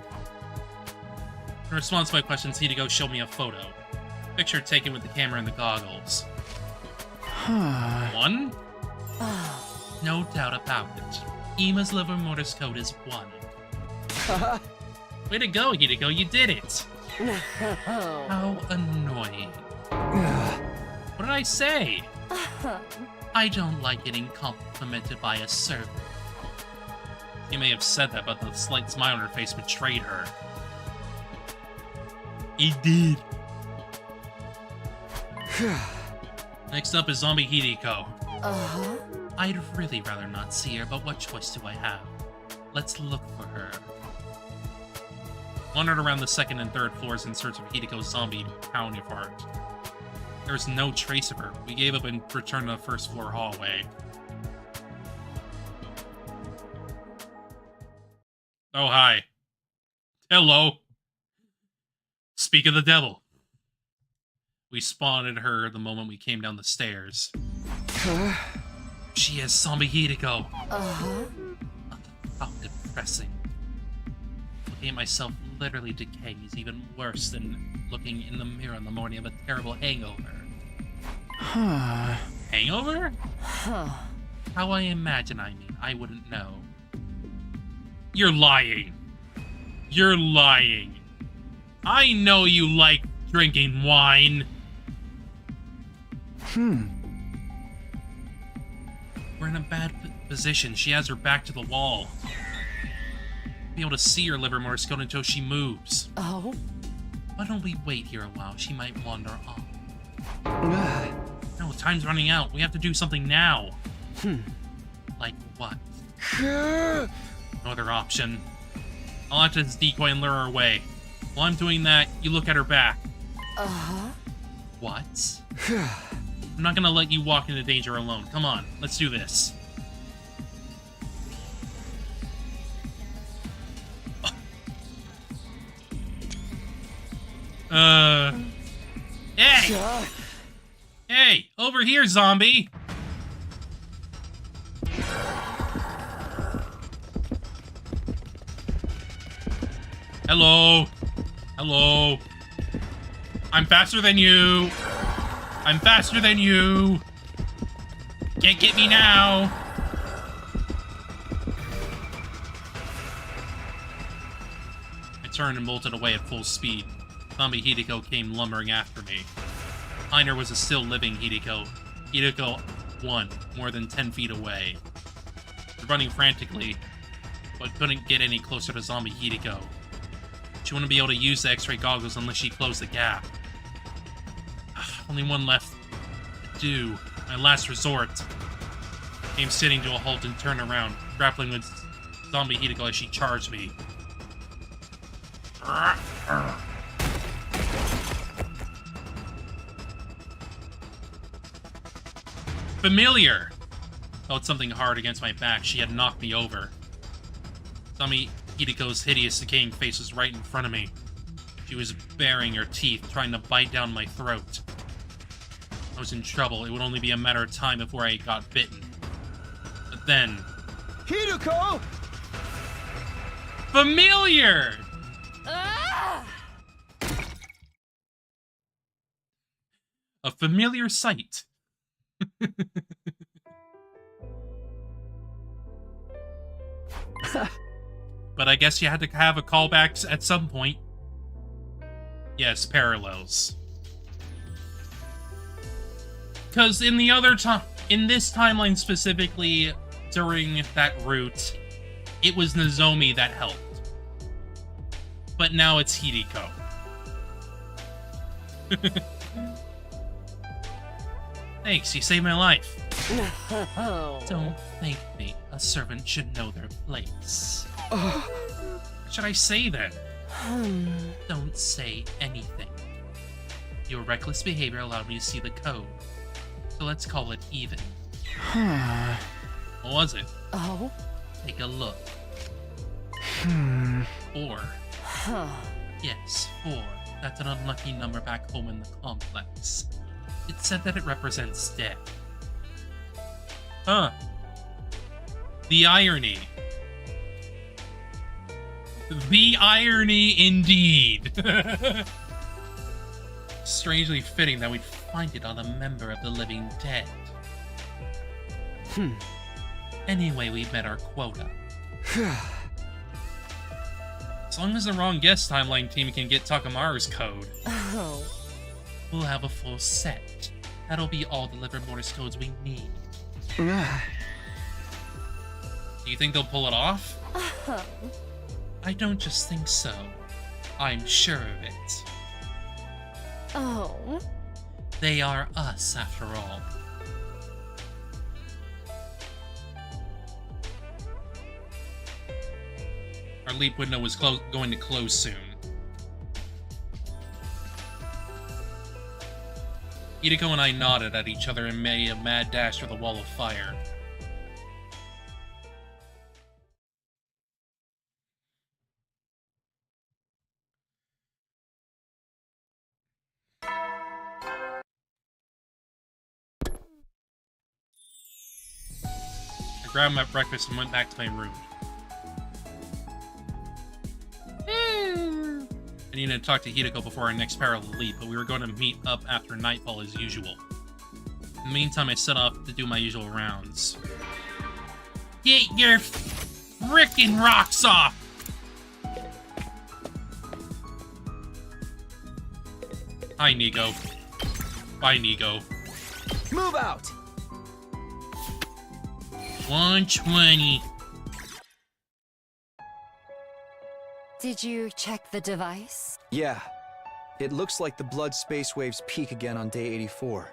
In response to my questions, Hideko showed me a photo. Picture taken with the camera and the goggles. One? No doubt about it. Ima's liver Morse code is 1. Way to go, Hideko, you did it! How annoying. What did I say? I don't like getting complimented by a servant. She may have said that, but the slight smile on her face betrayed her. He did. Next up is Zombie Hideko. I'd really rather not see her, but what choice do I have? Let's look for her. Wandered around the second and third floors in search of Hideko's zombie counterpart. There's no trace of her. We gave up and returned to the first floor hallway. Oh, hi. Hello. Speak of the devil. We spotted her the moment we came down the stairs. She is Zombie Hideko. How depressing. Looking at myself literally decay is even worse than looking in the mirror in the morning of a terrible hangover. Hangover? How I imagine, I mean. I wouldn't know. You're lying. You're lying. I know you like drinking wine. We're in a bad position. She has her back to the wall. Be able to see her liver Morse code until she moves. Oh? Why don't we wait here a while? She might wander off. No, time's running out. We have to do something now. Like what? No other option. I'll have to decoy and lure her away. While I'm doing that, you look at her back. What? I'm not gonna let you walk into danger alone. Come on, let's do this. Hey! Hey, over here, zombie! Hello? Hello? I'm faster than you! I'm faster than you! Can't get me now! I turned and bolted away at full speed. Zombie Hideko came lumbering after me. Behind her was a still living Hideko. Hideko 1, more than 10 feet away. Running frantically, but couldn't get any closer to Zombie Hideko. She wouldn't be able to use the X-ray goggles unless she closed the gap. Only one left to do. My last resort. Came sitting to a halt and turned around, grappling with Zombie Hideko as she charged me. Familiar! Felt something hard against my back. She had knocked me over. Zombie Hideko's hideous, decaying face was right in front of me. She was baring her teeth, trying to bite down my throat. I was in trouble. It would only be a matter of time before I got bitten. But then... Hideko! Familiar! A familiar sight. But I guess you had to have a callback at some point. Yes, parallels. Because in the other time, in this timeline specifically, during that route, it was Nozomi that helped. But now it's Hideko. Thanks, you saved my life. Don't thank me. A servant should know their place. What should I say then? Don't say anything. Your reckless behavior allowed me to see the code. So let's call it even. Huh. What was it? Oh? Take a look. 4. Huh. Yes, 4. That's an unlucky number back home in the complex. It said that it represents death. Huh. The irony. The irony indeed. Strangely fitting that we'd find it on a member of the living dead. Anyway, we've met our quota. As long as the wrong guest timeline team can get Takamaru's code, Oh. we'll have a full set. That'll be all the liver mortis codes we need. Do you think they'll pull it off? I don't just think so. I'm sure of it. Oh. They are us, after all. Our leap window is going to close soon. Hideko and I nodded at each other and made a mad dash for the wall of fire. I grabbed my breakfast and went back to my room. I needed to talk to Hideko before our next parallel leap, but we were going to meet up after nightfall as usual. In the meantime, I set off to do my usual rounds. Get your frickin' rocks off! Hi, Nigo. Bye, Nigo. Move out! 120. Did you check the device? Yeah. It looks like the blood space waves peak again on day 84.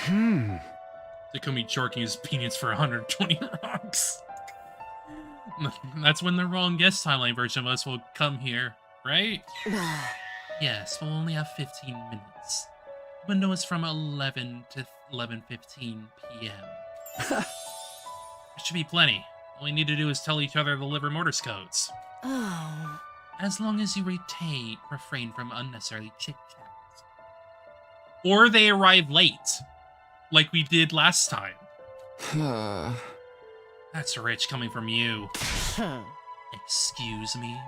Takumi jorking his peanuts for 120 rocks. That's when the wrong guest timeline version of us will come here, right? Yes, we'll only have 15 minutes. The window is from 11 to 11:15 p.m. It should be plenty. All we need to do is tell each other the liver mortis codes. Oh. As long as you refrain from unnecessary chit-chat. Or they arrive late, like we did last time. That's rich coming from you. Excuse me?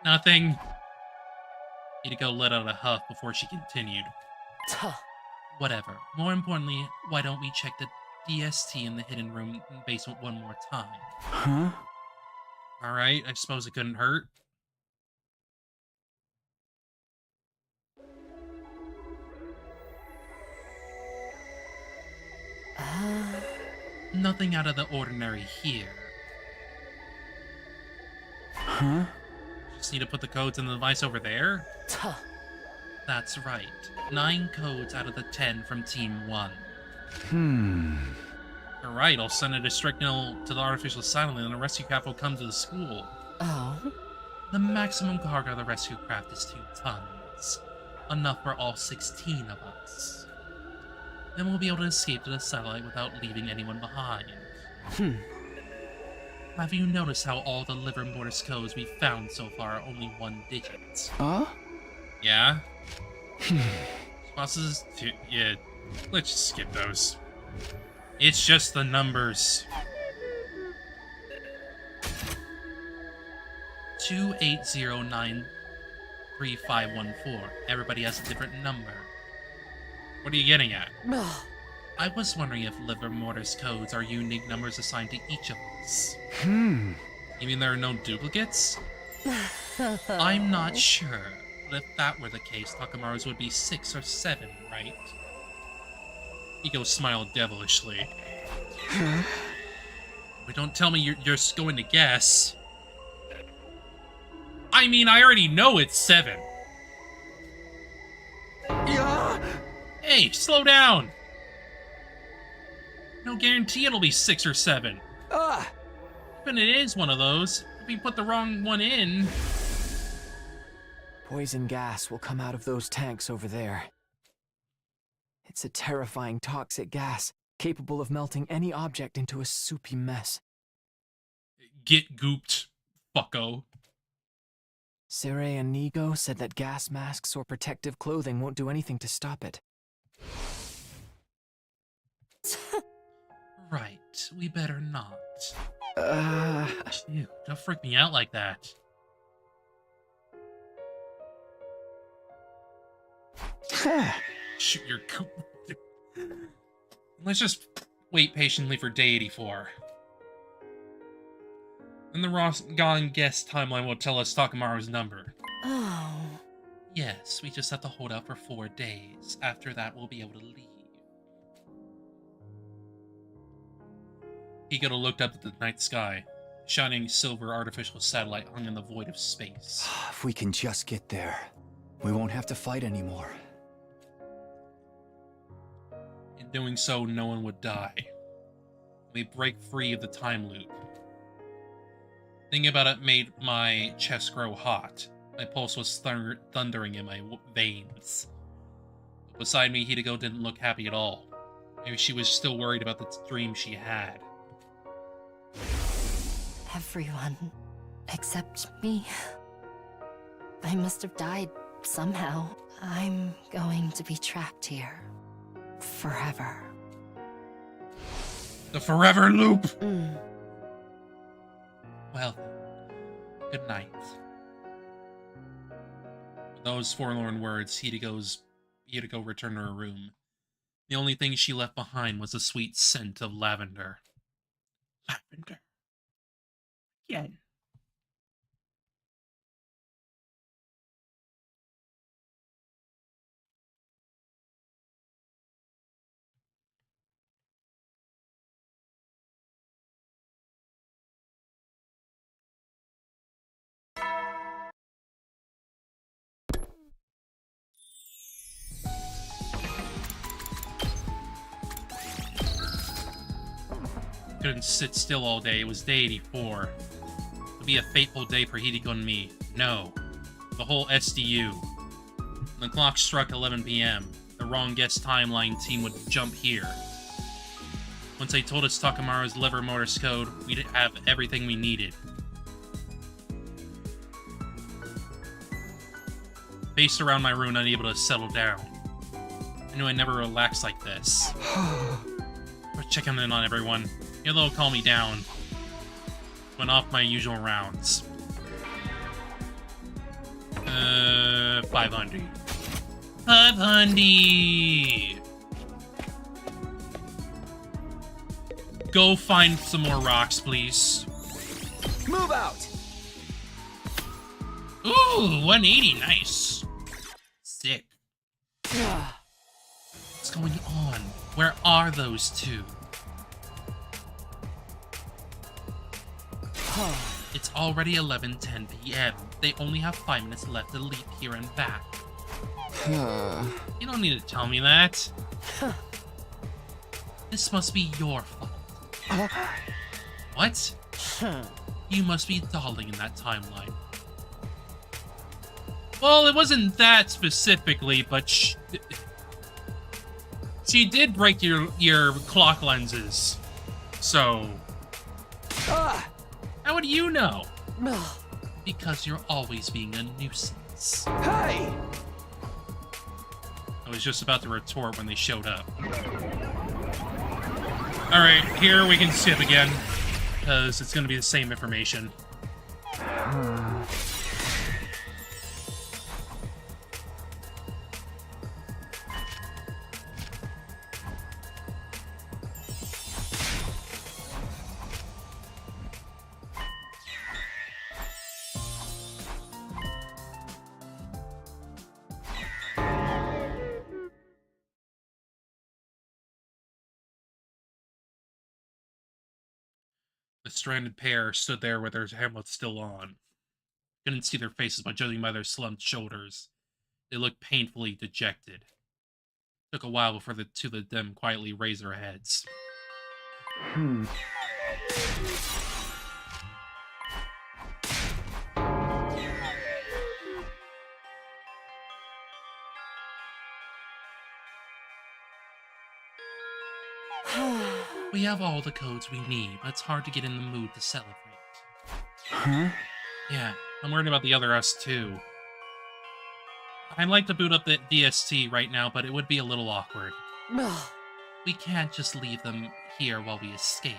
Nothing. Hideko let out a huff before she continued. Whatever. More importantly, why don't we check the DST in the hidden room in the basement one more time? Huh? Alright, I suppose it couldn't hurt. Nothing out of the ordinary here. Huh? Just need to put the codes in the device over there? That's right. 9 codes out of the 10 from Team 1. Alright, I'll send a district signal to the artificial asylum and the rescue craft will come to the school. Oh? The maximum cargo of the rescue craft is 2 tons. Enough for all 16 of us. Then we'll be able to escape to the satellite without leaving anyone behind. Have you noticed how all the liver mortis codes we've found so far are only 1 digit? Huh? Yeah? Bosses, yeah, let's just skip those. It's just the numbers. 28093514. Everybody has a different number. What are you getting at? I was wondering if liver mortis codes are unique numbers assigned to each of us. You mean there are no duplicates? I'm not sure, but if that were the case, Takamaru's would be 6 or 7, right? Ego smiled devilishly. But don't tell me you're just going to guess. I mean, I already know it's 7. Hey, slow down! No guarantee it'll be 6 or 7. Even it is one of those, if we put the wrong one in... Poison gas will come out of those tanks over there. It's a terrifying toxic gas, capable of melting any object into a soupy mess. Get gooped, fucko. Serenity and Nigo said that gas masks or protective clothing won't do anything to stop it. Right, we better not. Phew, don't freak me out like that. Shoot your coop. Let's just wait patiently for day 84. And the Ross Gone guest timeline will tell us Takamaru's number. Oh. Yes, we just have to hold out for 4 days. After that, we'll be able to leave. Hikato looked up at the night sky. A shining silver artificial satellite hung in the void of space. If we can just get there, we won't have to fight anymore. In doing so, no one would die. We break free of the time loop. Thinking about it made my chest grow hot. My pulse was thundering in my veins. Beside me, Hideko didn't look happy at all. Maybe she was still worried about the dream she had. Everyone except me. I must have died somehow. I'm going to be trapped here. Forever. The forever loop! Mm. Well, good night. With those forlorn words, Hideko returned to her room. The only thing she left behind was the sweet scent of lavender. Lavender. Again. Couldn't sit still all day. It was day 84. It would be a fateful day for Hideko and me. No. The whole SDU. When the clock struck 11 p.m., the wrong guest timeline team would jump here. Once they told us Takamaru's lever Morse code, we'd have everything we needed. Paced around my room, unable to settle down. I knew I never relaxed like this. We're checking in on everyone. They'll calm me down. Went off my usual rounds. 500. 500! Go find some more rocks, please. Move out! Ooh, 180, nice. Sick. What's going on? Where are those two? It's already 11:10 p.m. They only have 5 minutes left to leave here and back. You don't need to tell me that. This must be your fault. What? You must be dawdling in that timeline. Well, it wasn't that specifically, but she did break your clock lenses. So... How would you know? Because you're always being a nuisance. Hey! I was just about to retort when they showed up. Alright, here we can skip again, because it's going to be the same information. The stranded pair stood there with their helmets still on. Couldn't see their faces, but judging by their slumped shoulders, they looked painfully dejected. Took a while before the two of them quietly raised their heads. We have all the codes we need, but it's hard to get in the mood to celebrate. Huh? Yeah, I'm worried about the other us too. I'd like to boot up the DST right now, but it would be a little awkward. We can't just leave them here while we escape.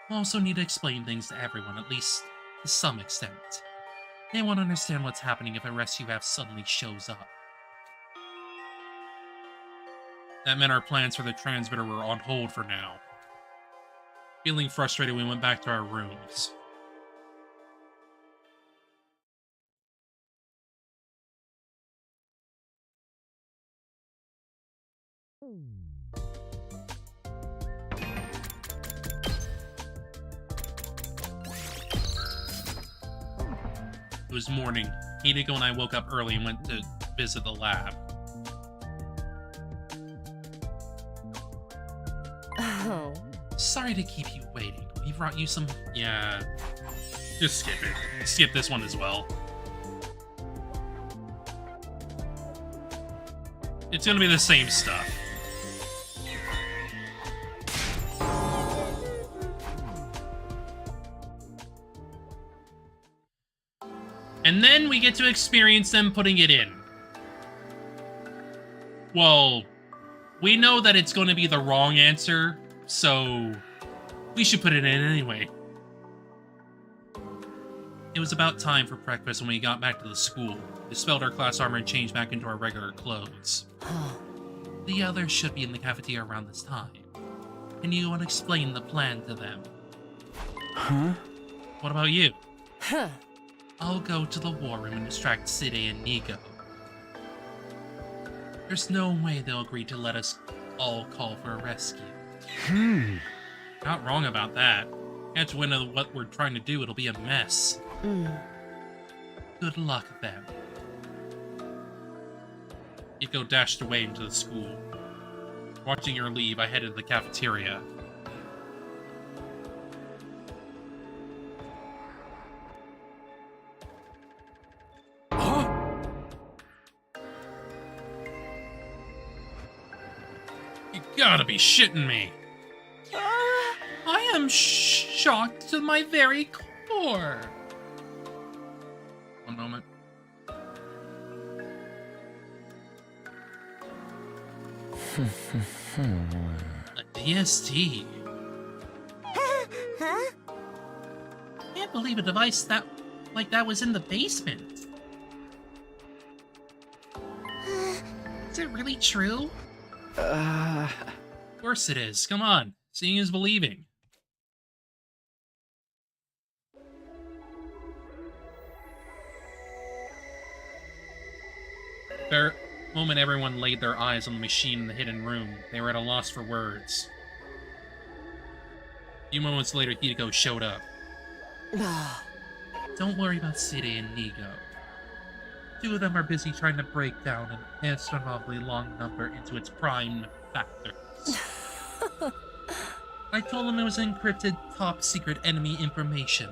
We also need to explain things to everyone, at least to some extent. They won't understand what's happening if a rescue raft suddenly shows up. That meant our plans for the transmitter were on hold for now. Feeling frustrated, we went back to our rooms. It was morning. Hideko and I woke up early and went to visit the lab. Oh. Sorry to keep you waiting. We brought you some... Yeah. Just skip it. Skip this one as well. It's gonna be the same stuff. And then we get to experience them putting it in. Well, we know that it's going to be the wrong answer, so we should put it in anyway. It was about time for breakfast when we got back to the school. Dispelled our class armor and changed back into our regular clothes. The others should be in the cafeteria around this time. And you want to explain the plan to them. Huh? What about you? I'll go to the war room and distract Side and Nigo. There's no way they'll agree to let us all call for a rescue. Not wrong about that. Catch wind of what we're trying to do, it'll be a mess. Good luck, then. Nigo dashed away into the school. Watching her leave, I headed to the cafeteria. You gotta be shitting me. I am shocked to my very core. One moment. A DST. Huh? Can't believe a device like that was in the basement. Is it really true? Of course it is. Come on. Seeing is believing. The moment everyone laid their eyes on the machine in the hidden room, they were at a loss for words. A few moments later, Hideko showed up. Don't worry about Side and Nigo. Two of them are busy trying to break down an astronomically long number into its prime factors. I told them it was encrypted, top-secret enemy information.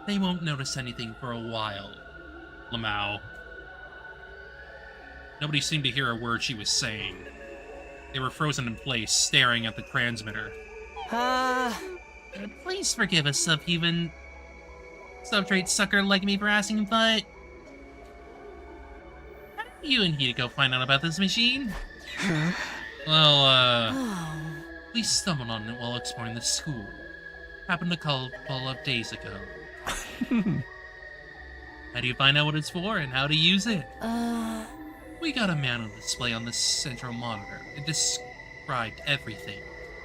They won't notice anything for a while. Lamau. Nobody seemed to hear a word she was saying. They were frozen in place, staring at the transmitter. Please forgive us, substrate sucker like me for asking, but... How did you and Hideko find out about this machine? Well, we stumbled on it while exploring the school. Happened a couple of days ago. How do you find out what it's for and how to use it? We got a manual display on the central monitor. It described everything.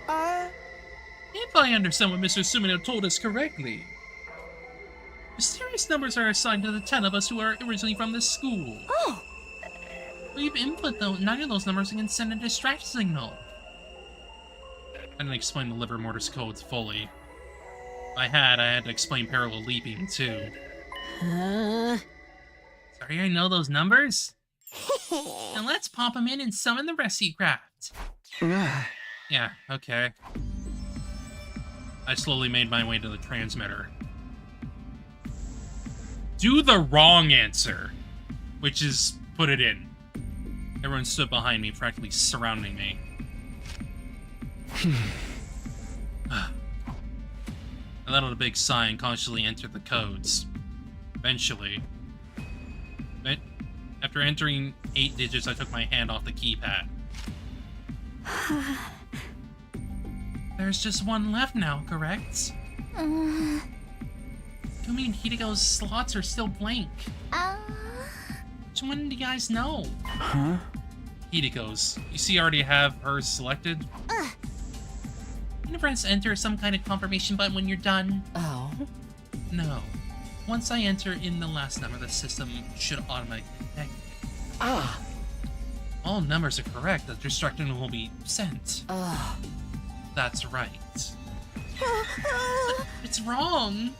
If I understand what Mr. Sumino told us correctly, mysterious numbers are assigned to the 10 of us who are originally from this school. We've input 9 of those numbers and can send a distract signal. I didn't explain the liver mortis codes fully. If I had to explain parallel leaping too. Sorry, I know those numbers? Now let's pop them in and summon the rescue craft. Yeah, okay. I slowly made my way to the transmitter. Do the wrong answer, which is put it in. Everyone stood behind me, practically surrounding me. I let out a big sigh and cautiously entered the codes. Eventually, after entering 8 digits, I took my hand off the keypad. There's just one left now, correct? Kumi and Hidiko's slots are still blank. Which one do you guys know? Huh? Hidiko's. You see, I already have hers selected. You never press enter some kind of confirmation button when you're done? Oh. No. Once I enter in the last number, the system should automatically detect it. Ah. All numbers are correct. The instruction will be sent. Ugh. That's right. It's wrong.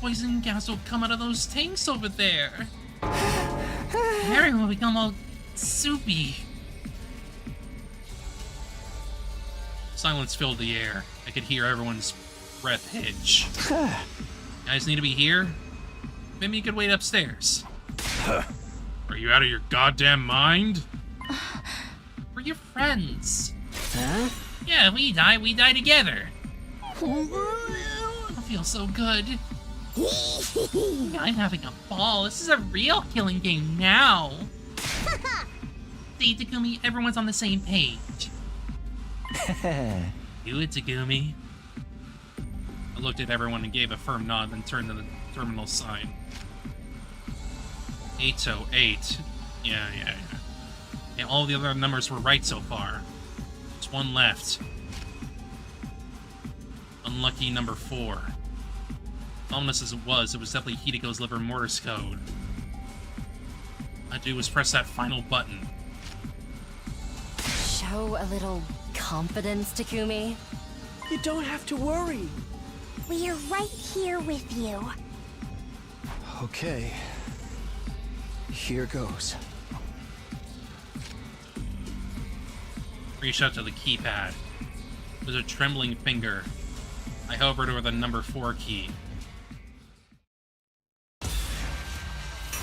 Poison gas will come out of those tanks over there. Jarren will become all soupy. Silence filled the air. I could hear everyone's breath hitch. Guys need to be here? Maybe you could wait upstairs. Are you out of your goddamn mind? We're your friends. Huh? Yeah, we die together. I feel so good. I'm having a ball. This is a real killing game now. See, Takumi, everyone's on the same page. Do it, Takumi. I looked at everyone and gave a firm nod, then turned to the terminal sign. 808. Yeah. And all the other numbers were right so far. There's one left. Unlucky number 4. Ominous as it was definitely Hidiko's liver Morse code. All I do was press that final button. Show a little confidence, Takumi. You don't have to worry. We're right here with you. Okay. Here goes. Reach out to the keypad. With a trembling finger, I hovered over the number 4 key.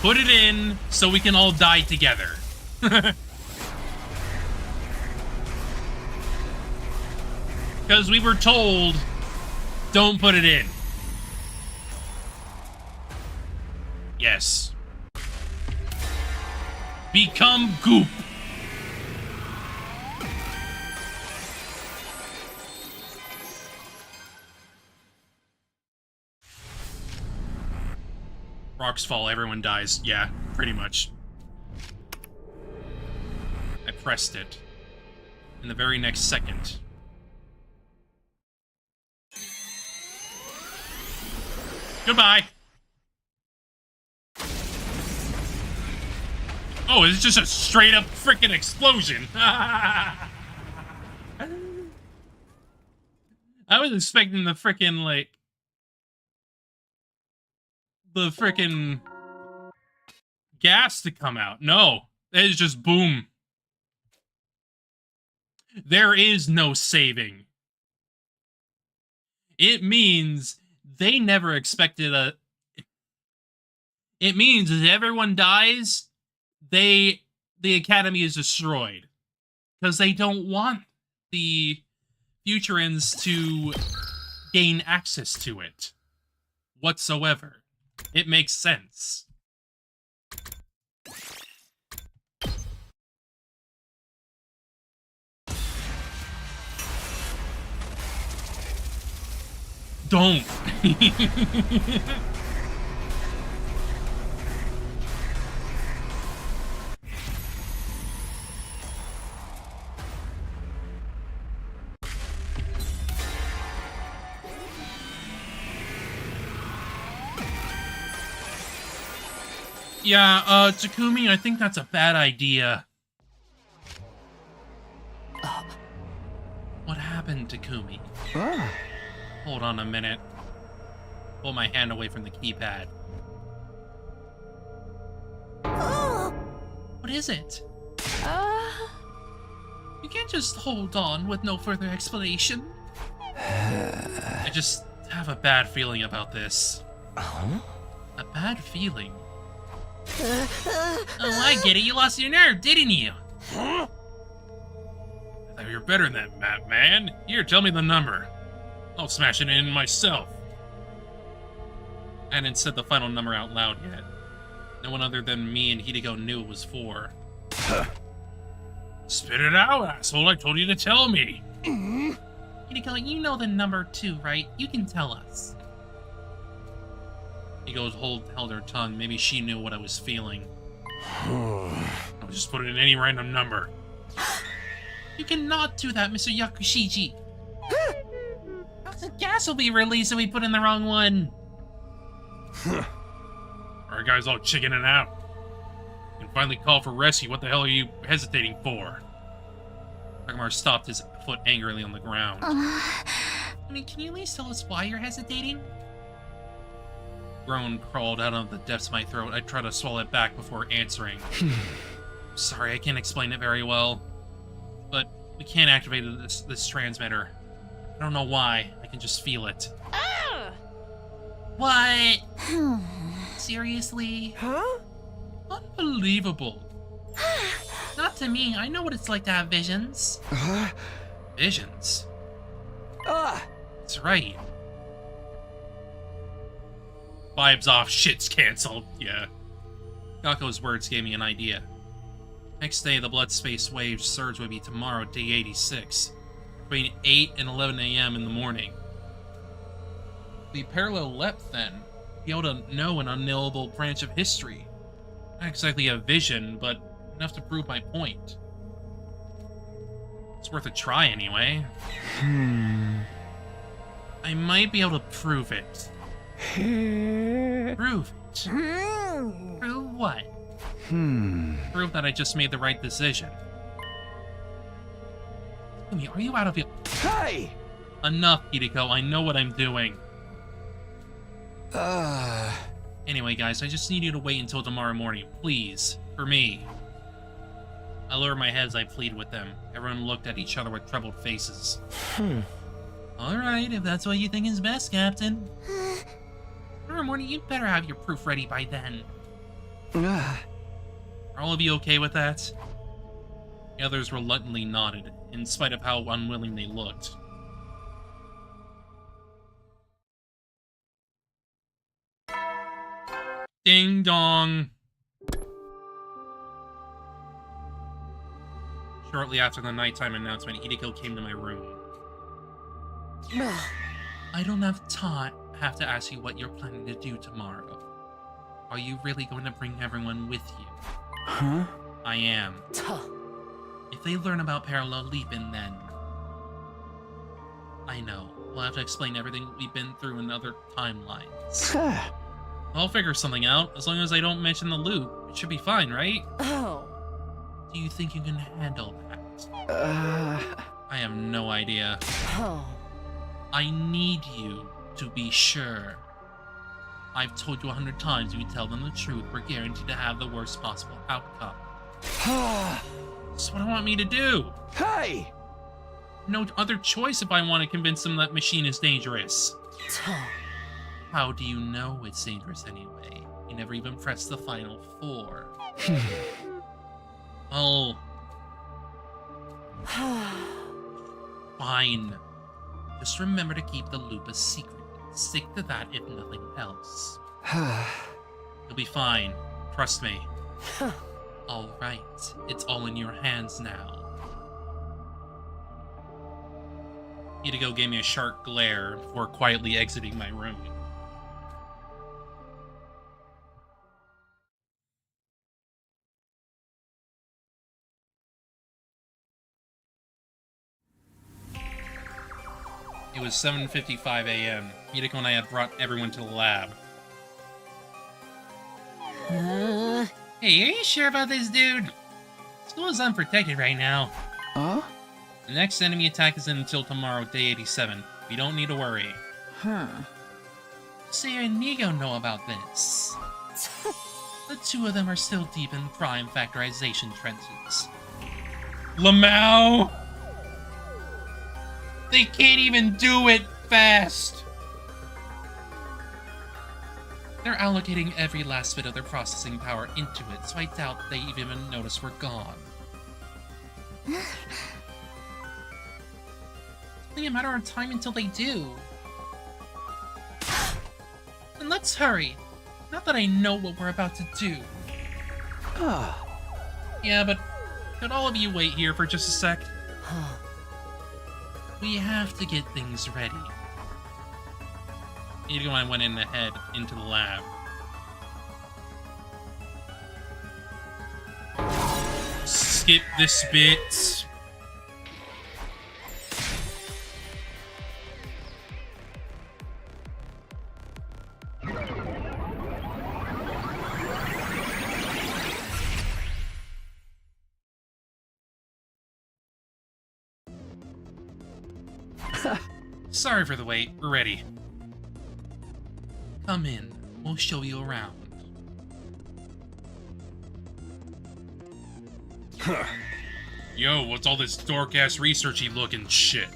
Put it in so we can all die together. Because we were told, don't put it in. Yes. Become goop. Rocks fall, everyone dies. Yeah, pretty much. I pressed it. In the very next second. Goodbye! Oh, it's just a straight up freaking explosion! I was expecting the freaking, like... the freaking gas to come out. No, it's just boom. There is no saving. It means they never expected a... It means if everyone dies, the Academy is destroyed. Because they don't want the Futurans to gain access to it whatsoever. It makes sense. Don't. Yeah, Takumi, I think that's a bad idea. What happened, Takumi? Hold on a minute. Pull my hand away from the keypad. What is it? You can't just hold on with no further explanation. I just have a bad feeling about this. A bad feeling? Oh, I get it. You lost your nerve, didn't you? I thought you were you're better than that, Map Man. Here, tell me the number. I'll smash it in myself. I hadn't said the final number out loud yet. No one other than me and Hideko knew it was 4. Spit it out, asshole. I told you to tell me. Hideko, you know the number 2, right? You can tell us. Hideko held her tongue. Maybe she knew what I was feeling. I'll just put it in any random number. You cannot do that, Mr. Yakushiji. The gas will be released if we put in the wrong one. Our guys all chickening out. You can finally call for rescue. What the hell are you hesitating for? Takamar stopped his foot angrily on the ground. I mean, can you at least tell us why you're hesitating? Groan crawled out of the depths of my throat. I tried to swallow it back before answering. Sorry, I can't explain it very well. But we can't activate this transmitter. I don't know why. I can just feel it. What? Seriously? Huh? Unbelievable. Not to me. I know what it's like to have visions. Visions? That's right. Vibes off, shit's cancelled. Yeah. Gako's words gave me an idea. Next day, the blood space wave surge would be tomorrow, day 86. Between 8 and 11 a.m. in the morning. The parallel leapt then. Be able to know an unknowable branch of history. Not exactly a vision, but enough to prove my point. It's worth a try anyway. I might be able to prove it. Prove it? Prove what? Prove that I just made the right decision. Are you out of your— Hey! Enough, Hideko. I know what I'm doing. Anyway, guys, I just need you to wait until tomorrow morning, please. For me. I lower my head as I plead with them. Everyone looked at each other with troubled faces. Alright, if that's what you think is best, Captain. Tomorrow morning, you'd better have your proof ready by then. Are all of you okay with that? The others reluctantly nodded, in spite of how unwilling they looked. Ding dong! Shortly after the nighttime announcement, Hideko came to my room. I don't have to ask you what you're planning to do tomorrow. Are you really going to bring everyone with you? Huh? I am. If they learn about Parallel Leaping, then... I know. We'll have to explain everything we've been through in other timelines. I'll figure something out. As long as I don't mention the loop, it should be fine, right? Oh. Do you think you can handle that? I have no idea. Oh. I need you to be sure. I've told you 100 times if you tell them the truth, we're guaranteed to have the worst possible outcome. That's what I want me to do. Hey! No other choice if I want to convince them that machine is dangerous. How do you know it's dangerous anyway? You never even pressed the final 4. Oh. Fine. Just remember to keep the loop a secret. Stick to that if nothing else. You'll be fine. Trust me. Alright. It's all in your hands now. Hideko gave me a sharp glare before quietly exiting my room. It was 7:55 a.m. Hideko and I had brought everyone to the lab. Hey, are you sure about this, dude? School is unprotected right now. Huh? The next enemy attack isn't until tomorrow, day 87. We don't need to worry. Sarah and Nigo know about this. The two of them are still deep in prime factorization trenches. Lamau! They can't even do it fast! They're allocating every last bit of their processing power into it, so I doubt they even noticed we're gone. Only a matter of time until they do. Then let's hurry. Not that I know what we're about to do. Yeah, but could all of you wait here for just a sec? We have to get things ready. Inigo and I went in ahead into the lab. Skip this bit. Sorry for the wait. We're ready. Come in. We'll show you around. Yo, what's all this dork-ass researchy looking shit?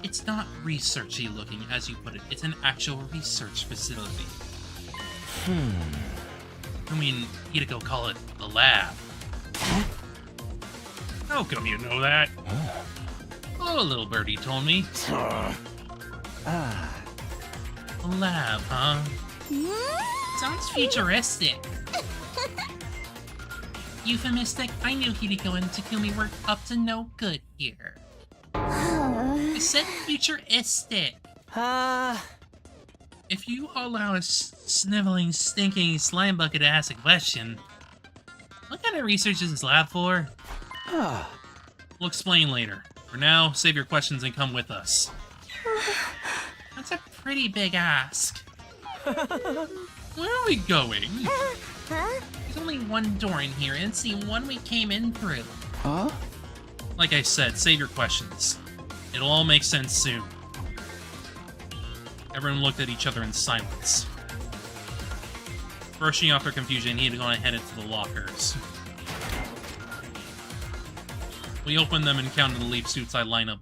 It's not researchy looking, as you put it. It's an actual research facility. I mean, you'd go call it the lab. How come you know that? Oh, little birdie told me. A lab, huh? Sounds futuristic. Euphemistic? I knew Hideko and Takumi were up to no good here. I said futuristic. If you allow a sniveling, stinking slime bucket to ask a question, what kind of research is this lab for? We'll explain later. For now, save your questions and come with us. That's a pretty big ask. Where are we going? There's only one door in here, and it's the one we came in through. Like I said, save your questions. It'll all make sense soon. Everyone looked at each other in silence. Brushing off their confusion, he had gone ahead into the lockers. We opened them and counted the leap suits I line up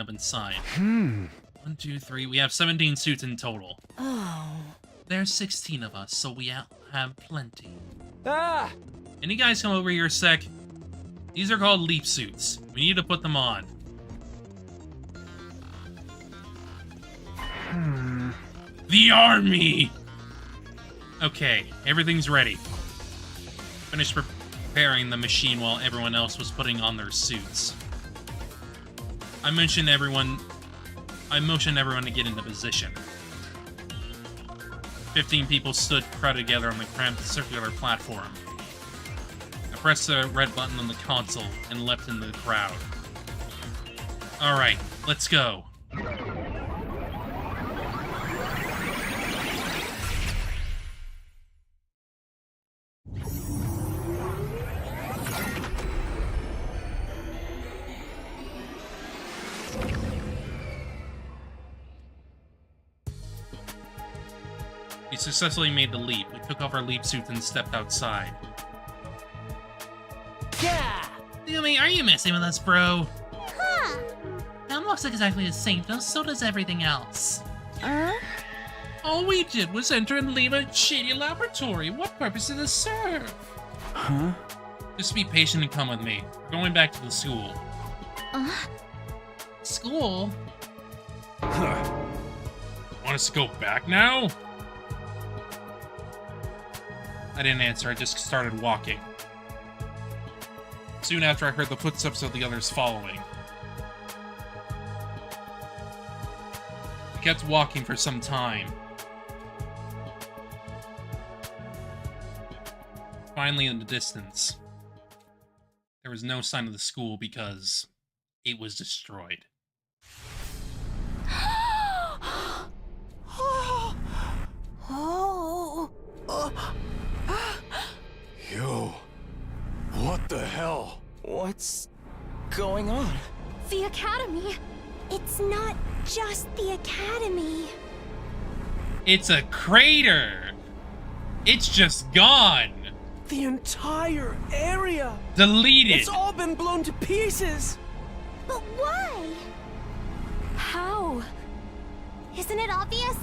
inside. 1, 2, 3. We have 17 suits in total. There's 16 of us, so we have plenty. Can you guys come over here a sec? These are called leap suits. We need to put them on. The army! Okay, everything's ready. Finished preparing the machine while everyone else was putting on their suits. I motioned everyone to get into position. 15 people stood crowded together on the cramped circular platform. I pressed the red button on the console and leapt into the crowd. Alright, let's go. We successfully made the leap. We took off our leap suits and stepped outside. Yeah! Yumi, are you messing with us, bro? That looks exactly the same, though so does everything else. All we did was enter and leave a shady laboratory. What purpose does this serve? Just be patient and come with me. We're going back to the school. School? Want us to go back now? I didn't answer, I just started walking. Soon after, I heard the footsteps of the others following. I kept walking for some time. Finally, in the distance, there was no sign of the school because it was destroyed. Yo, what the hell? What's going on? The Academy. It's not just the Academy. It's a crater! It's just gone! The entire area! Deleted! It's all been blown to pieces! But why? How? Isn't it obvious?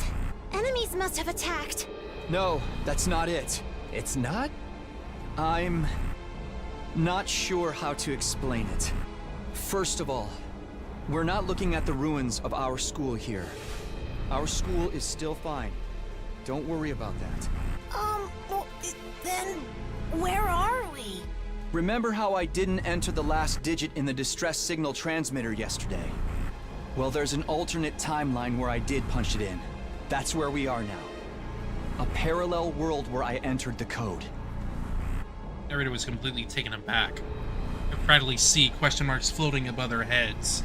Enemies must have attacked. No, that's not it. It's not? I'm not sure how to explain it. First of all, We're not looking at the ruins of our school here. Our school is still fine. Don't worry about that. Well, then where are we? Remember how I didn't enter the last digit in the distress signal transmitter yesterday? Well, there's an alternate timeline where I did punch it in. That's where we are now. A parallel world where I entered the code. Everyone was completely taken aback. You could practically see question marks floating above their heads.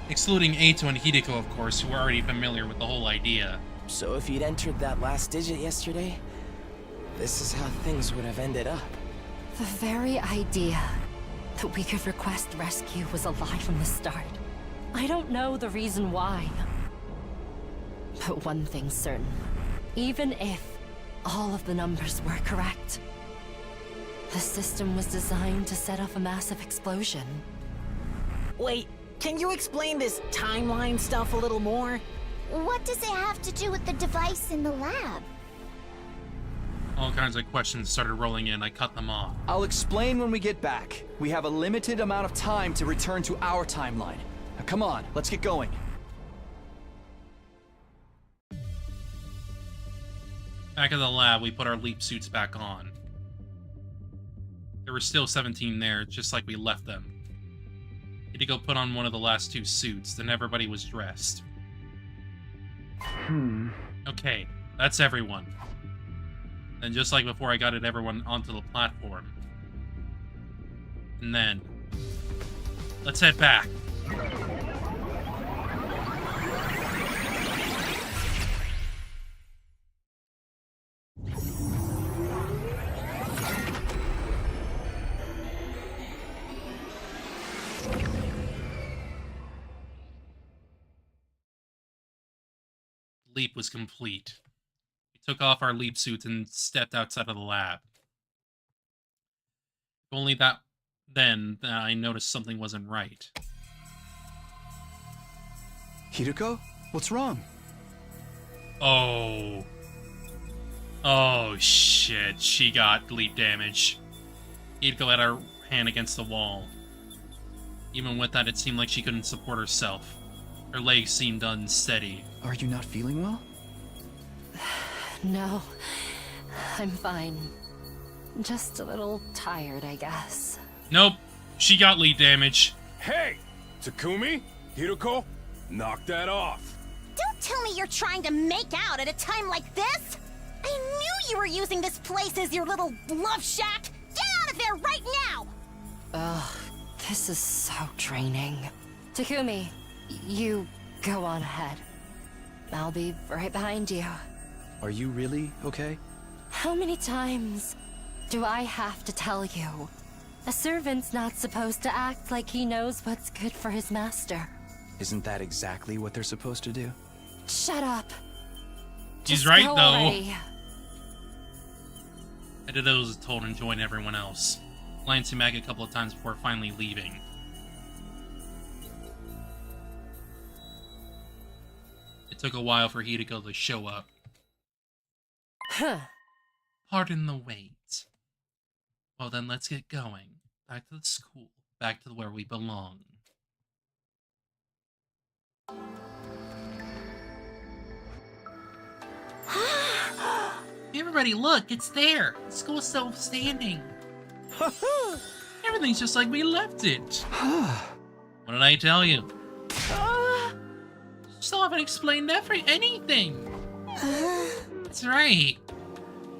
Excluding Eito and Hideko, of course, who were already familiar with the whole idea. So if you'd entered that last digit yesterday, this is how things would have ended up. The very idea that we could request rescue was a lie from the start. I don't know the reason why. But one thing's certain. Even if all of the numbers were correct, the system was designed to set off a massive explosion. Wait, can you explain this timeline stuff a little more? What does it have to do with the device in the lab? All kinds of questions started rolling in. I cut them off. I'll explain when we get back. We have a limited amount of time to return to our timeline. Now come on, let's get going. Back at the lab, we put our leap suits back on. There were still 17 there, just like we left them. Hideko put on one of the last 2 suits, then everybody was dressed. Okay, that's everyone. Then just like before, I guided everyone onto the platform. And then... let's head back. Leap was complete. We took off our leap suits and stepped outside of the lab. Only then I noticed something wasn't right. Hideko? What's wrong? Oh. Oh, shit. She got leap damage. Hideko had her hand against the wall. Even with that, it seemed like she couldn't support herself. Her legs seemed unsteady. Are you not feeling well? No, I'm fine. Just a little tired, I guess. Nope. She got leap damage. Hey! Takumi? Hideko? Knock that off. Don't tell me you're trying to make out at a time like this! I knew you were using this place as your little love shack! Get out of there right now! Ugh, this is so draining. Takumi, you go on ahead. I'll be right behind you. Are you really okay? How many times do I have to tell you? A servant's not supposed to act like he knows what's good for his master. Isn't that exactly what they're supposed to do? Shut up. She's Just right, go though. away. Hideko was told and joined everyone else, glancing back a couple of times before finally leaving. It took a while for Hideko to show up. Huh. Pardon the wait. Well then, let's get going. Back to the school. Back to where we belong. Everybody, look! It's there! The school's still standing! Everything's just like we left it! What did I tell you? Still haven't explained anything! That's right.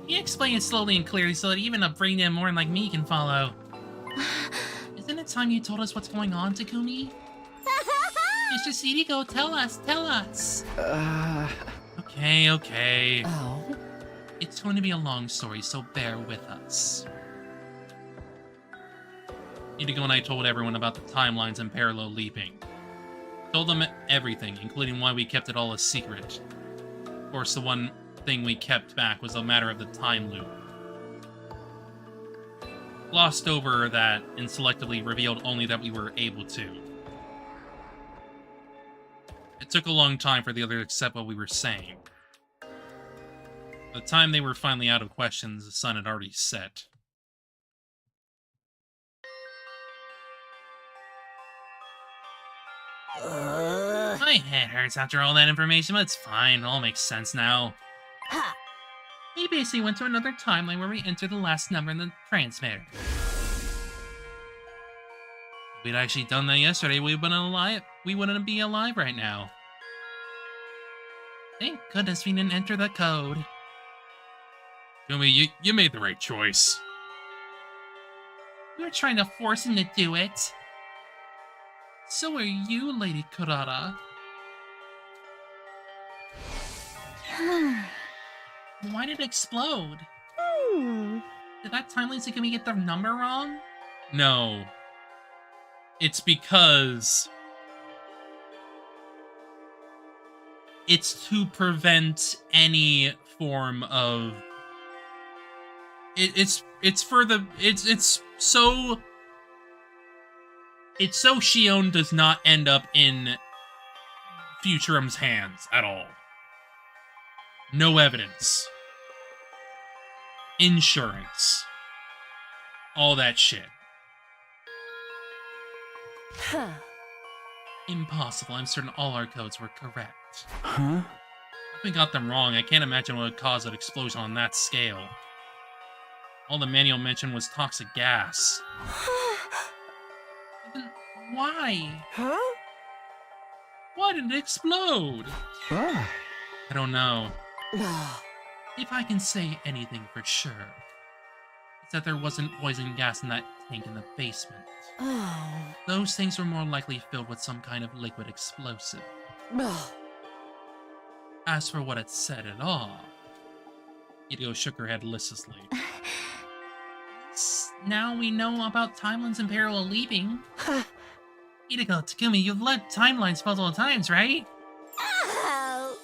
You explain it slowly and clearly so that even a brain dead moron like me can follow. Isn't it time you told us what's going on, Takumi? Mr. Hideko, tell us, tell us! Okay. Oh? It's going to be a long story, so bear with us. Hideko and I told everyone about the timelines and parallel leaping. Told them everything, including why we kept it all a secret. Of course, the one thing we kept back was a matter of the time loop. Glossed over that and selectively revealed only that we were able to. It took a long time for the others to accept what we were saying. By the time they were finally out of questions, the sun had already set. My head hurts after all that information, but it's fine. It all makes sense now. We basically went to another timeline where we entered the last number in the transmitter. If we'd actually done that yesterday, we wouldn't be alive right now. Thank goodness we didn't enter the code. Yumi, you made the right choice. We were trying to force him to do it. So are you, Lady Kurata. Why did it explode? Did that timeline Sakumi get the number wrong? No. It's because... it's to prevent any form of... It's so Shion does not end up in Futurum's hands at all. No evidence. Insurance. All that shit. Impossible. I'm certain all our codes were correct. Huh? If we got them wrong, I can't imagine what would cause an explosion on that scale. All the manual mentioned was toxic gas. Then why? Huh? Why did it explode? Ah. I don't know. If I can say anything for sure, it's that there wasn't poison gas in that tank in the basement. Those things were more likely filled with some kind of liquid explosive. As for what it said at all, Hideo shook her head listlessly. Now we know about Timeline's Imperial leaving. Hideko, Takumi, you've led timelines multiple times, right?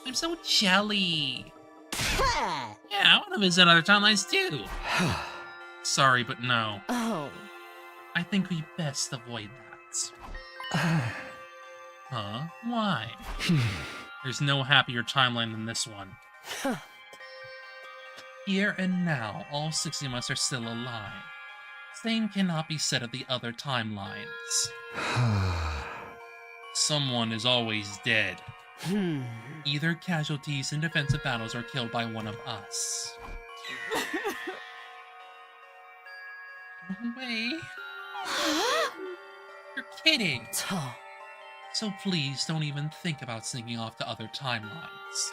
I'm so jelly. Yeah, I want to visit other timelines too. Sorry, but no. I think we best avoid that. Huh? Why? There's no happier timeline than this one. Here and now, all 60 of us are still alive. Same cannot be said of the other timelines. Someone is always dead. Either casualties in defensive battles or killed by one of us. No way. You're kidding. So please don't even think about sneaking off to other timelines.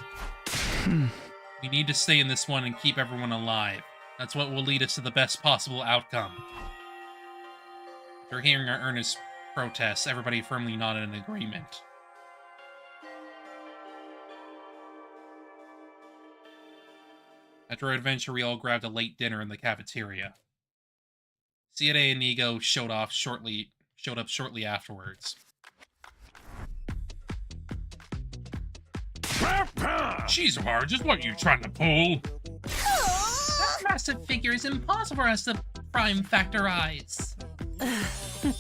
We need to stay in this one and keep everyone alive. That's what will lead us to the best possible outcome. After hearing our earnest protests, everybody firmly nodded in agreement. After our adventure, we all grabbed a late dinner in the cafeteria. Serenity and Inigo showed up shortly afterwards. Jeez, Omar, just what are you trying to pull? That massive figure is impossible for us to prime factorize.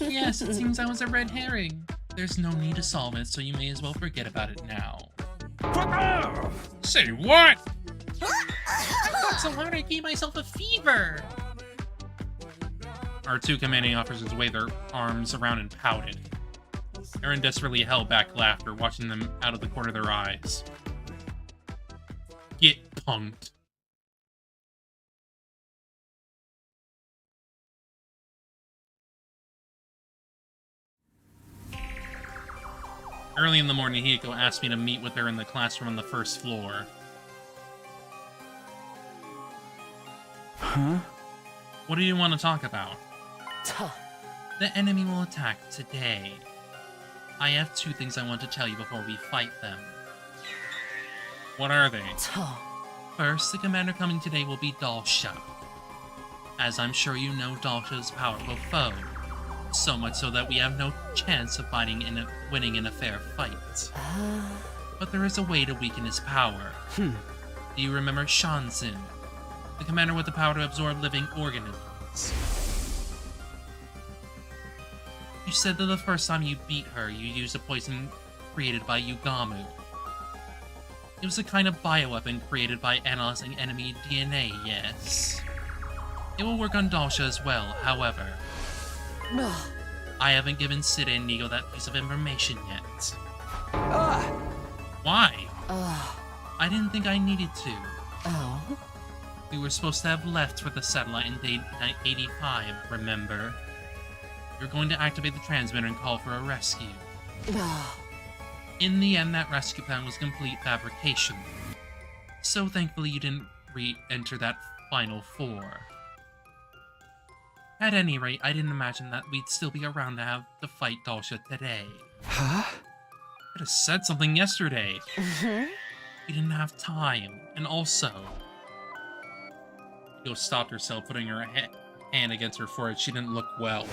Yes, it seems that was a red herring. There's no need to solve it, so you may as well forget about it now. Say what? I fought so hard I gave myself a fever. Our two commanding officers waved their arms around and pouted. Aaron desperately held back laughter, watching them out of the corner of their eyes. Get punked. Early in the morning, Hiko asked me to meet with her in the classroom on the first floor. Huh? What do you want to talk about? The enemy will attack today. I have two things I want to tell you before we fight them. What are they? First, the commander coming today will be Dalsha. As I'm sure you know, Dalsha is a powerful foe. So much so that we have no chance of winning in a fair fight. But there is a way to weaken his power. Do you remember Shanzin? The commander with the power to absorb living organisms. You said that the first time you beat her, you used a poison created by Yugamu. It was a kind of bioweapon created by analyzing enemy DNA, yes. It will work on Dalsha as well, however. I haven't given Sid and Nigo that piece of information yet. Ah! Why? Oh. I didn't think I needed to. Oh? We were supposed to have left with the satellite in day 85, remember? You're going to activate the transmitter and call for a rescue. In the end, that rescue plan was complete fabrication. So thankfully you didn't re-enter that final 4. At any rate, I didn't imagine that we'd still be around to have to fight Dalsha today. Huh? I could have said something yesterday. We didn't have time, and also... Nigo stopped herself, putting her hand against her forehead. She didn't look well.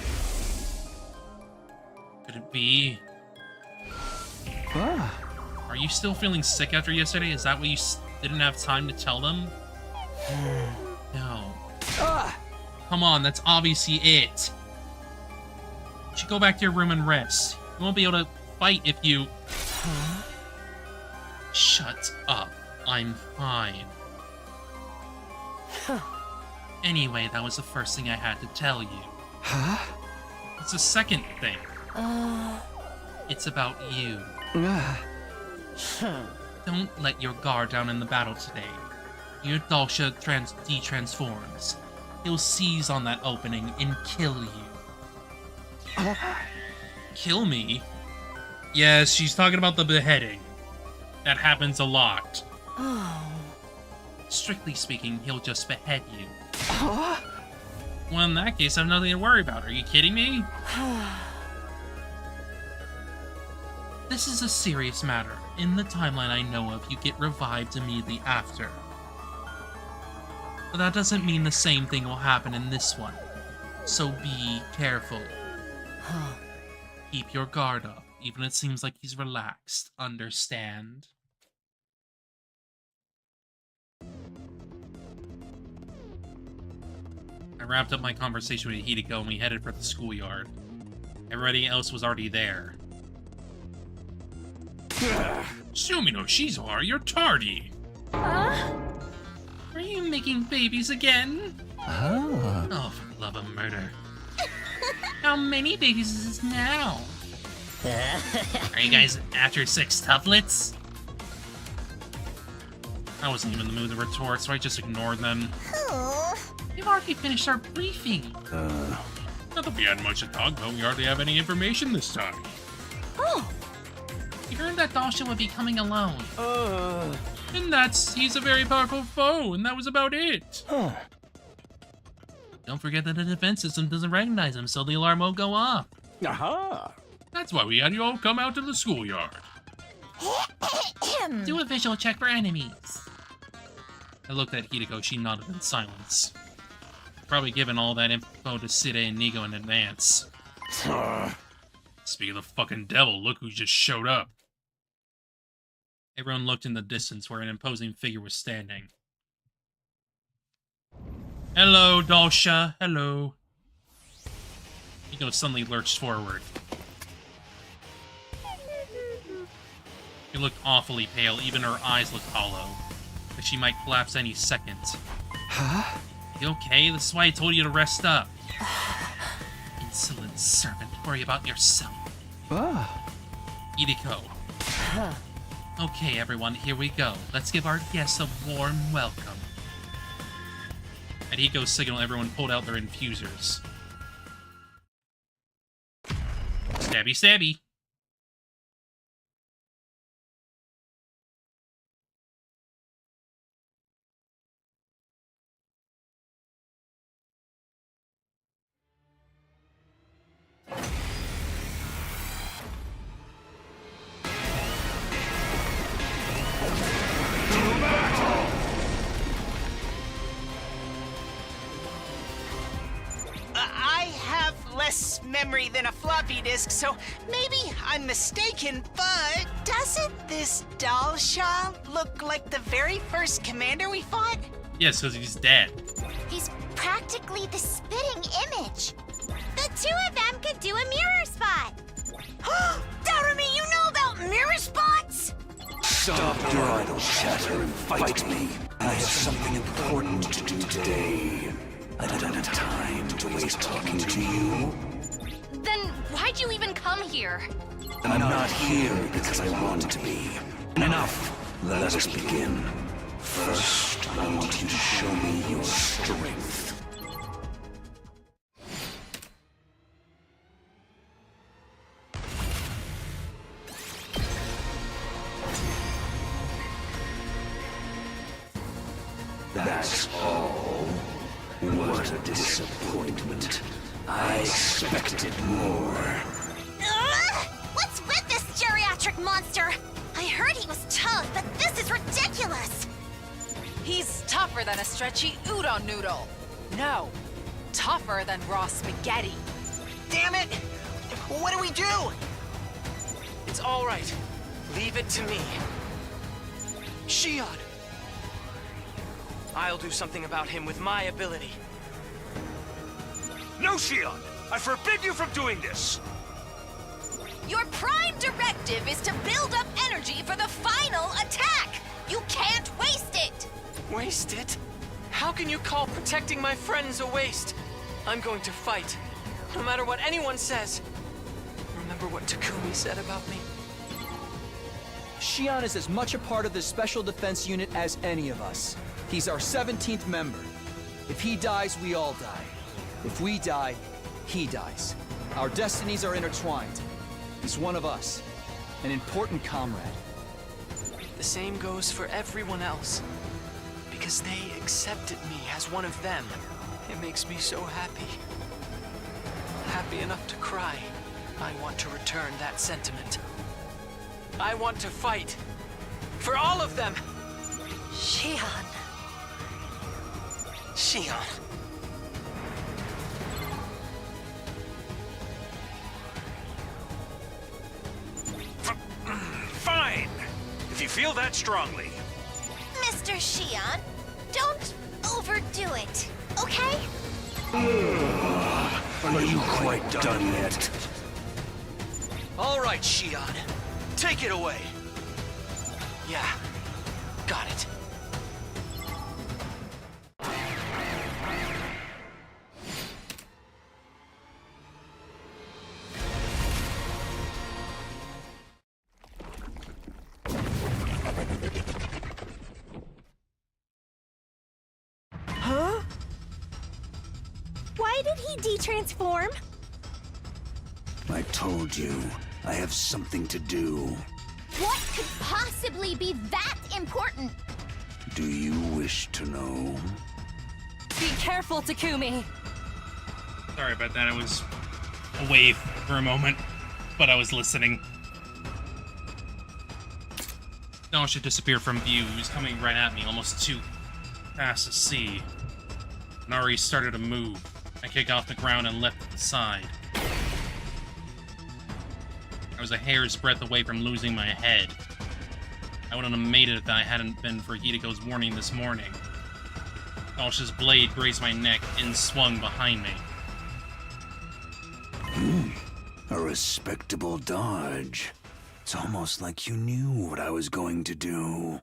Could it be... Ah. Are you still feeling sick after yesterday? Is that why you didn't have time to tell them? No. Ah. Come on, that's obviously it. You should go back to your room and rest. You won't be able to fight if you... Shut up. I'm fine. Anyway, that was the first thing I had to tell you. Huh? It's the second thing. It's about you. Don't let your guard down in the battle today. Your Dalsha de-transforms. He'll seize on that opening and kill you. Kill me? Yes, she's talking about the beheading. That happens a lot. Strictly speaking, he'll just behead you. Well, in that case, I have nothing to worry about. Are you kidding me? This is a serious matter. In the timeline I know of, you get revived immediately after. But that doesn't mean the same thing will happen in this one. So be careful. Keep your guard up, even if it seems like he's relaxed. Understand? I wrapped up my conversation with Hideko and we headed for the schoolyard. Everybody else was already there. Sumi no Shizuhara, you're tardy. Are you making babies again? Oh, for the love of murder. How many babies is this now? Are you guys after 6 tuplets? I wasn't even in the mood to retort, so I just ignored them. We've already finished our briefing. Not that we had much to talk about, we hardly have any information this time. We heard that Dalsha would be coming alone. And he's a very powerful foe, and that was about it. Don't forget that the defense system doesn't recognize him, so the alarm won't go off. That's why we had you all come out to the schoolyard. Do a visual check for enemies. I looked at Hideko, she nodded in silence. Probably given all that info to Side and Nigo in advance. Speaking of the fucking devil, look who just showed up. Everyone looked in the distance where an imposing figure was standing. Hello, Dalsha. Hello. Nigo suddenly lurched forward. She looked awfully pale, even her eyes looked hollow. Like she might collapse any second. Huh? You okay? This is why I told you to rest up. Insolent servant, worry about yourself. Hideko. Okay, everyone, here we go. Let's give our guests a warm welcome. At Hideko's signal, everyone pulled out their infusers. Stabby, stabby. Memory than a floppy disk, so maybe I'm mistaken, but doesn't this Dalsha look like the very first commander we fought? Yes, because he's dead. He's practically the spitting image. The two of them could do a mirror spot. Darumi, you know about mirror spots? Stop your idle chatter and fight me. I have something important to do today. I don't have time to waste talking to you. Then why did you even come here? I'm not here because I want to be. Enough. Let us begin. First, I want you to show me your strength. That's all? What a disappointment. I expected more. What's with this geriatric monster? I heard he was tough, but this is ridiculous. He's tougher than a stretchy udon noodle. No, tougher than raw spaghetti. Damn it! What do we do? It's all right. Leave it to me. Shion! I'll do something about him with my ability. No, Shion! I forbid you from doing this! Your prime directive is to build up energy for the final attack! You can't waste it! Waste it? How can you call protecting my friends a waste? I'm going to fight, no matter what anyone says. Remember what Takumi said about me? Shion is as much a part of the Special Defense Unit as any of us. He's our 17th member. If he dies, we all die. If we die, he dies. Our destinies are intertwined. He's one of us, an important comrade. The same goes for everyone else. Because they accepted me as one of them. It makes me so happy. Happy enough to cry. I want to return that sentiment. I want to fight. For all of them! Shion. Shion. Fine! If you feel that strongly. Mr. Shion, don't overdo it, okay? Are you quite done yet? All right, Shion. Take it away. Yeah, got it. Huh? Why did he de-transform? I told you, I have something to do. What could possibly be that important? Do you wish to know? Be careful, Takumi. Sorry about that, I was away for a moment, but I was listening. Now should disappear from view. He was coming right at me, almost too fast to see. Nari started to move. I kicked off the ground and leapt to the side. I was a hair's breadth away from losing my head. I wouldn't have made it if I hadn't been for Hidiko's warning this morning. Alsh's blade grazed my neck and swung behind me. A respectable dodge. It's almost like you knew what I was going to do.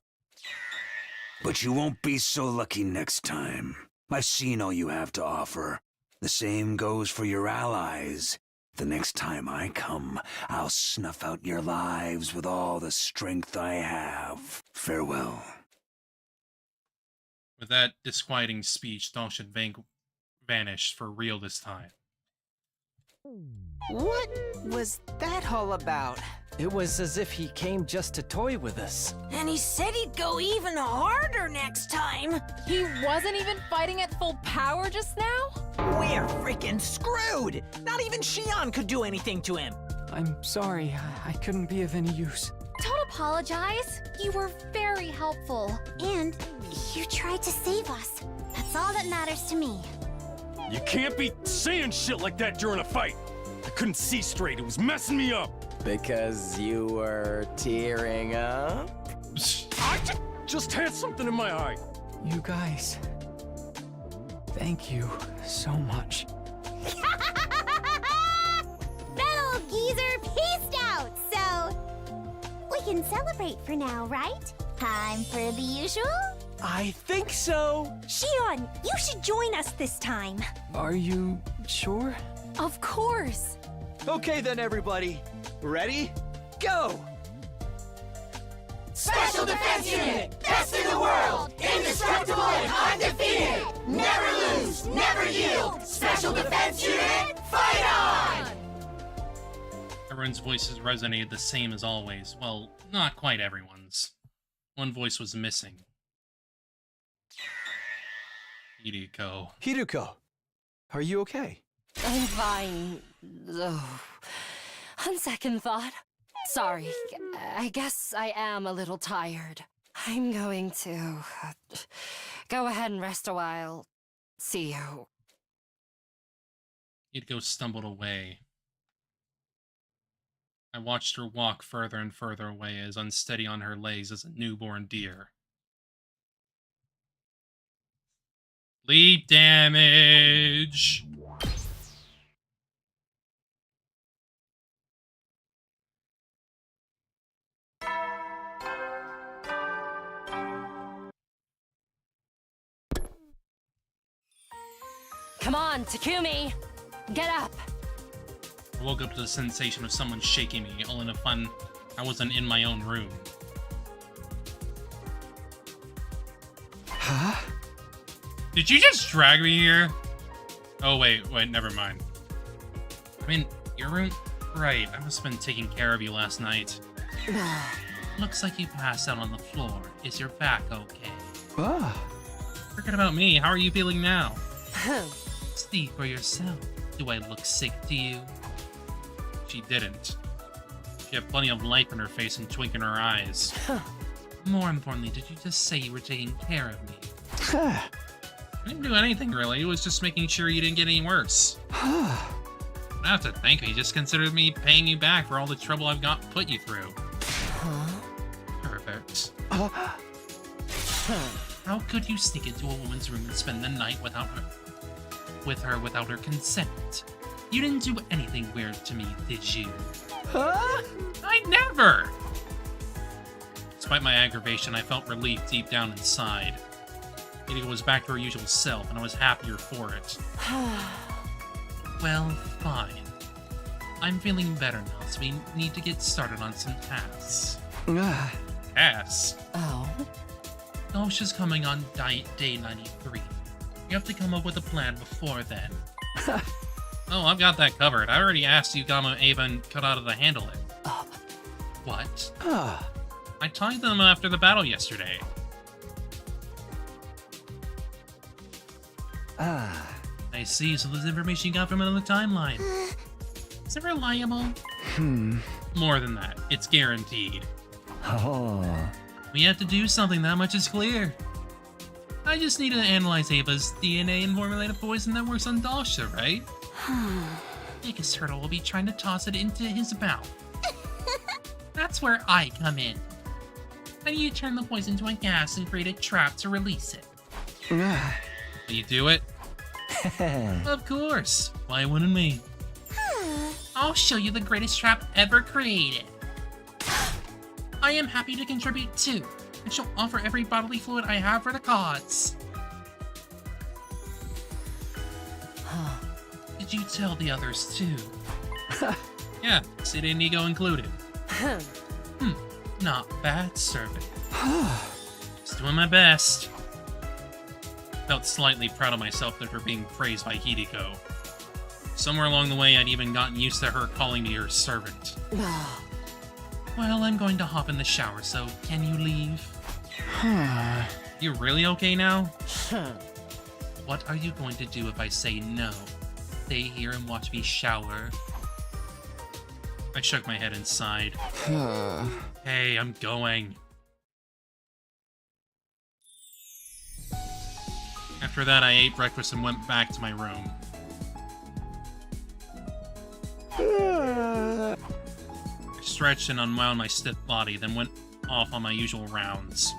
But you won't be so lucky next time. I've seen all you have to offer. The same goes for your allies. The next time I come, I'll snuff out your lives with all the strength I have. Farewell. With that disquieting speech, Dalshin vanished for real this time. What was that all about? It was as if he came just to toy with us. And he said he'd go even harder next time. He wasn't even fighting at full power just now? We're freaking screwed! Not even Shion could do anything to him. I'm sorry, I couldn't be of any use. Don't apologize. You were very helpful. And you tried to save us. That's all that matters to me. You can't be saying shit like that during a fight. I couldn't see straight. It was messing me up. Because you were tearing up? I just had something in my eye. You guys, thank you so much. That old geezer peaced out, so we can celebrate for now, right? Time for the usual? I think so. Shion, you should join us this time. Are you sure? Of course. Okay then, everybody. Ready? Go! Special Defense Unit! Best in the world! Indestructible and undefeated! Never lose! Never yield! Special Defense Unit, fight on! Everyone's voices resonated the same as always. Well, not quite everyone's. One voice was missing. Hideko. Hideko, are you okay? I'm fine. Oh. On second thought, sorry. I guess I am a little tired. I'm going to go ahead and rest a while. See you. Hideko stumbled away. I watched her walk further and further away, as unsteady on her legs as a newborn deer. Leap damage! Come on, Takumi! Get up! I woke up to the sensation of someone shaking me, all in a fun I wasn't in my own room. Huh? Did you just drag me here? Oh, wait, never mind. I'm in your room? Right, I must have been taking care of you last night. Looks like you passed out on the floor. Is your back okay? Forget about me, how are you feeling now? Speak for yourself. Do I look sick to you? She didn't. She had plenty of life in her face and twink in her eyes. More importantly, did you just say you were taking care of me? I didn't do anything, really. It was just making sure you didn't get any worse. You don't have to thank me. Just consider me paying you back for all the trouble I've put you through. Perfect. How could you sneak into a woman's room and spend the night without her consent? You didn't do anything weird to me, did you? I never! Despite my aggravation, I felt relief deep down inside. Hideko was back to her usual self, and I was happier for it. Well, fine. I'm feeling better now, so we need to get started on some tasks. Tasks? Oh? Dosha's coming on day 93. You have to come up with a plan before then. Oh, I've got that covered. I already asked Yugama, Ava, and Karada to handle it. What? I talked to them after the battle yesterday. I see, so this information you got from another timeline. Is it reliable? More than that. It's guaranteed. We have to do something, that much is clear. I just need to analyze Ava's DNA and formulate a poison that works on Dosha, right? Biggest hurdle will be trying to toss it into his mouth. That's where I come in. I need to turn the poison into a gas and create a trap to release it. Will you do it? Of course. Why wouldn't we? I'll show you the greatest trap ever created. I am happy to contribute too. I shall offer every bodily fluid I have for the cause. Did you tell the others too? Yeah, City and Nigo included. Not bad, servant. Just doing my best. Felt slightly proud of myself for being praised by Hideko. Somewhere along the way, I'd even gotten used to her calling me her servant. Well, I'm going to hop in the shower, so can you leave? You really okay now? What are you going to do if I say no? Stay here and watch me shower? I shook my head and sighed. Hey, I'm going. After that, I ate breakfast and went back to my room. I stretched and unwound my stiff body, then went off on my usual rounds.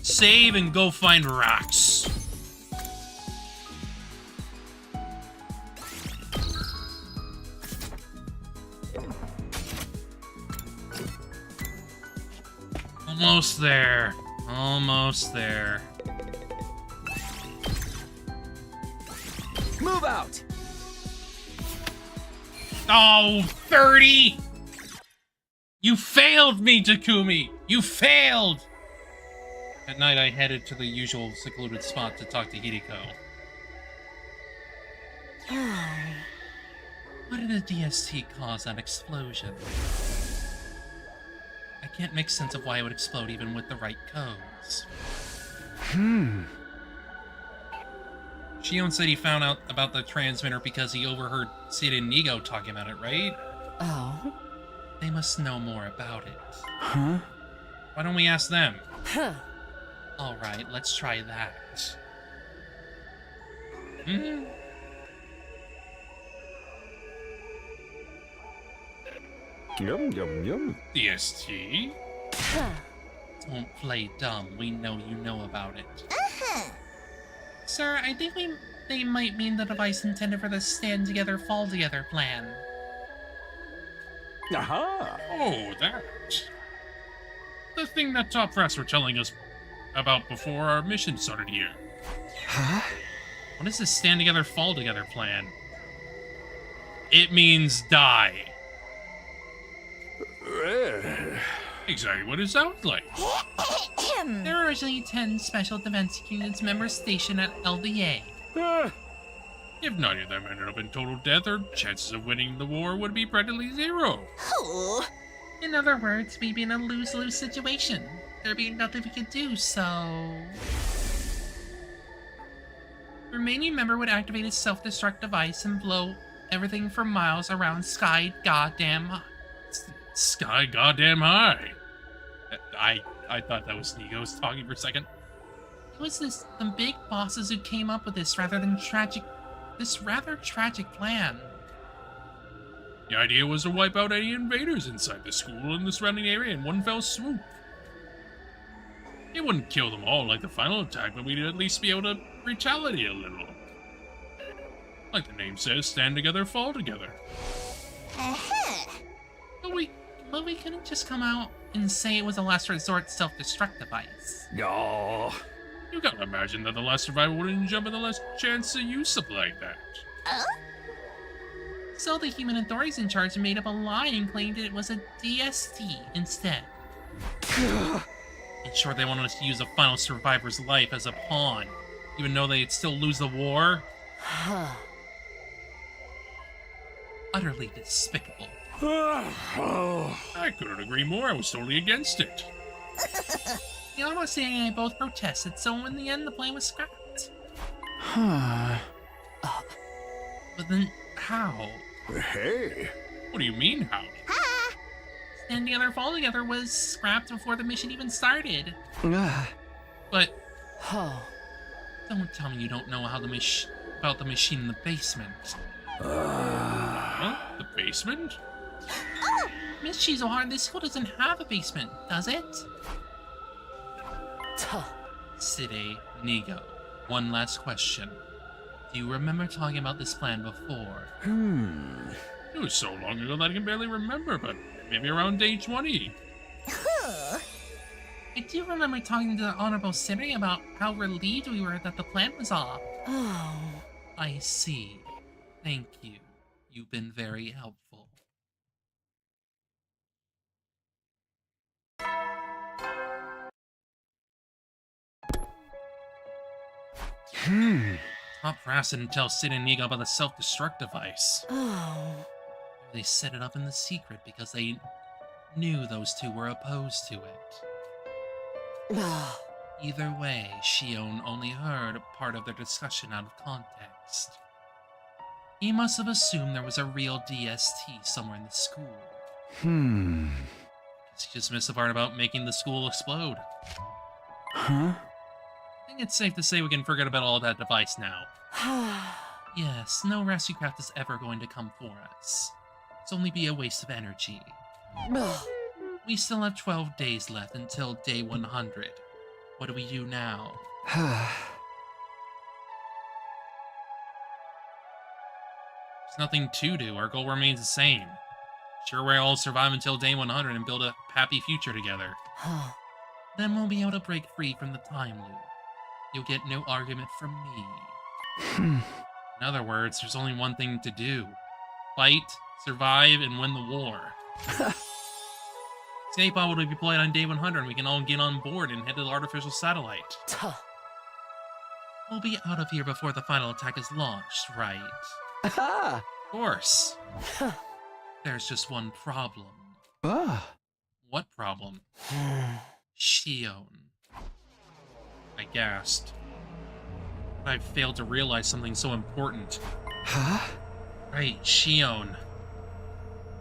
Save and go find rocks. Almost there. Almost there. Move out! Oh, 30! You failed me, Takumi! You failed! At night, I headed to the usual secluded spot to talk to Hideko. What did the DST cause that explosion? I can't make sense of why it would explode even with the right codes. Shion said he found out about the transmitter because he overheard Sid and Nigo talking about it, right? Oh? They must know more about it. Huh? Why don't we ask them? Huh. Alright, let's try that. Hmm? Yum, yum, yum. DST? Don't play dumb. We know you know about it. Sir, I think they might mean the device intended for the stand together, fall together plan. Aha! Oh, that. The thing that Top Brass were telling us about before our mission started here. Huh? What is this stand together, fall together plan? It means die. Exactly what it sounds like. There are originally 10 Special Defense Units members stationed at LDA. If none of them ended up in total death, our chances of winning the war would be practically zero. In other words, we'd be in a lose-lose situation. There'd be nothing we could do, so... The remaining member would activate his self-destruct device and blow everything for miles around Sky Goddamn High. Sky goddamn high. I thought that was Nigo's talking for a second. It was the big bosses who came up with this rather tragic plan. The idea was to wipe out any invaders inside the school and the surrounding area in one fell swoop. It wouldn't kill them all like the final attack, but we'd at least be able to retaliate a little. Like the name says, stand together, fall together. But we couldn't just come out and say it was a last resort self-destruct device. No. You gotta imagine that the last survivor wouldn't jump at the last chance to use something like that. So the human authorities in charge made up a lie and claimed it was a DST instead. In short, they wanted us to use a final survivor's life as a pawn, even though they'd still lose the war. Utterly despicable. I couldn't agree more. I was totally against it. The Almost and I both protested, so in the end the plan was scrapped. But then, how? Hey. What do you mean, how? Stand Together, Fall Together was scrapped before the mission even started. But... Don't tell me you don't know how about the machine in the basement. Huh? The basement? Miss Shizuhara, this school doesn't have a basement, does it? Side, Nigo, one last question. Do you remember talking about this plan before? It was so long ago that I can barely remember, but maybe around day 20. I do remember talking to the Honorable Siri about how relieved we were that the plan was off. Oh. I see. Thank you. You've been very helpful. Top Brass didn't tell Sid and Nigo about the self-destruct device. They set it up in the secret because they knew those two were opposed to it. Either way, Shion only heard a part of their discussion out of context. He must have assumed there was a real DST somewhere in the school. He just missed the part about making the school explode. I think it's safe to say we can forget about all that device now. Yes, no rescue craft is ever going to come for us. It's only be a waste of energy. We still have 12 days left until day 100. What do we do now? There's nothing to do. Our goal remains the same. Sure, we'll all survive until day 100 and build a happy future together. Then we'll be able to break free from the time loop. You'll get no argument from me. In other words, there's only one thing to do. Fight, survive and win the war. Escape pod will be deployed on day 100 and we can all get on board and head to the artificial satellite. We'll be out of here before the final attack is launched, right? Of course. There's just one problem. What problem? Shion. I gasped. I failed to realize something so important. Right, Shion.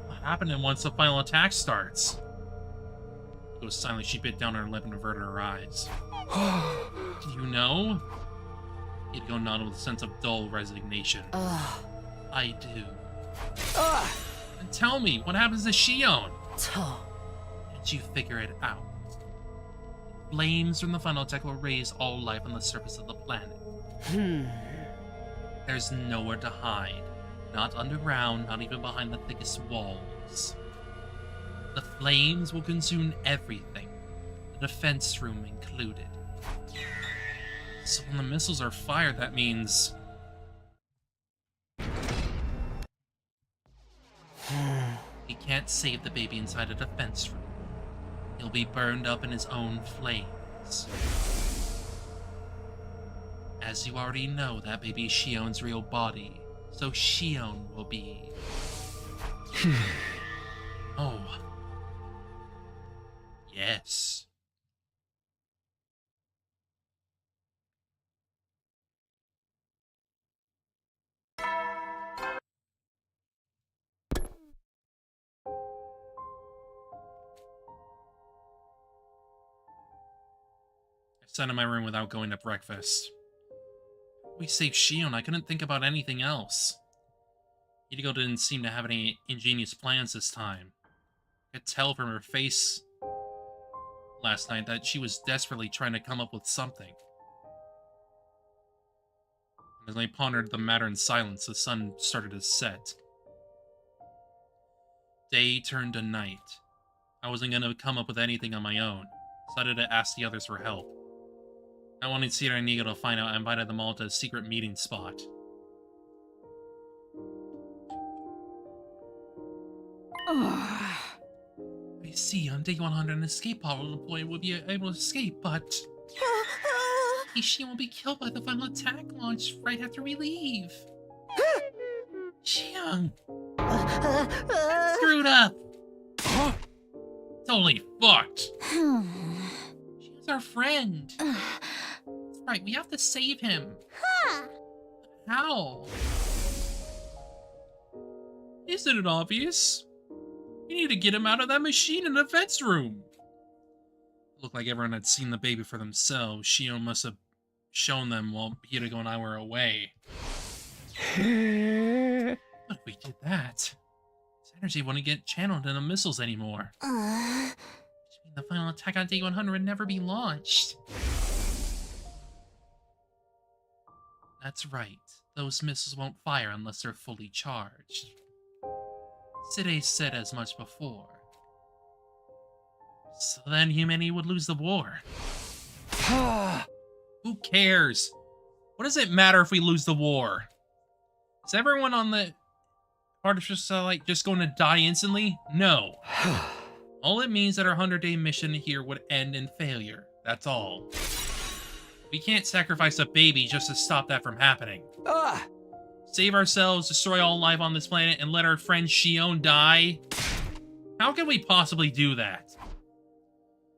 What happened once the final attack starts? It was silent. She bit down her lip and averted her eyes. Do you know? Hideko nodded with a sense of dull resignation. I do. And tell me, what happens to Shion? Did you figure it out? Flames from the final attack will raise all life on the surface of the planet. There's nowhere to hide. Not underground, not even behind the thickest walls. The flames will consume everything, the defense room included. So when the missiles are fired, that means... he can't save the baby inside a defense room. He'll be burned up in his own flames. As you already know, that baby is Shion's real body, so Shion will be... Oh. Yes. I sat in my room without going to breakfast. We saved Shion. I couldn't think about anything else. Hideko didn't seem to have any ingenious plans this time. I could tell from her face last night that she was desperately trying to come up with something. As I pondered the matter in silence, the sun started to set. Day turned to night. I wasn't going to come up with anything on my own. Decided to ask the others for help. I wanted Serenity to find out. I invited them all to a secret meeting spot. I see, on day 100 an escape pod will deploy will be able to escape, but... She will be killed by the final attack launch right after we leave. Xiang! Screwed up! Totally fucked! She's our friend. Right, we have to save him. How? Isn't it obvious? We need to get him out of that machine in the vents room. It looked like everyone had seen the baby for themselves. Shion must have shown them while Hideko and I were away. What if we did that? His energy wouldn't get channeled into missiles anymore. Which means the final attack on day 100 would never be launched. That's right. Those missiles won't fire unless they're fully charged. Side said as much before. So then humanity would lose the war. Who cares? What does it matter if we lose the war? Is everyone on the artificial satellite just going to die instantly? No. All it means that our 100-day mission here would end in failure. That's all. We can't sacrifice a baby just to stop that from happening. Save ourselves, destroy all life on this planet, and let our friend Shion die? How can we possibly do that?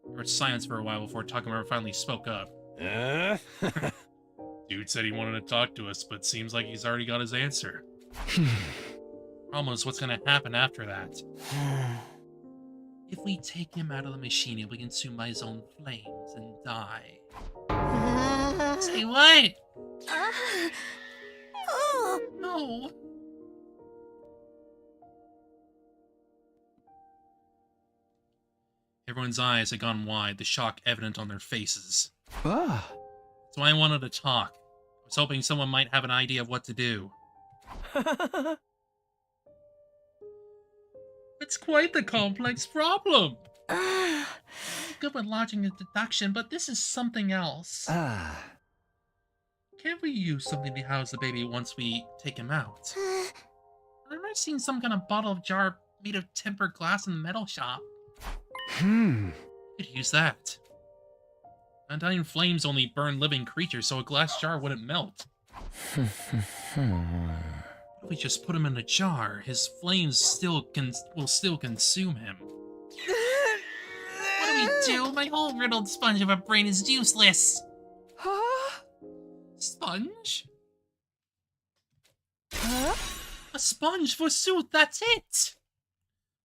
There was silence for a while before Takemura finally spoke up. Dude said he wanted to talk to us, but seems like he's already got his answer. Problem is, what's gonna happen after that? If we take him out of the machine, he'll be consumed by his own flames and die. Say what? No. Everyone's eyes had gone wide, the shock evident on their faces. That's why I wanted to talk. I was hoping someone might have an idea of what to do. It's quite the complex problem. Good with logic and deduction, but this is something else. Can't we use something to house the baby once we take him out? Am I I've seen some kind of bottle of jar made of tempered glass in the metal shop. Could use that. Undying flames only burn living creatures, so a glass jar wouldn't melt. What if we just put him in a jar? His flames will still consume him. What do we do? My whole riddled sponge of a brain is useless. Huh? Sponge? Huh? A sponge, forsooth, that's it!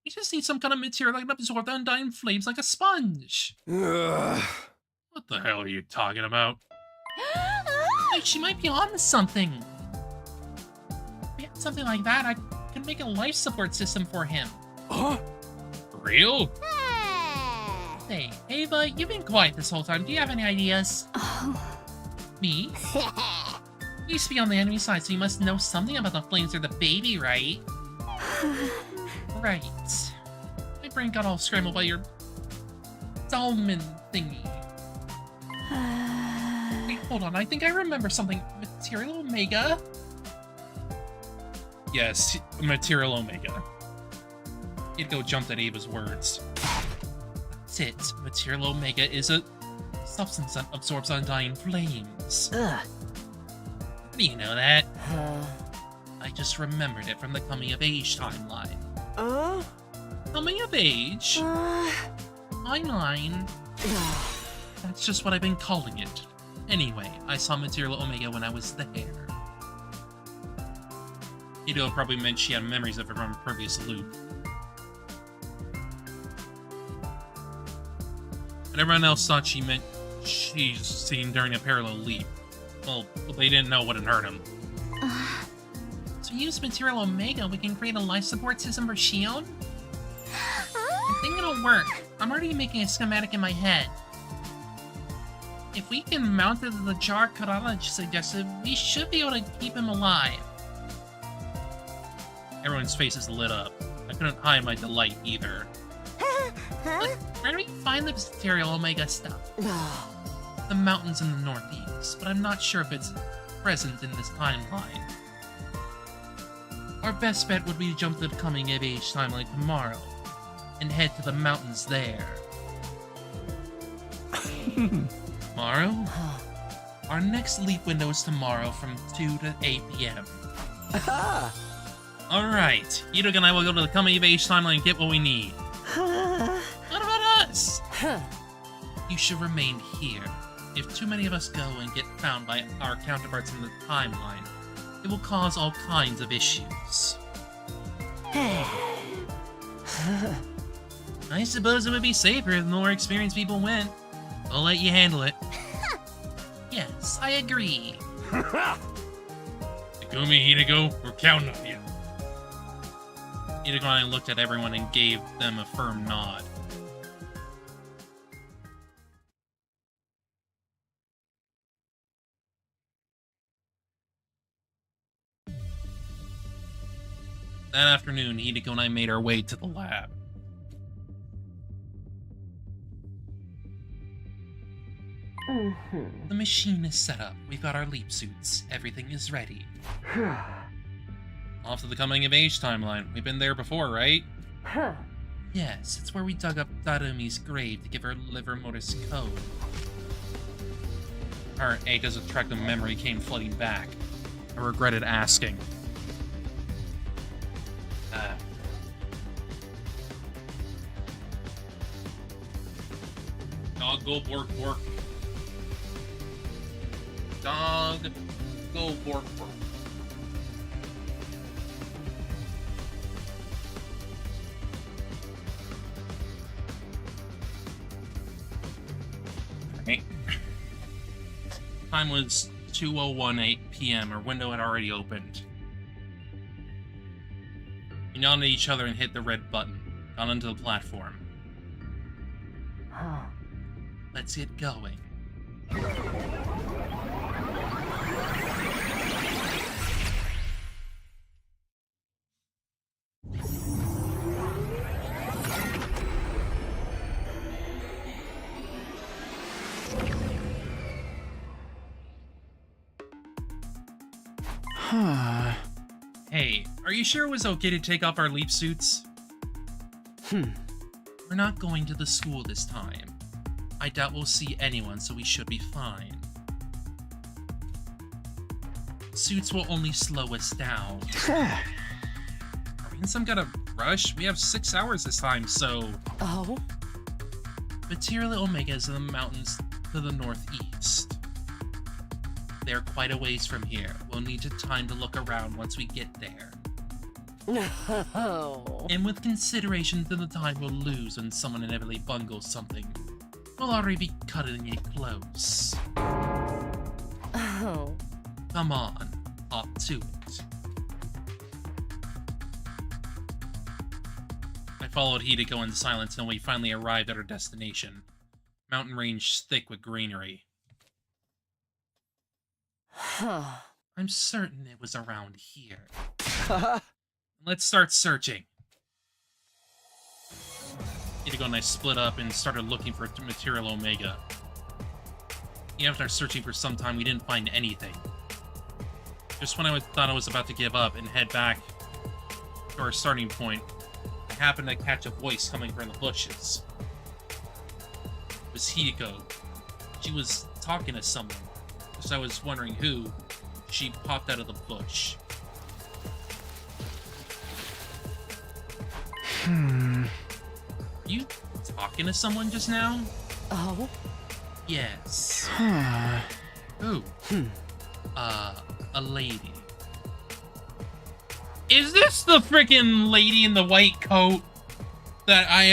We just need some kind of material that can absorb the undying flames like a sponge. Ugh. What the hell are you talking about? Wait, she might be on to something. If we had something like that, I could make a life support system for him. Huh? For real? Hey, Ava, you've been quiet this whole time. Do you have any ideas? Me? You used to be on the enemy side, so you must know something about the flames or the baby, right? Right. My brain got all scrambled by your dolmen thingy. Wait, hold on. I think I remember something. Material Omega? Yes, Material Omega. Hideko jumped at Ava's words. That's it. Material Omega is a substance that absorbs undying flames. Ugh. How do you know that? I just remembered it from the coming of age timeline. Coming of age? Timeline? That's just what I've been calling it. Anyway, I saw Material Omega when I was there. Hideko probably meant she had memories of it from a previous loop. And everyone else thought she meant she's seen during a parallel leap. Well, they didn't know what had hurt him. To use Material Omega, we can create a life support system for Shion? I think it'll work. I'm already making a schematic in my head. If we can mount it to the jar Karada suggested, we should be able to keep him alive. Everyone's faces lit up. I couldn't hide my delight either. But where do we find the Material Omega stuff? The mountains in the northeast, but I'm not sure if it's present in this timeline. Our best bet would be to jump to the coming of age timeline tomorrow and head to the mountains there. Tomorrow? Our next leap window is tomorrow from 2 to 8 p.m. Alright, Hideko and I will go to the coming of age timeline and get what we need. What about us? You should remain here. If too many of us go and get found by our counterparts in the timeline, it will cause all kinds of issues. I suppose it would be safer if more experienced people went. I'll let you handle it. Yes, I agree. Takumi, Hideko, we're counting on you. Hideko and I looked at everyone and gave them a firm nod. That afternoon, Hideko and I made our way to the lab. The machine is set up. We've got our leap suits. Everything is ready. Off to the coming of age timeline. We've been there before, right? Yes, it's where we dug up Darumi's grave to give her liver motor's code. Her Aka's attractive memory came flooding back. I regretted asking. Dog go bork bork. Dog go bork bork. Okay. Time was 2:08 p.m. Our window had already opened. We nodded at each other and hit the red button. Got onto the platform. Let's get going. Hey, are you sure it was okay to take off our leaf suits? We're not going to the school this time. I doubt we'll see anyone, so we should be fine. Suits will only slow us down. Are we in some kind of rush? We have 6 hours this time, so... Oh? Material Omega is in the mountains to the northeast. They're quite a ways from here. We'll need time to look around once we get there. No. And with consideration to the time we'll lose when someone inevitably bungles something, we'll already be cutting it close. Oh. Come on, up to it. I followed Hideko in silence until we finally arrived at our destination. Mountain range thick with greenery. I'm certain it was around here. Let's start searching. Hideko and I split up and started looking for Material Omega. Even after searching for some time, we didn't find anything. Just when I thought I was about to give up and head back to our starting point, I happened to catch a voice coming from the bushes. It was Hideko. She was talking to someone. As I was wondering who, she popped out of the bush. Are you talking to someone just now? Oh? Yes. Who? A lady. Is this the freaking lady in the white coat that I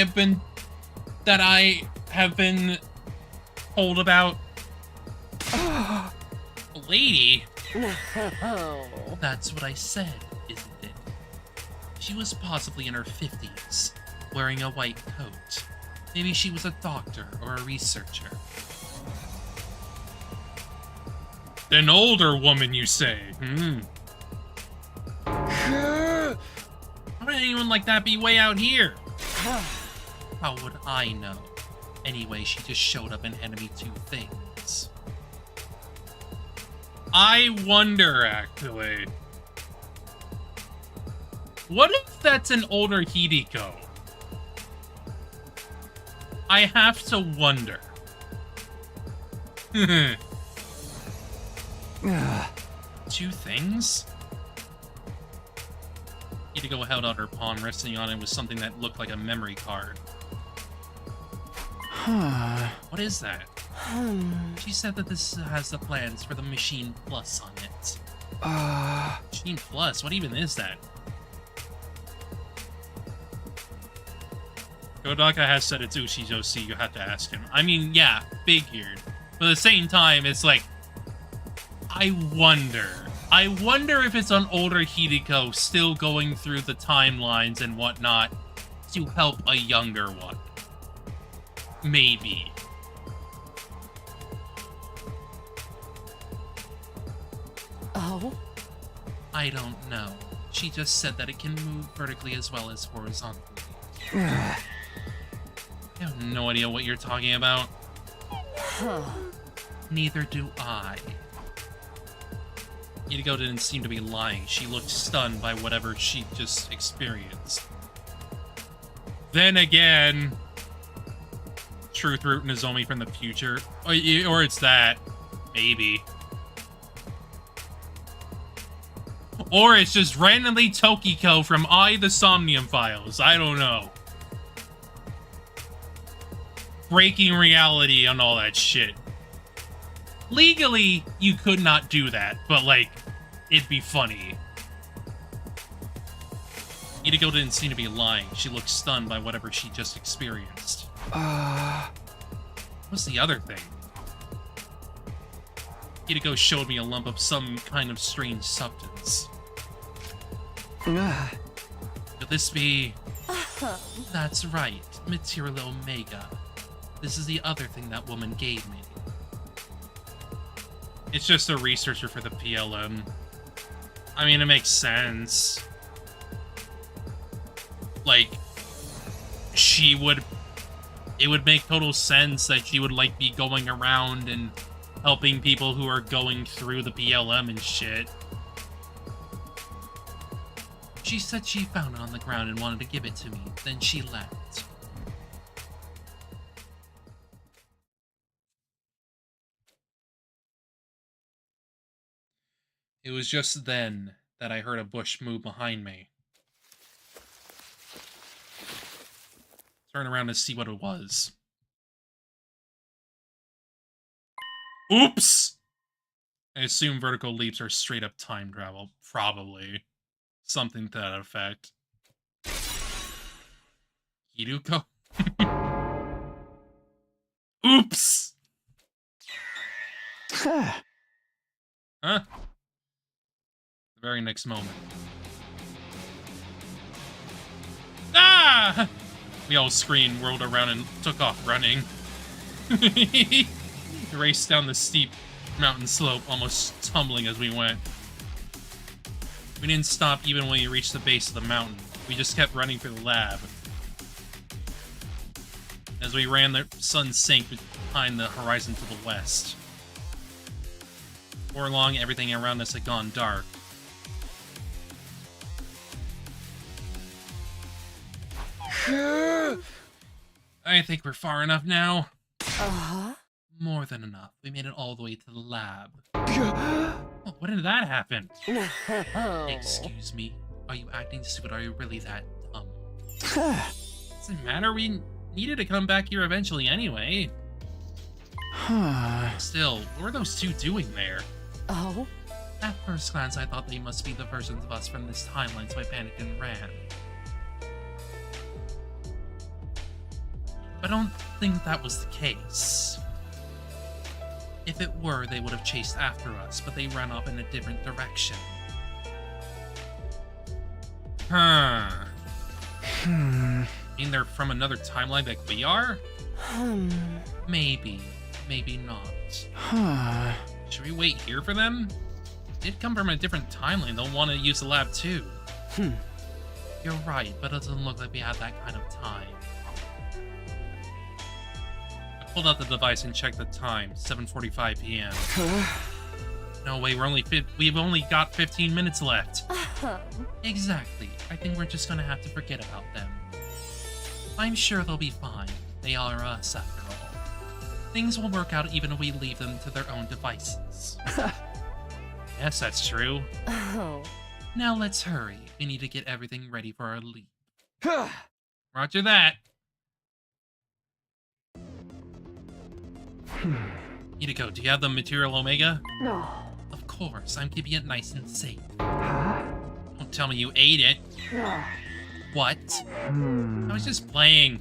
have been told about? A lady? No. That's what I said, isn't it? She was possibly in her 50s, wearing a white coat. Maybe she was a doctor or a researcher. An older woman, you say? How would anyone like that be way out here? How would I know? Anyway, she just showed up and handed me 2 things. I wonder, actually. What if that's an older Hideko? I have to wonder. 2 things? Hideko held out her palm, resting on it was something that looked like a memory card. What is that? She said that this has the plans for the Machine Plus on it. Machine Plus? What even is that? Kodaka has said it's Ushizo, so you have to ask him. I mean, yeah, figured. But at the same time, it's like... I wonder if it's an older Hideko still going through the timelines and whatnot to help a younger one. Maybe. Oh? I don't know. She just said that it can move vertically as well as horizontally. I have no idea what you're talking about. Neither do I. Hideko didn't seem to be lying. She looked stunned by whatever she just experienced. Then again, Truth Root Nozomi from the future. Or it's that. Maybe. Or it's just randomly Tokiko from the Somnium Files. I don't know. Breaking reality and all that shit. Legally, you could not do that, but, like, it'd be funny. Hideko didn't seem to be lying. She looked stunned by whatever she just experienced. What's the other thing? Hideko showed me a lump of some kind of strange substance. Could this be... That's right, Material Omega. This is the other thing that woman gave me. It's just a researcher for the PLM. I mean, it makes sense. Like, it would make total sense that she would, like, be going around and helping people who are going through the PLM and shit. She said she found it on the ground and wanted to give it to me. Then she left. It was just then that I heard a bush move behind me. Turn around to see what it was. Oops! I assume vertical leaps are straight up time travel. Probably. Something to that effect. Hiruko? Oops! Huh? The very next moment. Ah! We all screamed, whirled around, and took off running. Raced down the steep mountain slope, almost tumbling as we went. We didn't stop even when we reached the base of the mountain. We just kept running for the lab. As we ran, the sun sank behind the horizon to the west. Before long, everything around us had gone dark. I think we're far enough now. Uh-huh. More than enough. We made it all the way to the lab. Oh, when did that happen? Excuse me. Are you acting stupid? Are you really that dumb? Doesn't matter. We needed to come back here eventually anyway. Still, what were those two doing there? Oh? At first glance, I thought they must be the versions of us from this timeline, so I panicked and ran. But I don't think that was the case. If it were, they would have chased after us, but they ran off in a different direction. Mean they're from another timeline like we are? Maybe. Maybe not. Should we wait here for them? They did come from a different timeline. They'll want to use the lab too. You're right, but it doesn't look like we have that kind of time. I pulled out the device and checked the time. 7:45 p.m. No way, we've only got 15 minutes left. Exactly. I think we're just gonna have to forget about them. I'm sure they'll be fine. They are us, after all. Things will work out even if we leave them to their own devices. Yes, that's true. Oh. Now let's hurry. We need to get everything ready for our leap. Roger that. Hideko, do you have the material Omega? No. Of course, I'm keeping it nice and safe. Don't tell me you ate it. No. What? I was just playing.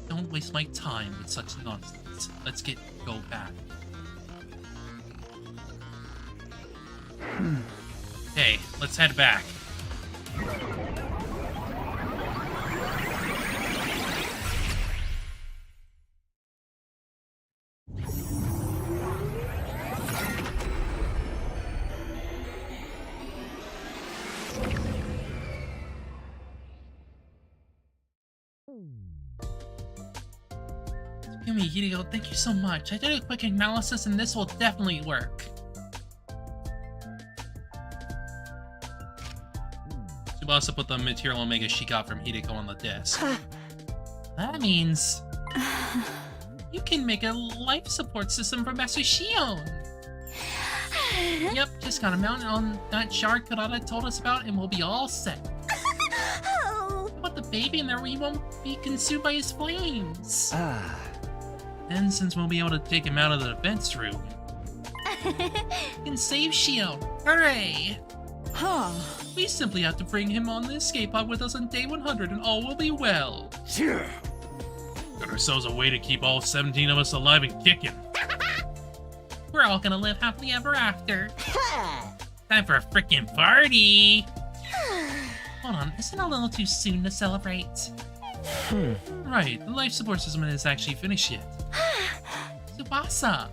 Don't waste my time with such nonsense. Let's go back. Hey, let's head back. Yumi, Hideo, thank you so much. I did a quick analysis and this will definitely work. Tsubasa put the material Omega she got from Hideko on the disc. That means you can make a life support system for Master Shion. Yep, just gotta mount it on that shard Karada told us about and we'll be all set. Put the baby in there where he won't be consumed by his flames. Then, since we'll be able to take him out of the defense room, we can save Shion. Hooray! We simply have to bring him on the escape pod with us on day 100 and all will be well. Got ourselves a way to keep all 17 of us alive and kicking. We're all gonna live happily ever after. Time for a frickin' party! Hold on, isn't it a little too soon to celebrate? Right, the life support system is actually finished yet. Tsubasa!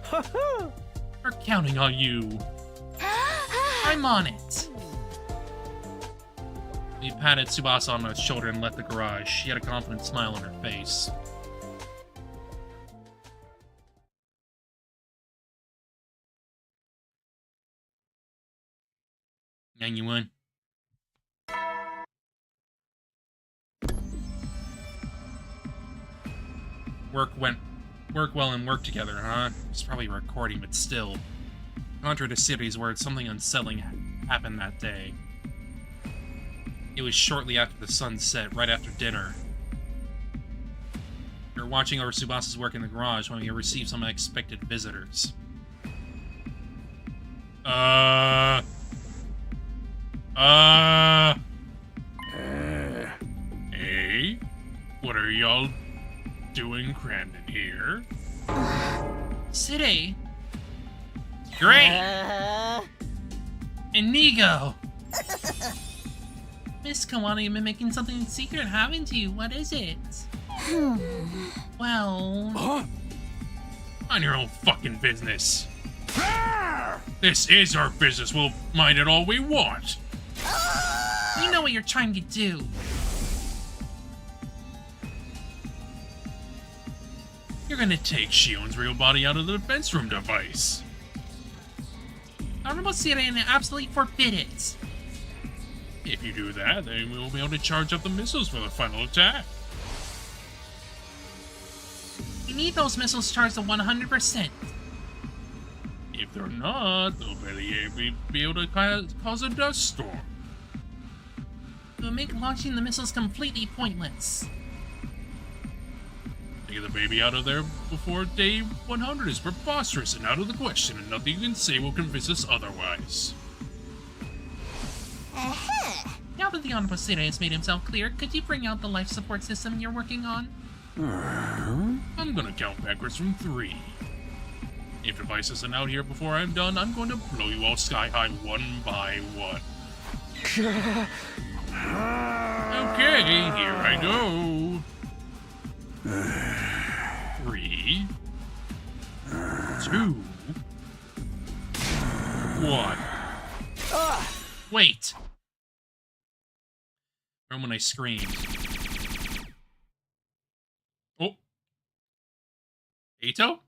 We're counting on you. I'm on it. We patted Tsubasa on the shoulder and left the garage. She had a confident smile on her face. Anyone? Work well and work together, huh? It's probably recording, but still. Contrary to Siri's words, something unsettling happened that day. It was shortly after the sun set, right after dinner. We were watching over Tsubasa's work in the garage when we received some unexpected visitors. Hey? What are y'all doing crammed in here? Siri. Great! Inigo! Miss Kawana, you've been making something secret, haven't you? What is it? Well... Mind your own fucking business. This is our business. We'll mind it all we want. We know what you're trying to do. You're gonna take Shion's real body out of the defense room device. Honorable Siri, and absolutely forbid it. If you do that, then we'll be able to charge up the missiles for the final attack. We need those missiles charged to 100%. If they're not, they'll barely be able to cause a dust storm. It will make launching the missiles completely pointless. Take the baby out of there before day 100 is preposterous and out of the question, and nothing you can say will convince us otherwise. Now that the Honorable Siri has made himself clear, could you bring out the life support system you're working on? I'm gonna count backwards from 3. If device isn't out here before I'm done, I'm going to blow you all sky high one by one. Okay, here I go. 3, 2, 1. Wait. Remember when I screamed? Oh. Eito?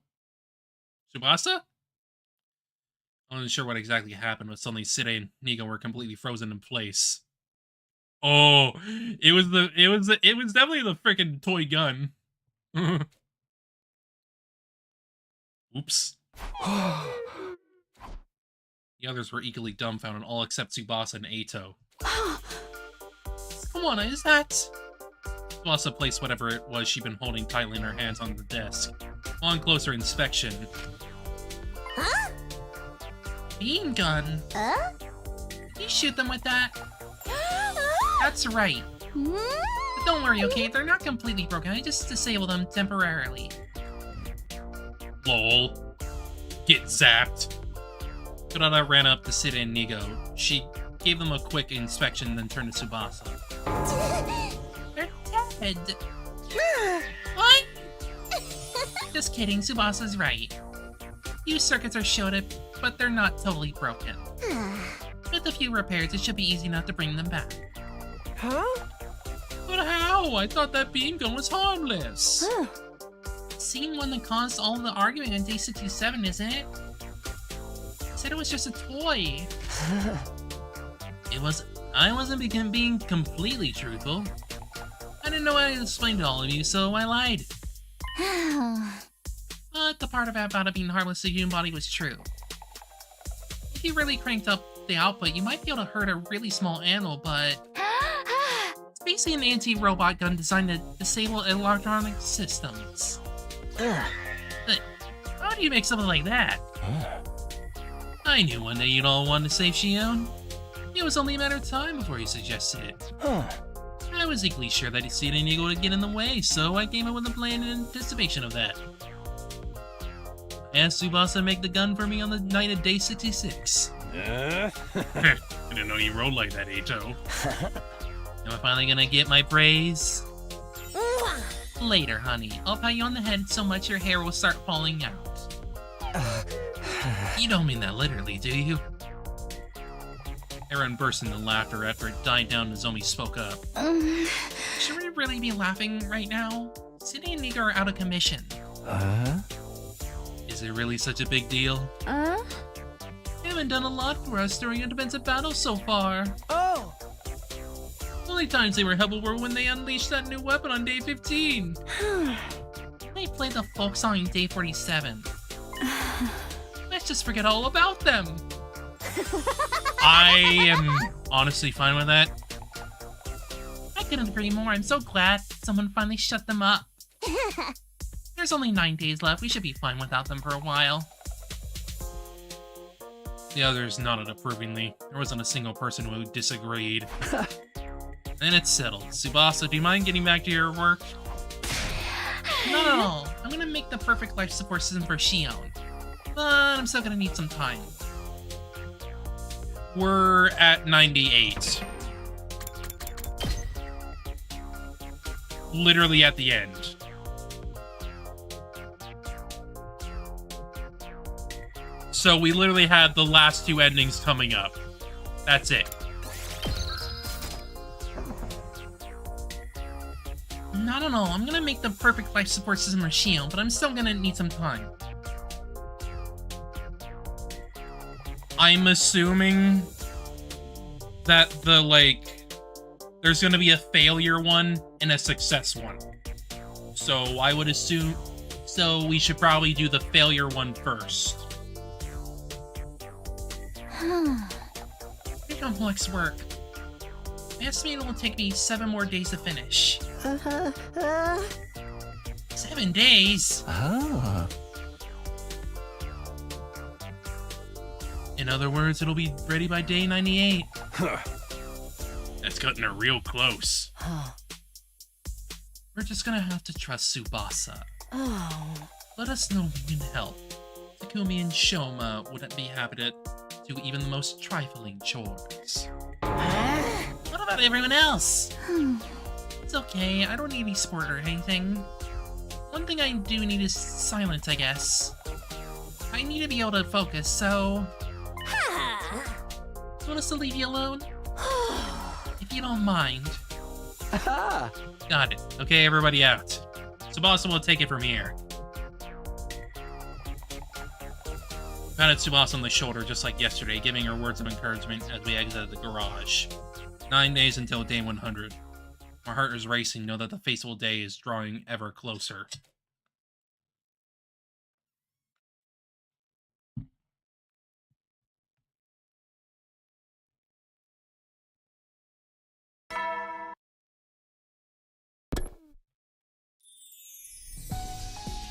Tsubasa? I wasn't sure what exactly happened, but suddenly Sire and Nigo were completely frozen in place. Oh, it was definitely the freaking toy gun. Oops. The others were equally dumbfounded, all except Tsubasa and Eito. Come on, is that... Tsubasa placed whatever it was she'd been holding tightly in her hands on the desk. On closer inspection. Huh? Beam gun? You shoot them with that? That's right. But don't worry, okay? They're not completely broken. I just disabled them temporarily. Lol. Get zapped. Kurata ran up to Sire and Nigo. She gave them a quick inspection, then turned to Tsubasa. They're dead. What? Just kidding, Tsubasa's right. Few circuits are shorted, but they're not totally broken. With a few repairs, it should be easy enough to bring them back. Huh? But how? I thought that beam gun was harmless. Same one that caused all the arguing on day 67, isn't it? Said it was just a toy. I wasn't being completely truthful. I didn't know how to explain to all of you, so I lied. But the part about it being harmless to the human body was true. If you really cranked up the output, you might be able to hurt a really small animal, but... it's basically an anti-robot gun designed to disable electronic systems. But how do you make something like that? I knew one day you'd all want to save Shion. It was only a matter of time before you suggested it. I was equally sure that Sire and Nigo would get in the way, so I came up with a plan in anticipation of that. I asked Tsubasa to make the gun for me on the night of day 66. I didn't know you rolled like that, Eito. Am I finally gonna get my praise? Later, honey. I'll pat you on the head so much your hair will start falling out. You don't mean that literally, do you? Aaron burst into laughter after it died down and Nozomi spoke up. Should we really be laughing right now? Sire and Nigo are out of commission. Is it really such a big deal? They haven't done a lot for us during a defensive battle so far. Oh! The only times they were helpful were when they unleashed that new weapon on day 15. They play the folk song in day 47. Let's just forget all about them. I am honestly fine with that. I couldn't agree more. I'm so glad someone finally shut them up. There's only 9 days left. We should be fine without them for a while. The others nodded approvingly. There wasn't a single person who disagreed. And it's settled. Tsubasa, do you mind getting back to your work? No, I'm gonna make the perfect life support system for Shion. But I'm still gonna need some time. We're at 98. Literally at the end. So we literally had the last 2 endings coming up. That's it. No, I'm gonna make the perfect life support system for Shion, but I'm still gonna need some time. I'm assuming that there's gonna be a failure one and a success one. So I would assume, we should probably do the failure one first. Pretty complex work. I estimate it will take me 7 more days to finish. 7 days? In other words, it'll be ready by day 98. That's cutting it real close. We're just gonna have to trust Tsubasa. Let us know if we can help. Takumi and Shoma wouldn't be happy to do even the most trifling chores. What about everyone else? It's okay, I don't need any support or anything. One thing I do need is silence, I guess. I need to be able to focus, so... You want us to leave you alone? If you don't mind. Got it. Okay, everybody out. Tsubasa will take it from here. Patted Tsubasa on the shoulder just like yesterday, giving her words of encouragement as we exited the garage. 9 days until day 100. My heart is racing, know that the fateful day is drawing ever closer.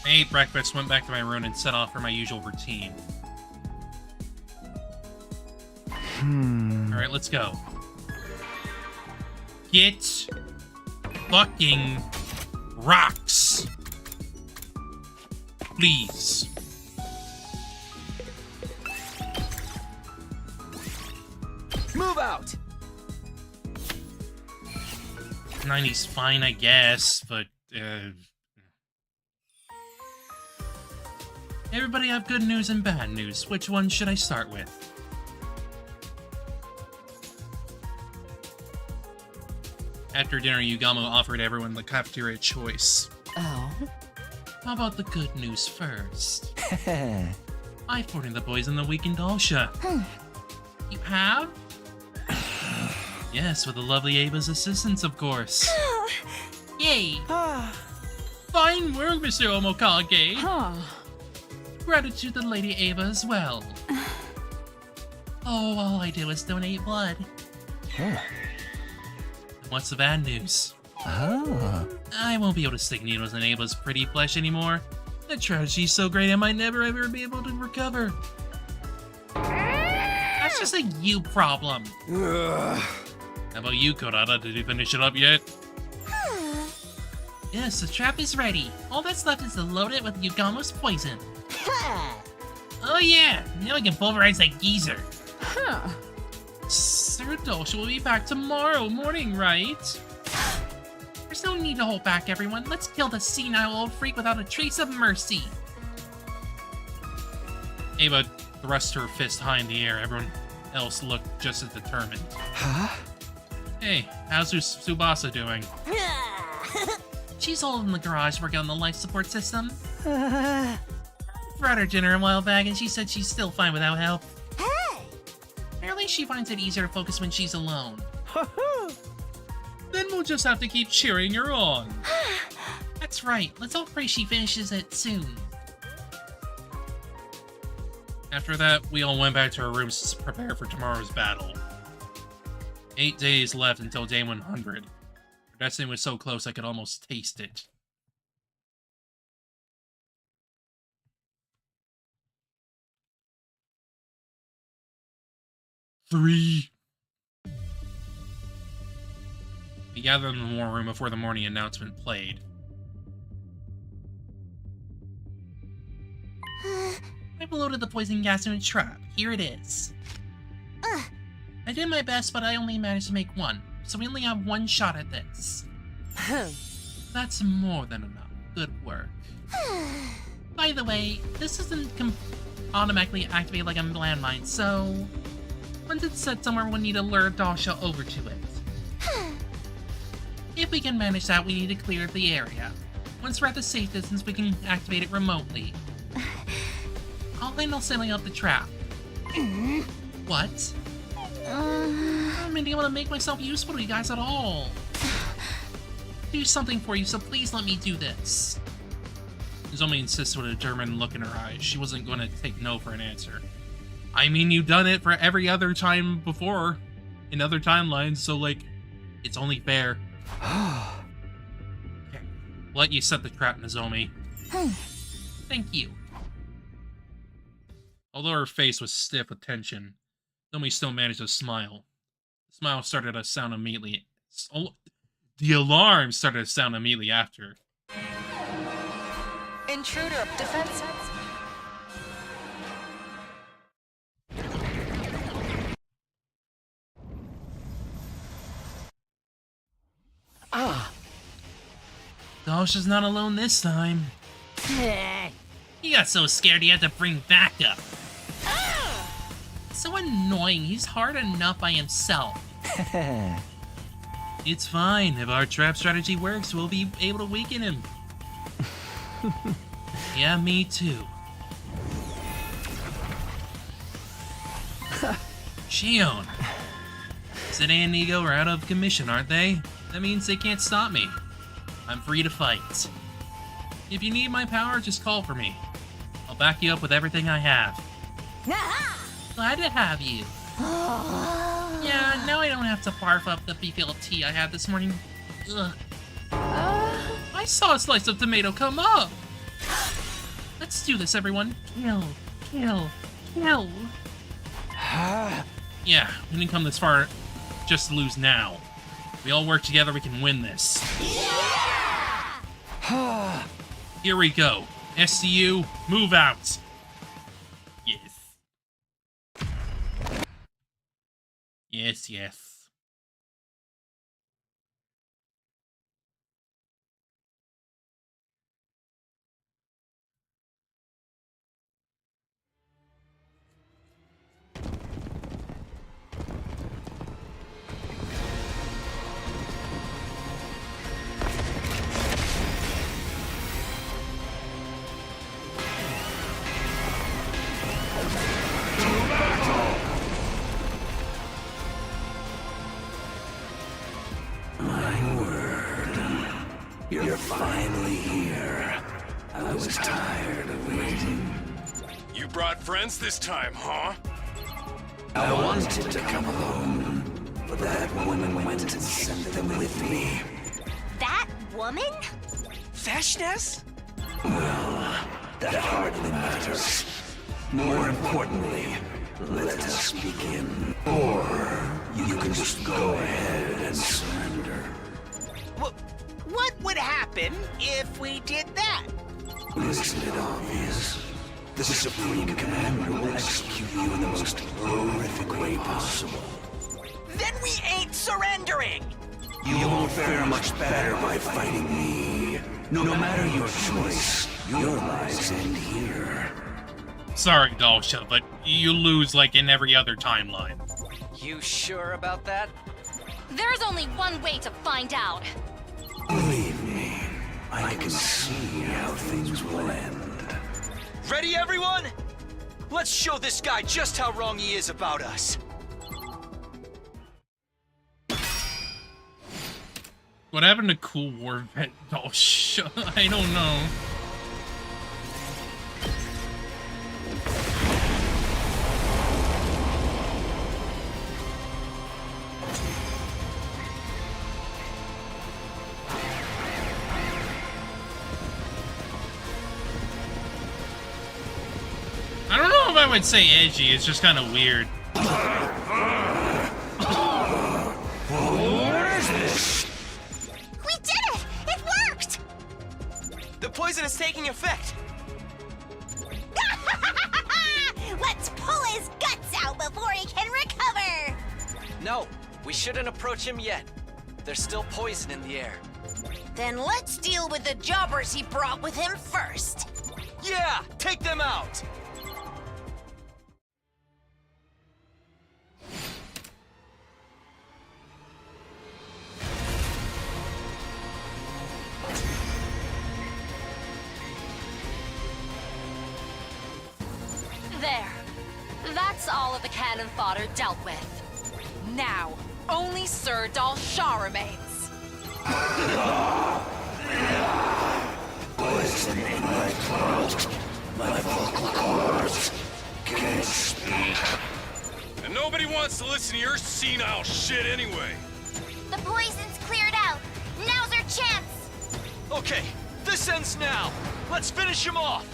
I ate breakfast, went back to my room, and set off for my usual routine. Alright, let's go. Get fucking rocks. Please. Move out! 90's fine, I guess, but, Everybody have good news and bad news. Which one should I start with? After dinner, Yugamo offered everyone the cafeteria choice. Oh. How about the good news first? I forwarded the boys in the weekend Dalsha. You have? Yes, with the lovely Ava's assistance, of course. Yay! Fine work, Mr. Omokage! Gratitude to Lady Ava as well. Oh, all I do is donate blood. What's the bad news? I won't be able to stick needles in Ava's pretty flesh anymore. The tragedy's so great I might never ever be able to recover. That's just a you problem. How about you, Kodada? Did you finish it up yet? Yes, the trap is ready. All that's left is to load it with Yugamo's poison. Oh yeah, now we can pulverize that geezer. Sir Dosha will be back tomorrow morning, right? There's no need to hold back, everyone. Let's kill the senile old freak without a trace of mercy. Ava thrust her fist high in the air. Everyone else looked just as determined. Hey, how's Tsubasa doing? She's all in the garage working on the life support system. Brought her dinner a while back and she said she's still fine without help. Apparently she finds it easier to focus when she's alone. Then we'll just have to keep cheering her on. That's That's right. Let's all pray she finishes it soon. After that, we all went back to our rooms to prepare for tomorrow's battle. 8 days left until day 100. Our destiny was so close I could almost taste it. Three. We gathered in the war room before the morning announcement played. I've loaded the poison gas in a trap. Here it is. I did my best, but I only managed to make one, so we only have one shot at this. That's more than enough. Good work. By the way, this doesn't automatically activate like a landmine, so once it's set somewhere, we'll need to lure Dalsha over to it. If we can manage that, we need to clear the area. Once we're at the safe distance, we can activate it remotely. I'll handle setting up the trap. What? I haven't been able to make myself useful to you guys at all. Do something for you, so please let me do this. Nozomi insisted with a German look in her eyes. She wasn't going to take no for an answer. I mean, you've done it for every other time before, in other timelines, so, like, it's only fair. Okay, let you set the trap, Nozomi. Thank you. Although her face was stiff with tension, Nozomi still managed to smile. The smile started to sound immediately. The alarm started to sound immediately after. Intruder defense. Dalsha's not alone this time. He got so scared he had to bring backup. So annoying, he's hard enough by himself. It's fine, if our trap strategy works, we'll be able to weaken him. Yeah, me too. Shion. Serenity and Ego are out of commission, aren't they? That means they can't stop me. I'm free to fight. If you need my power, just call for me. I'll back you up with everything I have. Glad to have you. Yeah, now I don't have to barf up the BLT I had this morning. Ugh. I saw a slice of tomato come up. Let's do this, everyone. Kill, kill, kill. Yeah, we didn't come this far just to lose now. If we all work together, we can win this. Yeah! Here we go. SCU, move out. Yes. Yes, yes. You're finally here. I was tired of waiting. You brought friends this time, huh? I wanted to come alone, but that woman went and sent them with me. That woman? Vashnes? Well, that hardly matters. More importantly, let us begin. Or you can just go ahead and surrender. What would happen if we did that? Isn't it obvious? The Supreme Commander will execute you in the most horrific way possible. Then we ain't surrendering! You won't fare much better by fighting me. No matter your choice, your lives end here. Sorry, Dalsha, but you lose like in every other timeline. You sure about that? There's only one way to find out. Believe me, I can see how things will end. Ready, everyone? Let's show this guy just how wrong he is about us. What happened to Cool War Vet? Oh, I don't know. I don't know if I would say edgy, it's just kind of weird. We did it! It worked! The poison is taking effect. Let's pull his guts out before he can recover! No, we shouldn't approach him yet. There's still poison in the air. Then let's deal with the jobbers he brought with him first. Yeah, take them out! There. That's all of the cannon fodder dealt with. Now, only Sir Dalshah remains. Poison in my throat. My vocal cords can't speak. And nobody wants to listen to your senile shit anyway. The poison's cleared out. Now's our chance. Okay, this ends now. Let's finish him off.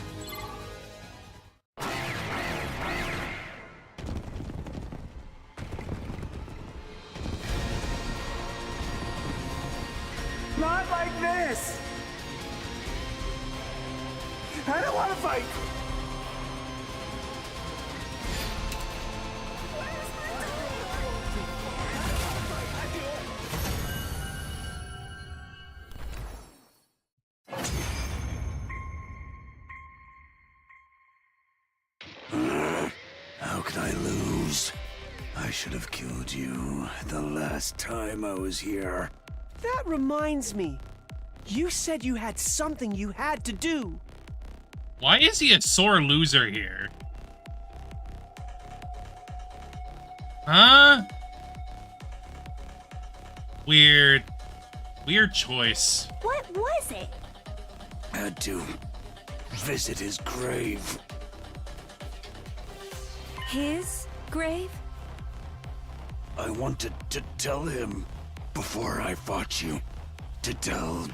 Not like this! I don't want to fight! How could I lose? I should have killed you the last time I was here. That reminds me. You said you had something you had to do. Why is he a sore loser here? Huh? Weird. Weird choice. What was it? Had to visit his grave. His grave? I wanted to tell him before I fought you. To tell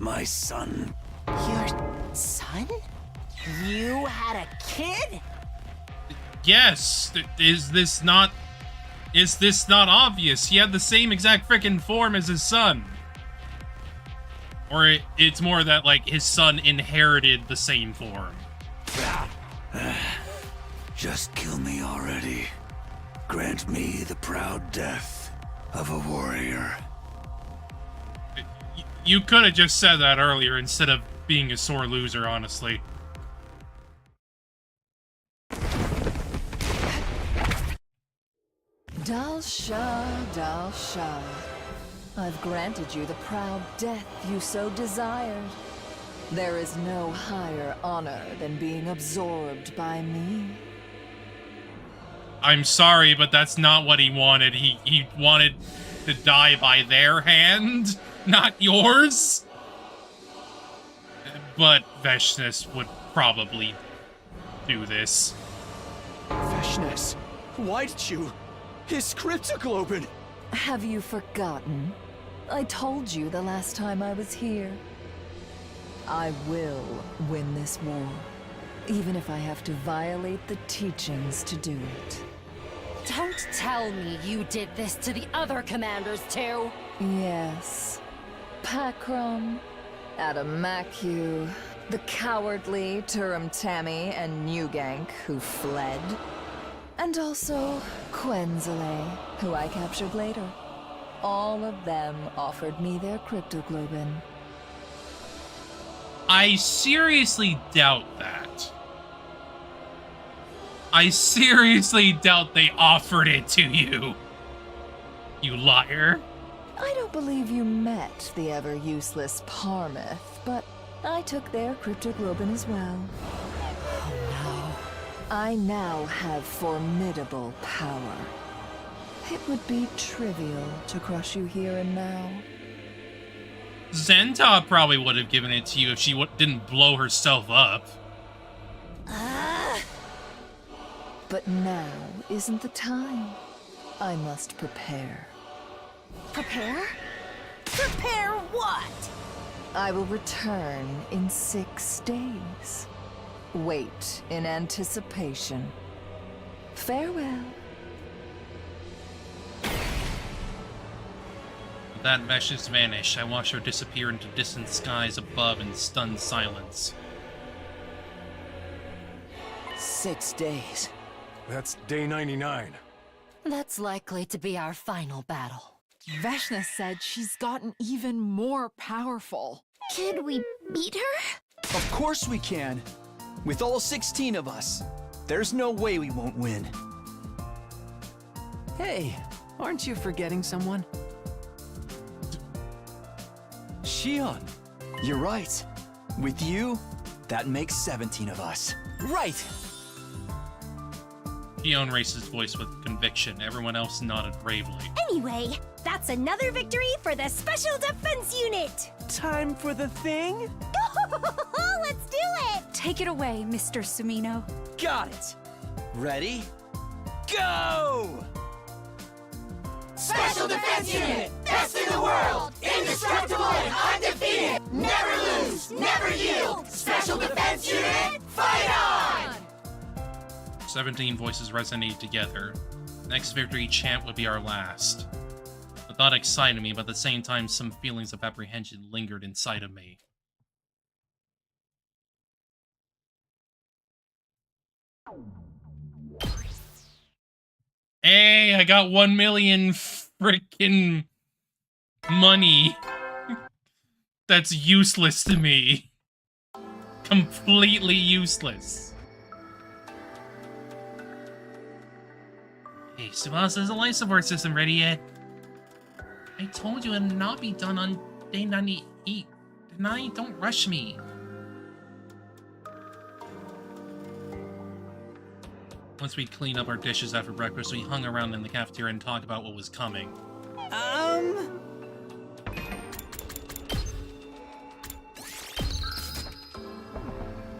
my son. Your son? You had a kid? Yes. Is this not obvious? He had the same exact frickin' form as his son. Or it's more that, like, his son inherited the same form. Just kill me already. Grant me the proud death of a warrior. You could have just said that earlier instead of being a sore loser, honestly. Dalshah, Dalshah, I've granted you the proud death you so desired. There is no higher honor than being absorbed by me. I'm sorry, but that's not what he wanted. He wanted to die by their hand, not yours. But Veshnes would probably do this. Veshnes, why did you? His cryptoglobin! Have you forgotten? I told you the last time I was here. I will win this war, even if I have to violate the teachings to do it. Don't tell me you did this to the other commanders too! Yes. Pakram, Adamakyu, the cowardly Turum Tammy and Nugank who fled. And also Quenzele, who I captured later. All of them offered me their cryptoglobin. I seriously doubt that. I seriously doubt they offered it to you. You liar. I don't believe you met the ever-useless Parmeth, but I took their cryptoglobin as well. Oh no. I now have formidable power. It would be trivial to crush you here and now. Zenta probably would have given it to you if she didn't blow herself up. But now isn't the time. I must prepare. Prepare? Prepare what? I will return in 6 days. Wait in anticipation. Farewell. With that Vesh's vanish, I watch her disappear into distant skies above in stunned silence. 6 days. That's day 99. That's likely to be our final battle. Veshna said she's gotten even more powerful. Can we beat her? Of course we can. With all 16 of us. There's no way we won't win. Hey, aren't you forgetting someone? Shion. You're right. With you, that makes 17 of us. Right! Shion raised his voice with conviction. Everyone else nodded bravely. Anyway, that's another victory for the Special Defense Unit! Time for the thing? Let's do it! Take it away, Mr. Sumino. Got it! Ready? Go! Special Defense Unit! Best in the world! Indestructible and undefeated! Never lose! Never yield! Special Defense Unit, fight on! 17 voices resonated together. Next victory chant would be our last. The thought excited me, but at the same time some feelings of apprehension lingered inside of me. Hey, I got 1 million freaking money. That's useless to me. Completely useless. Hey, Subasa, is the life support system ready yet? I told you it would not be done on day 98. Tonight, don't rush me. Once we cleaned up our dishes after breakfast, we hung around in the cafeteria and talked about what was coming.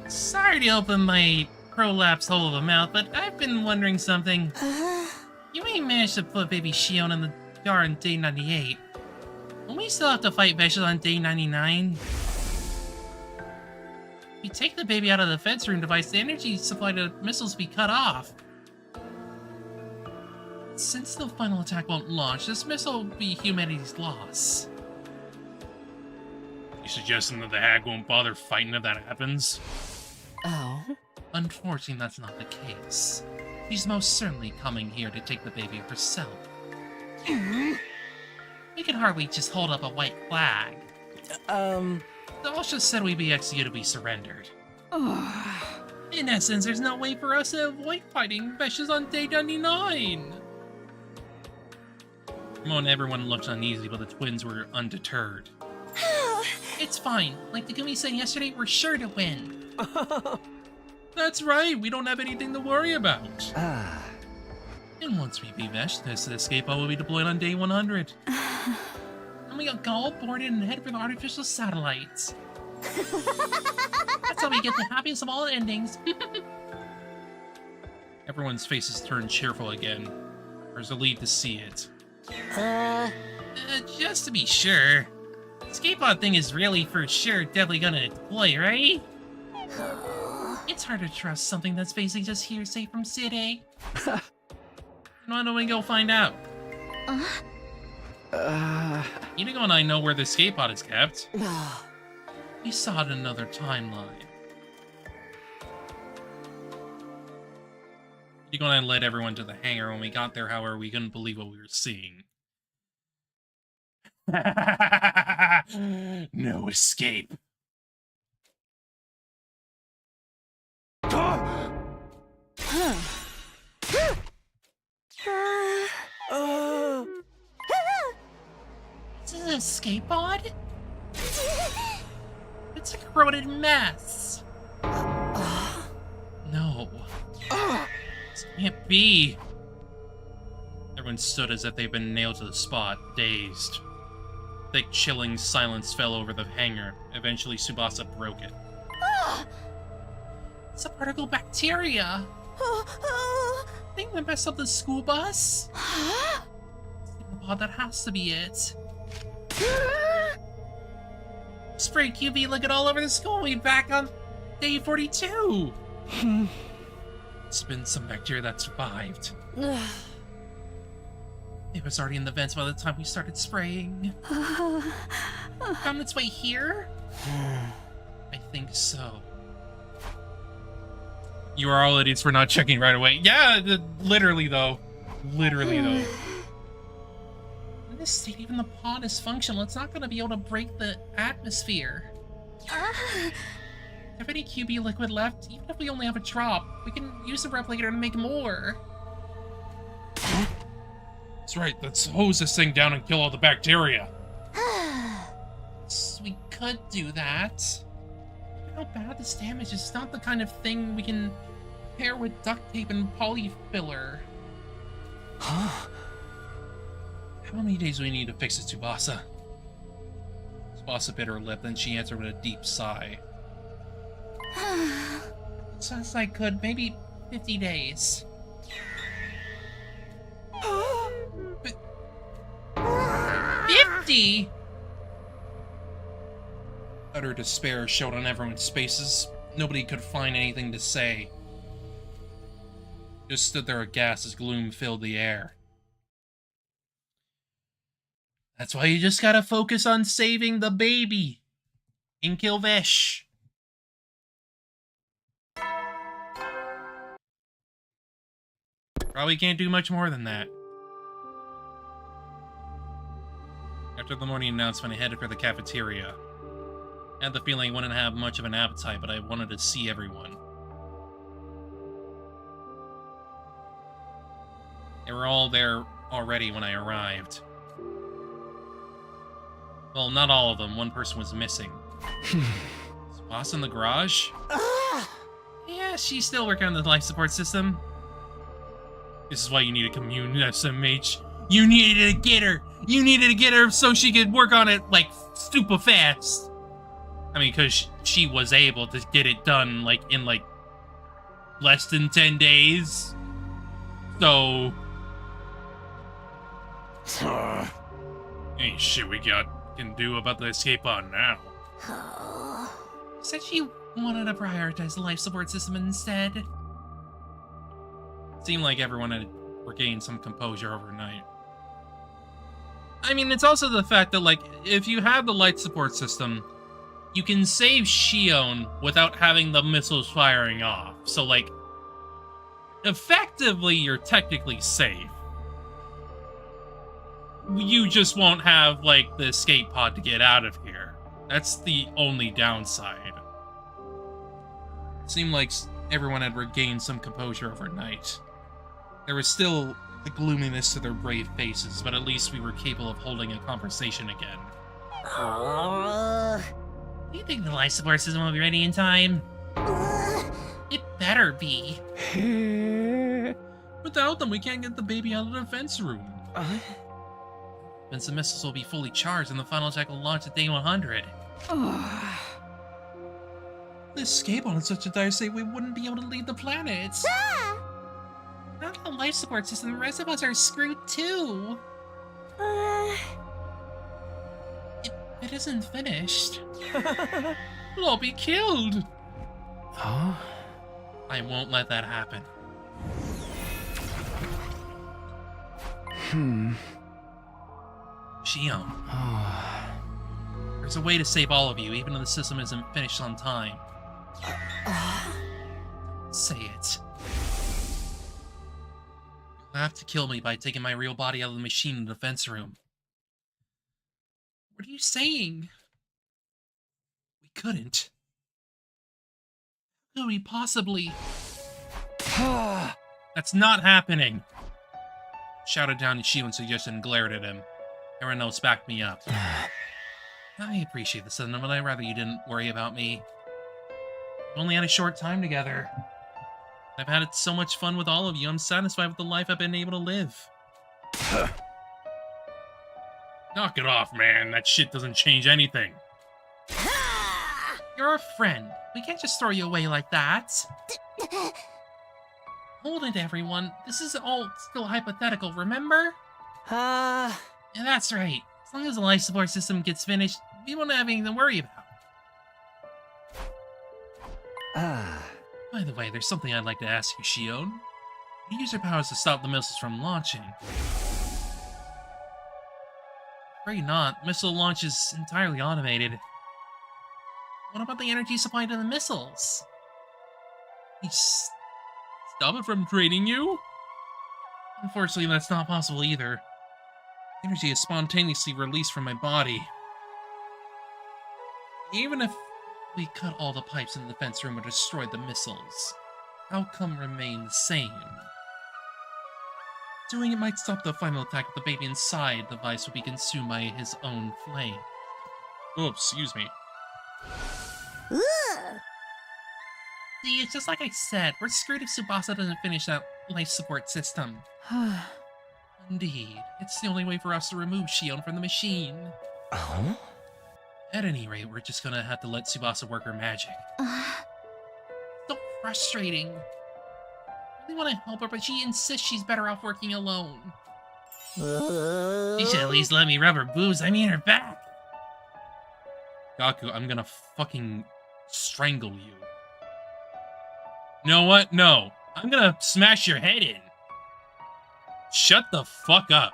Sorry to open my prolapse hole of a mouth, but I've been wondering something. You ain't managed to put baby Shion in the jar on day 98. Will we still have to fight Vesh's on day 99? If we take the baby out of the fence room device, the energy supply to missiles will be cut off. Since the final attack won't launch, this missile will be humanity's loss. You suggesting that the hag won't bother fighting if that happens? Oh? Unfortunately, that's not the case. She's most certainly coming here to take the baby herself. We can hardly just hold up a white flag. The Osha said we'd be executed if we surrendered. In essence, there's no way for us to avoid fighting Vesh's on day 99. Mo and everyone looked uneasy, but the twins were undeterred. It's fine. Like Takumi said yesterday, we're sure to win. That's right, we don't have anything to worry about. And once we beat Vesh, this escape pod will be deployed on day 100. And we got all boarded and head for the artificial satellites. That's how we get the happiest of all endings. Everyone's faces turned cheerful again. There's a lead to see it. Just to be sure, the escape pod thing is really for sure definitely gonna deploy, right? It's hard to trust something that's basically just hearsay from City. Why don't we go find out? Inigo and I know where the escape pod is kept. We saw it in another timeline. Inigo and I led everyone to the hangar. When we got there, however, we couldn't believe what we were seeing. No escape. Is this an escape pod? It's a corroded mess. No. This can't be. Everyone stood as if they'd been nailed to the spot, dazed. thick, chilling silence fell over the hangar. Eventually, Tsubasa broke it. It's a particle bacteria. Think they messed up the school bus? Oh, that has to be it. Spray QV liquid all over the school. We'll be back on day 42. It's been some bacteria that survived. It was already in the vents by the time we started spraying. Found its way here? I think so. You are all idiots for not checking right away. Yeah, literally though. Literally though. In this state, even the pod is functional. It's not going to be able to break the atmosphere. Have any QB liquid left? Even if we only have a drop, we can use the replicator to make more. That's right, let's hose this thing down and kill all the bacteria. We could do that. Look how bad this damage is. It's not the kind of thing we can pair with duct tape and polyfiller. How many days do we need to fix it, Tsubasa? Tsubasa bit her lip, then she answered with a deep sigh. As fast as I could, maybe 50 days. 50? Utter despair showed on everyone's faces. Nobody could find anything to say. Just stood there aghast as gloom filled the air. That's why you just gotta focus on saving the baby. In Kilvish. Probably can't do much more than that. After the morning announcement, I headed for the cafeteria. I had the feeling I wouldn't have much of an appetite, but I wanted to see everyone. They were all there already when I arrived. Well, not all of them. One person was missing. Is Boss in the garage? Yeah, she's still working on the life support system. This is why you need a commune SMH. You needed to get her! You needed to get her so she could work on it, like, super fast! I mean, because she was able to get it done, like, in, like, less than 10 days. So... ain't shit we can do about the escape pod now. Said she wanted to prioritize the life support system instead. Seemed like everyone had regained some composure overnight. I mean, it's also the fact that, like, if you have the light support system, you can save Shion without having the missiles firing off. So, like, effectively, you're technically safe. You just won't have, like, the escape pod to get out of here. That's the only downside. It seemed like everyone had regained some composure overnight. There was still the gloominess to their brave faces, but at least we were capable of holding a conversation again. Do you think the life support system will be ready in time? It better be. Without them, we can't get the baby out of the defense room. Then the missiles will be fully charged and the final attack will launch at day 100. The escape pod in such a dire state we wouldn't be able to leave the planet. Not the life support system, the rest of us are screwed too. It isn't finished. We'll all be killed. Huh? I won't let that happen. Shion. There's a way to save all of you, even though the system isn't finished on time. Say it. You'll have to kill me by taking my real body out of the machine in the defense room. What are you saying? We couldn't. How could we possibly? That's not happening! Shouted down to Shion's suggestion and glared at him. Everyone else backed me up. I appreciate the sentiment, but I'd rather you didn't worry about me. We only had a short time together. I've had so much fun with all of you. I'm satisfied with the life I've been able to live. Knock it off, man. That shit doesn't change anything. You're a friend. We can't just throw you away like that. Hold it, everyone. This is all still hypothetical, remember? Yeah, that's right. As long as the life support system gets finished, we won't have anything to worry about. By the way, there's something I'd like to ask you, Shion. You use your powers to stop the missiles from launching. Afraid not. Missile launch is entirely automated. What about the energy supply to the missiles? You stop it from draining you? Unfortunately, that's not possible either. Energy is spontaneously released from my body. Even if we cut all the pipes in the defense room and destroyed the missiles, outcome remains the same. Doing it might stop the final attack, but the baby inside the device will be consumed by his own flame. Oh, excuse me. See, it's just like I said, we're screwed if Tsubasa doesn't finish that life support system. Indeed, it's the only way for us to remove Shion from the machine. At any rate, we're just gonna have to let Tsubasa work her magic. So frustrating. I really want to help her, but she insists she's better off working alone. She should at least let me rub her boobs, I mean her back. Gaku, I'm gonna fucking strangle you. You know what? No. I'm gonna smash your head in. Shut the fuck up.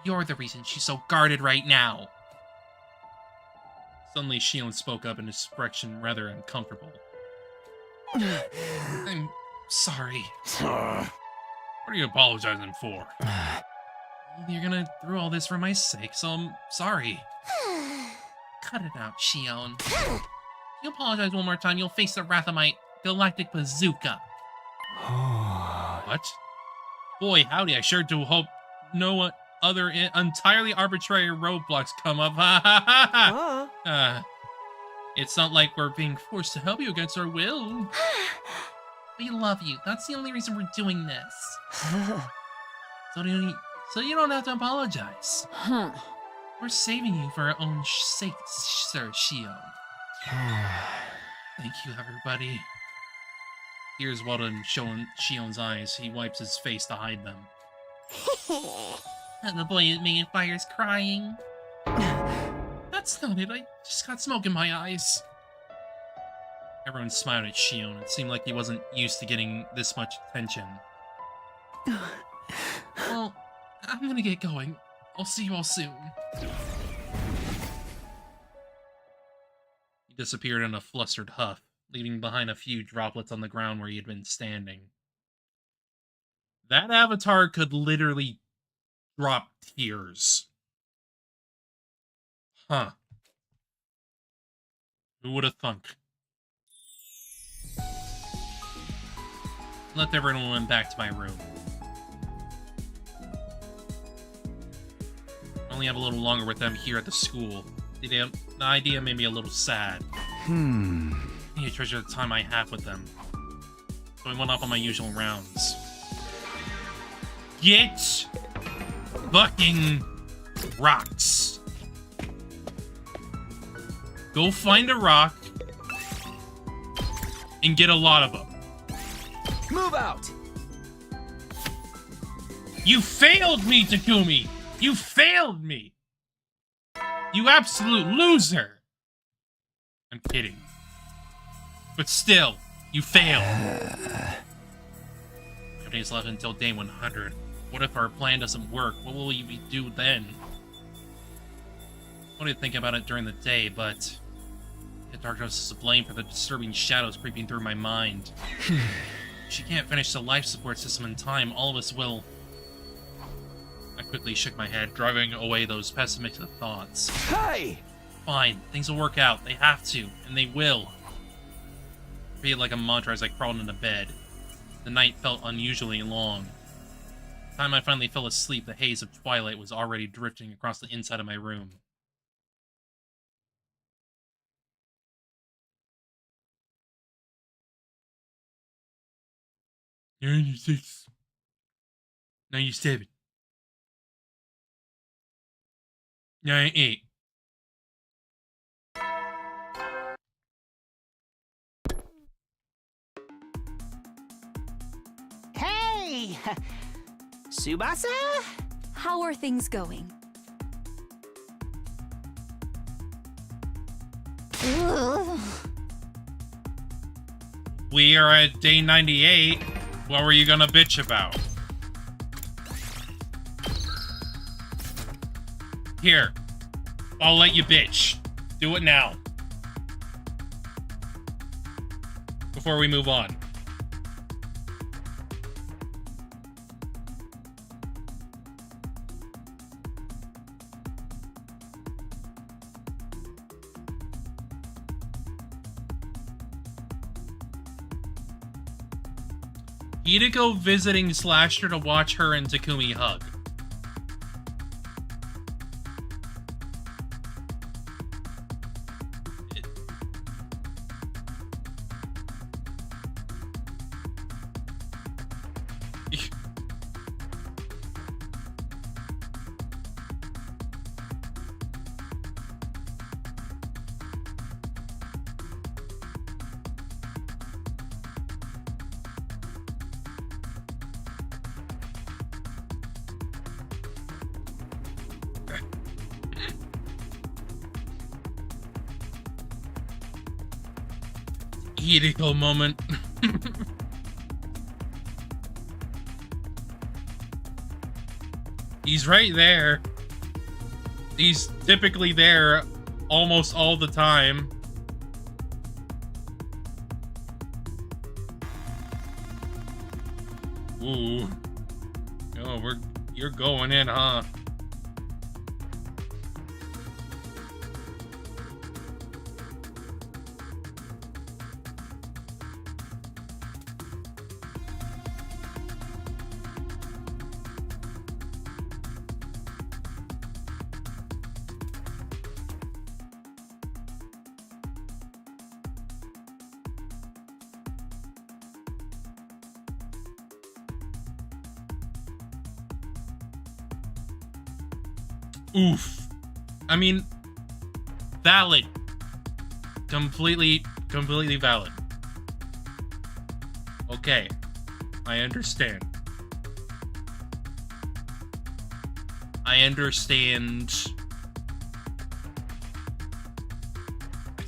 You're the reason she's so guarded right now. Suddenly, Shion spoke up in his expression rather uncomfortable. I'm sorry. What are you apologizing for? You're gonna do all this for my sake, so I'm sorry. Cut it out, Shion. If you apologize one more time, you'll face the wrath of my galactic bazooka. What? Boy, howdy, I sure do hope no other entirely arbitrary roadblocks come up. It's not like we're being forced to help you against our will. We love you. That's the only reason we're doing this. So you don't have to apologize. We're saving you for our own sake, Sir Shion. Thank you, everybody. Tears welled in Shion's eyes. He wipes his face to hide them. And the boy that made fire's crying. That's not it. I just got smoke in my eyes. Everyone smiled at Shion. It seemed like he wasn't used to getting this much attention. Well, I'm gonna get going. I'll see you all soon. He disappeared in a flustered huff, leaving behind a few droplets on the ground where he had been standing. That avatar could literally drop tears. Huh. Who would have thunk? Let everyone went back to my room. I only have a little longer with them here at the school. The idea made me a little sad. I need to treasure the time I have with them. So I went off on my usual rounds. Get fucking rocks. Go find a rock and get a lot of them. Move out! You failed me, Takumi! You failed me! You absolute loser! I'm kidding. But still, you failed. 5 days left until day 100. What if our plan doesn't work? What will we do then? I wanted to think about it during the day, but the darkness is to blame for the disturbing shadows creeping through my mind. If she can't finish the life support system in time, all of us will... I quickly shook my head, driving away those pessimistic thoughts. Hey! Fine, things will work out. They have to, and they will. I repeated like a mantra as I crawled into bed. The night felt unusually long. By the time I finally fell asleep, the haze of twilight was already drifting across the inside of my room. 96. 97. Yeah, I ate. Hey! Tsubasa? How are things going? We are at day 98. What were you gonna bitch about? Here. I'll let you bitch. Do it now. Before we move on. Hideko visiting Slasher to watch her and Takumi hug. Hideko moment. He's right there. He's typically there almost all the time. Ooh. Oh, you're going in, huh? Oof. I mean, valid. Completely valid. Okay. I understand. I understand. So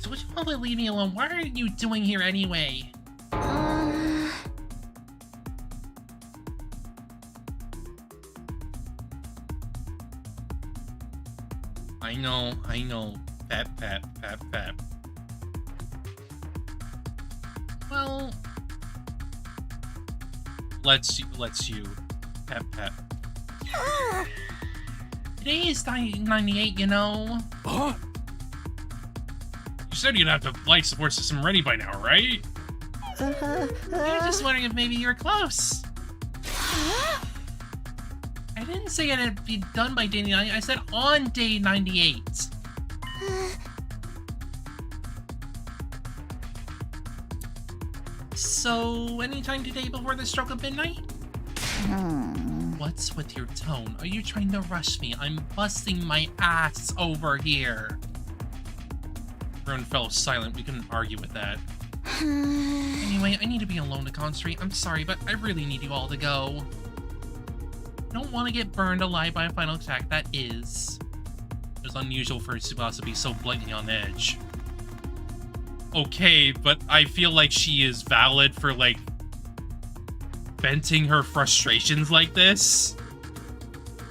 would you probably leave me alone? What are you doing here anyway? I know. Pep. Well, let's you. Pep. Today is 98, you know. Huh? You said you'd have the life support system ready by now, right? I was just wondering if maybe you were close. I didn't say it'd be done by day 99. I said on day 98. So, anytime today before the stroke of midnight? What's with your tone? Are you trying to rush me? I'm busting my ass over here. Everyone fell silent. We couldn't argue with that. Anyway, I need to be alone to concentrate. I'm sorry, but I really need you all to go. I don't want to get burned alive by a final attack, that is. It was unusual for Tsubasa to be so blatantly on edge. Okay, but I feel like she is valid for, like, venting her frustrations like this.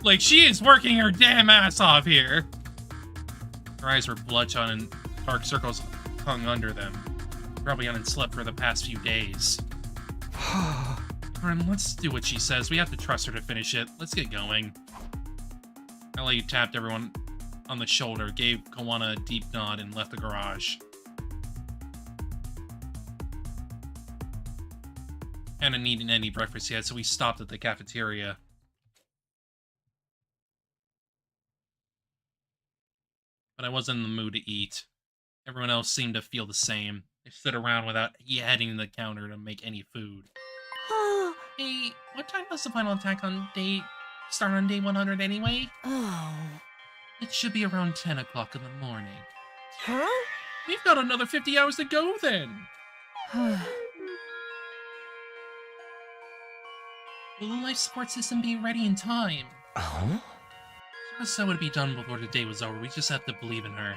Like, she is working her damn ass off here. Her eyes were bloodshot and dark circles hung under them. Probably hadn't slept for the past few days. Alright, let's do what she says. We have to trust her to finish it. Let's get going. LA tapped everyone on the shoulder, gave Kawana a deep nod, and left the garage. Hadn't eaten any breakfast yet, so we stopped at the cafeteria. But I wasn't in the mood to eat. Everyone else seemed to feel the same. They stood around without heading to the counter to make any food. Hey, what time does the final attack on start on day 100 anyway? Oh. It should be around 10 o'clock in the morning. Huh? We've got another 50 hours to go then. Will the life support system be ready in time? Huh? So would be done before the day was over. We just have to believe in her.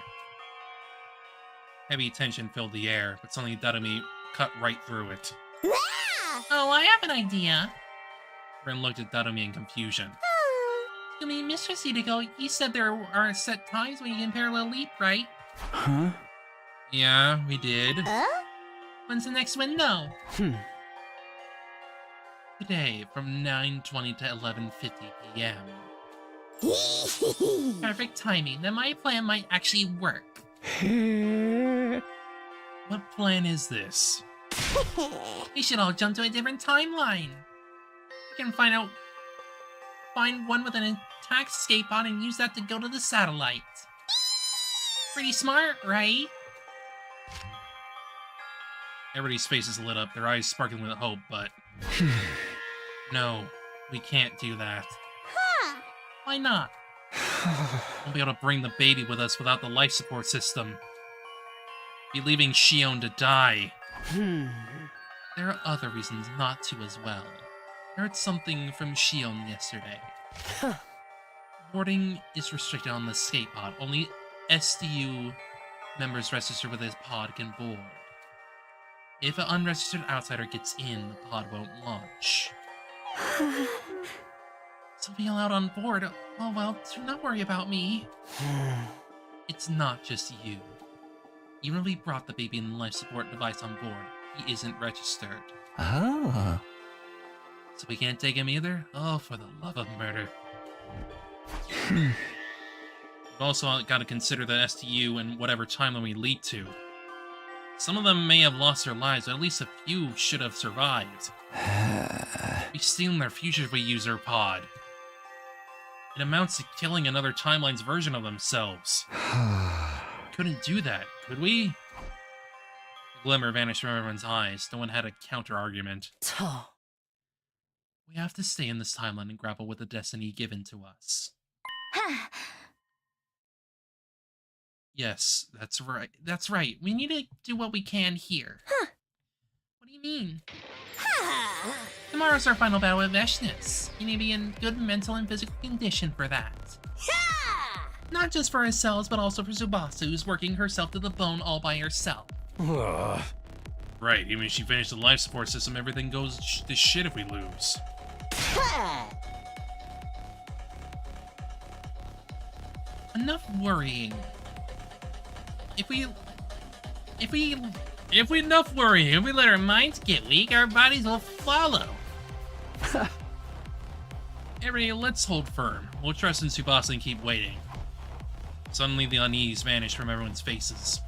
Heavy tension filled the air, but suddenly Dadami cut right through it. Oh, I have an idea. Ren looked at Dadami in confusion. I mean, Mr. Hideko, you said there are set times when you can parallel leap, right? Huh? Yeah, we did. When's the next window? Today, from 9:20 to 11:50 p.m. Perfect timing. Then my plan might actually work. What plan is this? We should all jump to a different timeline. We can find one with an intact escape pod and use that to go to the satellite. Pretty smart, right? Everybody's faces lit up, their eyes sparkling with hope, but... No, we can't do that. Why not? We'll be able to bring the baby with us without the life support system. Be leaving Shion to die. There are other reasons not to as well. I heard something from Shion yesterday. Boarding is restricted on the escape pod. Only SDU members registered with this pod can board. If an unregistered outsider gets in, the pod won't launch. So be allowed on board. Oh well, do not worry about me. It's not just you. Even if we brought the baby and life support device on board, he isn't registered. Oh. So we can't take him either? Oh, for the love of murder. We've also got to consider the STU and whatever timeline we lead to. Some of them may have lost their lives, but at least a few should have survived. We've seen their future if we use their pod. It amounts to killing another timeline's version of themselves. Couldn't do that, could we? The glimmer vanished from everyone's eyes. No one had a counter-argument. We have to stay in this timeline and grapple with the destiny given to us. Yes, that's right. That's right. We need to do what we can here. What do you mean? Tomorrow's our final battle with Veshness. You need to be in good mental and physical condition for that. Not just for ourselves, but also for Tsubasa, who's working herself to the bone all by herself. Right, even if she finished the life support system, everything goes to shit if we lose. Enough worrying. If we let our minds get weak, our bodies will follow. Everybody, let's hold firm. We'll trust in Tsubasa and keep waiting. Suddenly, the unease vanished from everyone's faces.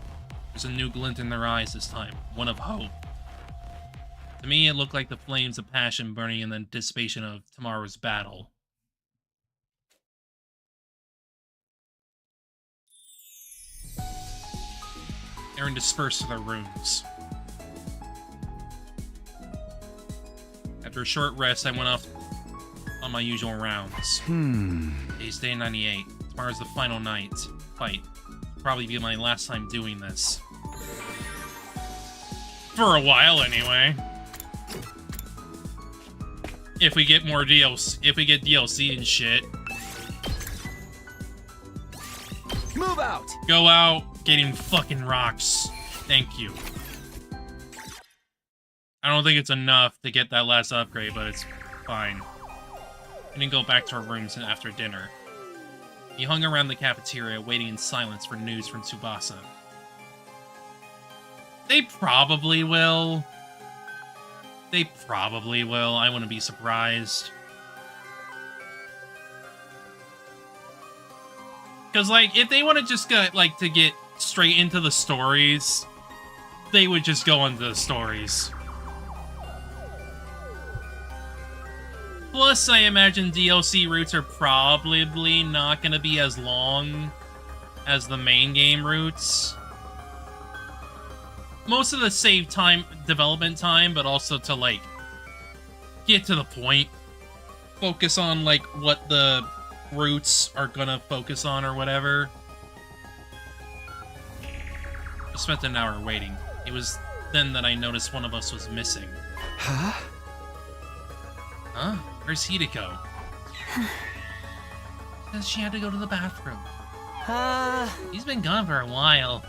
There's a new glint in their eyes this time, one of hope. To me, it looked like the flames of passion burning in the anticipation of tomorrow's battle. Everyone dispersed to their rooms. After a short rest, I went off on my usual rounds. Today's day 98. Tomorrow's the final night. Fight. Probably be my last time doing this. For a while, anyway. If we get more DLC, if we get DLC and shit. Move out! Go out, getting fucking rocks. Thank you. I don't think it's enough to get that last upgrade, but it's fine. We didn't go back to our rooms after dinner. We hung around the cafeteria, waiting in silence for news from Tsubasa. They probably will. They probably will. I wouldn't be surprised. Because, like, if they want to just get, like, to get straight into the stories, they would just go into the stories. Plus, I imagine DLC routes are probably not going to be as long as the main game routes. Most of the save time, development time, but also to, like, get to the point. Focus on, like, what the roots are gonna focus on or whatever. We spent an hour waiting. It was then that I noticed one of us was missing. Huh? Huh? Where's Hideko? Says she had to go to the bathroom. He's been gone for a while.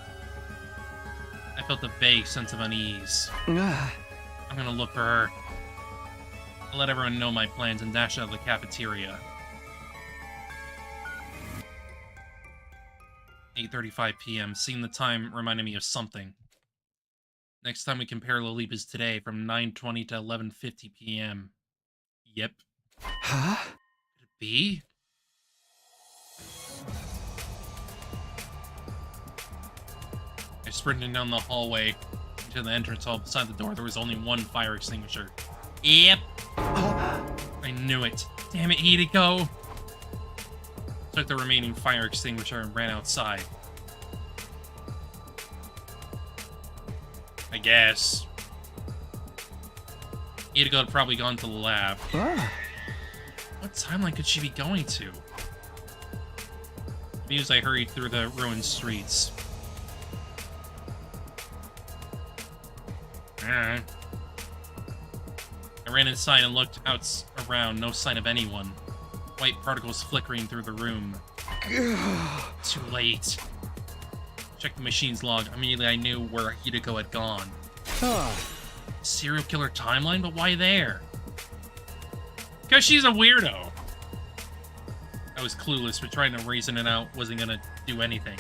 I felt a vague sense of unease. I'm gonna look for her. I'll let everyone know my plans and dash out of the cafeteria. 8:35 p.m. Seeing the time reminded me of something. Next time we compare Laleep is today from 9:20 to 11:50 p.m. Yep. Huh? Could it be? I sprinted down the hallway into the entrance hall. Beside the door, there was only one fire extinguisher. Yep. I knew it. Damn it, Hideko. Took the remaining fire extinguisher and ran outside. I guess. Hideko had probably gone to the lab. What timeline could she be going to? Amused, I hurried through the ruined streets. Alright. I ran inside and looked around, no sign of anyone. White particles flickering through the room. Too late. Checked the machine's log. Immediately I knew where Hideko had gone. Serial killer timeline, but why there? Because she's a weirdo. I was clueless, but trying to reason it out wasn't gonna do anything.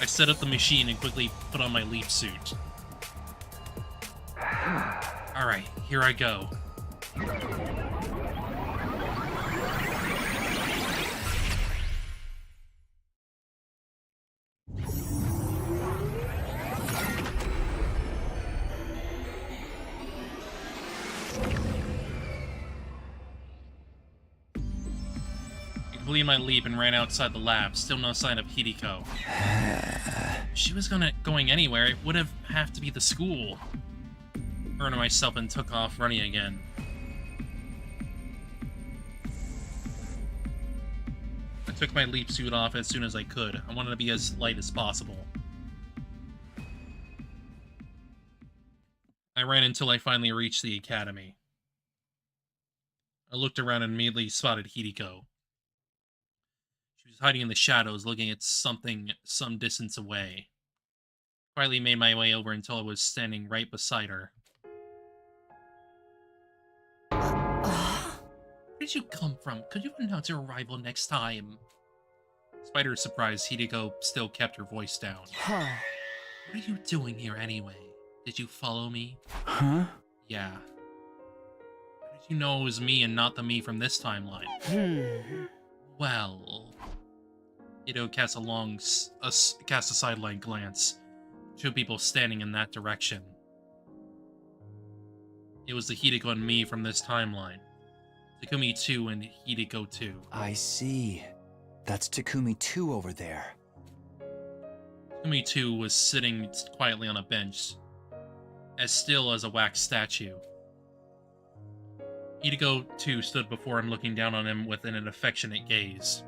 I set up the machine and quickly put on my leaf suit. Alright, here I go. I completed my leap and ran outside the lab. Still no sign of Hideko. If she was going anywhere, it would have to be the school. I turned to myself and took off running again. I took my leap suit off as soon as I could. I wanted to be as light as possible. I ran until I finally reached the academy. I looked around and immediately spotted Hideko. She was hiding in the shadows, looking at something some distance away. Quietly made my way over until I was standing right beside her. Where did you come from? Could you announce your arrival next time? Despite her surprise, Hideko still kept her voice down. What are you doing here anyway? Did you follow me? Huh? Yeah. How did you know it was me and not the me from this timeline? Well... Hideko cast a sideline glance. Two people standing in that direction. It was the Hideko and me from this timeline. Takumi 2 and Hideko 2. I see. That's Takumi 2 over there. Takumi 2 was sitting quietly on a bench, as still as a wax statue. Hideko 2 stood before him, looking down on him with an affectionate gaze.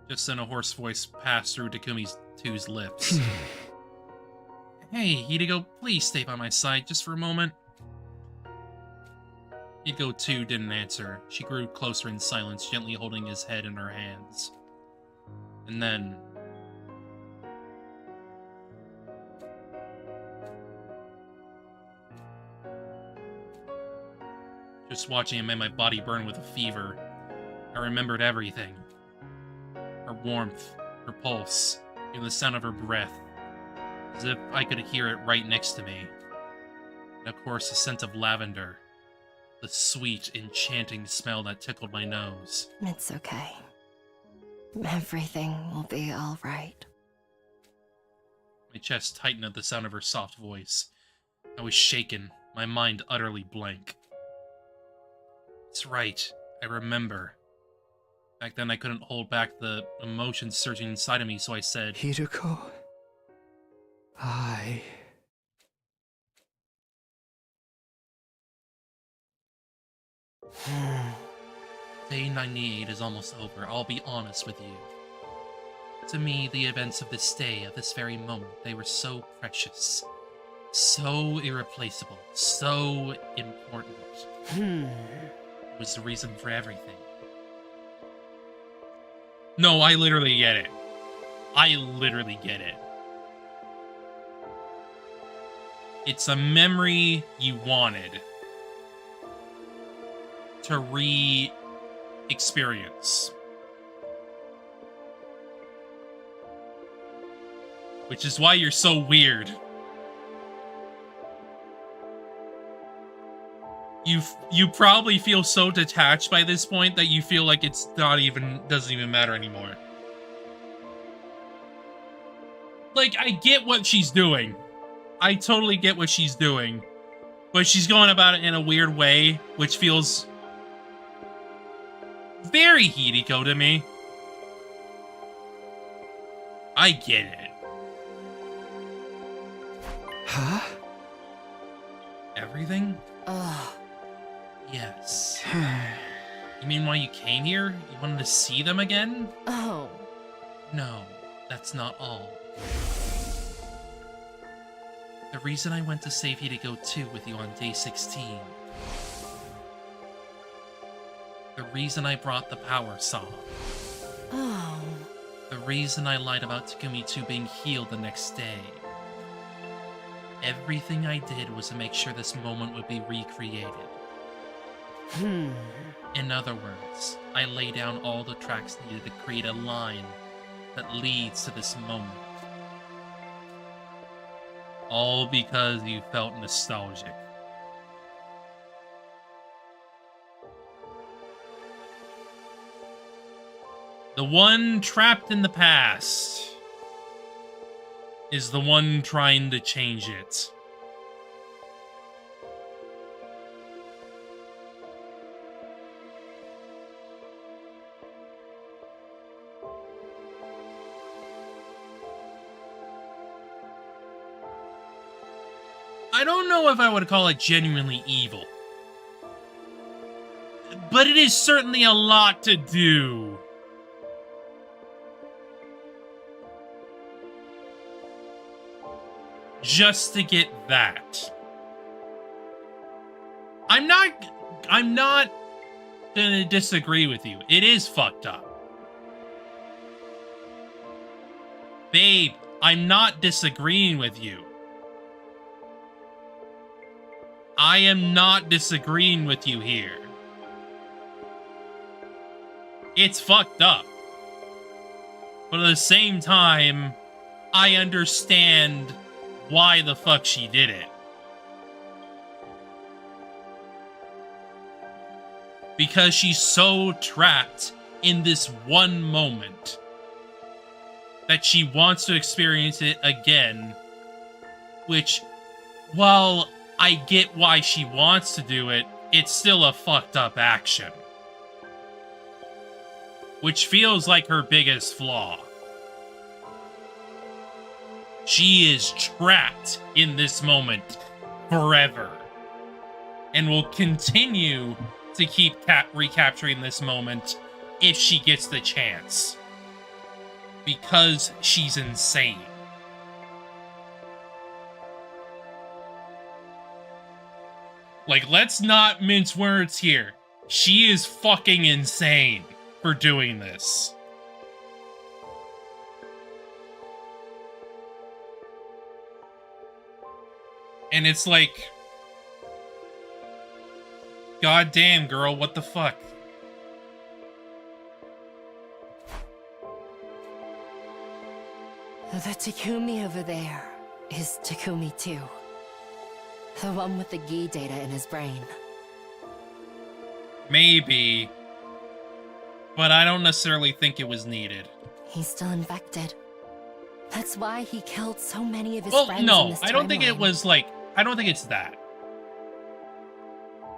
Just then a hoarse voice passed through Takumi 2's lips. Hey, Hideko, please stay by my side just for a moment. Hideko 2 didn't answer. She grew closer in silence, gently holding his head in her hands. And then... just watching him made my body burn with a fever. I remembered everything. Her warmth, her pulse, even the sound of her breath. As if I could hear it right next to me. And of course, the scent of lavender. The sweet, enchanting smell that tickled my nose. It's okay. Everything will be alright. My chest tightened at the sound of her soft voice. I was shaken, my mind utterly blank. It's right, I remember. Back then I couldn't hold back the emotions surging inside of me, so I said, Hideko, I Day 98 is almost over, I'll be honest with you. To me, the events of this day, of this very moment, they were so precious. So irreplaceable. So important. It was the reason for everything. No, I literally get it. I literally get it. It's a memory you wanted to re-experience. Which is why you're so weird. You probably feel so detached by this point that you feel like it's doesn't even matter anymore. Like, I get what she's doing. I totally get what she's doing. But she's going about it in a weird way, which feels very Hideko to me. I get it. Huh? Everything? Yes. You mean why you came here? You wanted to see them again? Oh. No, that's not all. The reason I went to save Hideko 2 with you on day 16. The reason I brought the power saw. Oh. The reason I lied about Takumi 2 being healed the next day. Everything I did was to make sure this moment would be recreated. In other words, I lay down all the tracks needed to create a line that leads to this moment. All because you felt nostalgic. The one trapped in the past is the one trying to change it. I don't know if I would call it genuinely evil. But it is certainly a lot to do. Just to get that. I'm not gonna disagree with you. It is fucked up. Babe, I'm not disagreeing with you. I am not disagreeing with you here. It's fucked up. But at the same time, I understand why the fuck she did it. Because she's so trapped in this one moment that she wants to experience it again, which, while I get why she wants to do it, it's still a fucked up action. Which feels like her biggest flaw. She is trapped in this moment forever. And will continue to keep recapturing this moment if she gets the chance. Because she's insane. Like, let's not mince words here. She is fucking insane for doing this. And it's like, God damn, girl, what the fuck? The Takumi over there is Takumi 2. The one with the Gi data in his brain. Maybe. But I don't necessarily think it was needed. He's still infected. That's why he killed so many of his Well, friends in no, this I don't think it timeline. was like, I don't think it's that.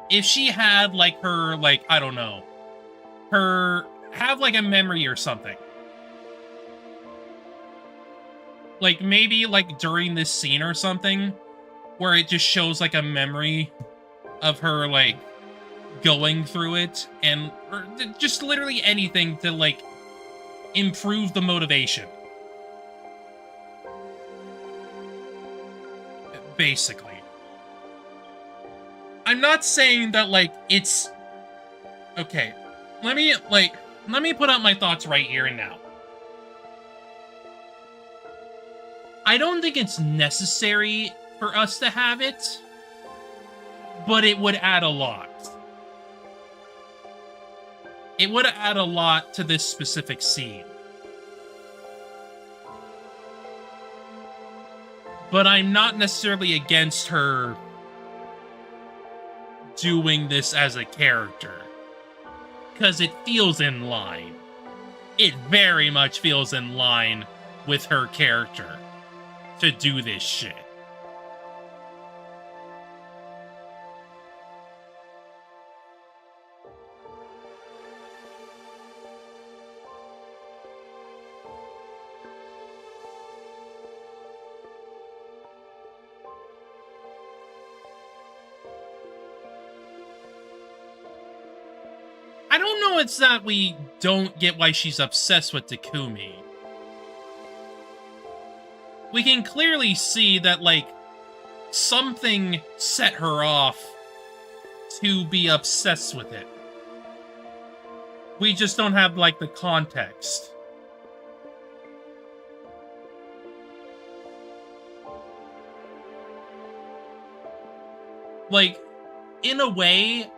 If she had like her, like, I don't know, have like a memory or something. Like maybe like during this scene or something, where it just shows like a memory of her like going through it, and or just literally anything to, like, improve the motivation. Basically. I'm not saying that, like, it's... Okay, let me put out my thoughts right here and now. I don't think it's necessary for us to have it, but it would add a lot. It would add a lot to this specific scene. But I'm not necessarily against her doing this as a character, because it feels in line. It very much feels in line with her character to do this shit. I don't know it's that we don't get why she's obsessed with Takumi. We can clearly see that, like, something set her off to be obsessed with it. We just don't have, like, the context. Like, in a way...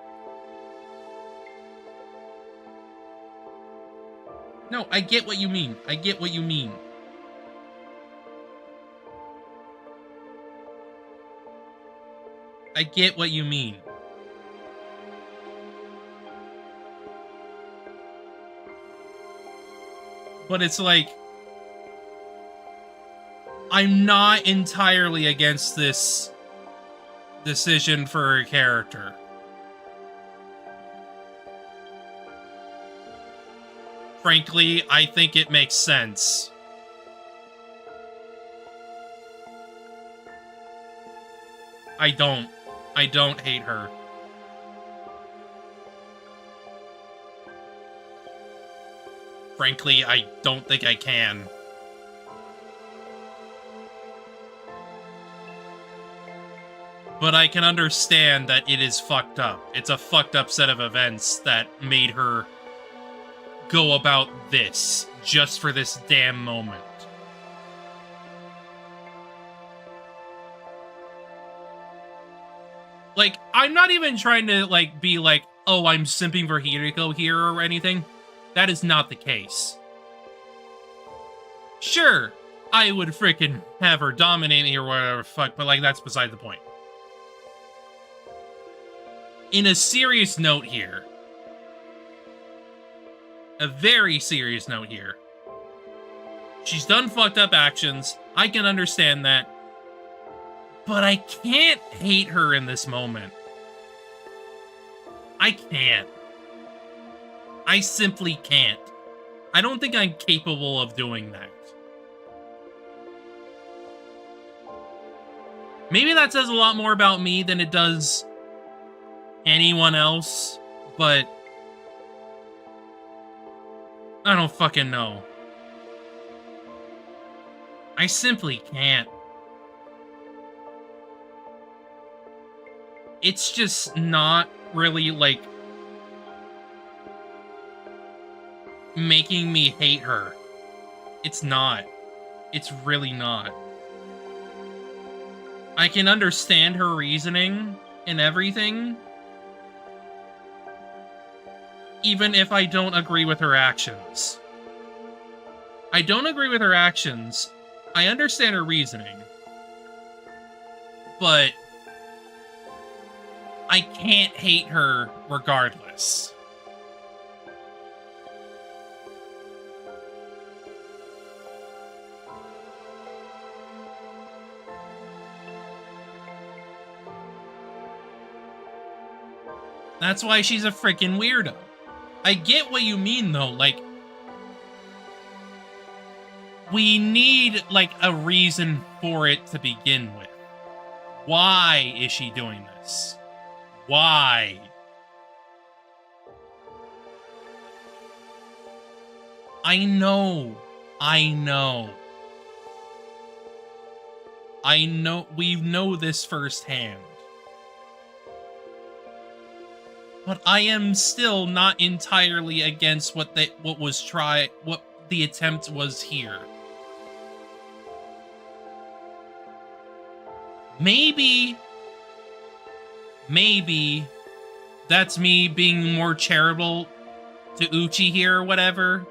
No, I get what you mean. I get what you mean. I get what you mean. But it's like... I'm not entirely against this decision for her character. Frankly, I think it makes sense. I don't hate her. Frankly, I don't think I can. But I can understand that it is fucked up. It's a fucked up set of events that made her go about this, just for this damn moment. Like, I'm not even trying to, like, be like, oh, I'm simping for Hiriko here or anything. That is not the case. Sure, I would frickin' have her dominate me or whatever fuck, but, like, that's beside the point. In a serious note here, a very serious note here. She's done fucked up actions. I can understand that. But I can't hate her in this moment. I can't. I simply can't. I don't think I'm capable of doing that. Maybe that says a lot more about me than it does anyone else, but I don't fucking know. I simply can't. It's just not really, like, making me hate her. It's not. It's really not. I can understand her reasoning and everything, even if I don't agree with her actions. I don't agree with her actions. I understand her reasoning. But I can't hate her regardless. That's why she's a freaking weirdo. I get what you mean, though. Like, we need, like, a reason for it to begin with. Why is she doing this? Why? I know. I know. We know this firsthand. But I am still not entirely against what the attempt was here. Maybe that's me being more charitable to Uchi here or whatever.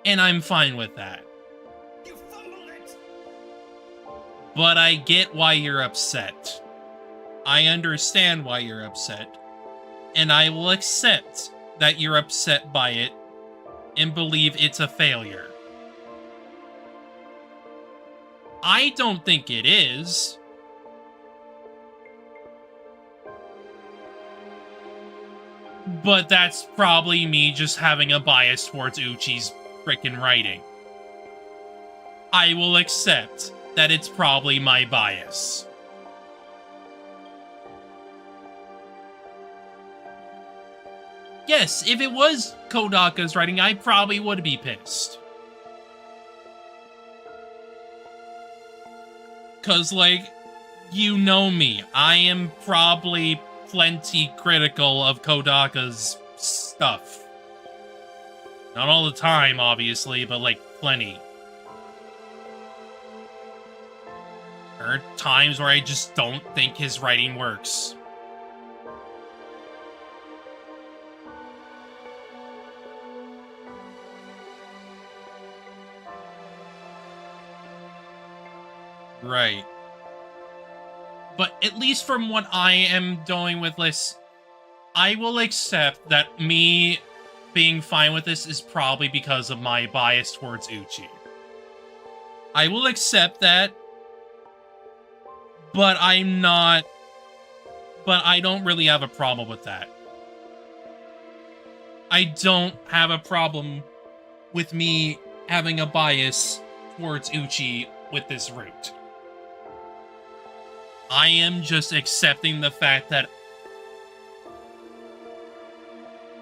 And I'm fine with that. You fumbled it. But I get why you're upset. I understand why you're upset. And I will accept that you're upset by it and believe it's a failure. I don't think it is. But that's probably me just having a bias towards Uchi's frickin' writing. I will accept that it's probably my bias. Yes, if it was Kodaka's writing, I probably would be pissed. Cause, like, you know me. I am probably plenty critical of Kodaka's stuff. Not all the time, obviously, but, like, plenty. There are times where I just don't think his writing works. Right. But at least from what I am doing with this, I will accept that me being fine with this is probably because of my bias towards Uchi. I will accept that, but I don't really have a problem with that. I don't have a problem with me having a bias towards Uchi with this route. I am just accepting the fact that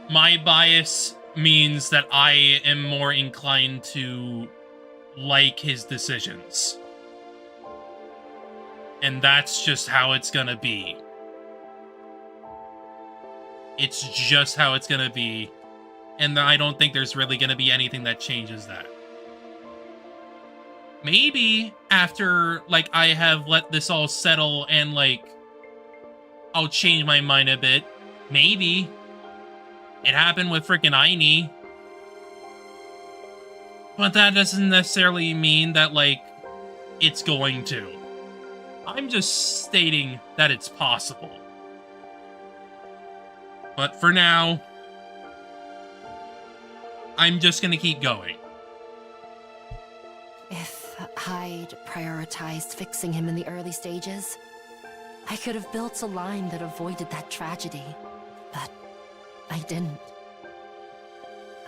my bias means that I am more inclined to like his decisions. And that's just how it's gonna be. It's just how it's gonna be. And I don't think there's really gonna be anything that changes that. Maybe after, like, I have let this all settle and, like, I'll change my mind a bit. Maybe. It happened with frickin' Aini. But that doesn't necessarily mean that, like, it's going to. I'm just stating that it's possible. But for now, I'm just gonna keep going. If I'd prioritized fixing him in the early stages, I could have built a line that avoided that tragedy. But I didn't.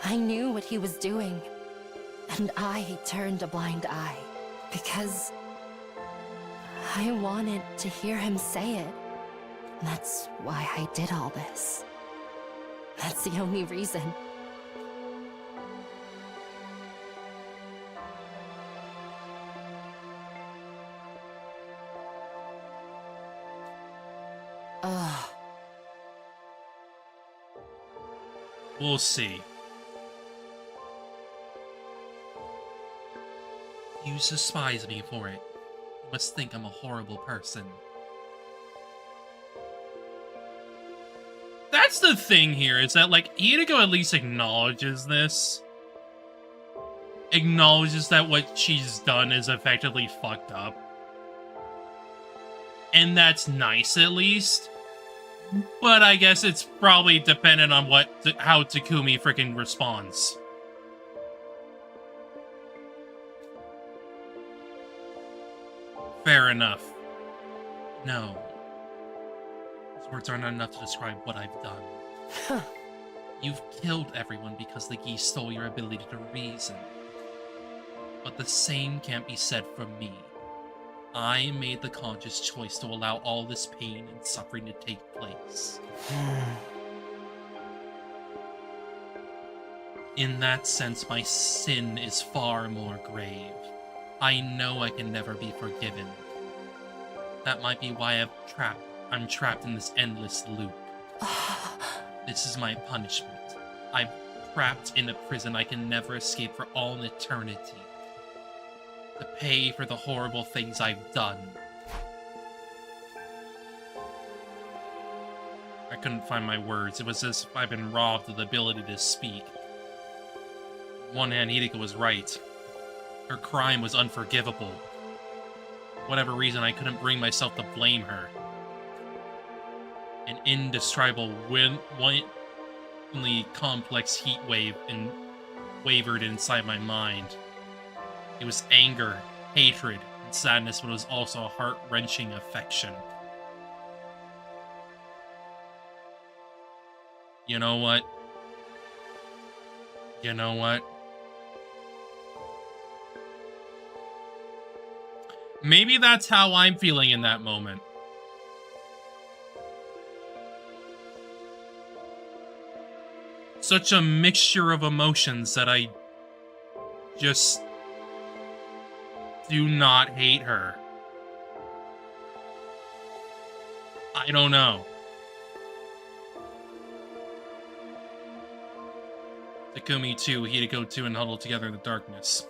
I knew what he was doing, and I turned a blind eye because I wanted to hear him say it. That's why I did all this. That's the only reason. Ugh. We'll see. You despise me for it. You must think I'm a horrible person. That's the thing here, is that, like, Hideko at least acknowledges this. Acknowledges that what she's done is effectively fucked up. And that's nice, at least. But I guess it's probably dependent on how Takumi freaking responds. Fair enough. No. Those words are not enough to describe what I've done. You've killed everyone because the geese stole your ability to reason. But the same can't be said for me. I made the conscious choice to allow all this pain and suffering to take place. In that sense, my sin is far more grave. I know I can never be forgiven. That might be why I'm trapped in this endless loop. This is my punishment. I'm trapped in a prison I can never escape for all eternity. To pay for the horrible things I've done. I couldn't find my words. It was as if I'd been robbed of the ability to speak. On one hand, Hideko was right. Her crime was unforgivable. For whatever reason, I couldn't bring myself to blame her. An indescribable, wildly complex heat wave wavered inside my mind. It was anger, hatred, and sadness, but it was also a heart-wrenching affection. You know what? You know what? Maybe that's how I'm feeling in that moment. Such a mixture of emotions that I just do not hate her. I don't know. Takumi 2, Hideko 2, and huddled together in the darkness.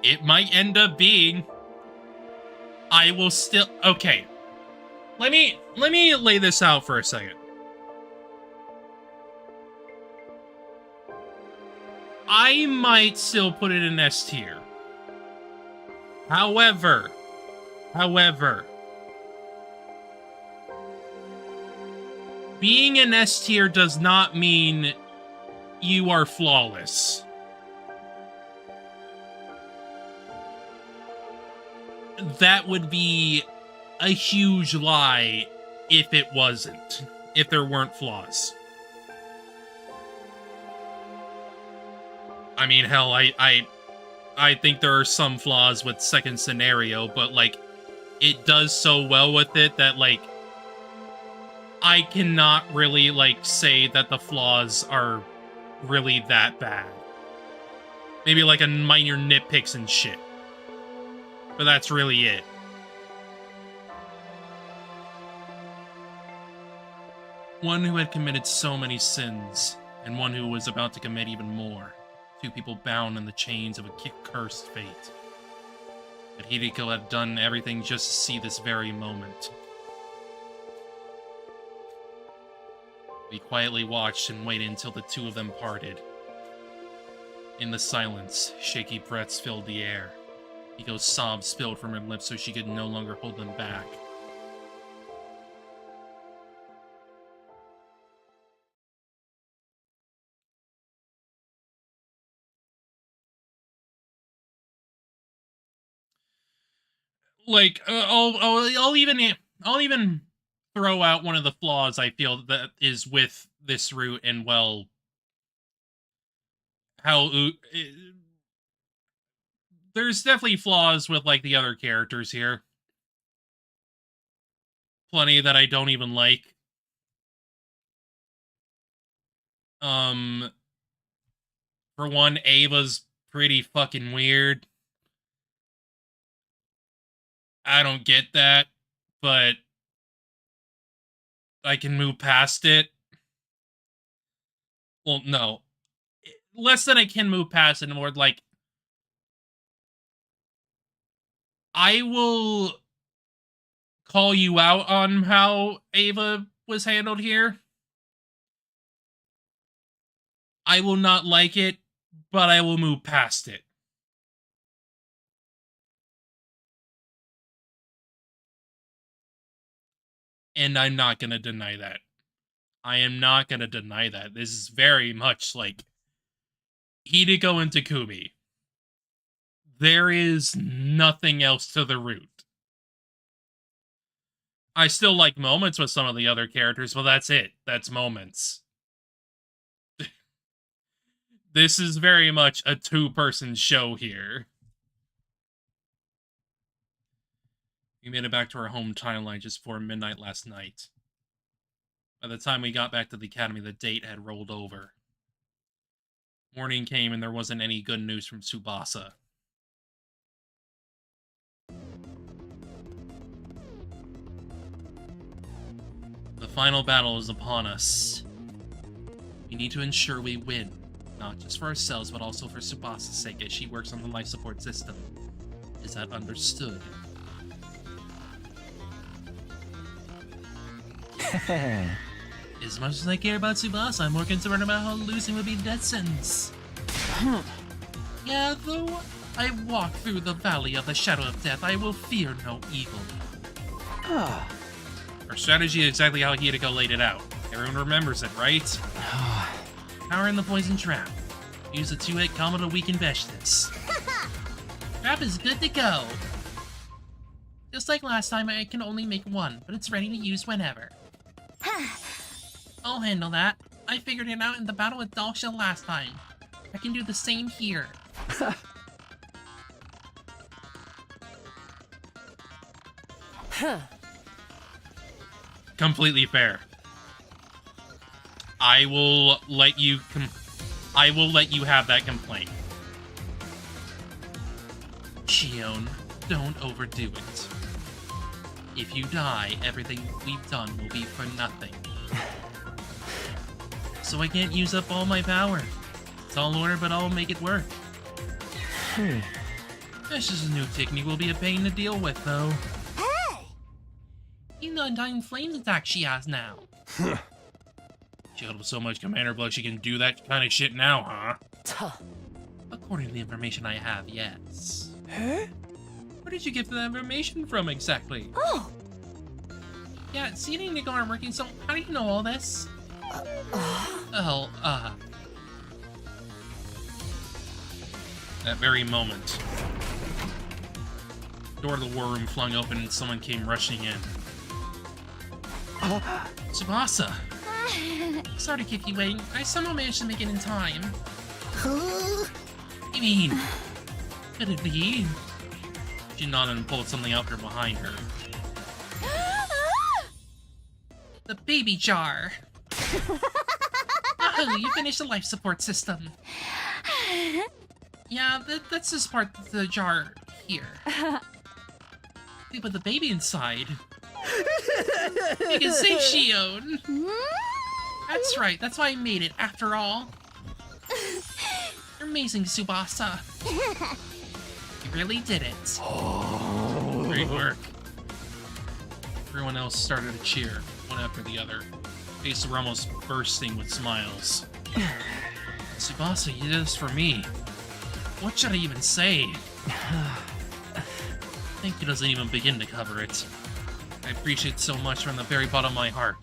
It might end up being. I will still. Okay. Let me lay this out for a second. I might still put it in S tier. However, being an S tier does not mean you are flawless. That would be a huge lie if it wasn't, if there weren't flaws. I mean, hell, I think there are some flaws with second scenario, but, like, it does so well with it that, like, I cannot really, like, say that the flaws are really that bad. Maybe, like, a minor nitpicks and shit. But that's really it. One who had committed so many sins, and one who was about to commit even more. Two people bound in the chains of a cursed fate. But Hideko had done everything just to see this very moment. We quietly watched and waited until the two of them parted. In the silence, shaky breaths filled the air. Hiko's sobs spilled from her lips so she could no longer hold them back. Like, I'll even throw out one of the flaws I feel that is with this route, and well, how there's definitely flaws with, like, the other characters here. Plenty that I don't even like. For one, Ava's pretty fucking weird. I don't get that, but I can move past it. Well, no. Less than I can move past it, more like, I will call you out on how Ava was handled here. I will not like it, but I will move past it. And I'm not gonna deny that. I am not gonna deny that. This is very much like Hideko and Takumi. There is nothing else to the route. I still like moments with some of the other characters, but that's it. That's moments. This is very much a two-person show here. We made it back to our home timeline just before midnight last night. By the time we got back to the academy, the date had rolled over. Morning came and there wasn't any good news from Tsubasa. The final battle is upon us. We need to ensure we win, not just for ourselves, but also for Tsubasa's sake as she works on the life support system. Is that understood? As much as I care about Tsubasa, I'm more concerned about how losing would be a death sentence. Yeah, though I walk through the valley of the shadow of death, I will fear no evil. Our strategy is exactly how Hideko laid it out. Everyone remembers it, right? Power in the poison trap. Use the 2-hit combo to weaken Veshtis. Trap is good to go. Just like last time, I can only make one, but it's ready to use whenever. I'll handle that. I figured it out in the battle with Dalshell last time. I can do the same here. Completely fair. I will let you have that complaint. Shion, don't overdo it. If you die, everything we've done will be for nothing. So I can't use up all my power. It's all order, but I'll make it work. This is a new technique will be a pain to deal with, though. Hey! Even the Undying Flames attack she has now. She held up so much Commander Blood she can do that kind of shit now, huh? According to the information I have, yes. Huh? Where did you get that information from, exactly? Oh! Yeah, Serenity and Nico aren't working, so how do you know all this? That very moment, the door of the war room flung open and someone came rushing in. Tsubasa! Sorry to keep you waiting. I somehow managed to make it in time. What do you mean? Could it be? She nodded and pulled something out from behind her. The baby jar! Oh, you finished the life support system. Yeah, that's just part of the jar here. We put the baby inside. You can save Shion. That's right, that's why I made it, after all. You're amazing, Tsubasa. You really did it. Great work. Everyone else started to cheer, one after the other. Faces were almost bursting with smiles. Tsubasa, you did this for me. What should I even say? Thank you doesn't even begin to cover it. I appreciate it so much from the very bottom of my heart.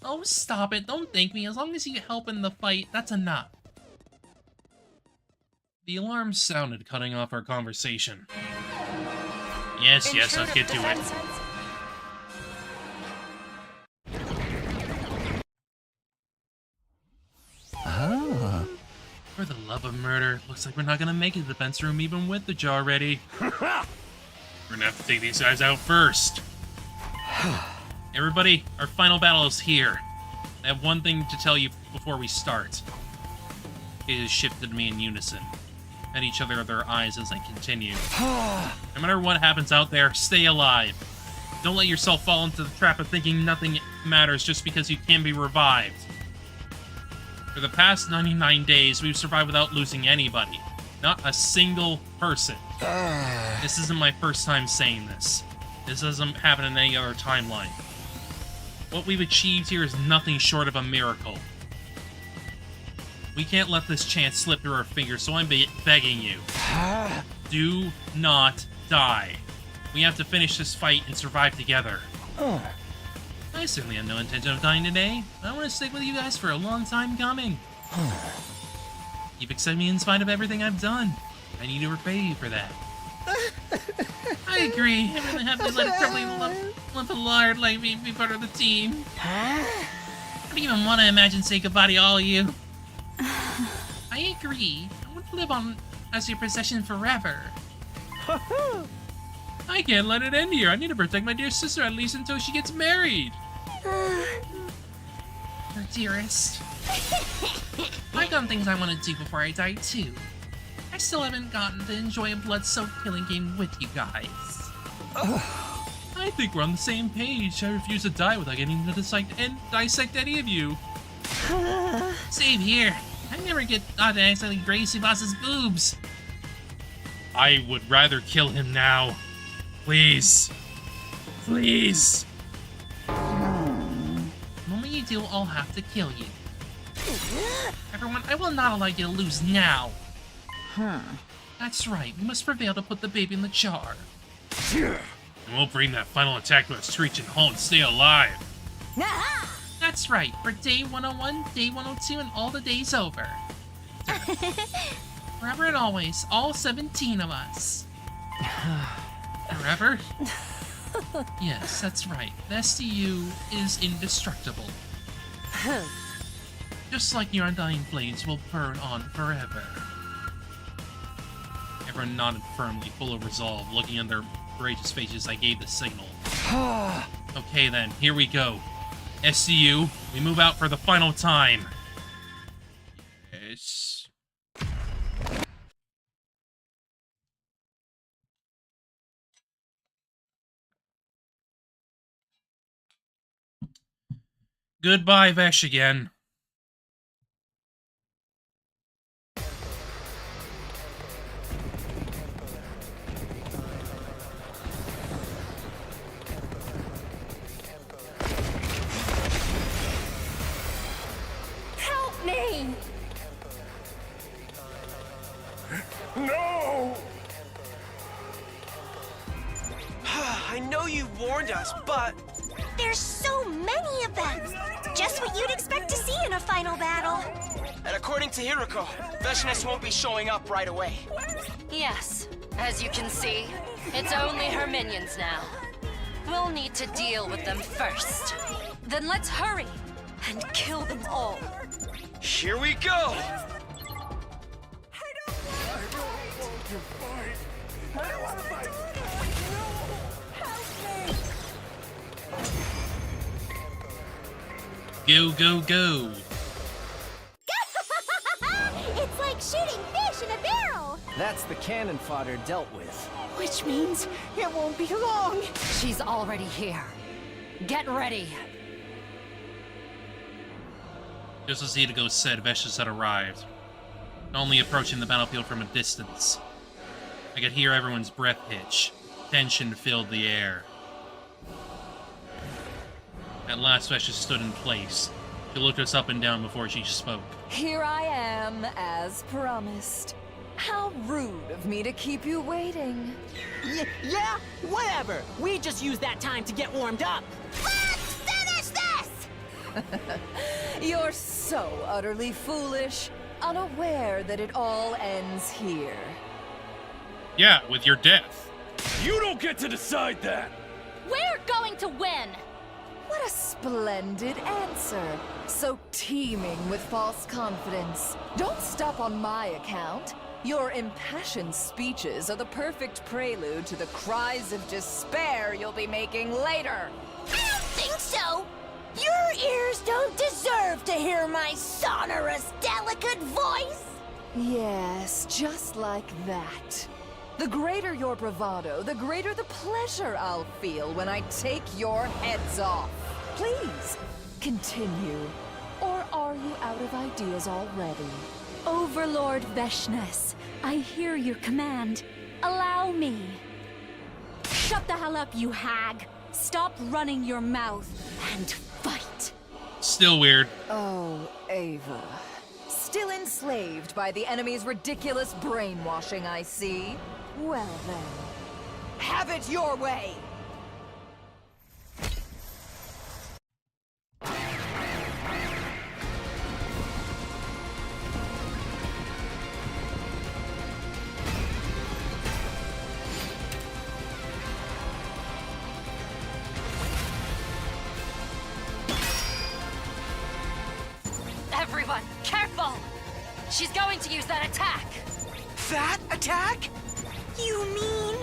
Oh, stop it. Don't thank me. As long as you help in the fight, that's enough. The alarm sounded, cutting off our conversation. Yes, let's get to it. For the love of murder, looks like we're not gonna make it to the defense room even with the jar ready. We're gonna have to take these guys out first. Everybody, our final battle is here. I have one thing to tell you before we start. It has shifted to me in unison. At each other with their eyes as I continue. No matter what happens out there, stay alive. Don't let yourself fall into the trap of thinking nothing matters just because you can be revived. For the past 99 days, we've survived without losing anybody. Not a single person. This isn't my first time saying this. This doesn't happen in any other timeline. What we've achieved here is nothing short of a miracle. We can't let this chance slip through our fingers, so I'm begging you. Do not die. We have to finish this fight and survive together. I certainly have no intention of dying today. I want to stick with you guys for a long time coming. You've accepted me in spite of everything I've done. I need to repay you for that. I agree. I'm really happy to let a probably lump of lard like me be part of the team. I don't even want to imagine saying goodbye to all of you. I agree. I want to live on as your possession forever. I can't let it end here. I need to protect my dear sister at least until she gets married. Her dearest. I've got things I want to do before I die too. I still haven't gotten to enjoy a blood-soaked killing game with you guys. I think we're on the same page. I refuse to die without getting to dissect any of you. Same here. I never get to accidentally grace boss's boobs. I would rather kill him now. Please. Please. The moment you do, I'll have to kill you. Everyone, I will not allow you to lose now. That's right. We must prevail to put the baby in the jar. And we'll bring that final attack to a screeching halt and stay alive. That's right. For day 101, day 102, and all the days over. Forever and always, all 17 of us. Forever? Yes, that's right. The SDU is indestructible. Just like your undying blades will burn on forever. Everyone nodded firmly, full of resolve, looking at their courageous faces. I gave the signal. Okay then, here we go. SDU, we move out for the final time. Yes. Goodbye, Vesh again. Help me! No! I know you warned us, but... There's so many of them! Just what you'd expect to see in a final battle. And according to Hiroko, Veshness won't be showing up right away. Yes, as you can see, it's only her minions now. We'll need to deal with them first. Then let's hurry and kill them all. Here we go! Go, go, go! It's like shooting fish in a barrel! That's the cannon fodder dealt with. Which means it won't be long. She's already here. Get ready. Just as Hideko said, Vesh's had arrived, only approaching the battlefield from a distance. I could hear everyone's breath hitch. Tension filled the air. At last, Vesh stood in place. She looked us up and down before she spoke. Here I am, as promised. How rude of me to keep you waiting. Yeah, whatever. We just used that time to get warmed up. Let's finish this! You're so utterly foolish, unaware that it all ends here. Yeah, with your death. You don't get to decide that! We're going to win! What a splendid answer. So teeming with false confidence. Don't stop on my account. Your impassioned speeches are the perfect prelude to the cries of despair you'll be making later. I don't think so! Your ears don't deserve to hear my sonorous, delicate voice! Yes, just like that. The greater your bravado, the greater the pleasure I'll feel when I take your heads off. Please, continue. Or are you out of ideas already? Overlord Veshness, I hear your command. Allow me. Shut the hell up, you hag. Stop running your mouth and fight. Still weird. Oh, Ava. Still enslaved by the enemy's ridiculous brainwashing, I see. Well then, have it your way! Everyone, careful! She's going to use that attack! That attack? You mean...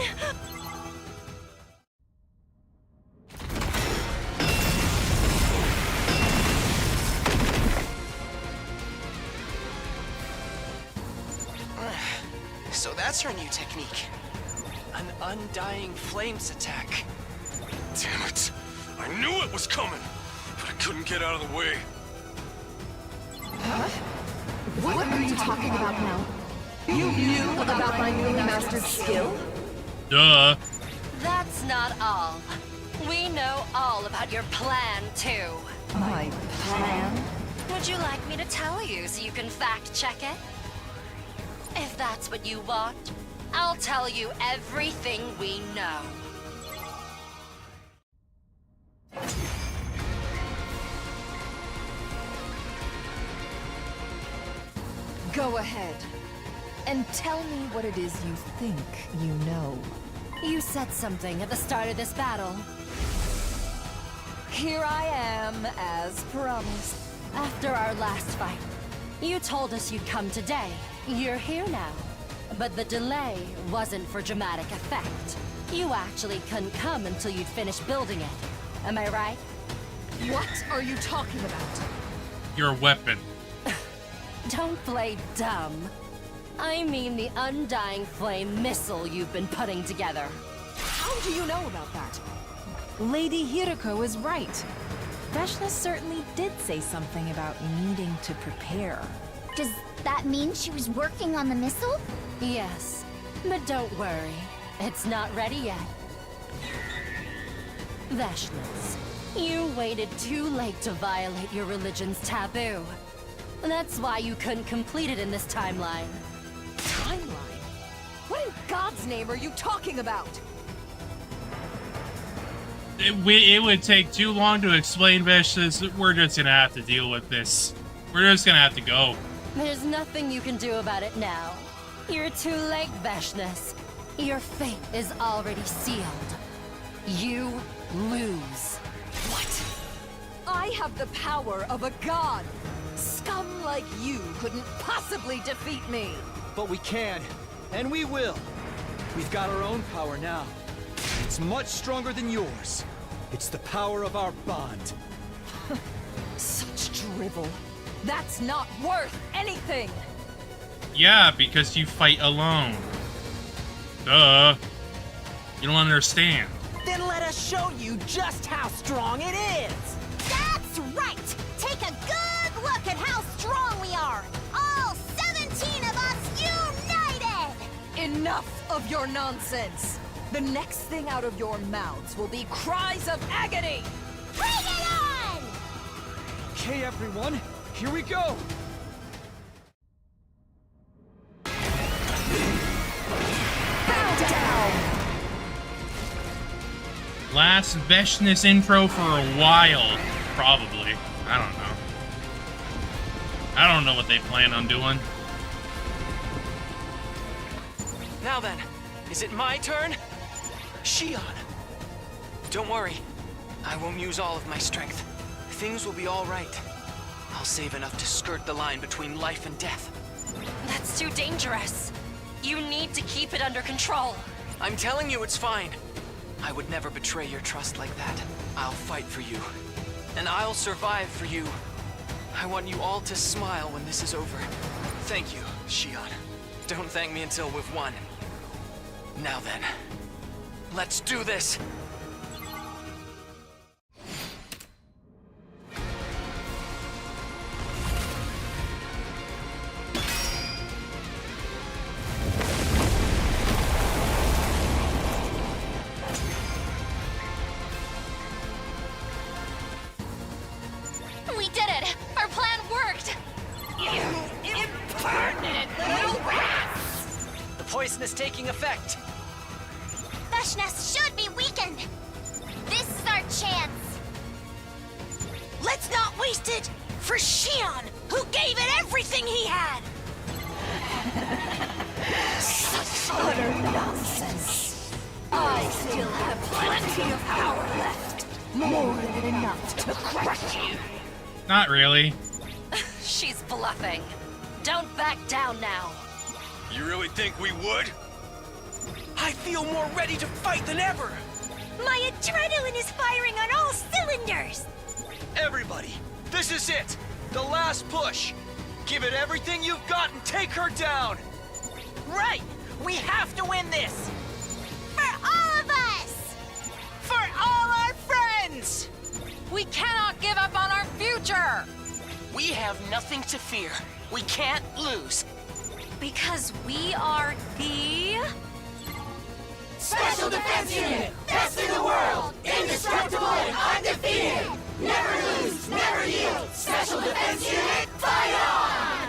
That's her new technique. An undying flames attack. Damn it! I knew it was coming, but I couldn't get out of the way. Huh? What are you talking about now? You knew about my newly mastered skill? Duh. That's not all. We know all about your plan, too. My plan? Would you like me to tell you so you can fact-check it? If that's what you want, I'll tell you everything we know. Go ahead. And tell me what it is you think you know. You said something at the start of this battle. Here I am, as promised. After our last fight, you told us you'd come today. You're here now. But the delay wasn't for dramatic effect. You actually couldn't come until you'd finished building it. Am I right? What are you talking about? Your weapon. Don't play dumb. I mean the undying flame missile you've been putting together. How do you know about that? Lady Hiroko is right. Veshna certainly did say something about needing to prepare. Does that mean she was working on the missile? Yes, but don't worry. It's not ready yet. Veshnas, you waited too late to violate your religion's taboo. That's why you couldn't complete it in this timeline. Timeline? What in God's name are you talking about? It would take too long to explain, Veshnas. We're just gonna have to deal with this. We're just gonna have to go. There's nothing you can do about it now. You're too late, Veshnas. Your fate is already sealed. You lose. What? I have the power of a god. Scum like you couldn't possibly defeat me. But we can, and we will. We've got our own power now. It's much stronger than yours. It's the power of our bond. Such drivel. That's not worth anything. Yeah, because you fight alone. Duh. You don't understand. Then let us show you just how strong it is. That's right! Take a good look at how strong we are! All 17 of us united! Enough of your nonsense. The next thing out of your mouths will be cries of agony. Bring it on! Okay, everyone, here we go! Bow down! Last Veshnas intro for a while, probably. I don't know. I don't know what they plan on doing. Now then, is it my turn? Shion! Don't worry. I won't use all of my strength. Things will be all right. I'll save enough to skirt the line between life and death. That's too dangerous. You need to keep it under control. I'm telling you it's fine. I would never betray your trust like that. I'll fight for you. And I'll survive for you. I want you all to smile when this is over. Thank you, Shion. Don't thank me until we've won. Now then, let's do this! We did it! Our plan worked! You impertinent little rats! The poison is taking effect. Veshnas should be weakened! This is our chance! Let's not waste it for Shion, who gave it everything he had! Such utter nonsense. I still have plenty of power left. More than enough to crush you. Not really. She's bluffing. Don't back down now. You really think we would? I feel more ready to fight than ever! My adrenaline is firing on all cylinders! Everybody, this is it! The last push! Give it everything you've got and take her down! Right! We have to win this! For all of us! For all our friends! We cannot give up on our future! We have nothing to fear. We can't lose. Because we are the... Special Defense Unit! Best in the world! Indestructible and undefeated! Never lose, never yield! Special Defense Unit, fight on!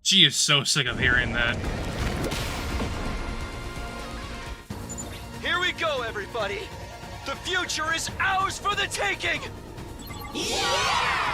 She is so sick of hearing that. Here we go, everybody! The future is ours for the taking! Yeah!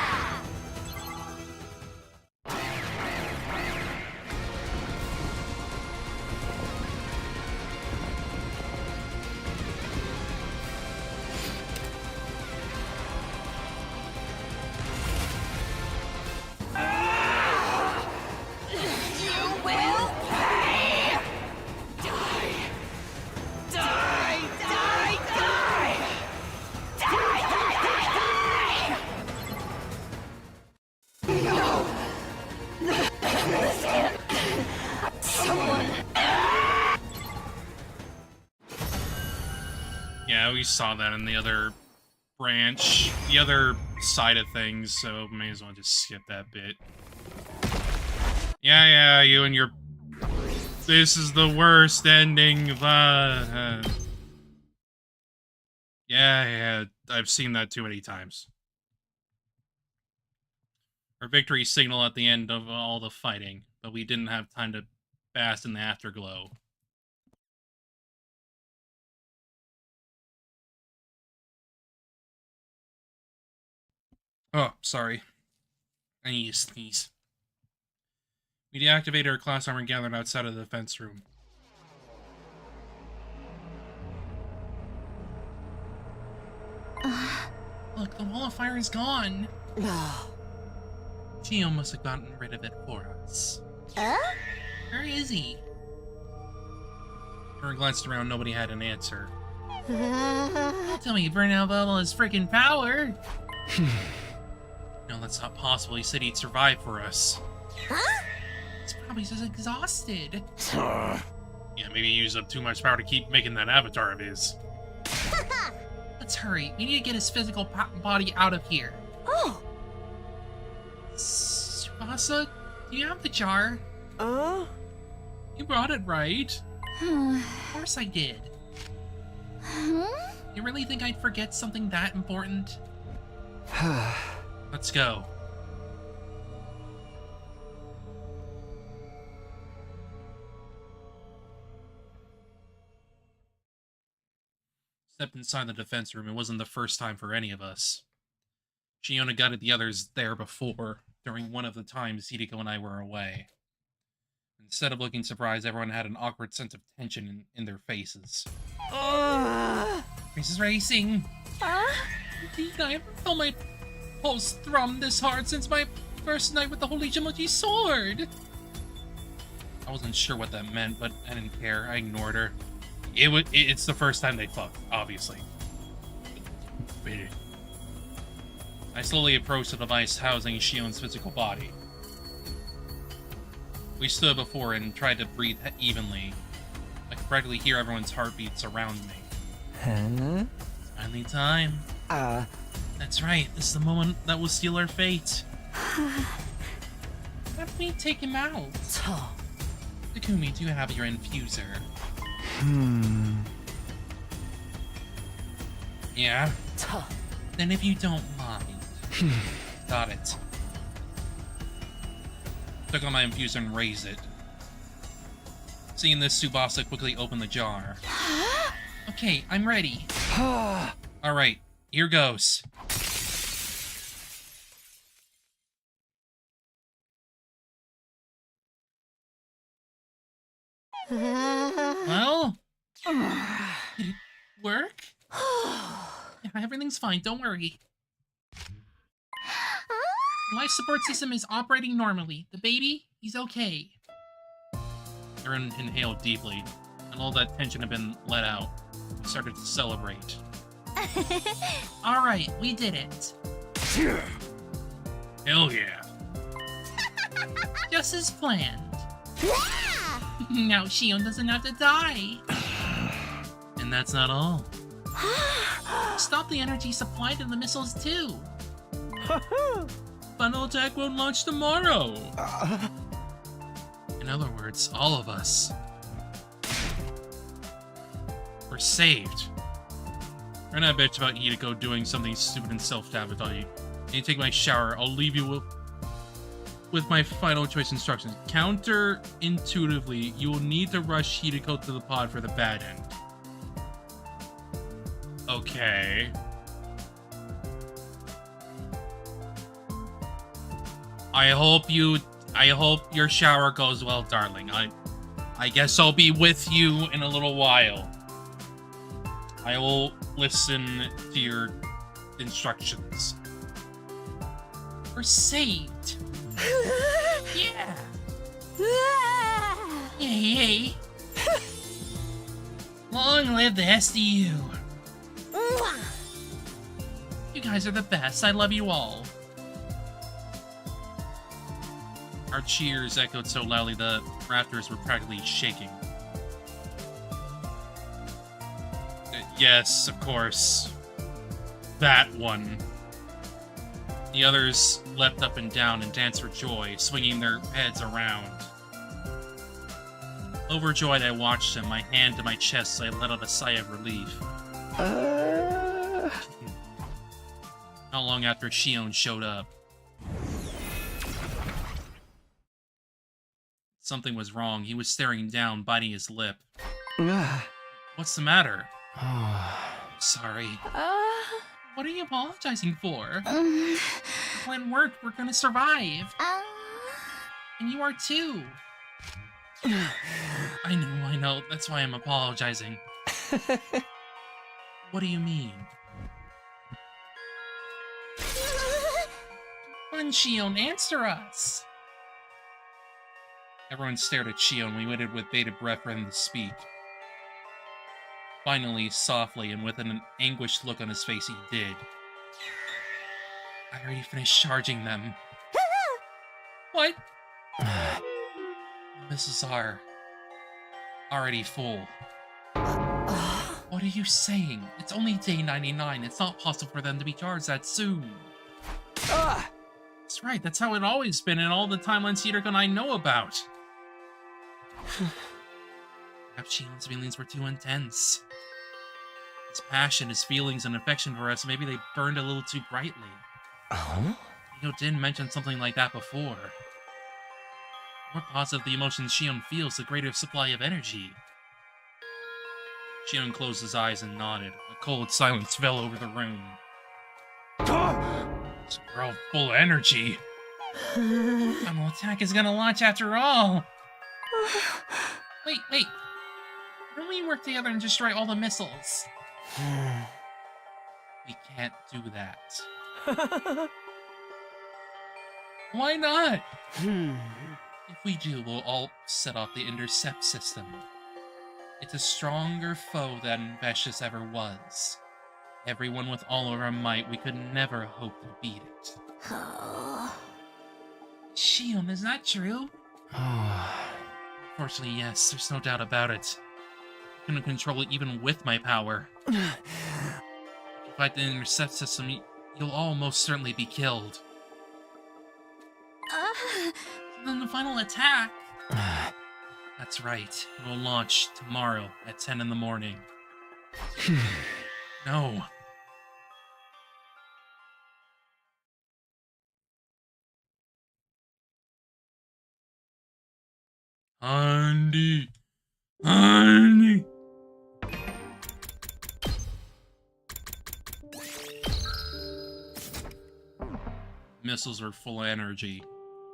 Yeah, we saw that in the other branch, the other side of things, so may as well just skip that bit. Yeah, you and your... This is the worst ending of... Yeah, I've seen that too many times. Our victory signal at the end of all the fighting, but we didn't have time to bask in the afterglow. Oh, sorry. I need to sneeze. We deactivated our class armor and gathered outside of the defense room. Look, the wall of fire is gone. Geo must have gotten rid of it for us. Where is he? Jarren glanced around, nobody had an answer. Tell me, burnout level is freaking power. No, that's not possible. He said he'd survive for us. He's probably just exhausted. Yeah, maybe he used up too much power to keep making that avatar of his. Let's hurry. We need to get his physical body out of here. Oh! Tsubasa, do you have the jar? You brought it, right? Of course I did. You really think I'd forget something that important? Let's go. Stepped inside the defense room. It wasn't the first time for any of us. Shiona guided the others there before, during one of the times Hideko and I were away. Instead of looking surprised, everyone had an awkward sense of tension in their faces. This is racing. Indeed, I haven't felt my pulse thrum this hard since my first night with the Holy Jimochi sword. I wasn't sure what that meant, but I didn't care. I ignored her. It's the first time they fucked, obviously. I slowly approached the device housing Shion's physical body. We stood before it and tried to breathe evenly. I could practically hear everyone's heartbeats around me. It's finally time. That's right, this is the moment that will seal our fate. How do we take him out? Takumi, do you have your infuser? Yeah? Then if you don't mind. Got it. Took on my infuser and raised it. Seeing this, Tsubasa quickly opened the jar. Okay, I'm ready. Alright, here goes. Well? Did it work? Yeah, everything's fine, don't worry. The life support system is operating normally. The baby, he's okay. Jarren inhaled deeply, and all that tension had been let out. He started to celebrate. Alright, we did it. Hell yeah. Just as planned. Now Shion doesn't have to die. And that's not all. Stop the energy supply to the missiles too. Final attack won't launch tomorrow. In other words, all of us. We're saved. We're not bitch about Hideko doing something stupid and self-sabotage. You take my shower. I'll leave you with my final choice instructions. Counter-intuitively, you will need to rush Hideko to the pod for the bad end. Okay. I hope your shower goes well, darling. I guess I'll be with you in a little while. I will listen to your instructions. We're saved. Yeah. Yay. Long live the SDU. You guys are the best. I love you all. Our cheers echoed so loudly the rafters were practically shaking. Yes, of course. That one. The others leapt up and down and danced for joy, swinging their heads around. Overjoyed, I watched them, my hand to my chest, so I let out a sigh of relief. Not long after Shion showed up. Something was wrong. He was staring down, biting his lip. What's the matter? Sorry. What are you apologizing for? The plan worked. We're gonna survive. And you are too. I know. That's why I'm apologizing. What do you mean? Come on, Shion, answer us. Everyone stared at Shion. We waited with bated breath for him to speak. Finally, softly, and with an anguished look on his face, he did. I already finished charging them. What? The missiles are already full. What are you saying? It's only day 99. It's not possible for them to be charged that soon. That's right. That's how it always been in all the timelines Hideko and I know about. Perhaps Shion's feelings were too intense. His passion, his feelings, and affection for us, maybe they burned a little too brightly. Hideko didn't mention something like that before. The more positive the emotions Shion feels, the greater supply of energy. Shion closed his eyes and nodded. A cold silence fell over the room. So we're all full of energy. Final attack is gonna launch after all. Wait. Why don't we work together and destroy all the missiles? We can't do that. Why not? If we do, we'll all set off the intercept system. It's a stronger foe than Vicious ever was. Everyone with all of our might, we could never hope to beat it. Shion, is that true? Unfortunately, yes, there's no doubt about it. I couldn't control it even with my power. If you fight the intercept system, you'll all most certainly be killed. Then the final attack. That's right. It will launch tomorrow at 10 in the morning. No. Andy. Missiles were full of energy.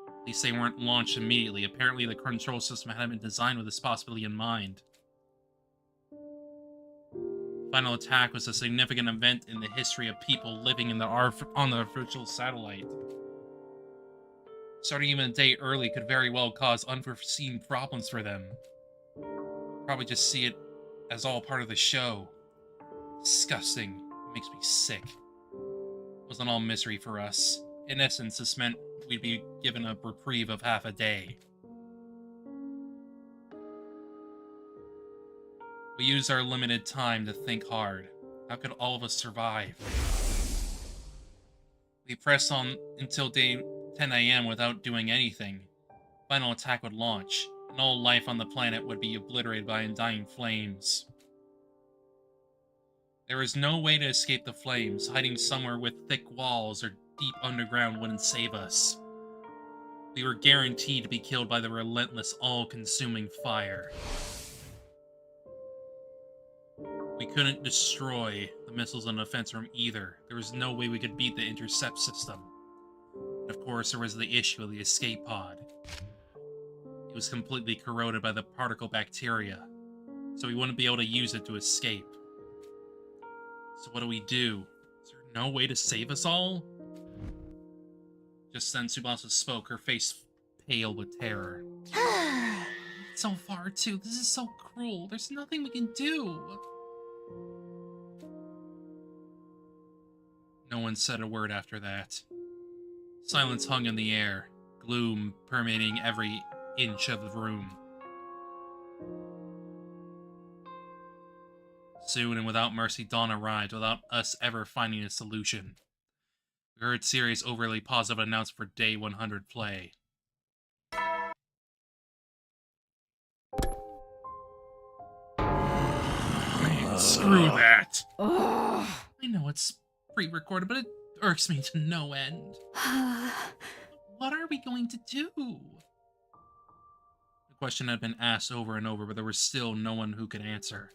At least they weren't launched immediately. Apparently the control system hadn't been designed with this possibility in mind. Final attack was a significant event in the history of people living in on the virtual satellite. Starting even a day early could very well cause unforeseen problems for them. Probably just see it as all part of the show. Disgusting. It makes me sick. It wasn't all misery for us. In essence, this meant we'd be given a reprieve of half a day. We used our limited time to think hard. How could all of us survive? We pressed on until day 10 a.m. without doing anything. Final attack would launch, and all life on the planet would be obliterated by undying flames. There was no way to escape the flames. Hiding somewhere with thick walls or deep underground wouldn't save us. We were guaranteed to be killed by the relentless, all-consuming fire. We couldn't destroy the missiles in the defense room either. There was no way we could beat the intercept system. And of course, there was the issue of the escape pod. It was completely corroded by the particle bacteria, so we wouldn't be able to use it to escape. So what do we do? Is there no way to save us all? Just then, Tsubasa spoke, her face pale with terror. So far, too. This is so cruel. There's nothing we can do. No one said a word after that. Silence hung in the air, gloom permeating every inch of the room. Soon and without mercy, dawn arrived, without us ever finding a solution. We heard Siri's overly positive announcement for Day 100 play. Screw that! I know it's pre-recorded, but it irks me to no end. What are we going to do? The question had been asked over and over, but there was still no one who could answer.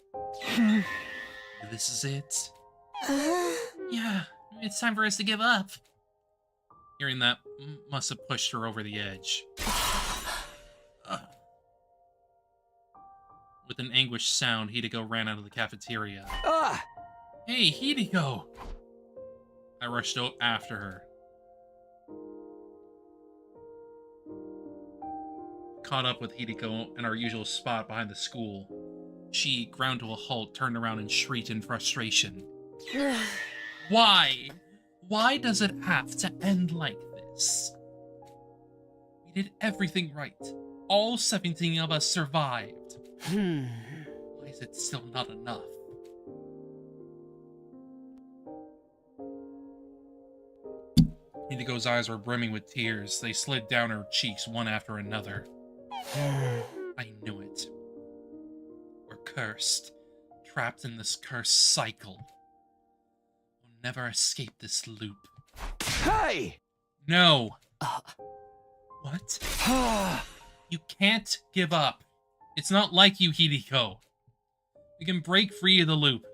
This is it? Yeah, it's time for us to give up. Hearing that must have pushed her over the edge. With an anguished sound, Hideko ran out of the cafeteria. Hey, Hideko! I rushed out after her. Caught up with Hideko in our usual spot behind the school. She, ground to a halt, turned around and shrieked in frustration. Why? Why does it have to end like this? We did everything right. All 17 of us survived. Why is it still not enough? Hideko's eyes were brimming with tears. They slid down her cheeks one after another. I knew it. We're cursed. Trapped in this cursed cycle. We'll never escape this loop. Hey! No! What? You can't give up. It's not like you, Hideko. We can break free of the loop.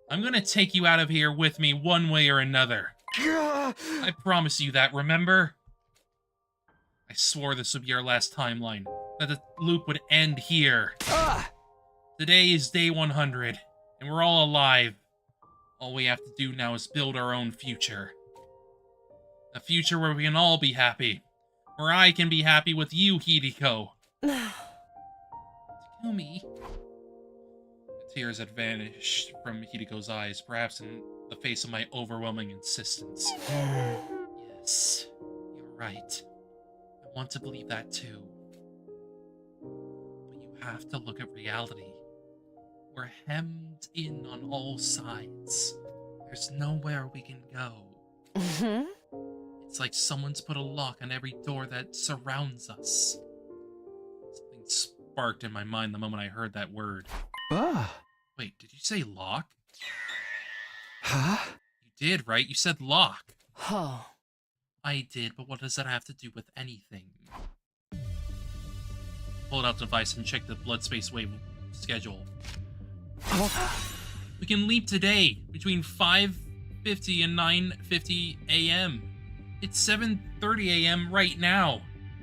I'm gonna take you out of here with me one way or another. I promise you that, remember? I swore this would be our last timeline, that the loop would end here. Today is day 100, and we're all alive. All we have to do now is build our own future. A future where we can all be happy. Where I can be happy with you, Hideko. Takumi. The tears had vanished from Hideko's eyes, perhaps in the face of my overwhelming insistence. Yes, you're right. I want to believe that too. But you have to look at reality. We're hemmed in on all sides. There's nowhere we can go. It's like someone's put a lock on every door that surrounds us. Something sparked in my mind the moment I heard that word. Wait, did you say lock? Huh? You did, right? You said lock. Oh. I did, but what does that have to do with anything? Pulled out the device and checked the blood space wave schedule. We can leap today between 5:50 and 9:50 a.m. It's 7:30 a.m. right now.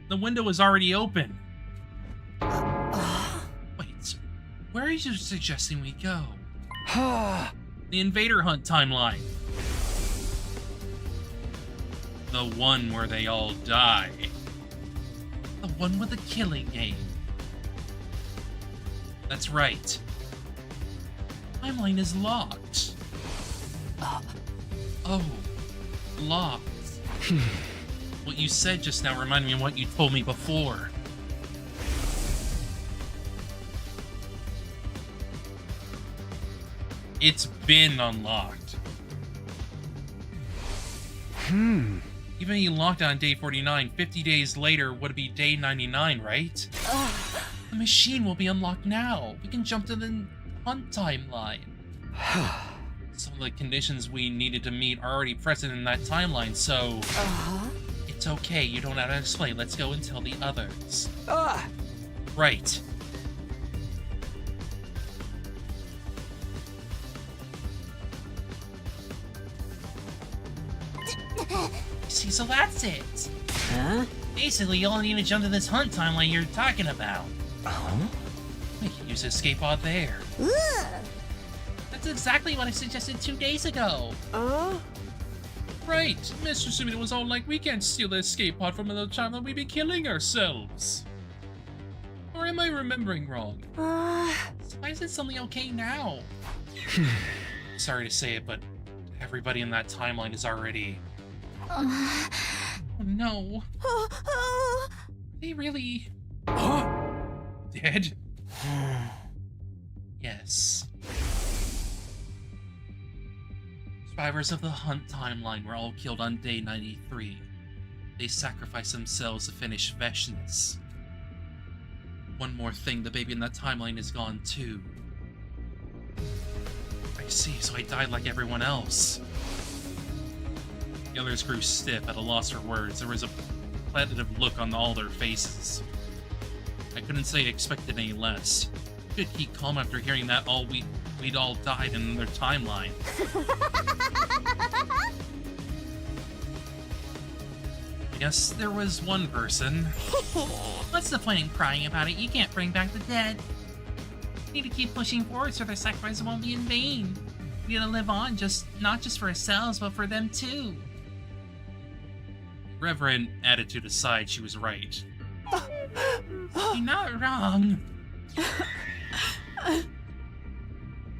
The window is already open. Wait, where are you suggesting we go? The Invader Hunt timeline. The one where they all die. The one with the killing game. That's right. Timeline is locked. Oh, locked. What you said just now reminded me of what you told me before. It's been unlocked. Even if you locked on day 49, 50 days later would be day 99, right? The machine will be unlocked now. We can jump to the hunt timeline. Some of the conditions we needed to meet are already present in that timeline, so... It's okay, you don't have to explain. Let's go and tell the others. Right. See, so that's it. Huh? Basically, you only need to jump to this hunt timeline you're talking about. We can use the escape pod there. That's exactly what I suggested 2 days ago. Right. Mr. Sumida was all like, we can't steal the escape pod from another time that we'd be killing ourselves. Or am I remembering wrong? So why is it suddenly okay now? Sorry to say it, but everybody in that timeline is already... Oh no. They really... Dead? Yes. Survivors of the hunt timeline were all killed on day 93. They sacrificed themselves to finish Veshness. One more thing, the baby in that timeline is gone too. I see, so I died like everyone else. The others grew stiff, at a loss for words. There was a plaintive look on all their faces. I couldn't say I expected any less. Could keep calm after hearing that we'd all died in another timeline. I guess there was one person. What's the point in crying about it? You can't bring back the dead. We need to keep pushing forward so their sacrifice won't be in vain. We gotta live on, not just for ourselves, but for them too. Reverent attitude aside, she was right. You're not wrong.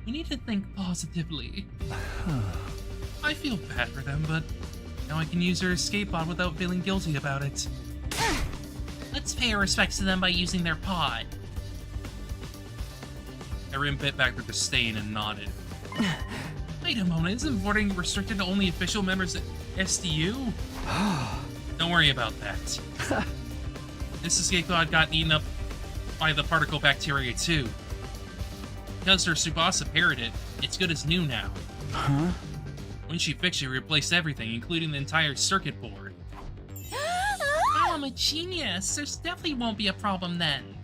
We need to think positively. I feel bad for them, but now I can use her escape pod without feeling guilty about it. Let's pay our respects to them by using their pod. Erin bit back her disdain and nodded. Wait a moment, isn't voting restricted to only official members at SDU? Don't worry about that. This escape pod got eaten up by the particle bacteria too. Because her Tsubasa paired it, it's good as new now. When she fixed it, replaced everything, including the entire circuit board. Wow, I'm a genius. There's definitely won't be a problem then.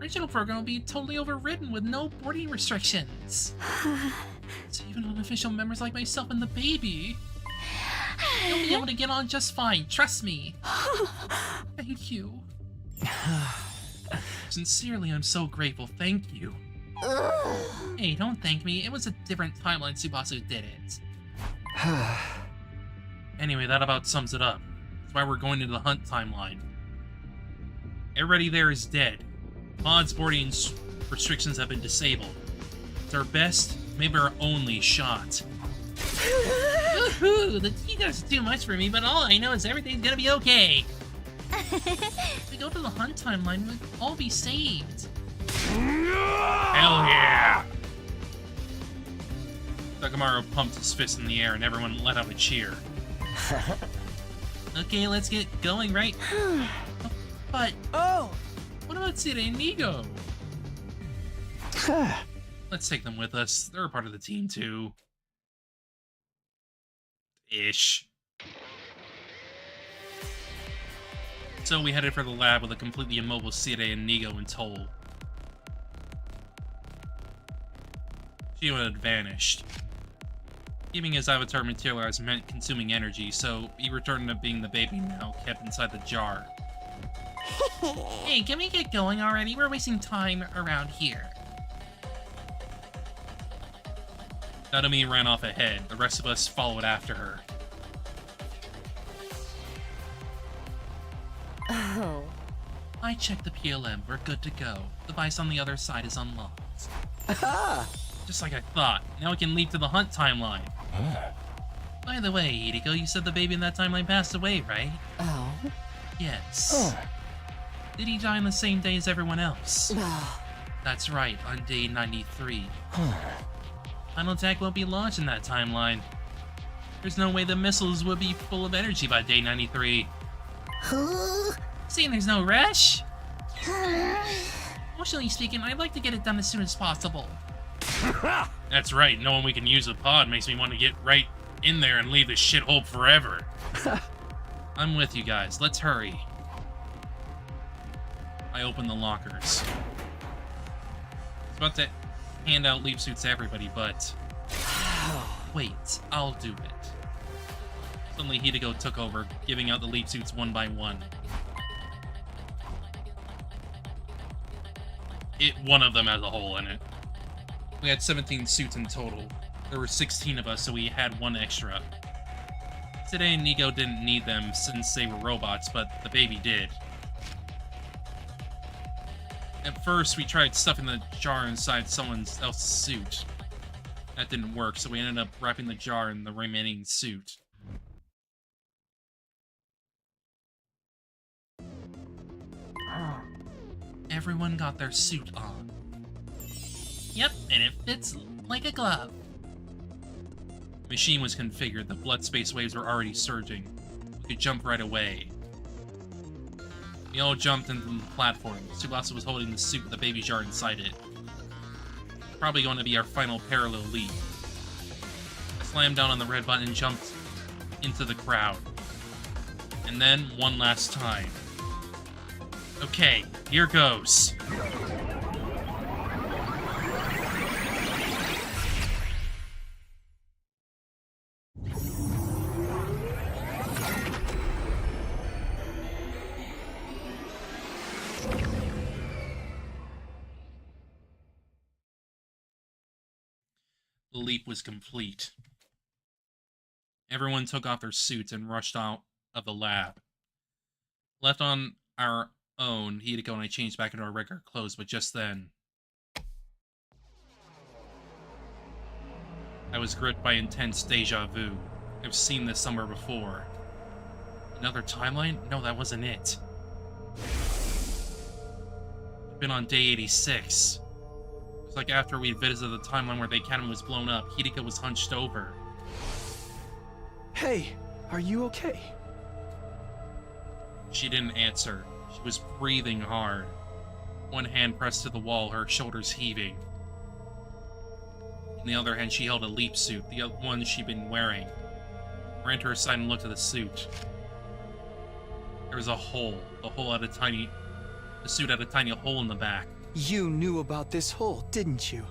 Original program will be totally overridden with no boarding restrictions. So even unofficial members like myself and the baby, you'll be able to get on just fine, trust me. Thank you. Sincerely, I'm so grateful, thank you. Hey, don't thank me. It was a different timeline Tsubasa who did it. Anyway, that about sums it up. That's why we're going into the hunt timeline. Everybody there is dead. Pod's boarding restrictions have been disabled. It's our best, maybe our only shot. Woohoo! The Tigo's too much for me, but all I know is everything's gonna be okay. If we go to the hunt timeline, we'll all be saved. Hell yeah! Takamaru pumped his fist in the air and everyone let out a cheer. Okay, let's get going, right? But... what about Sire and Nigo? Let's take them with us. They're a part of the team, too. Ish. So we headed for the lab with a completely immobile Sire and Nigo in tow. Shio had vanished. Keeping his avatar materialized meant consuming energy, so he returned to being the baby now, kept inside the jar. Hey, can we get going already? We're wasting time around here. Naomi ran off ahead. The rest of us followed after her. Oh. I checked the PLM. We're good to go. The device on the other side is unlocked. Just like I thought. Now we can leap to the hunt timeline. By the way, Hideko, you said the baby in that timeline passed away, right? Oh? Yes. Oh. Did he die on the same day as everyone else? That's right, on day 93. Final attack won't be launched in that timeline. There's no way the missiles would be full of energy by day 93. Seeing there's no rush? Emotionally speaking, I'd like to get it done as soon as possible. That's right, knowing we can use a pod makes me want to get right in there and leave this shithole forever. I'm with you guys, let's hurry. I open the lockers. I was about to hand out leap suits to everybody, but... Wait, I'll do it. Suddenly Hideko took over, giving out the leap suits one by one. One of them has a hole in it. We had 17 suits in total. There were 16 of us, so we had one extra. Today, Nigo didn't need them since they were robots, but the baby did. At first, we tried stuffing the jar inside someone else's suit. That didn't work, so we ended up wrapping the jar in the remaining suit. Everyone got their suit on. Yep, and it fits like a glove. The machine was configured, the blood space waves were already surging. We could jump right away. We all jumped into the platform. Tsubasa was holding the suit with the baby jar inside it. Probably going to be our final parallel leap. I slammed down on the red button and jumped into the crowd. And then, one last time. Okay, here goes. The leap was complete. Everyone took off their suits and rushed out of the lab. Left on our own, Hideko and I changed back into our regular clothes, but just then... I was gripped by intense deja vu. I've seen this somewhere before. Another timeline? No, that wasn't it. I've been on day 86. It was like after we visited the timeline where the academy was blown up, Hideko was hunched over. Hey, are you okay? She didn't answer. She was breathing hard. One hand pressed to the wall, her shoulders heaving. In the other hand, she held a leap suit, the one she'd been wearing. I ran to her side and looked at the suit. There was a hole. The suit had a tiny hole in the back. You knew about this hole, didn't you?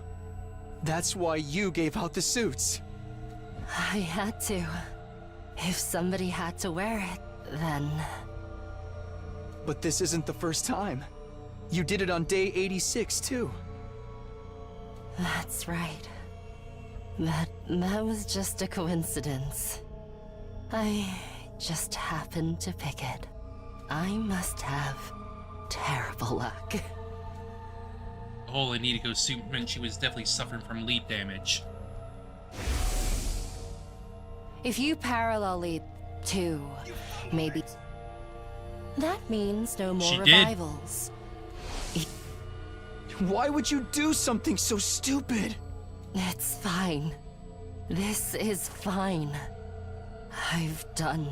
That's why you gave out the suits. I had to. If somebody had to wear it, then... But this isn't the first time. You did it on day 86, too. That's right. That was just a coincidence. I just happened to pick it. I must have terrible luck. The hole in Hidiko's suit meant she was definitely suffering from leap damage. If you parallel leap 2, maybe... That means no more revivals. Why would you do something so stupid? It's fine. This is fine. I've done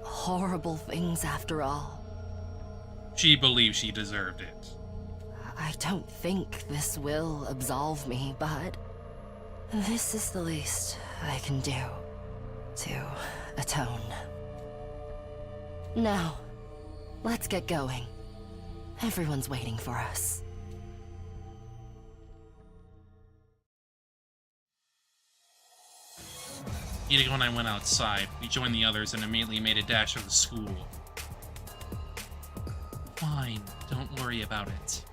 horrible things after all. She believes she deserved it. I don't think this will absolve me, but this is the least I can do to atone. Now, let's get going. Everyone's waiting for us. Hideko and I went outside. We joined the others and immediately made a dash for the school. Fine, don't worry about it.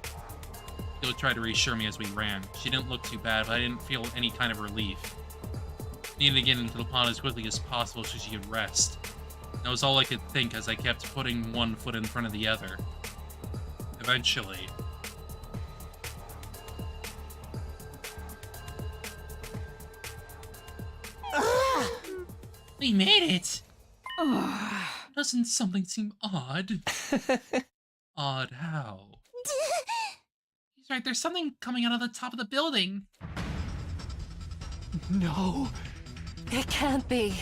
Hideko tried to reassure me as we ran. She didn't look too bad, but I didn't feel any kind of relief. Needed to get into the pod as quickly as possible so she could rest. That was all I could think as I kept putting one foot in front of the other. Eventually... We made it! Doesn't something seem odd? Odd how? He's right, there's something coming out of the top of the building. No. It can't be.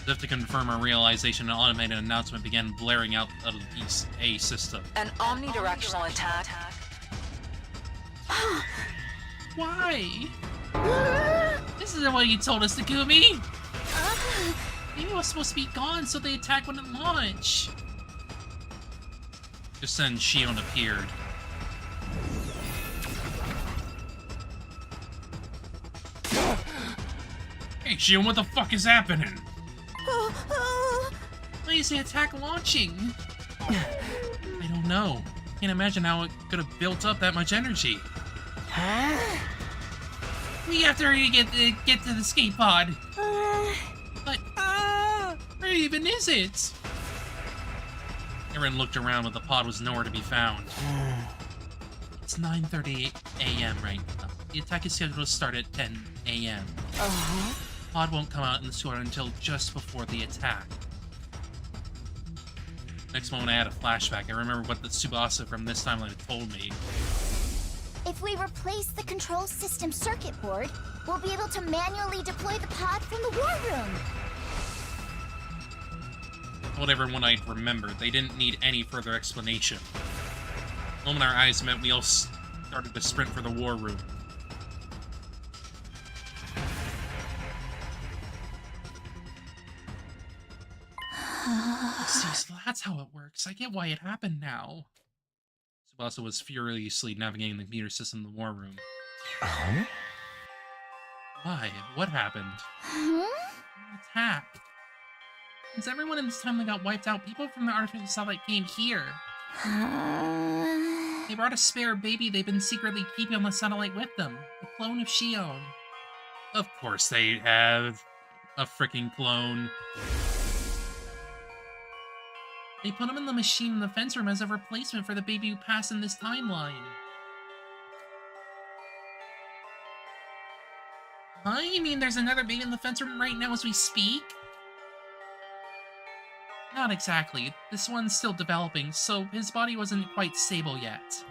As if to confirm her realization, an automated announcement began blaring out of the PA system. An omnidirectional attack. Why? This isn't what you told us, Takumi! Maybe it was supposed to be gone, so the attack wouldn't launch. Just then, Shion appeared. Hey, Shion, what the fuck is happening? Why is the attack launching? I don't know. Can't imagine how it could have built up that much energy. We have to hurry to get to the skate pod. But where even is it? Jarren looked around, but the pod was nowhere to be found. It's 9:38 a.m. right now. The attack is scheduled to start at 10 a.m. Pod won't come out in the store until just before the attack. Next moment, I had a flashback. I remember what the Tsubasa from this timeline had told me. If we replace the control system circuit board, we'll be able to manually deploy the pod from the war room. I told everyone I'd remembered. They didn't need any further explanation. The moment our eyes met, we all started to sprint for the war room. See, so that's how it works. I get why it happened now. Tsubasa was furiously navigating the computer system in the war room. Why? What happened? An attack. Since everyone in this timeline got wiped out, people from the artificial satellite came here. They brought a spare baby they've been secretly keeping on the satellite with them. A clone of Shion. Of course they have a freaking clone. They put him in the machine in the fence room as a replacement for the baby who passed in this timeline. Huh? You mean there's another baby in the fence room right now as we speak? Not exactly. This one's still developing, so his body wasn't quite stable yet.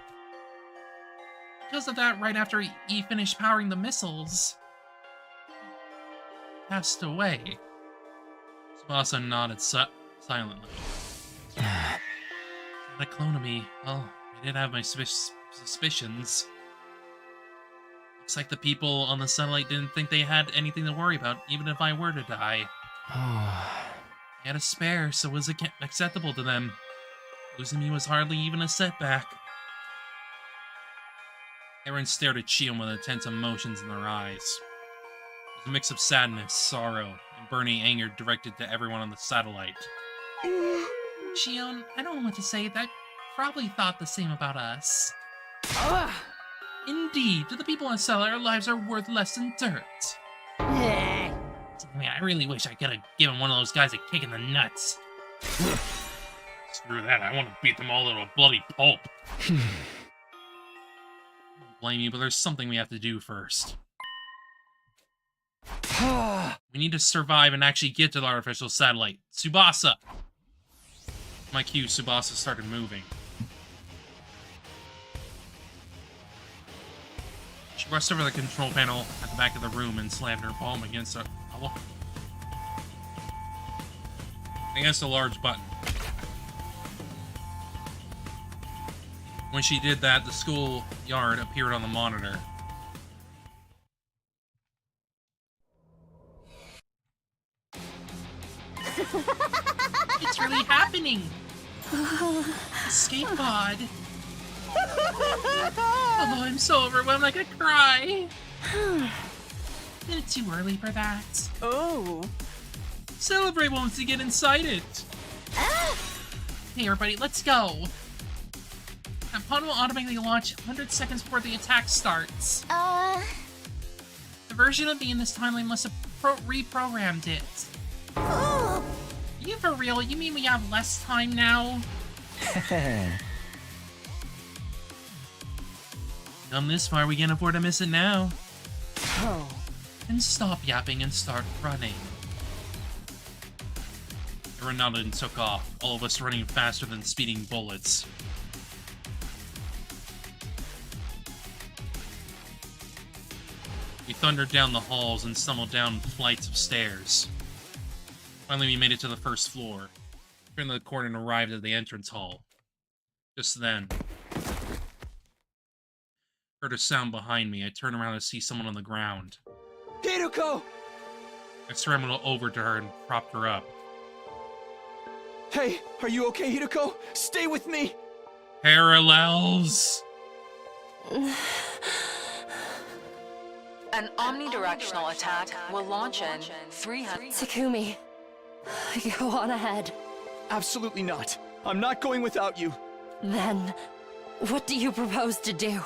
Because of that, right after he finished powering the missiles, he passed away. Tsubasa nodded silently. Not a clone of me. Well, I did have my suspicions. Looks like the people on the satellite didn't think they had anything to worry about, even if I were to die. They had a spare, so it was acceptable to them. Losing me was hardly even a setback. Jarren stared at Shion with intense emotions in their eyes. It was a mix of sadness, sorrow, and burning anger directed to everyone on the satellite. Shion, I don't know what to say. That probably thought the same about us. Indeed, to the people on the satellite, our lives are worth less than dirt. I mean, I really wish I could have given one of those guys a kick in the nuts. Screw that, I want to beat them all to a bloody pulp. I don't blame you, but there's something we have to do first. We need to survive and actually get to the artificial satellite. Tsubasa! My cue, Tsubasa started moving. She rushed over the control panel at the back of the room and slammed her palm against a large button. When she did that, the schoolyard appeared on the monitor. It's really happening! Skate pod! Oh, I'm so overwhelmed I could cry! Is it too early for that? Oh. Celebrate once you get inside it! Hey everybody, let's go! That pod will automatically launch 100 seconds before the attack starts. The version of me in this timeline must have reprogrammed it. You for real? You mean we have less time now? Come this far, we can't afford to miss it now. And stop yapping and start running. Jarren nodded and took off, all of us running faster than speeding bullets. We thundered down the halls and stumbled down flights of stairs. Finally, we made it to the first floor. Turned the corner and arrived at the entrance hall. Just then, heard a sound behind me. I turned around to see someone on the ground. Hideko! I scrambled over to her and propped her up. Hey, are you okay, Hideko? Stay with me! An omnidirectional attack will launch in 300... Takumi, go on ahead. Absolutely not. I'm not going without you. Then, what do you propose to do?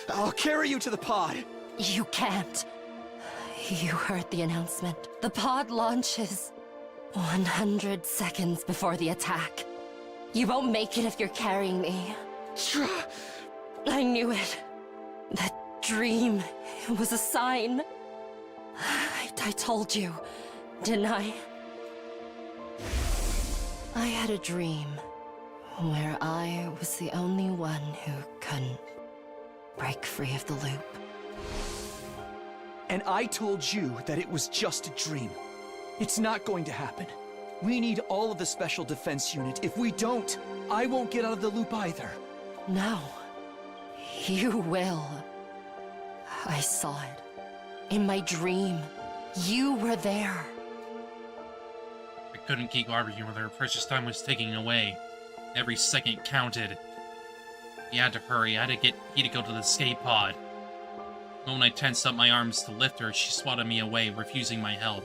I'll carry you to the pod. You can't. You heard the announcement. The pod launches 100 seconds before the attack. You won't make it if you're carrying me. I knew it. That dream, it was a sign. I told you, didn't I? I had a dream where I was the only one who couldn't break free of the loop. And I told you that it was just a dream. It's not going to happen. We need all of the Special Defense Unit. If we don't, I won't get out of the loop either. No. You will. I saw it. In my dream. You were there. I couldn't keep arguing with her. Precious time was ticking away. Every second counted. We had to hurry. I had to get Hideko to the escape pod. The moment I tensed up my arms to lift her, she swatted me away, refusing my help.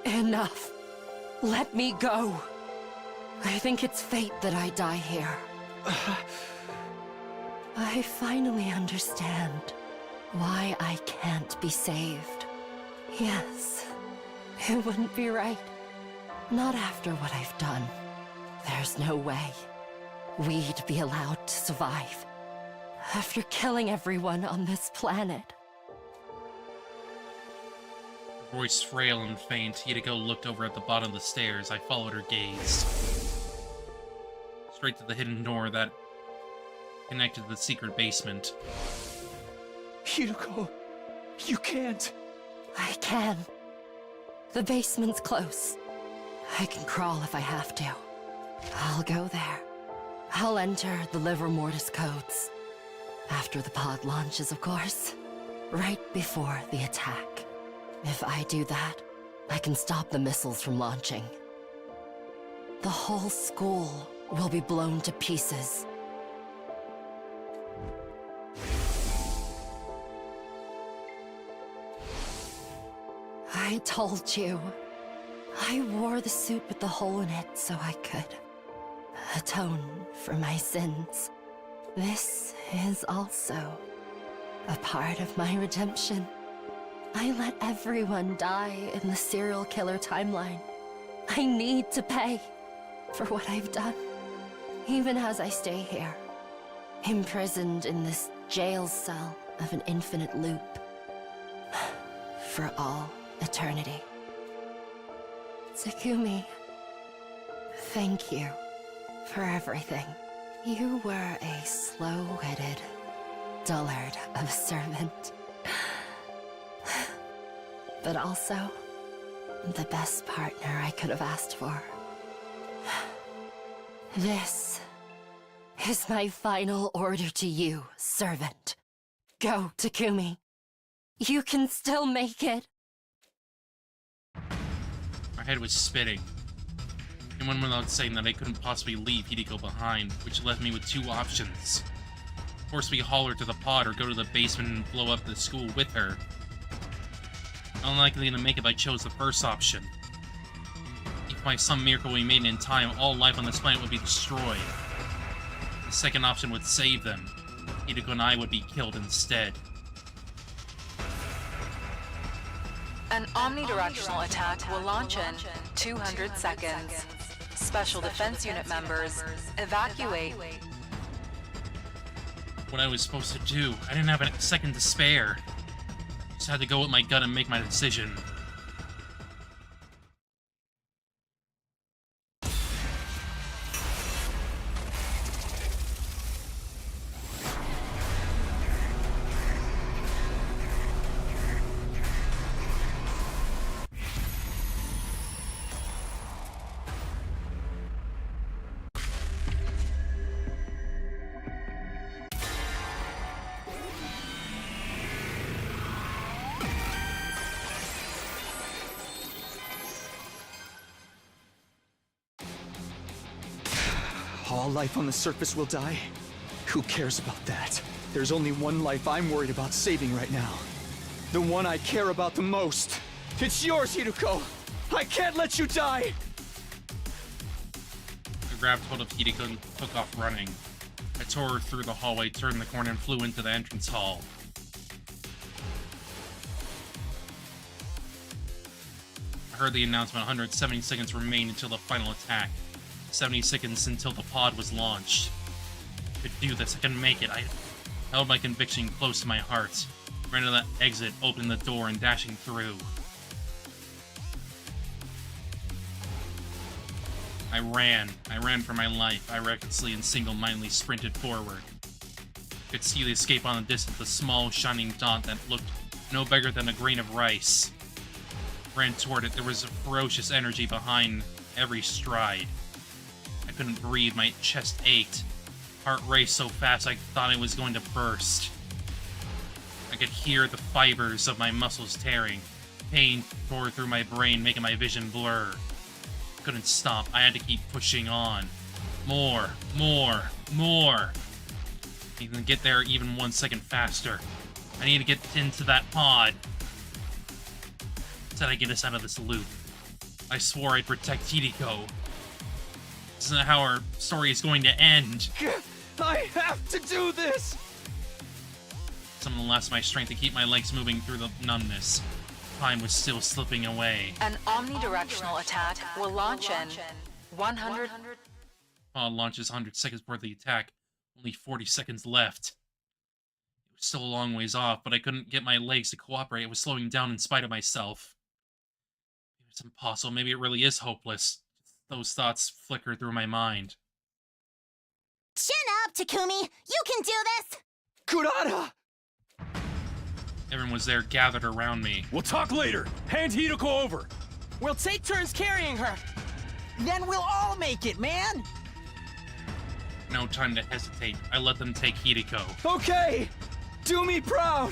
Enough. Let me go. I think it's fate that I die here. I finally understand why I can't be saved. Yes, it wouldn't be right. Not after what I've done. There's no way we'd be allowed to survive after killing everyone on this planet. Her voice frail and faint, Hideko looked over at the bottom of the stairs. I followed her gaze. Straight to the hidden door that connected to the secret basement. Hideko, you can't. I can. The basement's close. I can crawl if I have to. I'll go there. I'll enter the Livor Mortis codes. After the pod launches, of course. Right before the attack. If I do that, I can stop the missiles from launching. The whole school will be blown to pieces. I told you. I wore the suit with the hole in it so I could atone for my sins. This is also a part of my redemption. I let everyone die in the serial killer timeline. I need to pay for what I've done. Even as I stay here, imprisoned in this jail cell of an infinite loop. For all eternity. Takumi, thank you for everything. You were a slow-witted dullard of a servant. But also, the best partner I could have asked for. This is my final order to you, servant. Go, Takumi. You can still make it. My head was spinning. It went without saying that I couldn't possibly leave Hideko behind, which left me with two options. Force me to haul her to the pod or go to the basement and blow up the school with her. Unlikely to make it if I chose the first option. If by some miracle we made it in time, all life on this planet would be destroyed. The second option would save them. Hideko and I would be killed instead. An omnidirectional attack will launch in 200 seconds. Special Defense Unit members, evacuate. What I was supposed to do, I didn't have a second to spare. Just had to go with my gut and make my decision. All life on the surface will die? Who cares about that? There's only one life I'm worried about saving right now. The one I care about the most. It's yours, Hiruko! I can't let you die! I grabbed hold of Hideko and took off running. I tore her through the hallway, turned the corner, and flew into the entrance hall. I heard the announcement, 170 seconds remain until the final attack. 70 seconds until the pod was launched. I could do this, I can make it. I held my conviction close to my heart. Ran to the exit, opened the door, and dashing through. I ran for my life. I recklessly and single-mindedly sprinted forward. I could see the escape on the distance, a small, shining dot that looked no bigger than a grain of rice. I ran toward it. There was a ferocious energy behind every stride. I couldn't breathe, my chest ached. Heart raced so fast I thought it was going to burst. I could hear the fibers of my muscles tearing. Pain tore through my brain, making my vision blur. I couldn't stop, I had to keep pushing on. More. I need to get there even 1 second faster. I need to get into that pod. Said I get us out of this loop. I swore I'd protect Hideko. This isn't how our story is going to end. I have to do this! Summoned the last of my strength to keep my legs moving through the numbness. Time was still slipping away. An omnidirectional attack will launch in 100... Pod launches 100 seconds before the attack. Only 40 seconds left. It was still a long ways off, but I couldn't get my legs to cooperate. It was slowing down in spite of myself. Maybe it's impossible. Maybe it really is hopeless. Those thoughts flickered through my mind. Chin up, Takumi! You can do this! Kurata! Everyone was there gathered around me. We'll talk later. Hand Hideko over. We'll take turns carrying her. Then we'll all make it, man! No time to hesitate. I let them take Hideko. Okay! Do me proud!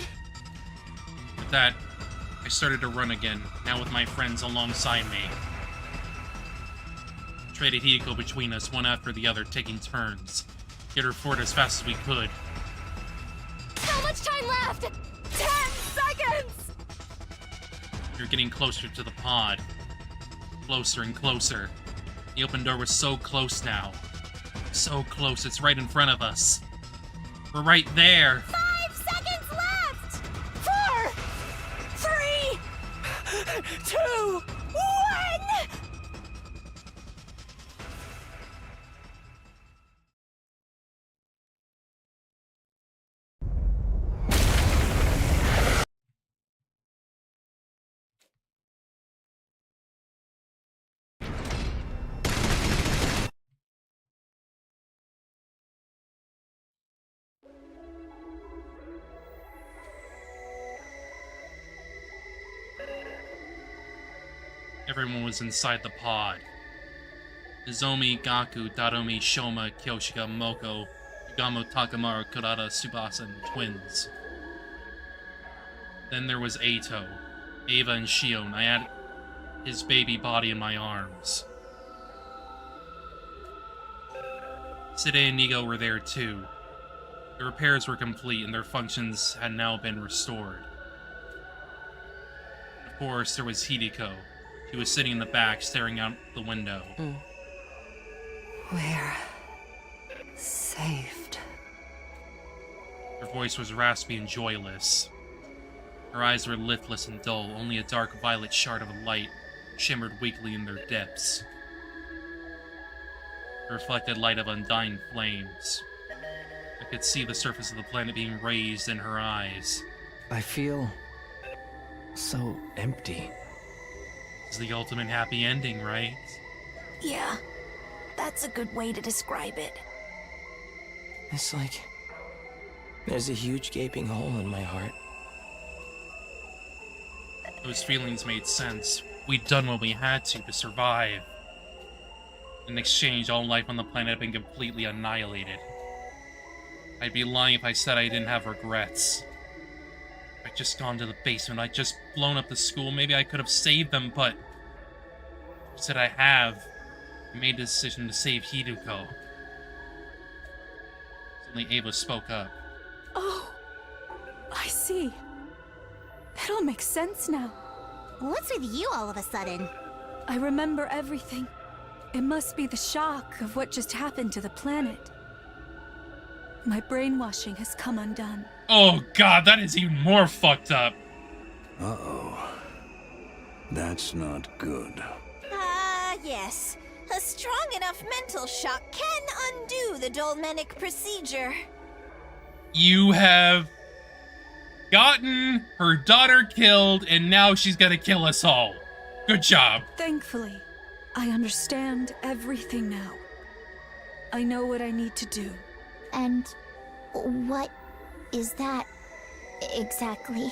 With that, I started to run again, now with my friends alongside me. Traded Hideko between us, one after the other, taking turns. Get her forward as fast as we could. How much time left? 10 seconds! You're getting closer to the pod. Closer and closer. The open door was so close now. So close, it's right in front of us. We're right there. 5 seconds left! 4, 3, 2, 1! Everyone was inside the pod. Nozomi, Gaku, Dadomi, Shoma, Kyoshika, Moko, Yugamo, Takamaru, Kurata, Tsubasa, and twins. Then there was Eito, Ava, and Shion. I had his baby body in my arms. Side and Nigo were there too. The repairs were complete and their functions had now been restored. Of course, there was Hideko. She was sitting in the back, staring out the window. We're saved. Her voice was raspy and joyless. Her eyes were lidless and dull, only a dark violet shard of light shimmered weakly in their depths. The reflected light of undying flames. I could see the surface of the planet being raised in her eyes. I feel So empty. It's the ultimate happy ending, right? Yeah, that's a good way to describe it. It's like there's a huge gaping hole in my heart. Those feelings made sense. We'd done what we had to survive. In exchange, all life on the planet had been completely annihilated. I'd be lying if I said I didn't have regrets. I'd just gone to the basement, I'd just blown up the school, maybe I could have saved them, but... Instead I have. I made the decision to save Hideko. Suddenly Ava spoke up. Oh, I see. It all makes sense now. What's with you all of a sudden? I remember everything. It must be the shock of what just happened to the planet. My brainwashing has come undone. Oh god, that is even more fucked up. Uh-oh. That's not good. Yes. A strong enough mental shock can undo the dolmenic procedure. You have gotten her daughter killed, and now she's gonna kill us all. Good job. Thankfully, I understand everything now. I know what I need to do. And what is that exactly?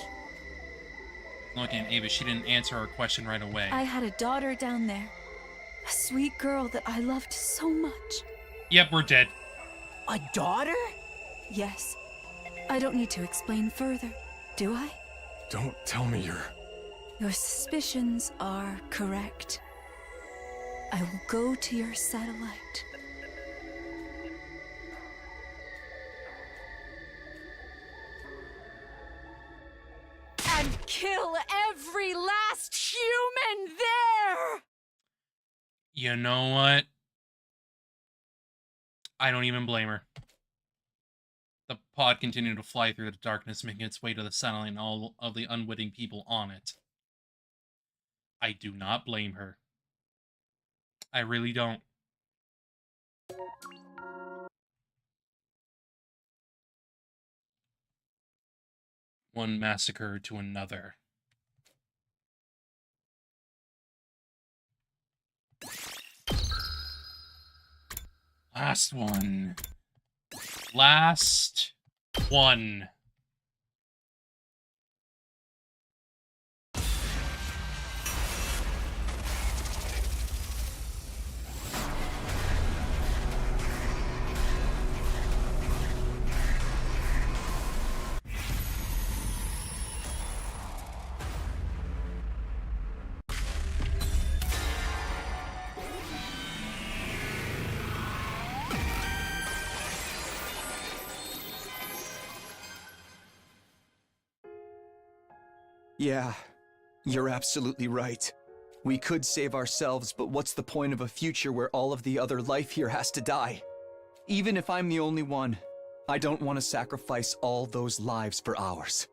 Looking at Ava, she didn't answer our question right away. I had a daughter down there. A sweet girl that I loved so much. Yep, we're dead. A daughter? Yes. I don't need to explain further, do I? Don't tell me you're... Your suspicions are correct. I will go to your satellite. And kill every last human there! You know what? I don't even blame her. The pod continued to fly through the darkness, making its way to the satellite and all of the unwitting people on it. I do not blame her. I really don't. One massacre to another. Last one. Last one. Yeah, you're absolutely right. We could save ourselves, but what's the point of a future where all of the other life here has to die? Even if I'm the only one, I don't want to sacrifice all those lives for ours.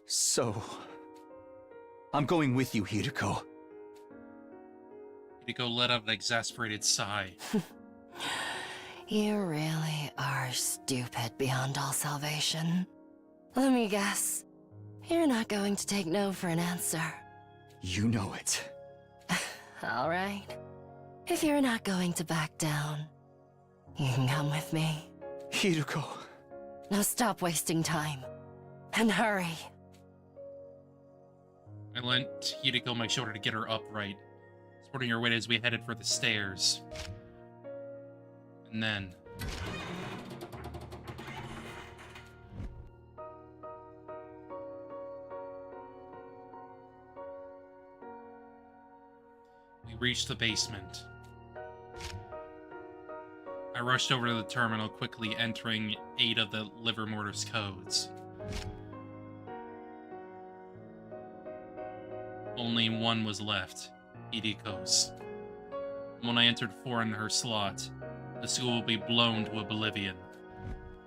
So... I'm going with you, Hideko. Hideko let out an exasperated sigh. You really are stupid beyond all salvation. Let me guess. You're not going to take no for an answer. You know it. All right. If you're not going to back down, you can come with me. Hideko. Now stop wasting time. And hurry. I lent Hideko my shoulder to get her upright, supporting her weight as we headed for the stairs. And then... we reached the basement. I rushed over to the terminal, quickly entering 8 of the Livermortar's codes. Only one was left, Hideko's. When I entered 4 in her slot, the school will be blown to oblivion.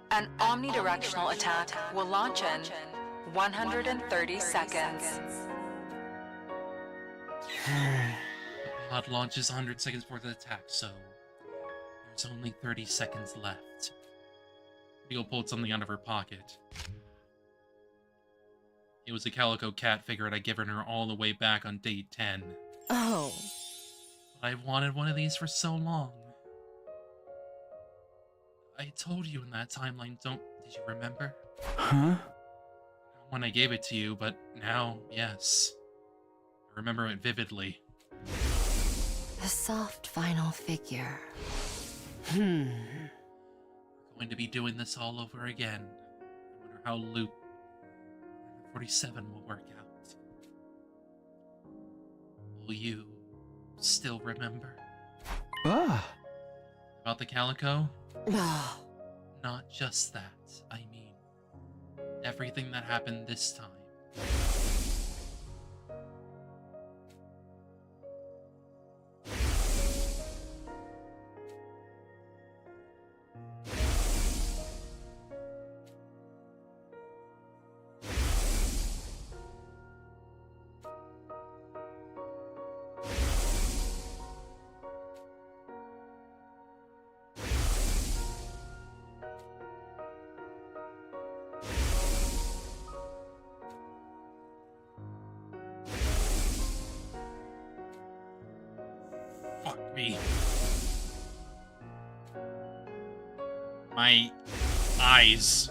An omnidirectional attack will launch in 130 seconds. Pod launches 100 seconds before the attack, so there's only 30 seconds left. Hideko pulled something out of her pocket. It was a calico cat figure I'd given her all the way back on day 10. Oh. But I've wanted one of these for so long. I told you in that timeline, did you remember? Huh? When I gave it to you, but now, yes. I remember it vividly. The soft final figure. We're going to be doing this all over again. I wonder how Luke 47 will work out. Will you still remember? About the calico? Not just that. I mean, everything that happened this time. Fuck me. My eyes.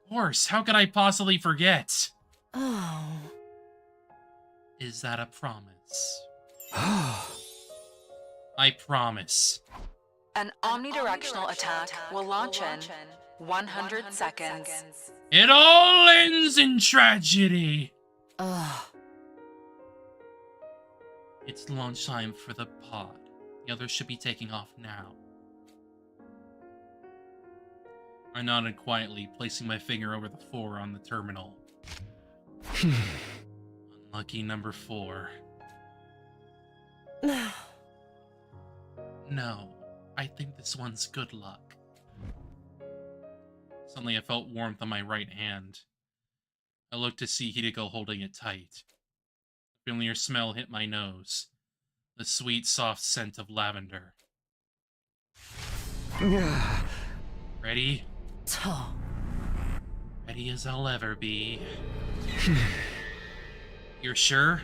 Of course, how could I possibly forget? Oh. Is that a promise? I promise. An omnidirectional attack will launch in 100 seconds. It all ends in tragedy. Ugh. It's launch time for the pod. The others should be taking off now. I nodded quietly, placing my finger over the 4 on the terminal. Unlucky number 4. No, I think this one's good luck. Suddenly I felt warmth on my right hand. I looked to see Hideko holding it tight. A familiar smell hit my nose. The sweet, soft scent of lavender. Ready? Ready as I'll ever be. You're sure?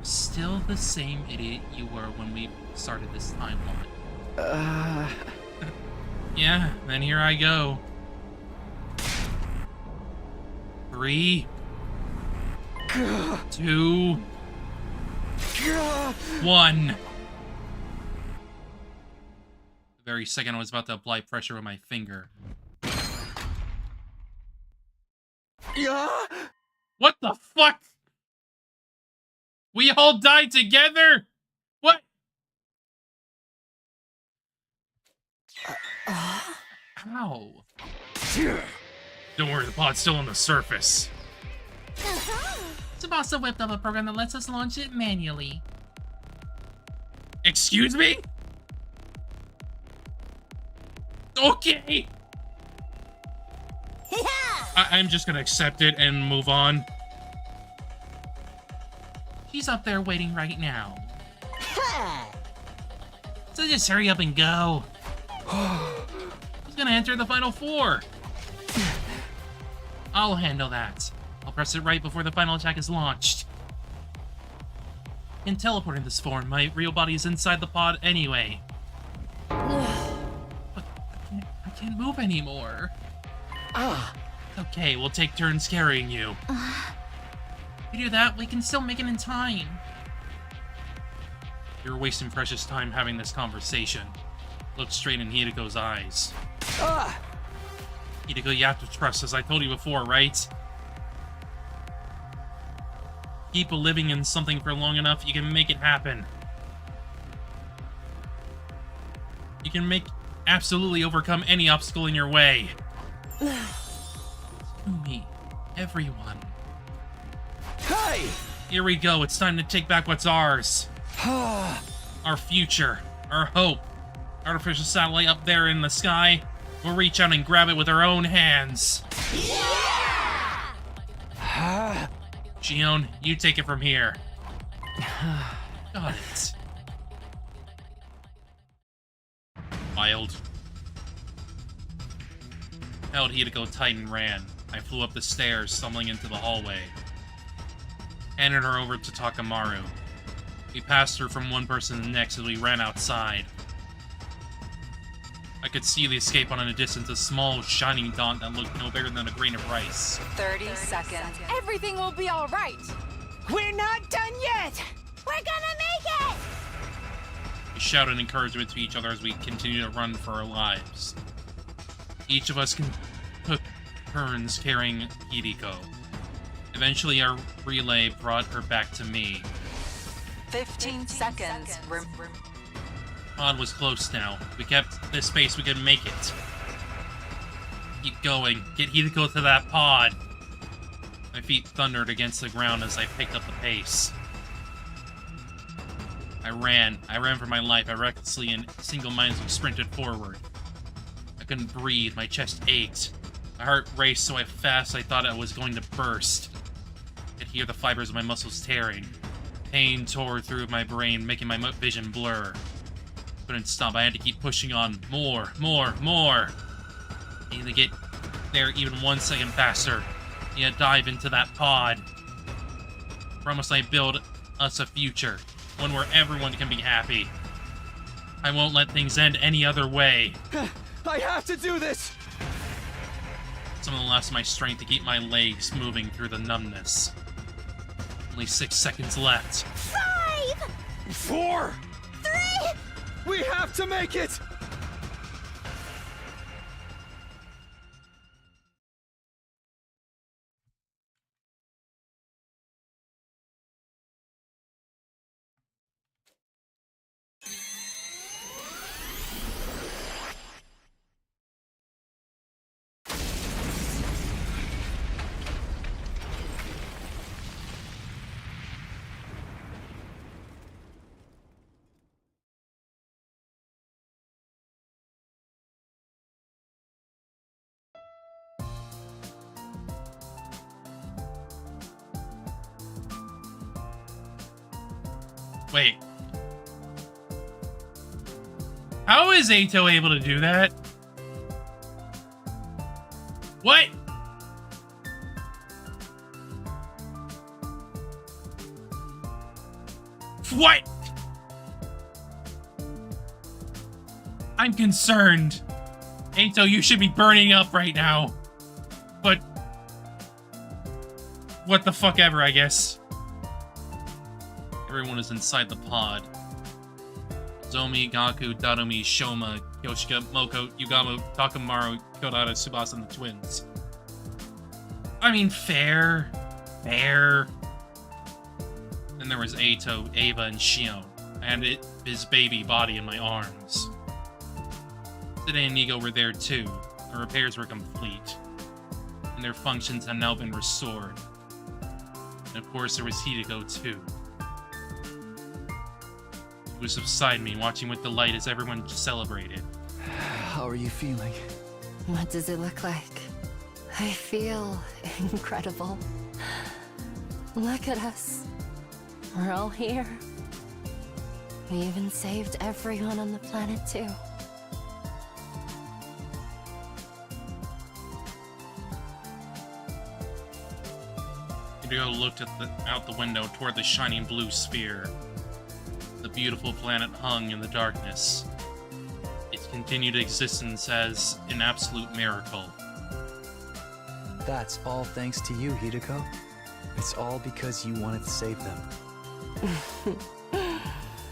Still the same idiot you were when we started this timeline. Yeah, then here I go. 3, 2, 1. The very second I was about to apply pressure with my finger. What the fuck? We all died together? What? How? Don't worry, the pod's still on the surface. Tsubasa whipped up a program that lets us launch it manually. Excuse me? Okay! I'm just gonna accept it and move on. She's up there waiting right now. So just hurry up and go. Who's gonna enter the final 4? I'll handle that. I'll press it right before the final attack is launched. In teleporting this form, my real body is inside the pod anyway. But I can't move anymore. Okay, we'll take turns carrying you. If we do that, we can still make it in time. You're wasting precious time having this conversation. Look straight in Hideko's eyes. Hideko, you have to trust, as I told you before, right? Keep living in something for long enough, you can make it happen. You can absolutely overcome any obstacle in your way. Me, everyone. Hey! Here we go, it's time to take back what's ours. Our future, Our hope. Artificial satellite up there in the sky. We'll reach out and grab it with our own hands. Yeah! Shion, you take it from here. Got it. Wild. Held Hideko tight and ran. I flew up the stairs, stumbling into the hallway. Handed her over to Takamaru. We passed her from one person to the next as we ran outside. I could see the escape on in the distance, a small, shining dot that looked no bigger than a grain of rice. 30 seconds. Everything will be all right. We're not done yet. We're gonna make it! We shouted encouragement to each other as we continued to run for our lives. Each of us took turns carrying Hideko. Eventually, our relay brought her back to me. 15 seconds. Pod was close now. If we kept this pace, we could make it. Keep going. Get Hideko to that pod. My feet thundered against the ground as I picked up the pace. I ran for my life. I recklessly and single-mindedly sprinted forward. I couldn't breathe. My chest ached. My heart raced so fast I thought I was going to burst. I could hear the fibers of my muscles tearing. Pain tore through my brain, making my vision blur. I couldn't stop. I had to keep pushing on. More. I need to get there even 1 second faster. I need to dive into that pod. Promise I build us a future. One where everyone can be happy. I won't let things end any other way. I have to do this! Some of the last of my strength to keep my legs moving through the numbness. Only 6 seconds left. 5! 4! 3! We have to make it! Wait. How is Ato able to do that? What? What? I'm concerned. Ato, you should be burning up right now. But... what the fuck ever, I guess. Everyone is inside the pod. Zomi, Gaku, Dadomi, Shoma, Yoshika, Moko, Yugamo, Takamaru, Kodata, Tsubasa, and the twins. I mean, fair. Then there was Ato, Ava, and Shion, and his baby body in my arms. Today and Nigo were there too. The repairs were complete, and their functions had now been restored. And of course, there was Hideko too. He was beside me, watching with delight as everyone celebrated. How are you feeling? What does it look like? I feel incredible. Look at us. We're all here. We even saved everyone on the planet too. Hideko looked out the window toward the shining blue sphere. The beautiful planet hung in the darkness. Its continued existence as an absolute miracle. That's all thanks to you, Hideko. It's all because you wanted to save them.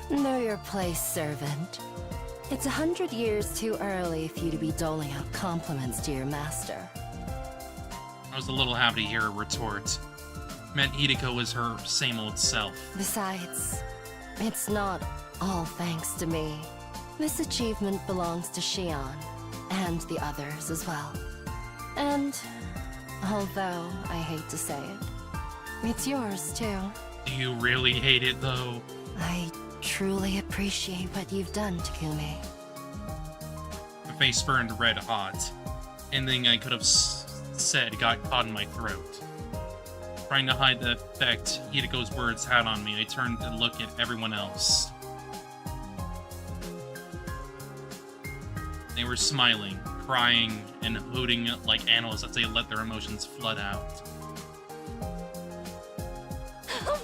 Know your place, servant. It's 100 years too early for you to be doling out compliments to your master. I was a little happy to hear her retort. It meant Hideko was her same old self. Besides, it's not all thanks to me. This achievement belongs to Shion, and the others as well. And, although I hate to say it, it's yours too. Do you really hate it, though? I truly appreciate what you've done, Takumi. My face burned red hot. Anything I could have said got caught in my throat. Trying to hide the effect Hidiko's words had on me, I turned to look at everyone else. They were smiling, crying, and hooting like animals as they let their emotions flood out.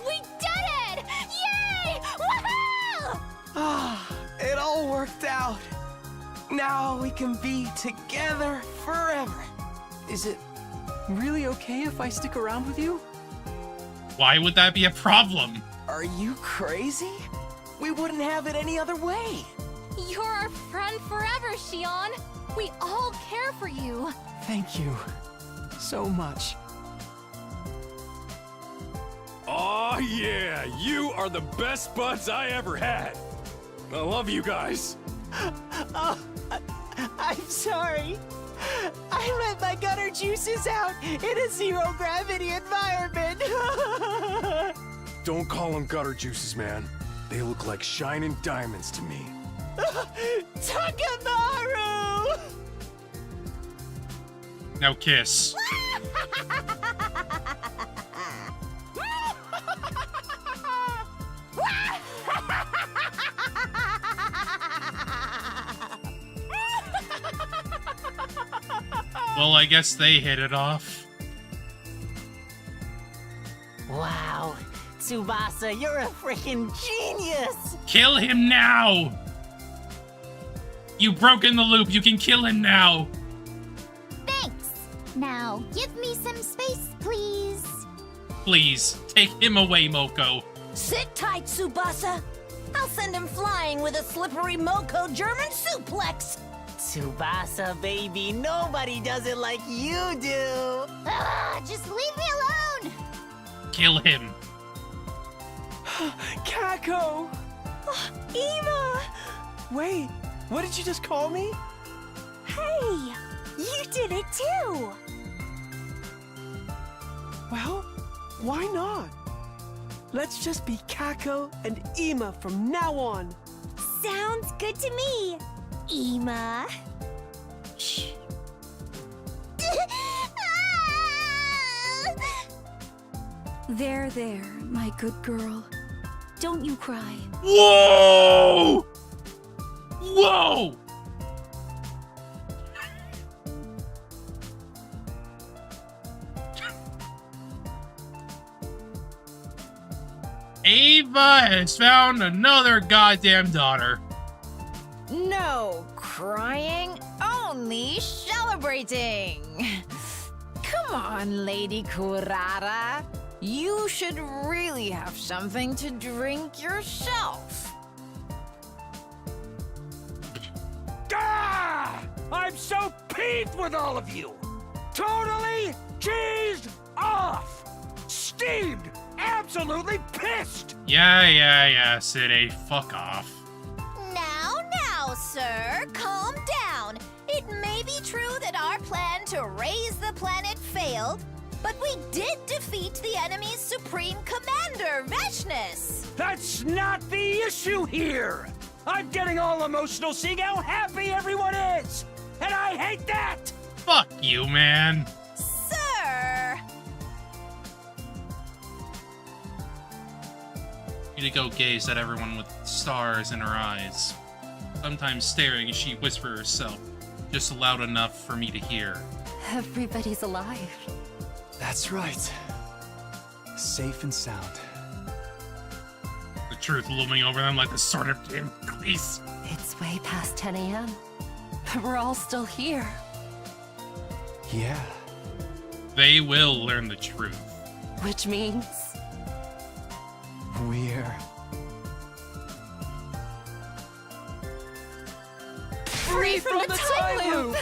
We did it! Yay! Woohoo! Ah, it all worked out. Now we can be together forever. Is it really okay if I stick around with you? Why would that be a problem? Are you crazy? We wouldn't have it any other way. You're our friend forever, Shion. We all care for you. Thank you so much. Oh yeah, you are the best buds I ever had. I love you guys. Oh, I'm sorry. I let my gutter juices out in a zero-gravity environment. Don't call them gutter juices, man. They look like shining diamonds to me. Takamaru! Now kiss. Well, I guess they hit it off. Wow, Tsubasa, you're a freaking genius! Kill him now! You've broken the loop, you can kill him now! Thanks! Now, give me some space, please. Please, take him away, Moko. Sit tight, Tsubasa. I'll send him flying with a slippery Moko German suplex. Tsubasa, baby, nobody does it like you do. Just leave me alone! Kill him. Kako! Ema! Wait, what did you just call me? Hey, you did it too. Well, why not? Let's just be Kako and Ema from now on. Sounds good to me, Ema. There, my good girl. Don't you cry. Whoa! Whoa! Ava has found another goddamn daughter. No crying, only celebrating. Come on, Lady Kurara. You should really have something to drink yourself. Ah! I'm so peeved with all of you! Totally cheesed off! Steamed! Absolutely pissed! Yeah, City, fuck off. Now, sir, calm down. It may be true that our plan to raise the planet failed, but we did defeat the enemy's supreme commander, Veshness. That's not the issue here! I'm getting all emotional seeing how happy everyone is! And I hate that! Fuck you, man. Sir! Hideko gazed at everyone with stars in her eyes. Sometimes staring as she whispered herself, just loud enough for me to hear. Everybody's alive. That's right. Safe and sound. The truth looming over them like the sword of Damocles. It's way past 10 a.m. But we're all still here. Yeah. They will learn the truth. Which means... we're... Free from the time loop!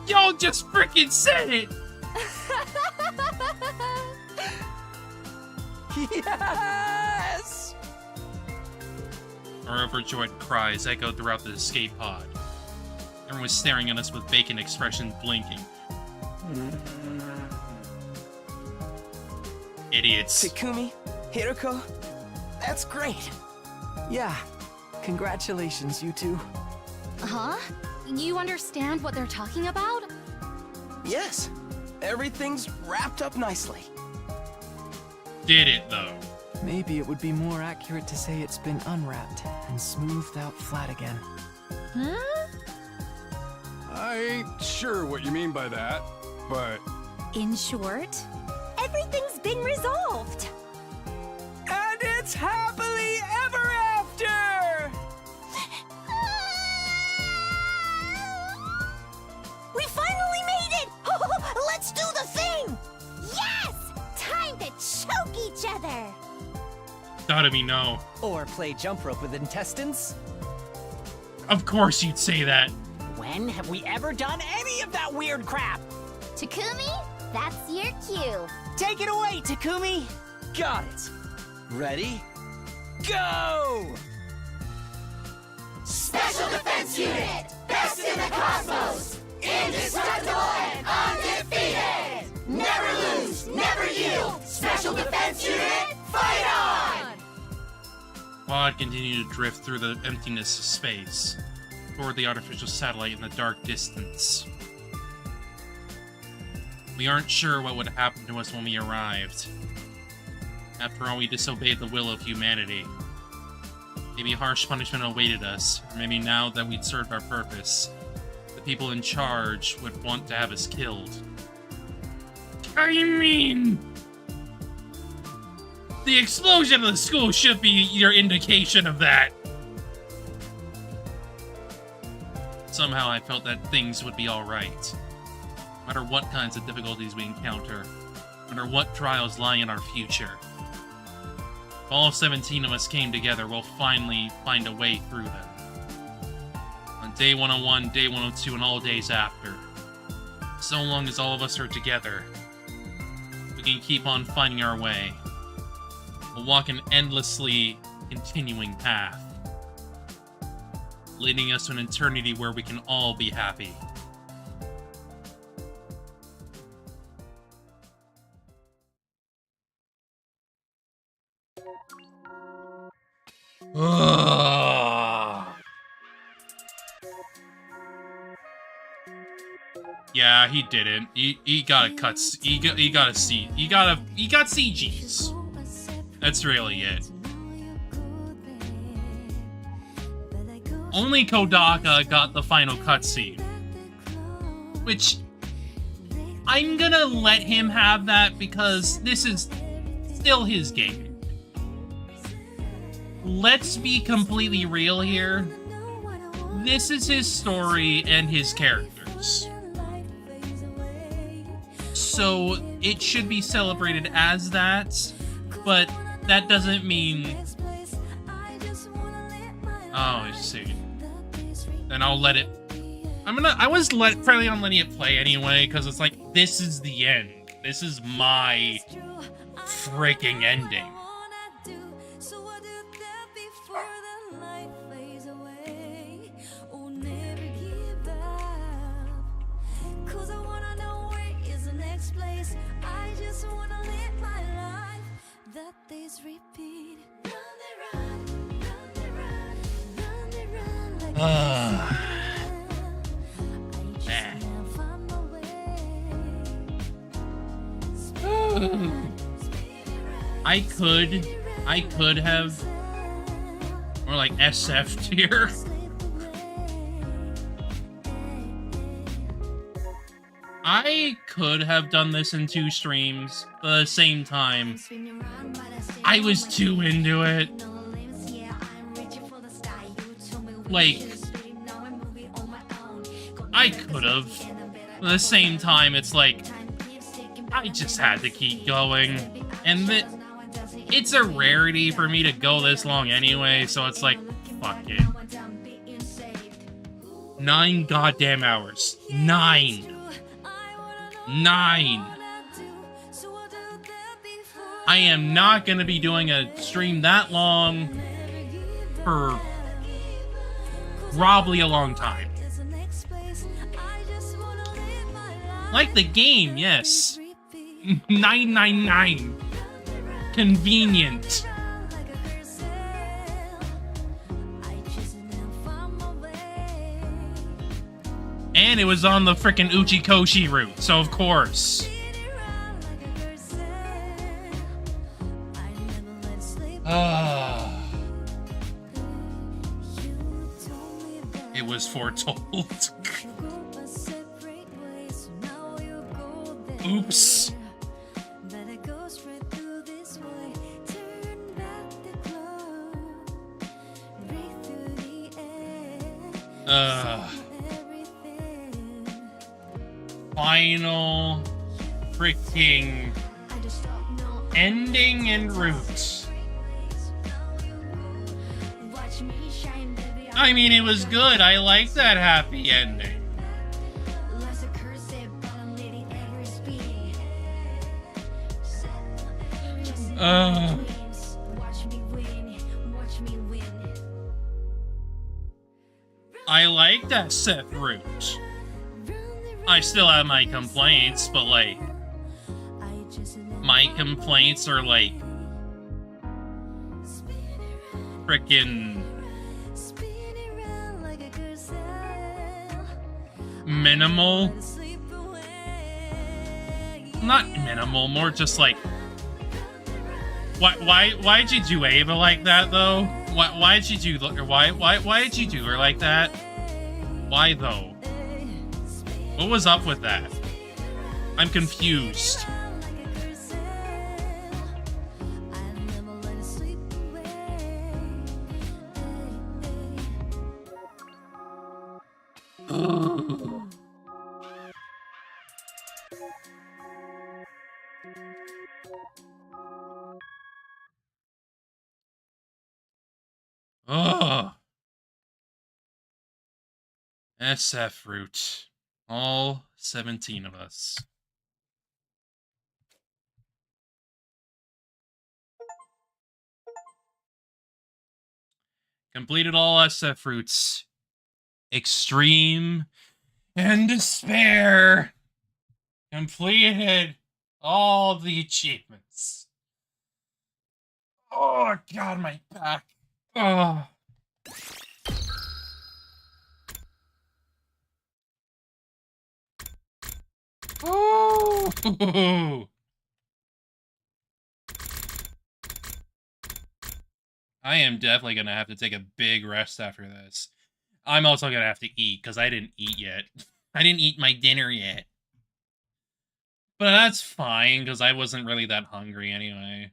Y'all just freaking said it! Yes! Our overjoyed cries echoed throughout the escape pod. Everyone was staring at us with vacant expressions blinking. Mm. Idiots. Takumi, Hiroko, that's great. Yeah, congratulations, you two. Huh? You understand what they're talking about? Yes, everything's wrapped up nicely. Did it, though? Maybe it would be more accurate to say it's been unwrapped and smoothed out flat again. Huh? I ain't sure what you mean by that, but... In short, everything's been resolved. And it's happily ever after! We finally made it! Let's do the thing! Yes! Time to choke each other! Gotta be no. Or play jump rope with intestines? Of course you'd say that. When have we ever done any of that weird crap? Takumi, that's your cue. Take it away, Takumi! Got it. Ready? Go! Special Defense Unit! Best in the cosmos! Indestructible and undefeated! Never lose, never yield! Special Defense Unit, fight on! Quad continued to drift through the emptiness of space, toward the artificial satellite in the dark distance. We aren't sure what would happen to us when we arrived. After all, we disobeyed the will of humanity. Maybe harsh punishment awaited us, or maybe now that we'd served our purpose, the people in charge would want to have us killed. I mean... the explosion of the school should be your indication of that. Somehow I felt that things would be alright. No matter what kinds of difficulties we encounter, no matter what trials lie in our future. If all 17 of us came together, we'll finally find a way through them. On day 101, day 102, and all days after. So long as all of us are together, we can keep on finding our way. We'll walk an endlessly continuing path, leading us to an eternity where we can all be happy. Yeah, he didn't. He got a cut. He got a C. He got CGs. That's really it. Only Kodaka got the final cutscene, which I'm gonna let him have that because this is still his game. Let's be completely real here. This is his story and his characters. So it should be celebrated as that, but that doesn't mean... Oh, I see. Then I'll let it... I was planning on letting it play anyway, because it's like, this is the end. This is my freaking ending. I could have more like SF'd here. I could have done this in 2 streams, but at the same time, I was too into it. Like, I could have. At the same time, it's like, I just had to keep going. And it's a rarity for me to go this long anyway, so it's like, fuck it. 9 goddamn hours. 9. I am not gonna be doing a stream that long for probably a long time. Like the game, yes. 999. Convenient. And it was on the frickin' Uchikoshi route, so of course. It was foretold. Oops. Final freaking ending and route. I mean, it was good. I like that happy ending. I like that set route. I still have my complaints, but like, my complaints are like frickin' minimal. Not minimal, more just like, why'd you do Ava like that though? Why'd you do why did you do her like that? Why though? What was up with that? I'm confused. Ugh. SF route. All 17 of us. Completed all SF routes. Extreme and despair. Completed all the achievements. Oh god, my back. Oh. Oh. I am definitely gonna have to take a big rest after this. I'm also gonna have to eat, because I didn't eat yet. I didn't eat my dinner yet. But that's fine, because I wasn't really that hungry anyway.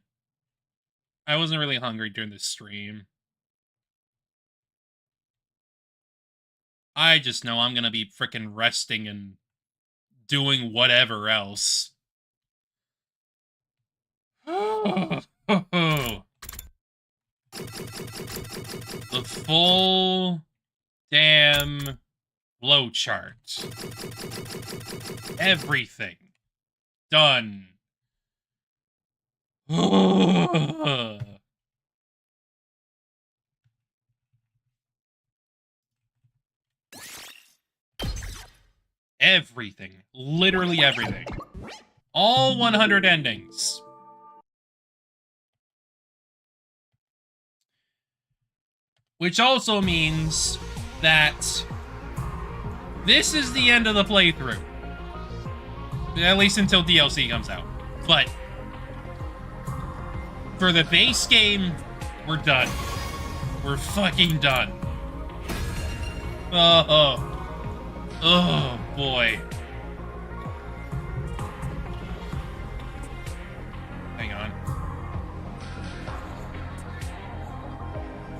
I wasn't really hungry during the stream. I just know I'm gonna be frickin' resting and doing whatever else. The full damn flowchart. Everything done. Everything. Literally everything. All 100 endings. Which also means that this is the end of the playthrough. At least until DLC comes out. But for the base game, we're done. We're fucking done. Oh boy. Hang on.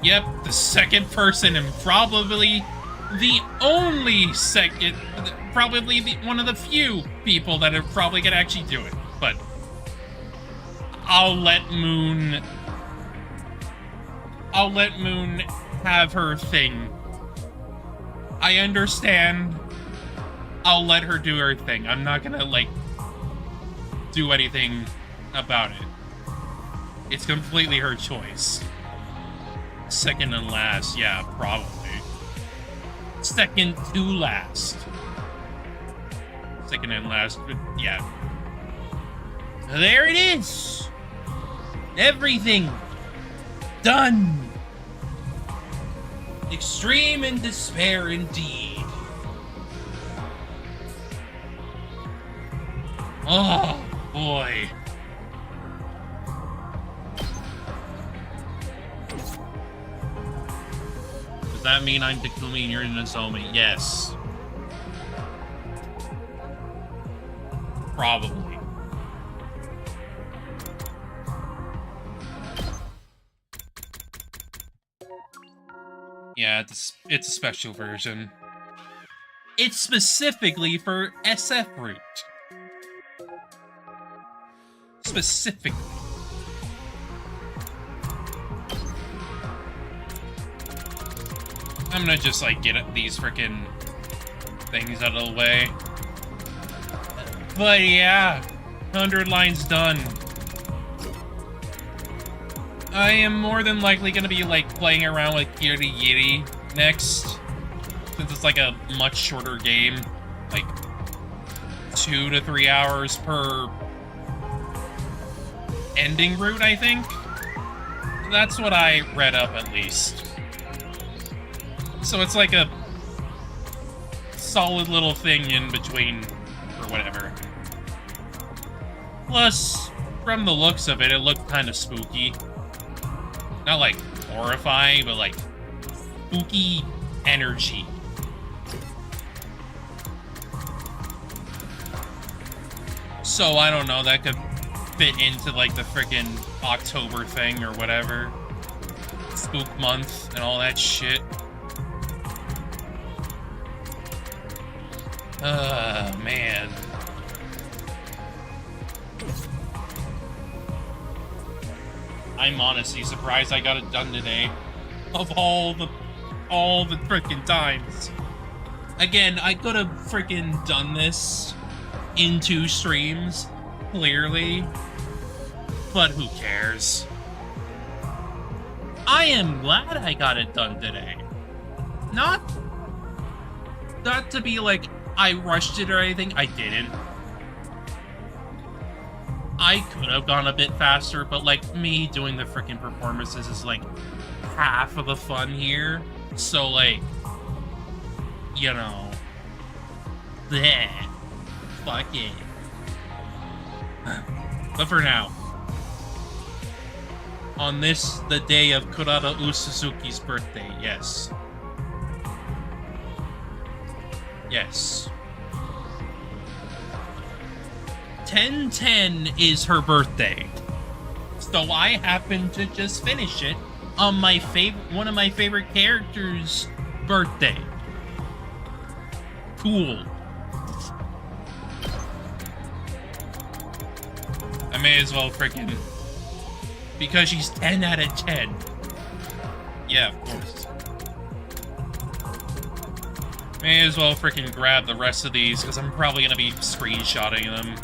Yep, the second person and probably the only second, probably one of the few people that are probably gonna actually do it. But I'll let Moon have her thing. I understand. I'll let her do her thing. I'm not gonna, like, do anything about it. It's completely her choice. Second and last, yeah, probably. Second to last. Second and last, but yeah. There it is! Everything done. Extreme in despair indeed. Oh boy. Does that mean I'm Takumi and you're Nozomi? Yes. Probably. Yeah, it's a special version. It's specifically for SF route. Specifically. I'm gonna just, like, get these frickin' things out of the way. But yeah, 100 lines done. I am more than likely gonna be, like, playing around with Yiri Yiri next. Since it's, like, a much shorter game. Like, 2 to 3 hours per ending route, I think. That's what I read up, at least. So it's like a solid little thing in between, or whatever. Plus, from the looks of it, it looked kind of spooky. Not like horrifying, but like spooky energy. So I don't know, that could fit into like the frickin' October thing or whatever. Spook month and all that shit. Man. I'm honestly surprised I got it done today. Of all the frickin' times. Again, I could have frickin' done this in 2 streams, clearly. But who cares? I am glad I got it done today. Not to be like, I rushed it or anything. I didn't. I could have gone a bit faster, but like me doing the freaking performances is like half of the fun here. So like, you know, bleh, fuck it. But for now, on this, the day of Kurata Usuzuki's birthday, yes. Yes. 10/10 is her birthday. So I happened to just finish it on my one of my favorite characters' birthday. Cool. I may as well freaking, because she's 10 out of 10. Yeah, of course. May as well freaking grab the rest of these, because I'm probably going to be screenshotting them.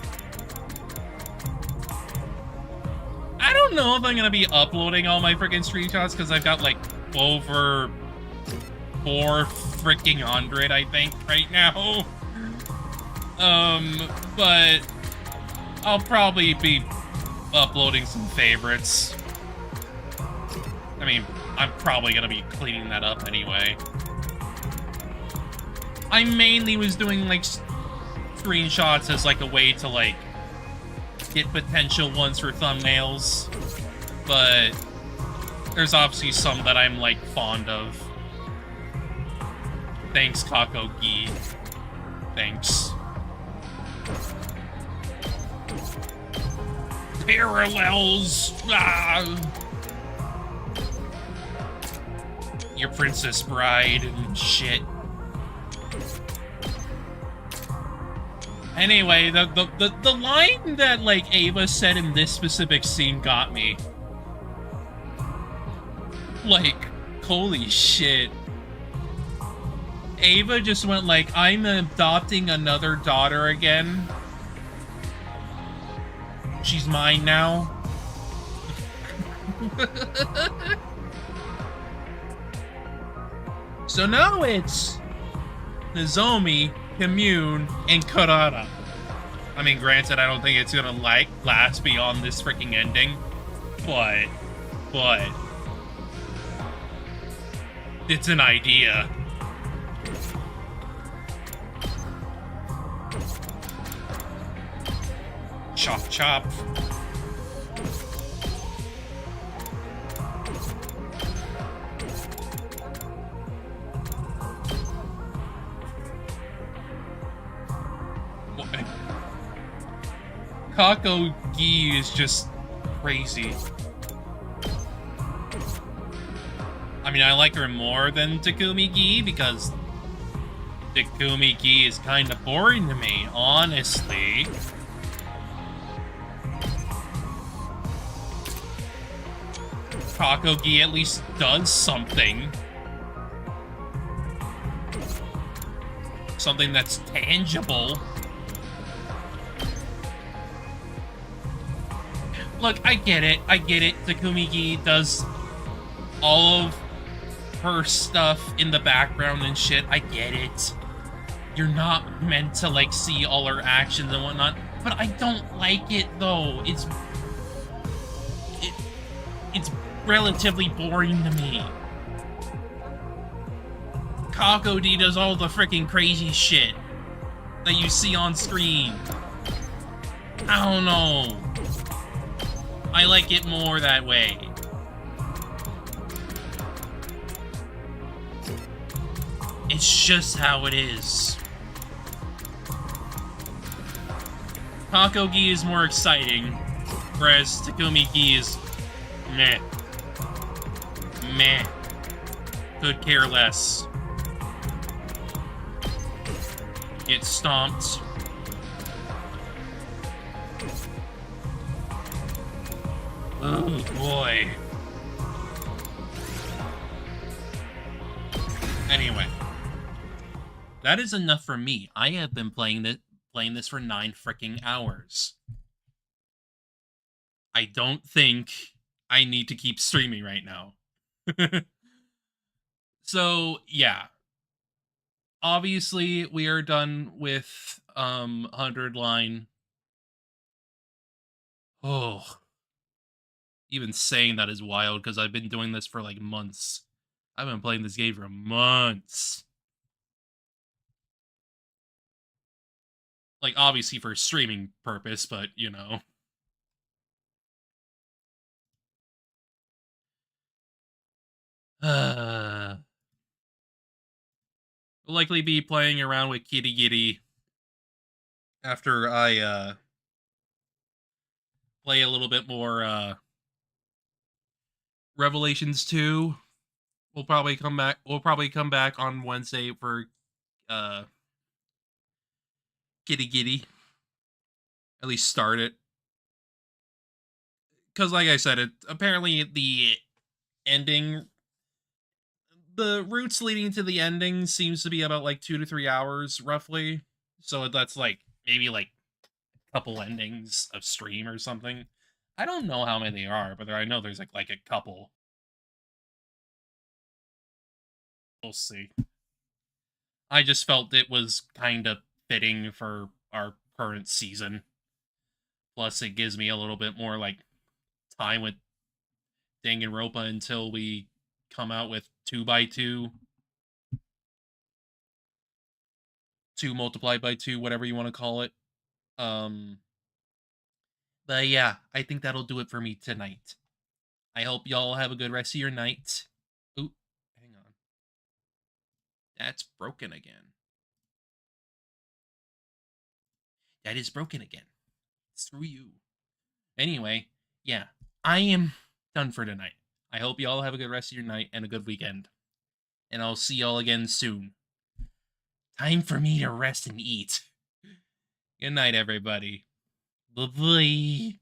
I don't know if I'm going to be uploading all my freaking screenshots, because I've got, like, over 4 freaking 100, I think, right now. But I'll probably be uploading some favorites. I mean, I'm probably going to be cleaning that up anyway. I mainly was doing, like, screenshots as, like, a way to, like, get potential ones for thumbnails. But there's obviously some that I'm, like, fond of. Thanks, Kakogi. Thanks. Parallels! Ah! Your Princess Bride and shit. Anyway, the line that, like, Ava said in this specific scene got me. Like, holy shit. Ava just went like, I'm adopting another daughter again. She's mine now. So now it's Nozomi, Commune, and Kurata. I mean, granted, I don't think it's gonna, like, last beyond this freaking ending. But it's an idea. Chop, chop. Kako Gi is just crazy. I mean, I like her more than Takumi Gi because Takumi Gi is kind of boring to me, honestly. Kako Gi at least does something. Something that's tangible. Look, I get it. Takumi Gi does all of her stuff in the background and shit. I get it. You're not meant to, like, see all her actions and whatnot. But I don't like it, though. It's relatively boring to me. Kako D does all the freaking crazy shit that you see on screen. I don't know. I like it more that way. It's just how it is. Kako Gi is more exciting, whereas Takumi Gi is meh. Meh. Could care less. Get stomped. Oh boy. Anyway, that is enough for me. I have been playing this for 9 freaking hours. I don't think I need to keep streaming right now. So, yeah. Obviously, we are done with 100 line. Oh. Even saying that is wild because I've been doing this for like months. I've been playing this game for months. Like, obviously for streaming purpose, but, you know. We'll likely be playing around with Kitty Giddy after I, play a little bit more, Revelations 2. We'll probably come back on Wednesday for, Kitty Giddy. At least start it. Because, like I said, apparently the ending... The routes leading to the ending seems to be about, like, 2 to 3 hours, roughly. So that's, like, maybe, like, a couple endings of stream or something. I don't know how many there are, but I know there's, like a couple. We'll see. I just felt it was kind of fitting for our current season. Plus, it gives me a little bit more, like, time with Danganronpa until we come out with 2x2. 2 multiplied by 2, whatever you want to call it. But yeah, I think that'll do it for me tonight. I hope y'all have a good rest of your night. Ooh, hang on. That's broken again. That is broken again. Screw you. Anyway, yeah, I am done for tonight. I hope y'all have a good rest of your night and a good weekend. And I'll see y'all again soon. Time for me to rest and eat. Good night, everybody. Bye-bye.